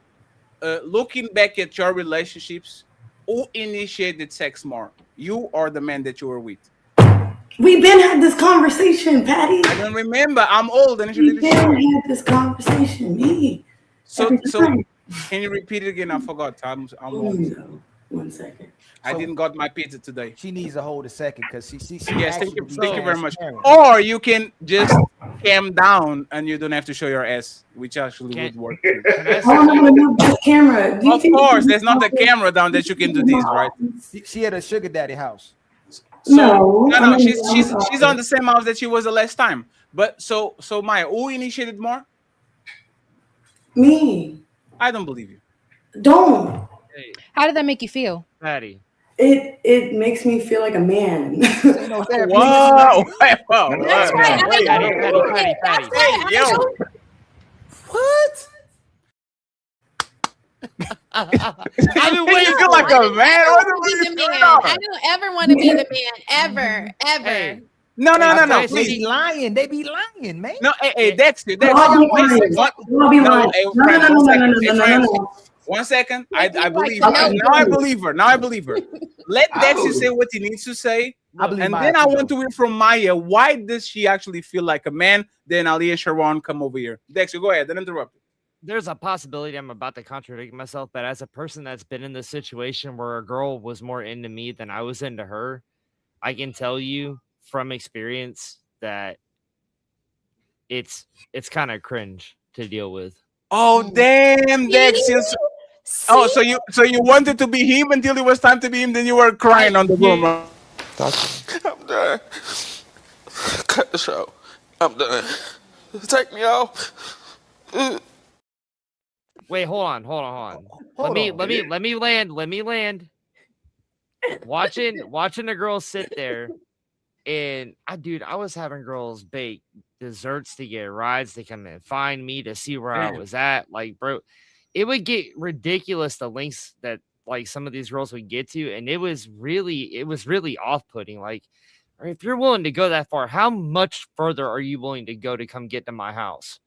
Looking back at your relationships, who initiated sex more? You or the man that you were with? We've been had this conversation, Patty. I don't remember. I'm old. And We've been had this conversation. Me. So can you repeat it again? I forgot. I'm old. 1 second. I didn't got my pizza today. She needs to hold a second because she yes, thank you very much. Or you can just cam down and you don't have to show your ass, which actually would work. Camera. Of course, there's not a camera down that you can do this, right? She had a sugar daddy house. No, she's on the same house that she was the last time. But so Maya, who initiated more? Me. I don't believe you. Don't. How did that make you feel? Patty. It makes me feel like a man. Whoa. That's right. Patty. Hey, yo. What? I've been waiting. You feel like a man. I don't ever want to be the man. Ever. Hey. No. They be lying. They be lying, man. No, hey, Dexter. Y'all be lying. No. 1 second. I believe like her. no Now I believe her. Now I believe her. Let Dexy say what he needs to say. And then I want to hear from Maya. Why does she actually feel like a man? Then Ali and Sharon come over here. Dexy, go ahead. Don't interrupt. There's a possibility I'm about to contradict myself, but as a person that's been in this situation where a girl was more into me than I was into her, I can tell you from experience that it's kind of cringe to deal with. Oh damn, Dexy. Oh, so you wanted to be him until it was time to be him, then you were crying on the room. I'm done. Cut the show. I'm done. Take me out. Wait, hold on. Let me land. Watching the girls sit there, and I was having girls bake desserts to get rides to come and find me to see where I was at. Like, bro, it would get ridiculous the lengths that like some of these girls would get to, and it was really off-putting. Like, if you're willing to go that far, how much further are you willing to go to come get to my house?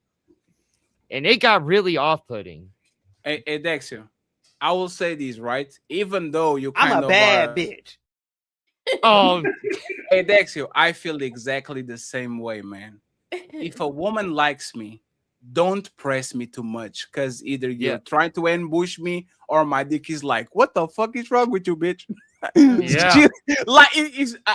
And it got really off-putting. Hey, Dexter, I will say these, right? Even though you I'm kind a of bad bitch. Oh, hey Dexter, I feel exactly the same way, man. If a woman likes me, don't press me too much, because either you're trying to ambush me or my dick is like, what the fuck is wrong with you, bitch? Yeah. Like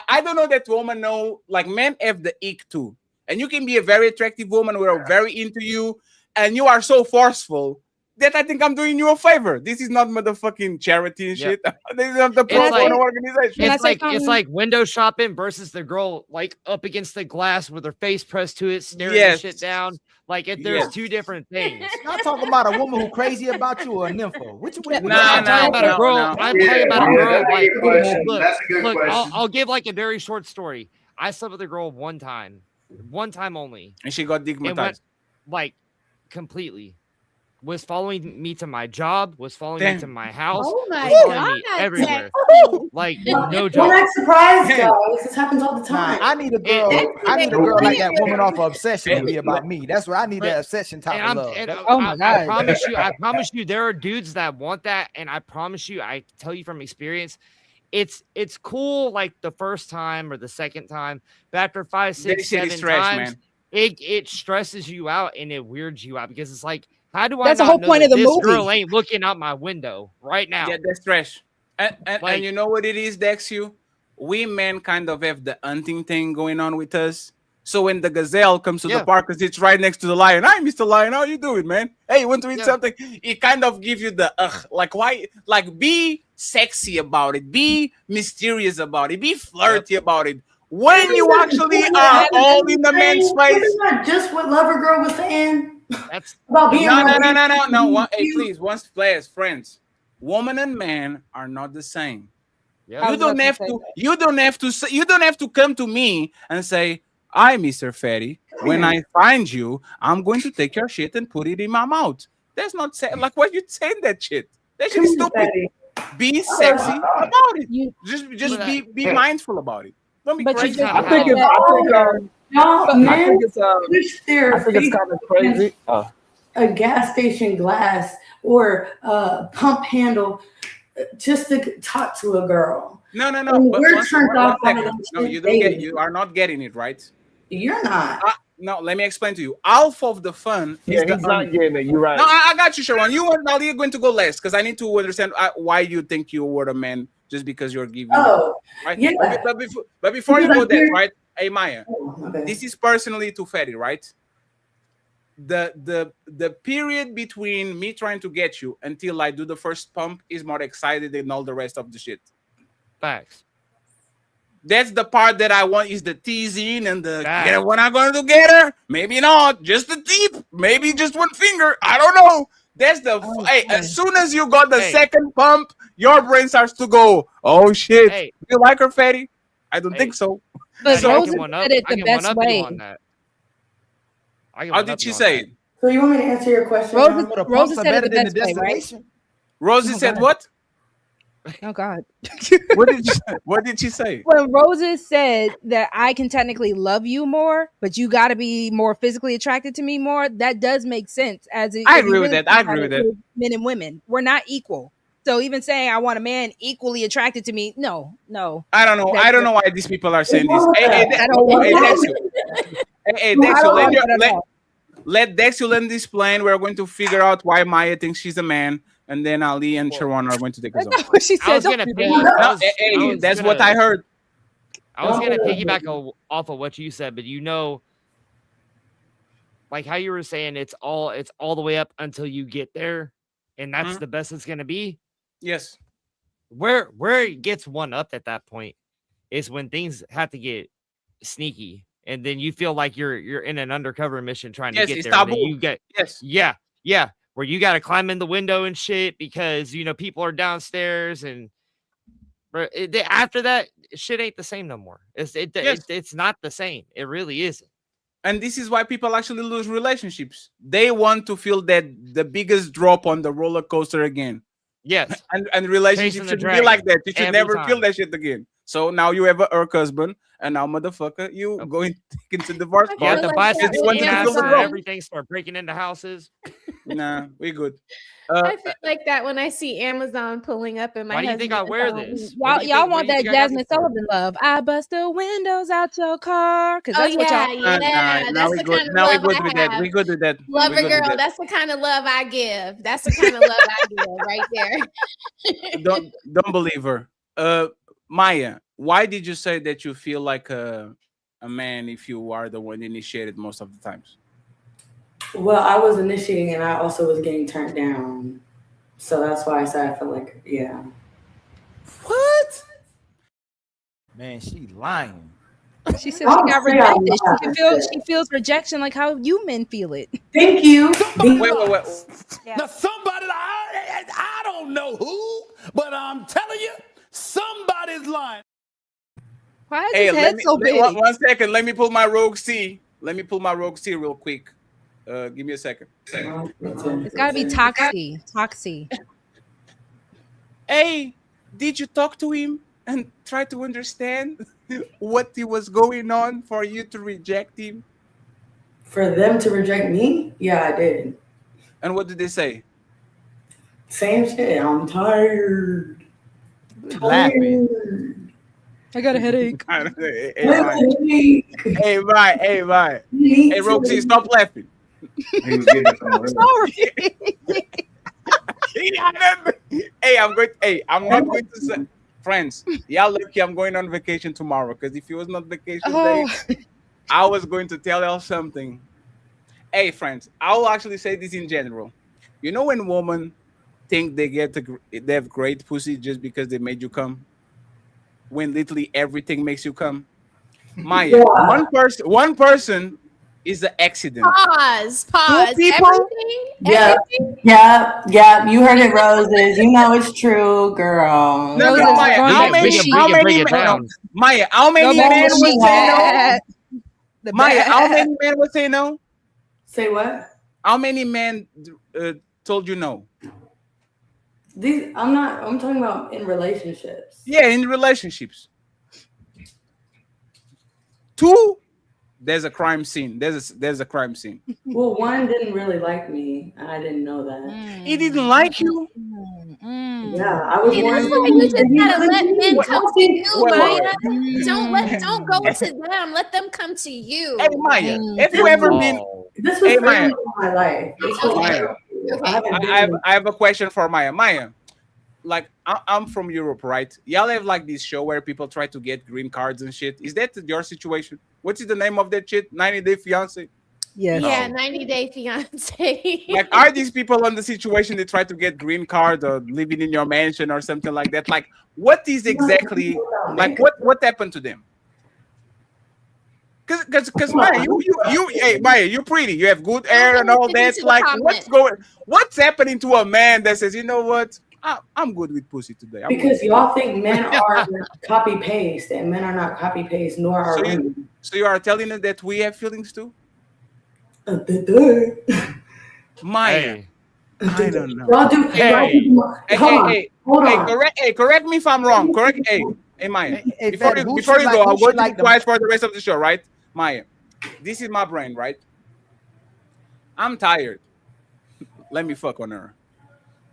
I don't know that woman know, like men have the ick too. And you can be a very attractive woman, we're very into you, and you are so forceful that I think I'm doing you a favor. This is not motherfucking charity and shit. This is not the pro bono organization. It's like window shopping versus the girl like up against the glass with her face pressed to it, staring the shit down. Like there's two different things. Not talking about a woman who crazy about you or a nympho. I'm talking about a girl. I'm talking about a girl. Like, That's a good question. I'll give like a very short story. I slept with a girl one time only, and she got digmatized, like completely. Was following me to my job, was following me to my house, Oh my was following me God, everywhere. Like no joke. We're not surprised, guys. This happens all the time. I need a girl. I need a girl like that woman off of Obsession to be about me. That's what I need. That Obsession type of love. Oh my God! I promise you, there are dudes that want that, and I promise you, I tell you from experience, it's cool like the first time or the second time, but after 5, 6, 7 times, it stresses you out and it weirds you out because it's like, how do I That's the not whole know point that of the this movie. girl ain't looking out my window right now? Yeah, that's trash. And you know what it is, Dexu? We men kind of have the hunting thing going on with us. So when the gazelle comes to the park, because it's right next to the lion. Hi, Mr. Lion, how you doing, man? Hey, you want to eat something? It kind of gives you the like why, like be sexy about it, be mysterious about it, be flirty about it. When you actually are all in the man's face. Isn't that just what Lover Girl was saying? That's about being no. Hey, please, once players, friends, woman and man are not the same. Yeah. You don't have to come to me and say, "Hi, Mr. Fatty. When I find you, I'm going to take your shit and put it in my mouth." That's not like what you saying that shit. That shit is stupid. Be sexy about it. Just be mindful about it. Don't be crazy. I think it's kind of crazy. A gas station glass or a pump handle just to talk to a girl. No. But we're turned off by them. No, you are not getting it right. You're not. No, let me explain to you. Half of the fun is he's not getting it. You're right. No, I got you, Sharon. You and Ali are going to go last because I need to understand why you think you were a man just because you're giving. Right? Yeah. But before you go there, right? Hey, Maya, this is personally to Fatty, right? The period between me trying to get you until I do the first pump is more excited than all the rest of the shit. Facts. That's the part that I want is the teasing and the when I'm going to get her. Maybe not, just the tip, maybe just one finger. I don't know. That's the as soon as you got the second pump, your brain starts to go, oh shit. Hey. Do you like her, Fatty? I don't think so. But so Rosa said it the best way. How did she say it? So you want me to answer your question? Rosa said it the best way, right? Rosie said what? Oh God. What did she say? When Roses said that I can technically love you more, but you got to be more physically attracted to me more, that does make sense. I agree with that. I agree with that. Men and women, we're not equal. So even saying I want a man equally attracted to me, no. I don't know. I don't know why these people are saying this. Hey, Dexter, let Dexter land this plane. We're going to figure out why Maya thinks she's a man. And then Ali and Sharon are going to take us on. She said, that's what I heard. I was gonna piggyback off of what you said, but like how you were saying, it's all the way up until you get there, and that's the best it's gonna be. Yes. Where it gets one up at that point is when things have to get sneaky, and then you feel like you're in an undercover mission trying to get there. And then you get yeah. Where you got to climb in the window and shit because, people are downstairs and after that, shit ain't the same no more. It's not the same. It really isn't. And this is why people actually lose relationships. They want to feel that the biggest drop on the roller coaster again. Yes. And relationships should be like that. You should never feel that shit again. So now you have a husband, and now, motherfucker, you going into divorce. You have to buy some and everything, start breaking into houses. Nah, we good. I feel like that when I see Amazon pulling up in my. Why do you think I wear this? Y'all want that Jasmine Sullivan love? I bust the windows out your car because that's what y'all. Now we good. Now we good with that. We good with that. Lover girl, that's the kind of love I give. That's the kind of love I give right there. Don't believe her. Maya, why did you say that you feel like a man if you are the one initiated most of the times? Well, I was initiating and I also was getting turned down. So that's why I said I feel like, yeah. What? Man, she lying. She said she got rejected. She feels rejection like how you men feel it. Thank you. Wait. Yeah. Now somebody, I don't know who, but I'm telling you, somebody's lying. Why is his head so big? 1 second. Let me pull my Rogue C. Real quick. Give me a second. It's got to be Toxie. Hey, did you talk to him and try to understand what was going on for you to reject him? For them to reject me? Yeah, I did. And what did they say? Same shit. I'm tired. Laughing. I got a headache. Hey, bye. Hey, Roxy, stop laughing. He was getting somewhere. Sorry. I'm not going to say, friends. Y'all lucky I'm going on vacation tomorrow. Because if it was not vacation day, I was going to tell y'all something. Hey, friends, I will actually say this in general. You know when women think they have great pussy just because they made you come? When literally everything makes you come. Maya, one person is an accident. Pause. People? Everything? Yeah. You heard it, Roses. You know it's true, girl. No, Maya, how many men would say no? Maya, how many men would say no? Say what? How many men told you no? I'm talking about in relationships. Yeah, in relationships. 2, there's a crime scene. There's a crime scene. Well, 1 didn't really like me. I didn't know that. He didn't like you? Yeah, I was That's why you just gotta let men come to you, Maya. Don't go to them. Let them come to you. Hey, Maya, have you ever been? This was Maya. My life. Maya. I have a question for Maya. Maya, like I'm from Europe, right? Y'all have like this show where people try to get green cards and shit. Is that your situation? What is the name of that shit? 90 Day Fiance? Yes. Yeah, 90 Day Fiance. Like, are these people on the situation they try to get green card or living in your mansion or something like that? Like, what is exactly like what happened to them? Because Maya, Maya, you're pretty. You have good hair and all that. Like, what's happening to a man that says, you know what? I'm good with pussy today. Because y'all think men are copy paste, and men are not copy paste, nor are women. So you are telling us that we have feelings too? Maya, I don't know. Y'all do. correct me if I'm wrong. Correct. Hey, Maya. Hey, before Fatty, you go, who I'm she going to like be the quiet for the rest of the show, right? Maya, this is my brain, right? I'm tired. Let me fuck on her.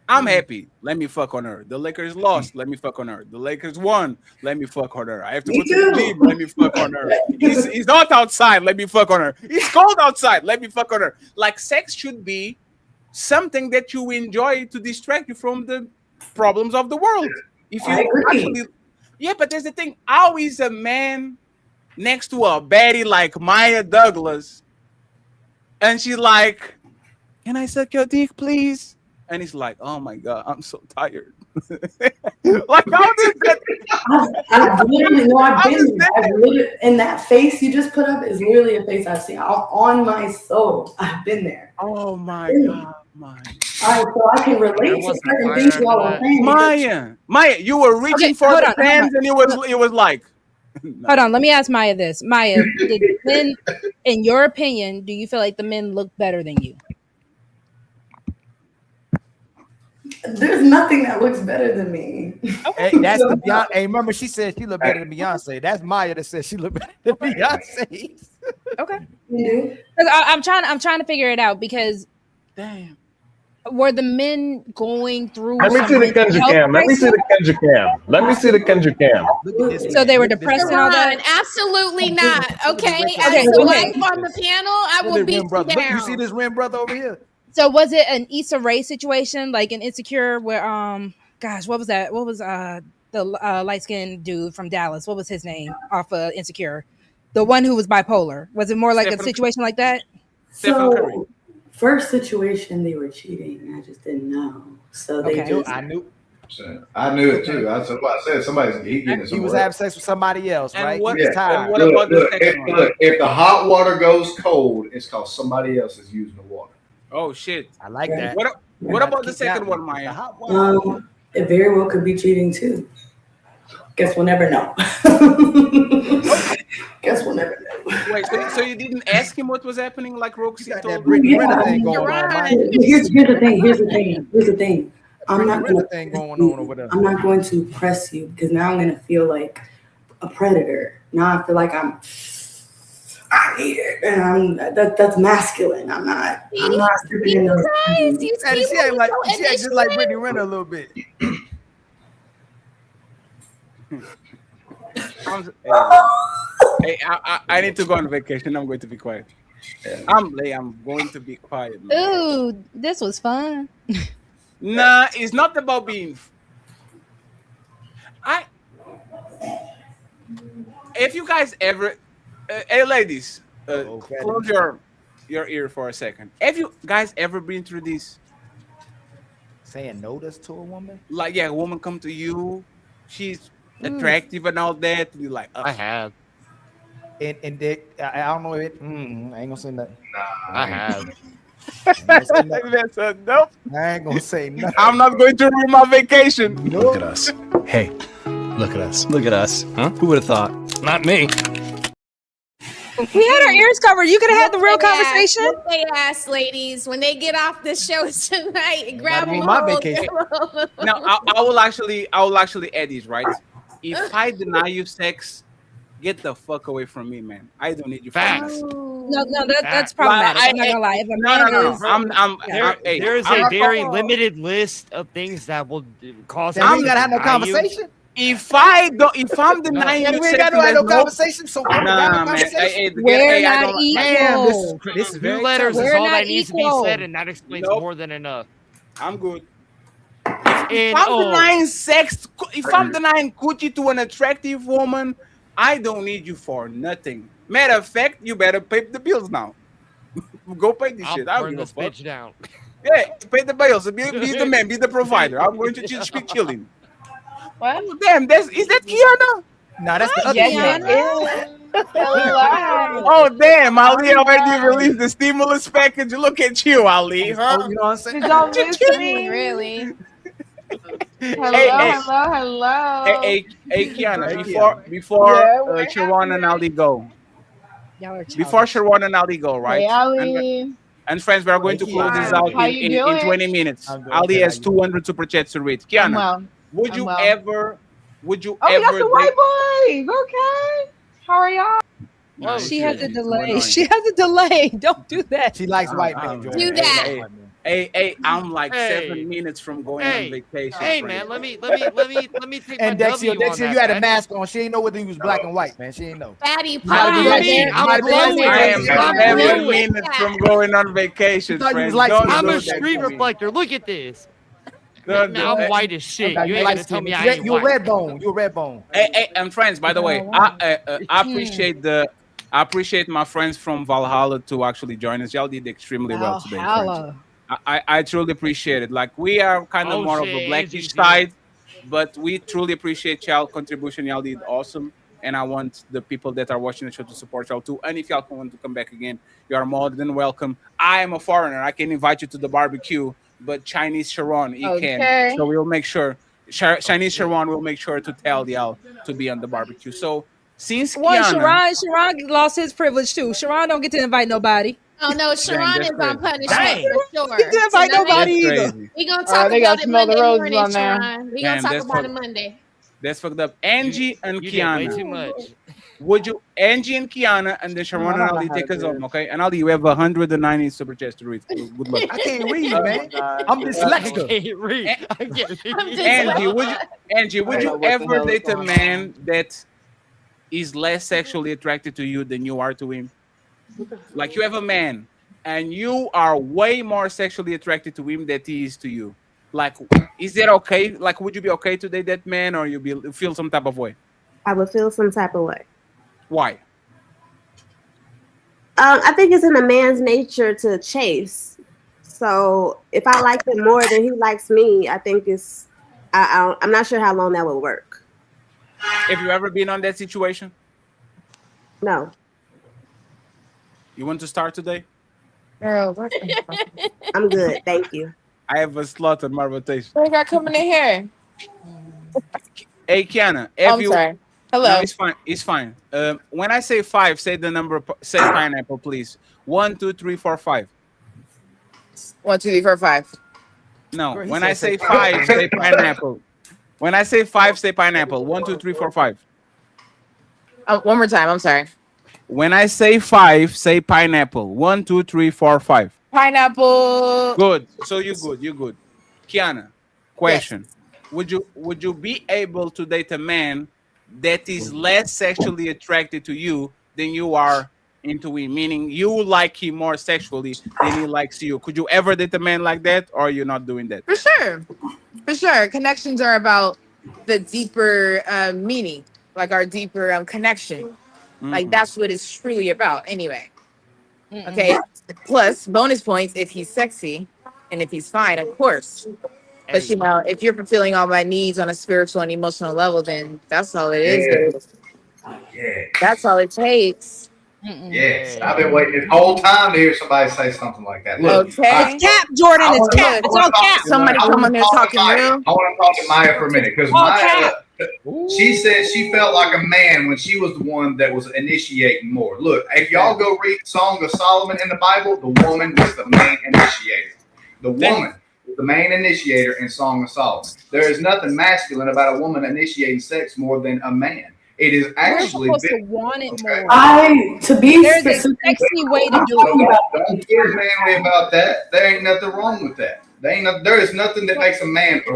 I'm happy. Let me fuck on her. The Lakers lost. Let me fuck on her. The Lakers won. Let me fuck on her. I have to go to the gym. Let me fuck on her. He's not outside. Let me fuck on her. It's cold outside. Let me fuck on her. Like sex should be something that you enjoy to distract you from the problems of the world. If you actually, yeah, but there's the thing. How is a man next to a baddie like Maya Douglas, and she's like, "Can I suck your dick, please?" And he's like, "Oh my god, I'm so tired." Like, how does that? I've been there. I've literally, and that face you just put up is literally a face I've seen on my soul. I've been there. Oh my god, Maya. All right, so I can relate to certain things y'all are saying. Maya, you were reaching for the fans, and it was like. Hold on, let me ask Maya this. Maya, did men, in your opinion, do you feel like the men look better than you? There's nothing that looks better than me. Hey, that's the Beyonce. Hey, remember she said she looked better than Beyonce. That's Maya that said she looked better than Beyonce. Okay. Because I'm trying to figure it out because damn. Were the men going through? Let me see the Kendrick cam. Let me see the Kendrick cam. Let me see the Kendrick cam. So they were depressed and all that? Absolutely not. Okay. As Okay, the okay. wife on the panel, I will beat you down. You see this rim brother over here? So was it an Issa Rae situation, like an Insecure, where gosh, what was that? What was the light skinned dude from Dallas? What was his name off of Insecure? The one who was bipolar. Was it more like a situation like that? So, first situation, they were cheating. I just didn't know. So they just. I knew it too. That's what I said. He was having sex with somebody else, right? What, He was tired. what about if the hot water goes cold, it's because somebody else is using the water. Oh shit! I like that. What about the second one, Maya? It very well could be cheating too. Guess we'll never know. Guess we'll never know. Wait, so you didn't ask him what was happening, like Roxy told Brittany you? Renner thing going on. Here's the thing. I'm not going to press you because now I'm gonna feel like a predator. Now I feel like I need it, and that's masculine. I'm not stepping in those. She act just like Brittany Renner a little bit. Hey, I need to go on vacation. I'm going to be quiet. I'm going to be quiet. Man. Ooh, this was fun. Nah, it's not about being. If you guys ever, hey ladies, close your ear for a second. Have you guys ever been through this? Saying no to a woman? Like, yeah, a woman come to you, she's attractive and all that. And you're like, I have. And they, I don't know if I ain't gonna say nothing. I have. That's a nope. I ain't gonna say nothing. I'm not going to ruin my vacation. Look at us. Hey, look at us. Look at us. Huh? Who would have thought? Not me. We had our ears covered. You could have had the real conversation. Whoop they ass, ladies, when they get off the show tonight. Grab them. My vacation. Now, I will actually add this, right? If I deny you sex, get the fuck away from me, man. I don't need you. Facts. No, that's problematic. I'm not gonna lie. If a man is, there is a very limited list of things that will cause. I'm gonna have no conversation. If I'm denying you, we ain't got no conversation. So man. We're not equal. This is very letters is all that needs to be said, and that explains more than enough. I'm good. If I'm denying sex, if I'm denying coochie to an attractive woman, I don't need you for nothing. Matter of fact, you better pay the bills now. Go pay this shit. I'll burn this bitch down. Yeah, pay the bills. Be the man. Be the provider. I'm going to just be chilling. What? Oh, damn, is that Kiana? No, that's the other Kiana. Oh, damn, Ali already released the stimulus package. Look at you, Ali. Huh? Oh, you know what I'm saying? You don't miss me, really. Hello. Hey, Kiana, before Sharon and Ali go. Before Sharon and Ali go, right? Hey, Ali. And friends, we are going to close this out in 20 minutes. Ali has 200 super chats to read. Kiana, Would you well. ever? Would you Oh, we got ever? some white boys. Okay. How are y'all? Nah, She it's has a too delay. annoying. She has a delay. Don't do that. She likes white men. Do Jordan. that. Hey, I'm like Hey. 7 minutes from going on vacation. Hey, friend. man, let me take my And Dexia, W on that. you had a Fatty. mask on. She ain't know whether he was black and white, man. She ain't know. Fatty might have been pie. Mexican. I'm glowing. I am I'm 7 glowing. minutes from going on vacation, thought you was friends. light Don't skinned. I'm do a that street to me. reflector. Look at this. Don't Man, do I'm that. white as shit. Okay, You ain't gonna tell me I ain't You're white. red bone. You're red bone. Hey, and friends, by the way, I appreciate my friends from Valhalla to actually join us. Y'all did extremely well today, friends. Valhalla. I truly appreciate it. Like, we are kind of Oh, more of shit, a blackish Angie's here. side, but we truly appreciate y'all contribution. Y'all did awesome. And I want the people that are watching the show to support y'all too. And if y'all want to come back again, you are more than welcome. I am a foreigner. I can invite you to the barbecue, but Chinese Sharon, he Okay. can. So we'll make sure. Chinese Sharon will make sure to tell y'all to be on the barbecue. So since One, Kiana, Sharon lost his privilege too. Sharon don't get to invite nobody. Oh no, Sharon that's is on crazy. punishment for sure. Get to invite Tonight, nobody That's either. crazy. we gonna talk They about gotta it smell the Monday roses morning, on there. Sharon. We gonna Damn, talk that's about it fucked. Monday. That's fucked up. Angie and You did way too Kiana. much. Would you, Angie and Kiana, and then Sharon and Ali take us home, okay? And Ali, you have 190 super chats to read. Good luck. I can't read, Oh, man. I'm I dyslexic. can't read. I can't read. Angie, would you what the ever hell is date a going man that is less sexually attracted to you than you are to him? Like, you have a man and you are way more sexually attracted to him than he is to you. Like, is that okay? Like, would you be okay to date that man, or you feel some type of way? I would feel some type of way. Why? I think it's in a man's nature to chase. So if I like him more than he likes me, I think it's. I'm not sure how long that will work. Have you ever been on that situation? No. You want to start today? Girl, I'm good. Thank you. I have a slot on my rotation. What got coming in here? Hey, Kiana. I'm sorry. Hello. No, it's fine. It's fine. When I say 5, say the number. Say pineapple, please. 1, 2, 3, 4, 5. 1, 2, 3, 4, 5. No. When I say 5, say pineapple. When I say 5, say pineapple. 1, 2, 3, 4, 5. One more time. I'm sorry. When I say 5, say pineapple. 1, 2, 3, 4, 5. Pineapple. Good. So you're good. You're good. Kiana, question. Yes. Would you be able to date a man that is less sexually attracted to you than you are into him? Meaning you like him more sexually than he likes you. Could you ever date a man like that, or you're not doing that? For sure. For sure. Connections are about the deeper meaning, like our deeper connection. Like that's what it's truly about anyway. Okay. Plus bonus points if he's sexy and if he's fine, of course. But you know, if you're fulfilling all my needs on a spiritual and emotional level, then that's all it is. Yeah. That's all it takes. Yes, I've been waiting this whole time to hear somebody say something like that. Look, Okay. It's cap, Jordan. It's cap. It's all cap. Somebody come on there talking real. I want to talk to Maya for a minute because Maya, she said she felt like a man when she was the one that was initiating more. Look, if y'all go read Song of Solomon in the Bible, the woman was the main initiator. The woman was the main initiator in Song of Solomon. There is nothing masculine about a woman initiating sex more than a man. It is actually we're supposed to want it more. There's a sexy way to do it. Don't feel manly about that. There ain't nothing wrong with that. There is nothing that makes a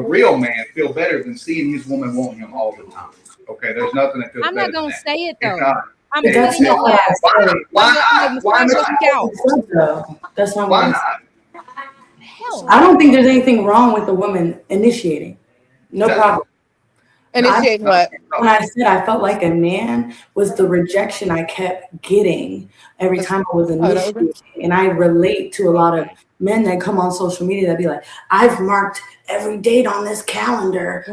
real man, feel better than seeing his woman want him all the time. Okay, there's nothing that feels I'm better not gonna than say it though. not. I'm That's putting it not what I last. said. Why not? That's not Why what I not? said. I don't think there's anything wrong with the woman initiating. No problem. Initiating what? When I said I felt like a man was the rejection I kept getting every time I was initiating. And I relate to a lot of men that come on social media that be like, I've marked every date on this calendar.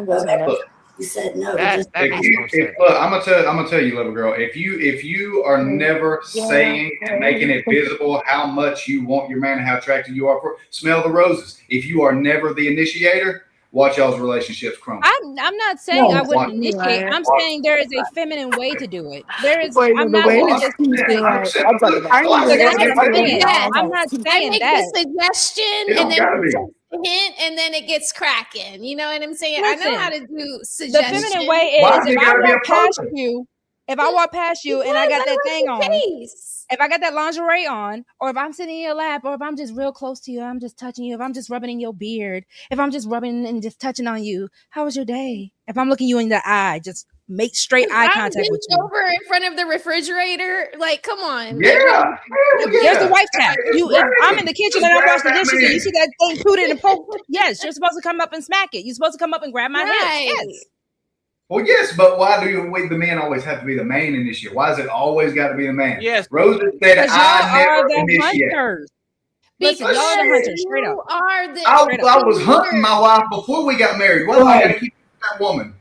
You said no. Look, I'm gonna tell you, little girl. If you are never saying and making it visible how much you want your man and how attracted you are for, smell the roses. If you are never the initiator, watch y'all's relationships crumble. I'm not saying I wouldn't initiate. I'm saying there is a feminine way to do it. There is. I'm not going to just. I'm I'm not saying I that. make the suggestion, and then hint, and then it gets cracking. You know what I'm saying? Listen, I know how to do the suggestions. feminine way is if I walk past you, and I got that thing on, if I got that lingerie on, or if I'm sitting in your lap, or if I'm just real close to you, I'm just touching you, if I'm just rubbing in your beard, if I'm just rubbing and just touching on you, how was your day? If I'm looking you in the eye, just make straight eye contact with you. Over in front of the refrigerator, like, come on. Yeah, like, There's the wife tap. If I'm in the kitchen and I'm washing the dishes and you see that thing tooted and poked, yes, you're supposed to come up and smack it. You're supposed to come up and grab my hips. Yes. Well, yes, but why do the men always have to be the main initiator? Why is it always got to be the man? Yes. Rose said, I never the initiate. hunters. Listen, y'all are the hunters, straight up. I was hunting my wife before we got married. Why do I got to keep that woman?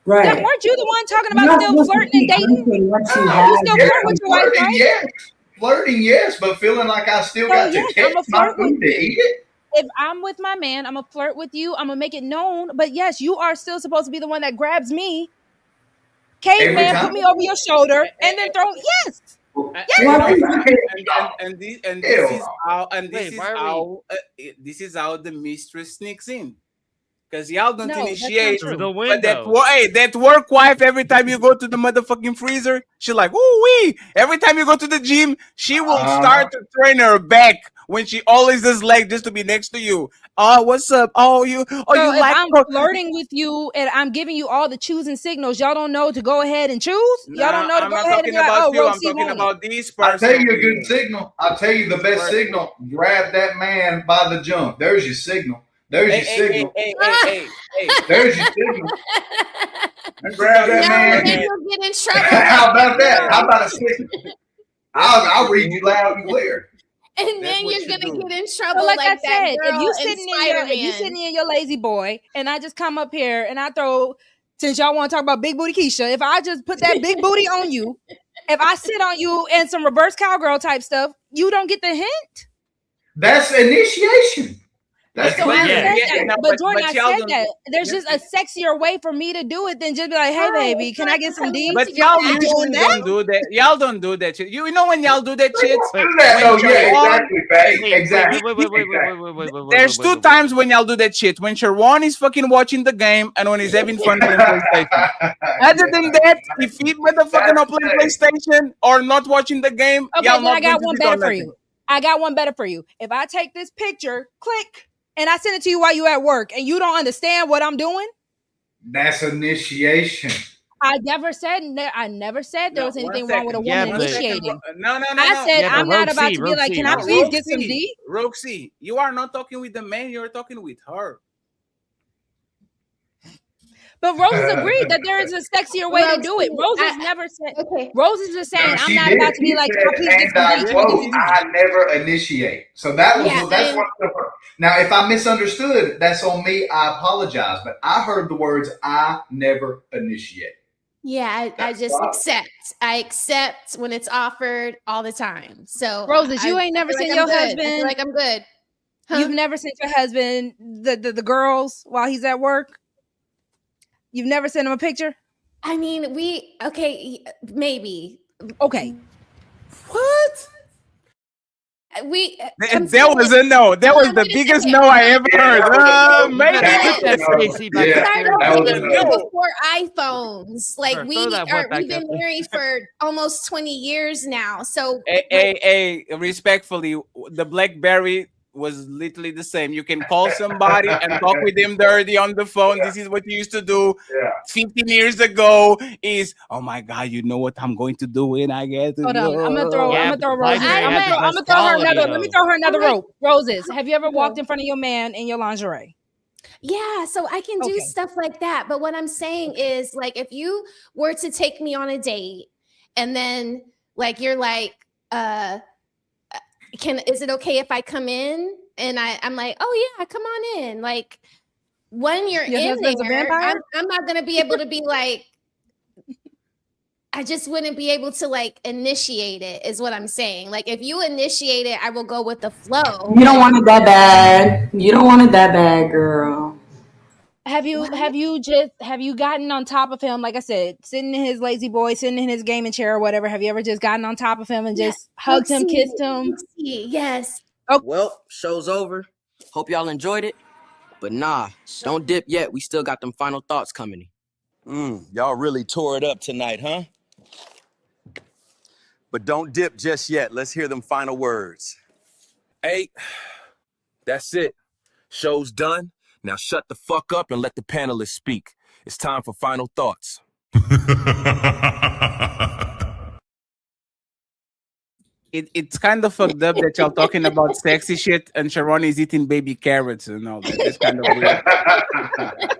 Right. Then weren't you the one talking about still flirting and dating? You still flirt with your wife, right? Yes. Flirting, yes, but feeling like I still got to catch my food to eat it. If I'm with my man, I'm gonna flirt with you. I'm gonna make it known. But yes, you are still supposed to be the one that grabs me. Caveman, put me over your shoulder and then throw. Yes. This is how the mistress sneaks in. Because y'all don't initiate through the window. But that work wife, every time you go to the motherfucking freezer, she like, ooh wee. Every time you go to the gym, she will start to train her back when she always does leg just to be next to you. Oh, what's up? Oh, you if like I'm flirting with you and I'm giving you all the choosing signals, y'all don't know to go ahead and choose? Y'all don't know to go ahead and be like, oh, I'm talking about these person. I'll tell you a good signal. I'll tell you the best signal. Grab that man by the jump. There's your signal. There's your signal. Hey. There's your signal. And grab that man. Then you'll get in trouble. How about that? How about a signal? I'll read you loud and clear. And then you're gonna get in trouble. Like I that said, girl if you sitting in your lazy boy, and I just come up here and I throw, since y'all want to talk about big booty Keisha, if I just put that big booty on you, if I sit on you and some reverse cowgirl type stuff, you don't get the hint. That's initiation. That's so I said that. But Jordan, I said that. There's just a sexier way for me to do it than just be like, hey, baby, can I get some D? But y'all usually don't do that. Y'all don't do that shit. You know when y'all do that shit? Exactly. There's two times when y'all do that shit. When Sharon is fucking watching the game and when he's having fun playing PlayStation. Other than that, if he motherfucking not playing PlayStation or not watching the game, okay, y'all then not I got one better for nothing. you. I got one better for you. If I take this picture, click, and I send it to you while you at work, and you don't understand what I'm doing, that's initiation. I never said there was anything wrong with a woman initiating. No. I said I'm not about to be like, can I please get some D? Roxy, you are not talking with the man, you're talking with her. But Rose agreed that there is a sexier way to do it. Rose has never said. Okay. Rose is just saying, I'm not about to be like, can I please get some D? I never initiate. So that's what. Now, if I misunderstood, that's on me. I apologize. But I heard the words, I never initiate. Yeah, I just accept. I accept when it's offered all the time. So, Roses, you ain't never seen your husband. I feel like I'm good. Huh? You've never seen your husband the girls while he's at work. You've never sent him a picture? I mean, maybe. Okay. What? There was a no. That was the biggest no I ever heard. Before iPhones, like we've been married for almost 20 years now. So, hey, respectfully, the BlackBerry was literally the same. You can call somebody and talk with them dirty on the phone. This is what you used to do 15 years ago. Is, oh my God, you know what I'm going to do when I get to Hold on. I'm gonna throw Roses. I'm gonna throw her another. Let me throw her another rope. Roses, have you ever walked in front of your man in your lingerie? Yeah, so I can do stuff like that. But what I'm saying is, like, if you were to take me on a date and then like you're like, is it okay if I come in? And I'm like, oh yeah, come on in. Like when you're in there, I'm not gonna be able to be like, I just wouldn't be able to like initiate it, is what I'm saying. Like if you initiate it, I will go with the flow. You don't want it that bad. You don't want it that bad, girl. Have you gotten on top of him? Like I said, sitting in his lazy boy, sitting in his gaming chair or whatever. Have you ever just gotten on top of him and just hugged him, kissed him? Yes. Okay. Well, show's over. Hope y'all enjoyed it. But nah, don't dip yet. We still got them final thoughts coming. Y'all really tore it up tonight, huh? But don't dip just yet. Let's hear them final words. Hey, that's it. Show's done. Now shut the fuck up and let the panelists speak. It's time for final thoughts. It's kind of fucked up that y'all talking about sexy shit and Sharon is eating baby carrots and all that. That's kind of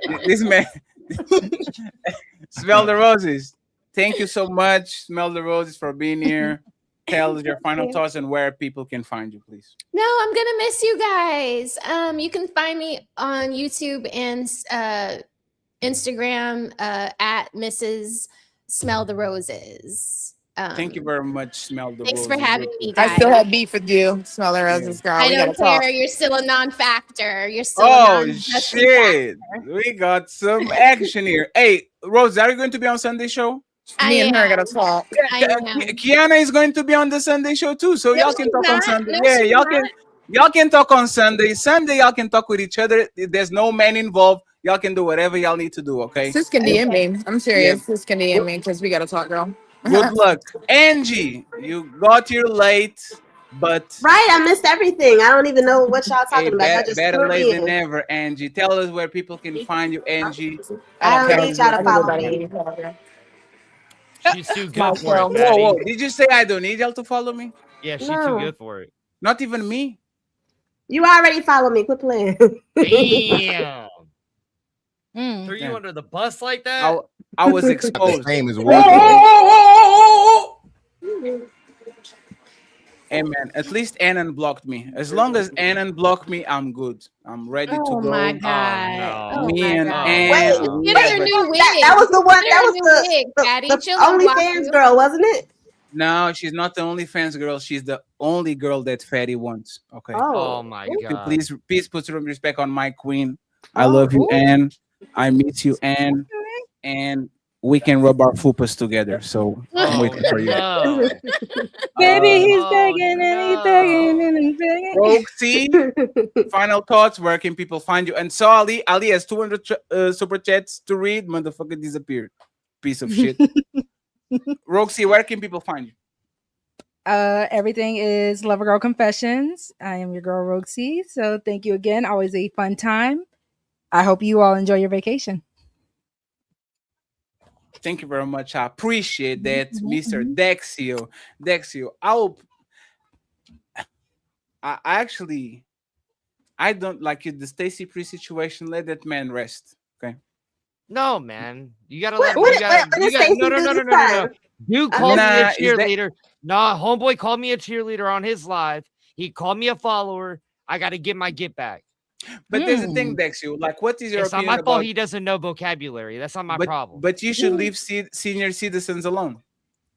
weird. This man, Smell the Roses. Thank you so much, Smell the Roses, for being here. Tell us your final thoughts and where people can find you, please. No, I'm gonna miss you guys. You can find me on YouTube and Instagram at Mrs. Smell the Roses. Thank you very much, Smell the Thanks Roses. for having me, guys. I still have beef with you, Smell the Roses, girl. I We don't gotta talk. care. You're still a non-factor. You're still a Oh non-factor. shit! We got some action here. Hey, Rose, are you going to be on Sunday show? Me and her gotta talk. Kiana is going to be on the Sunday show too, so No, y'all can she's talk on not. Sunday. No, Yeah, she's y'all can talk on Sunday. Sunday, y'all can talk with each other. There's no man involved. Y'all can do whatever y'all need to do. Okay. Sis can DM me. I'm serious. Sis can DM me because we gotta talk, girl. Good luck, Angie. You got here late, but Right, I missed everything. I don't even know what y'all hey, talking about. I just better tuned late than in. never, Angie. Tell us where people can find you, Angie. I don't Tell need us y'all where to people follow can me. find you. She's too good for it, Whoa, Fatty. whoa! Did you say I don't need y'all to follow me? Yeah, she's too No. good for it. Not even me. You already follow me. Quit playing. Damn. Mm. Threw you under the bus like that? I was exposed. Name is Hey man, at least Annan blocked me. As long as Annan blocked me, I'm good. I'm ready to Oh go. my god! Oh, Me and Wait, Ann. Get her a new wig. that was the one. Get That her a was new wig, Patty. the She'll unblock OnlyFans you. girl, wasn't it? No, she's not the only fans girl. She's the only girl that Fatty wants. Okay. Oh my god. Please put some respect on my queen. I love you, Ann. I miss you, Ann. And we can rub our fupas together. So I'm waiting for you. No. Baby, he's Oh, begging and he's begging and he's begging. Roxy, final thoughts. Where can people find you? And so Ali has 200 super chats to read. Motherfucker disappeared. Piece of shit. Roxy, where can people find you? Everything is Lover Girl Confessions. I am your girl Roxy. So thank you again. Always a fun time. I hope you all enjoy your vacation. Thank you very much. I appreciate that, Mr. Dexio. I don't like it. The Stacy Pre situation. Let that man rest. Okay. No, man. You gotta What- let what- you gotta, what you did gotta Stacey no. do this No. time? Dude I called me a missed it. Is that- cheerleader. Nah, homeboy called me a cheerleader on his live. He called me a follower. I gotta get my get back. But there's the thing, Dexio. Like, what is your It's not opinion my fault about? he doesn't know vocabulary. That's not my problem. But you should leave senior citizens alone.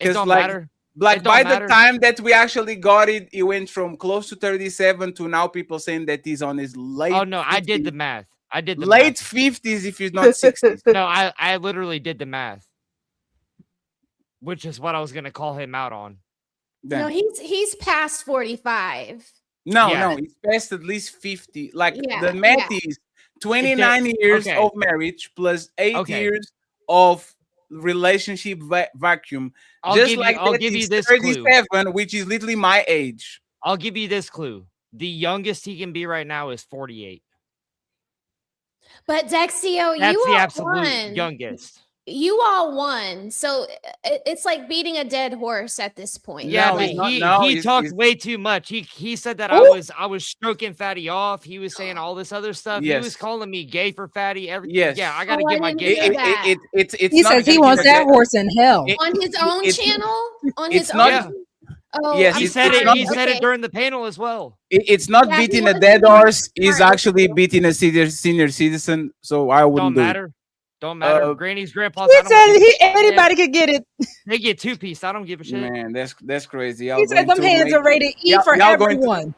It don't like, matter. Like It don't by matter. the time that we actually got it, he went from close to 37 to now people saying that he's on his late. Oh no, 50s. I did the math. I did the late math. 50s if he's not 60s. No, I literally did the math. Which is what I was gonna call him out on. No, he's past 45. No, Yeah. no, he's past at least 50. Like Yeah, the math yeah. is 29 years okay. of marriage plus 8 Okay. years of relationship vacuum. I'll Just give like you, I'll that, give you he's this clue. 37, which is literally my age. I'll give you this clue. The youngest he can be right now is 48. But Dexio, That's you the all absolute won. youngest. You all won. So it's like beating a dead horse at this point. Yeah, No, but he's not- he no, he he's- talked he's- way too much. He said that Ooh. I was stroking Fatty off. He was saying all this other stuff. He was Yes. calling me gay for Fatty. Everything. Yes. Yeah, I gotta Oh, I get my didn't get hear back. that. It's He not says he beating wants a that dead- horse in hell. On his own channel? On it's his not- own Yeah. channel? Oh, Yes, I'm He said it's it. not- He said okay. it during the panel as well. It's not Yeah, he beating a wants dead to be horse. He's smart. actually beating a senior citizen. So I wouldn't Don't do it. matter. Don't matter. Uh, Granny's, grandpa's. He I don't said give a shit. anybody could get it. They get 2-piece. I don't give a shit. Man, that's crazy. He Y'all said going them to hands make- are rated E y'all- for y'all going to- everyone.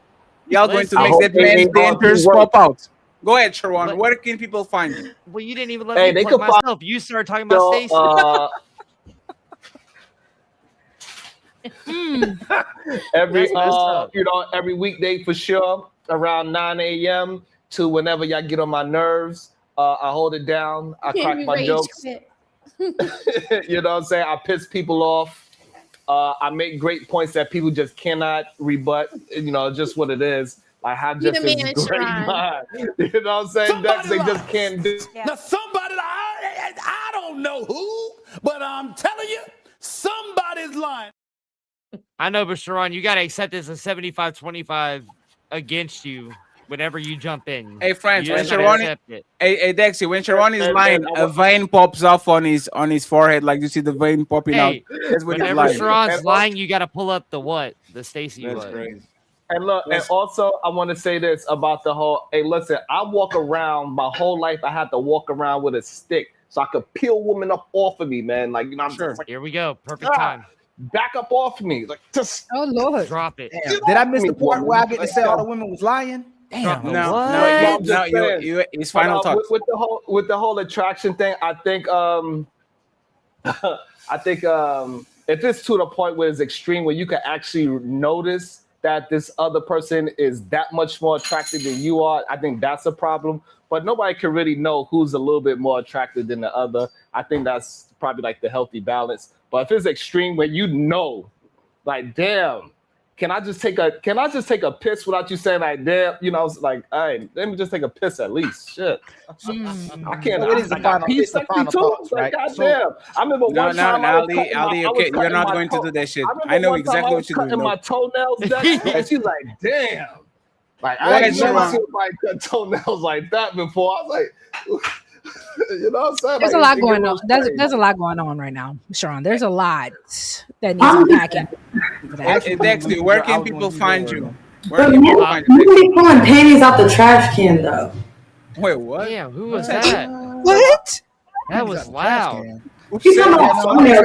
Y'all going to Listen. make I hope that they man's ain't gonna dentures do work. pop out. Go ahead, Sharon. But- Where can people find you? Well, you didn't even let Hey, me they plug could find myself. You started talking about Stacy. every That's messed up. every weekday for sure around 9 a.m. to whenever y'all get on my nerves, I hold it down. I crack my jokes. You know what I'm saying? I piss people off. I make great points that people just cannot rebut. You know, just what it is. Like, have just this great mind. You know what I'm saying? That they just can't do. Now, somebody, I don't know who, but I'm telling you, somebody's lying. I know, but Sharon, you got to accept this as 75-25 against you whenever you jump in. Hey, friends, you when just gotta Sharon, accept it. hey, Dexy, when Sharon is lying, a vein pops off on his forehead, like you see the vein popping out. Hey, That's when he's whenever lying. Sharon's lying, you got to pull up the what? The Stacy That's what? crazy. And look, and also I want to say this about the whole. Hey, listen, I walk around my whole life. I had to walk around with a stick so I could peel women up off of me, man. Like, you know, I'm just like, Here we go. Perfect time. Back up off me, like just. Oh Lord, drop it. Damn, did I miss the part where I get to say all the women was lying? Damn, No, it's final thoughts. With the whole attraction thing, I think if it's to the point where it's extreme, where you can actually notice that this other person is that much more attractive than you are, I think that's a problem. But nobody can really know who's a little bit more attractive than the other. I think that's probably like the healthy balance. But if it's extreme where you know, like, damn, can I just take a piss without you saying, like, damn, you know, like, hey, let me just take a piss at least. Shit. I can't. So it is the final, it's the final thoughts, right? Goddamn. I remember one time Ali, okay, you're not going to do that shit. I know exactly what you're doing. My toenails, and she's like, damn. Like, What I is ain't never wrong? seen my cut toenails like that before. I was like, you know what I'm saying? there's Like, a lot it going get on. real There's a lot going on right now, Sharon. There's a lot that needs unpacking. Hey, Dexter, where can people find you? But you be pulling panties out the trash can, though. Wait, what? Damn, who was that? What? That was loud. He's talking about Maya,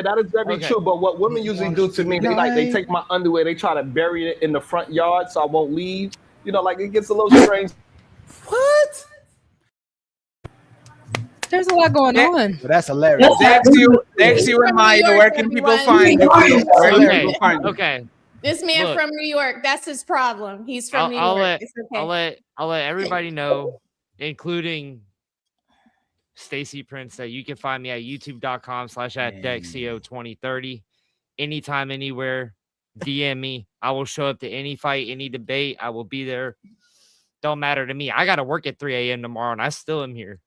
that is very true. But what women usually do to me, they take my underwear, they try to bury it in the front yard so I won't leave. You know, like it gets a little strange. What? There's a lot going on. Well, that's hilarious. Dexter and Maya, where can people find you? Please? Where can people find you? Okay. This man Look, from New York, that's his problem. He's from New York. It's okay. I'll let everybody know, including Stacy Prince, that you can find me at youtube.com/@DexCO2030. Anytime, anywhere, DM me. I will show up to any fight, any debate. I will be there. Don't matter to me. I got to work at 3 a.m. tomorrow, and I still am here.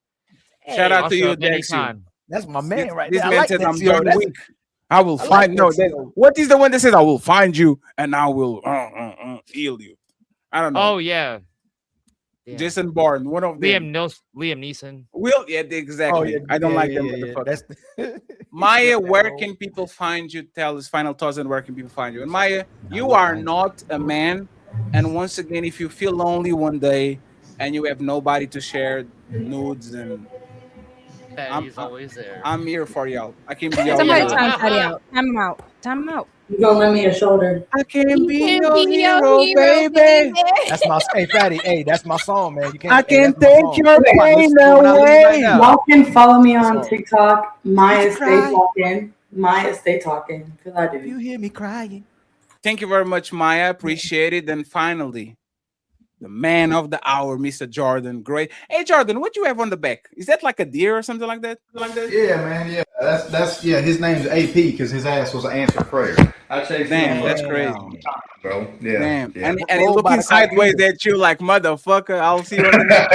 Shout out I'll to show you, up Dexter. anytime. That's my man right This there. man I like says I'm Dexio. done weak. I will find what is the one that says I will find you and I will heal you? I don't know. Oh yeah. Jason Bourne, one of them. Liam Neeson. Exactly. Oh, yeah, I don't like yeah, them. yeah, Motherfuckers. Maya, where can people find you? Tell us final thoughts and where can people find you? And Maya, you are not a man. And once again, if you feel lonely one day and you have nobody to share nudes and He's always there. I'm here for y'all. I can be y'all. Somebody time Patty out. Time him out. Time him out. You gonna lend me a shoulder? I can be your hero, baby. That's my Fatty. Hey, that's my song, man. You can't. I can that's my take song. your pain away. Y'all can follow me on TikTok. Maya Stay Talking. Maya Stay Talking. Because I do. You hear me crying. Thank you very much, Maya. Appreciate it. And finally, the man of the hour, Mr. Jordan. Great. Hey, Jordan, what you have on the back? Is that like a deer or something like that? Yeah, man. Yeah, that's his name's AP because his ass was an answered prayer. I changed. Damn, that's crazy, bro. Yeah. Damn. Yeah. And he's looking sideways at you like motherfucker. I'll see you on the next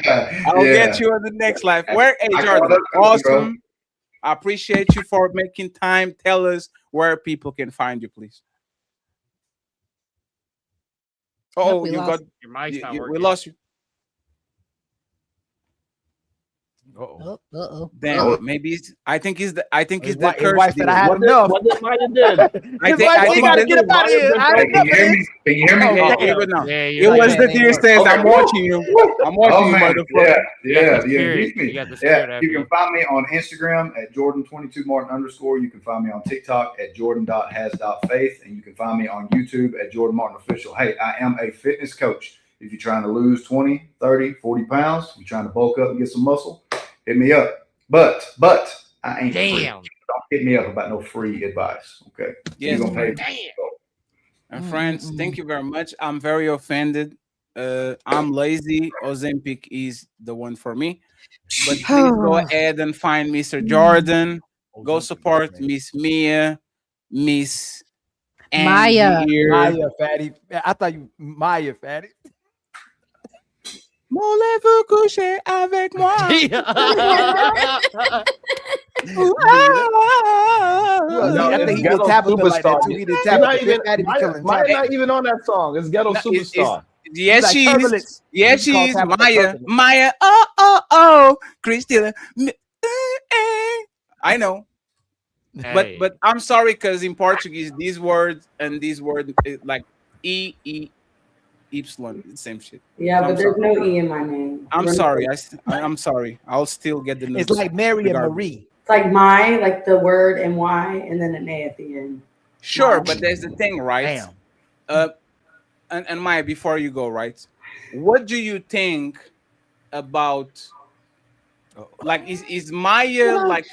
life. I'll get you on the next life. Where? Hey, Jordan. Awesome. I appreciate you for making time. Tell us where people can find you, please. Oh, we you lost got your mic's not we working. lost you. Uh-oh. Damn, maybe I think he's the His curse. wife said I had enough. What did Maya did? I think gotta get up out of here. I had enough of this. Can you hear me? Okay, good now. Yeah, It was the deer says, I'm watching you. I'm watching you, motherfucker. Yeah. You got the spirit after You can find me on Instagram at Jordan22Martin_. You can find me on TikTok at Jordan.has.faith. And you can find me on YouTube at Jordan Martin Official. Hey, I am a fitness coach. If you're trying to lose 20, 30, 40 pounds, you're trying to bulk up and get some muscle, hit me up. But I ain't free. Damn. Don't hit me up about no free advice. Okay. Yes, You're gonna pay. And friends, thank you very much. I'm very offended. I'm lazy. Ozempic is the one for me. But please go ahead and find Mr. Jordan. Go support Miss Mia, Miss Maya. Maya, fatty. I thought you Maya, fatty. Voulez-vous coucher avec moi? I think he did Tabitha like that too. He did Tabitha. Maya not even on that song. It's Ghetto Superstar. Yes, she is. Yes, she is. Maya. Oh, Christina. I know. Hey. But I'm sorry, because in Portuguese, these words and these words like E, Y, same shit. Yeah, So but there's no E in my name. I'm sorry. I'm sorry. I'll still get the notes. It's like Mary and Marie. It's like my, like the word and Y, and then an A at the end. Sure, but there's the thing, right? Damn. And Maya, before you go, right? What do you think about like is Maya like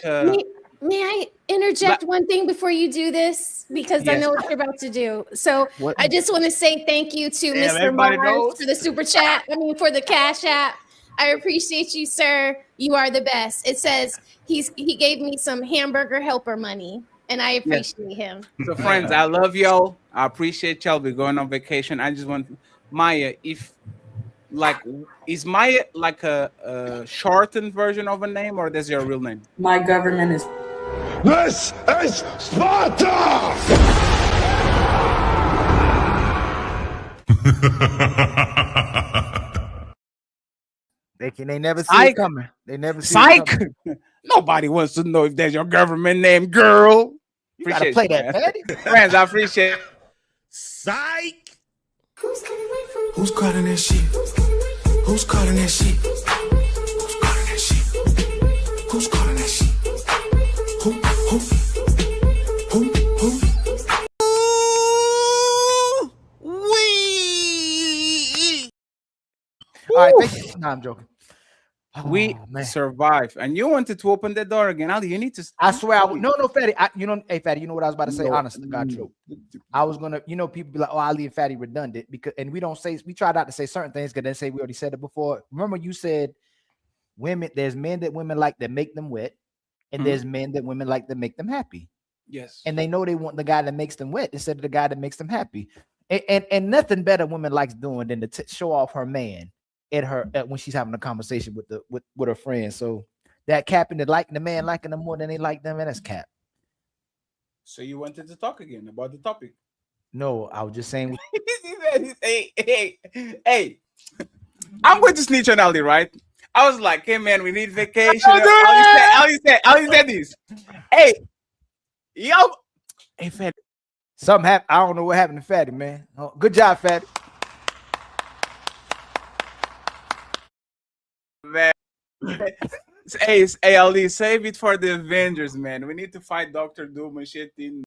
May I interject one thing before you do this? Because I know what you're about to do. So I just want to say thank you to Mr. Mars for the super chat. I mean, for the Cash App. I appreciate you, sir. You are the best. It says he gave me some hamburger helper money, and I appreciate him. So, friends, I love y'all. I appreciate y'all. We're going on vacation. I just want Maya, if like, is Maya like a shortened version of a name, or that's your real name? My government is. This is Sparta! They never see it coming. They never see it coming. Nobody wants to know if there's your government name, girl. You gotta play that, Patty. Friends, I appreciate it. Psych! Who's calling that shit? Who's calling that shit? Who's calling that shit? Who's calling that shit? Who? All right, thank you. No, I'm joking. We survive, and you wanted to open the door again, Ali. You need to. I swear, no, Fatty. Hey, Fatty. You know what I was about to say? Honestly, God, true. I was gonna, people be like, "Oh, Ali and Fatty redundant," because, and we don't say, we try not to say certain things because they say we already said it before. Remember, you said women. There's men that women like that make them wet, and there's men that women like that make them happy. Yes, and they know they want the guy that makes them wet instead of the guy that makes them happy. And nothing better women likes doing than to show off her man when she's having a conversation with her friends. So that capping the man liking them more than they like them, and that's cap. So you wanted to talk again about the topic? No, I was just saying. Hey, I'm going to snitch on Ali, right? I was like, hey man, we need vacation. Ali said this. Hey, yo, hey Fatty, something happened. I don't know what happened to Fatty, man. Oh, good job, Fatty. Man. Hey, Ali, save it for the Avengers, man. We need to fight Dr. Doom and shit in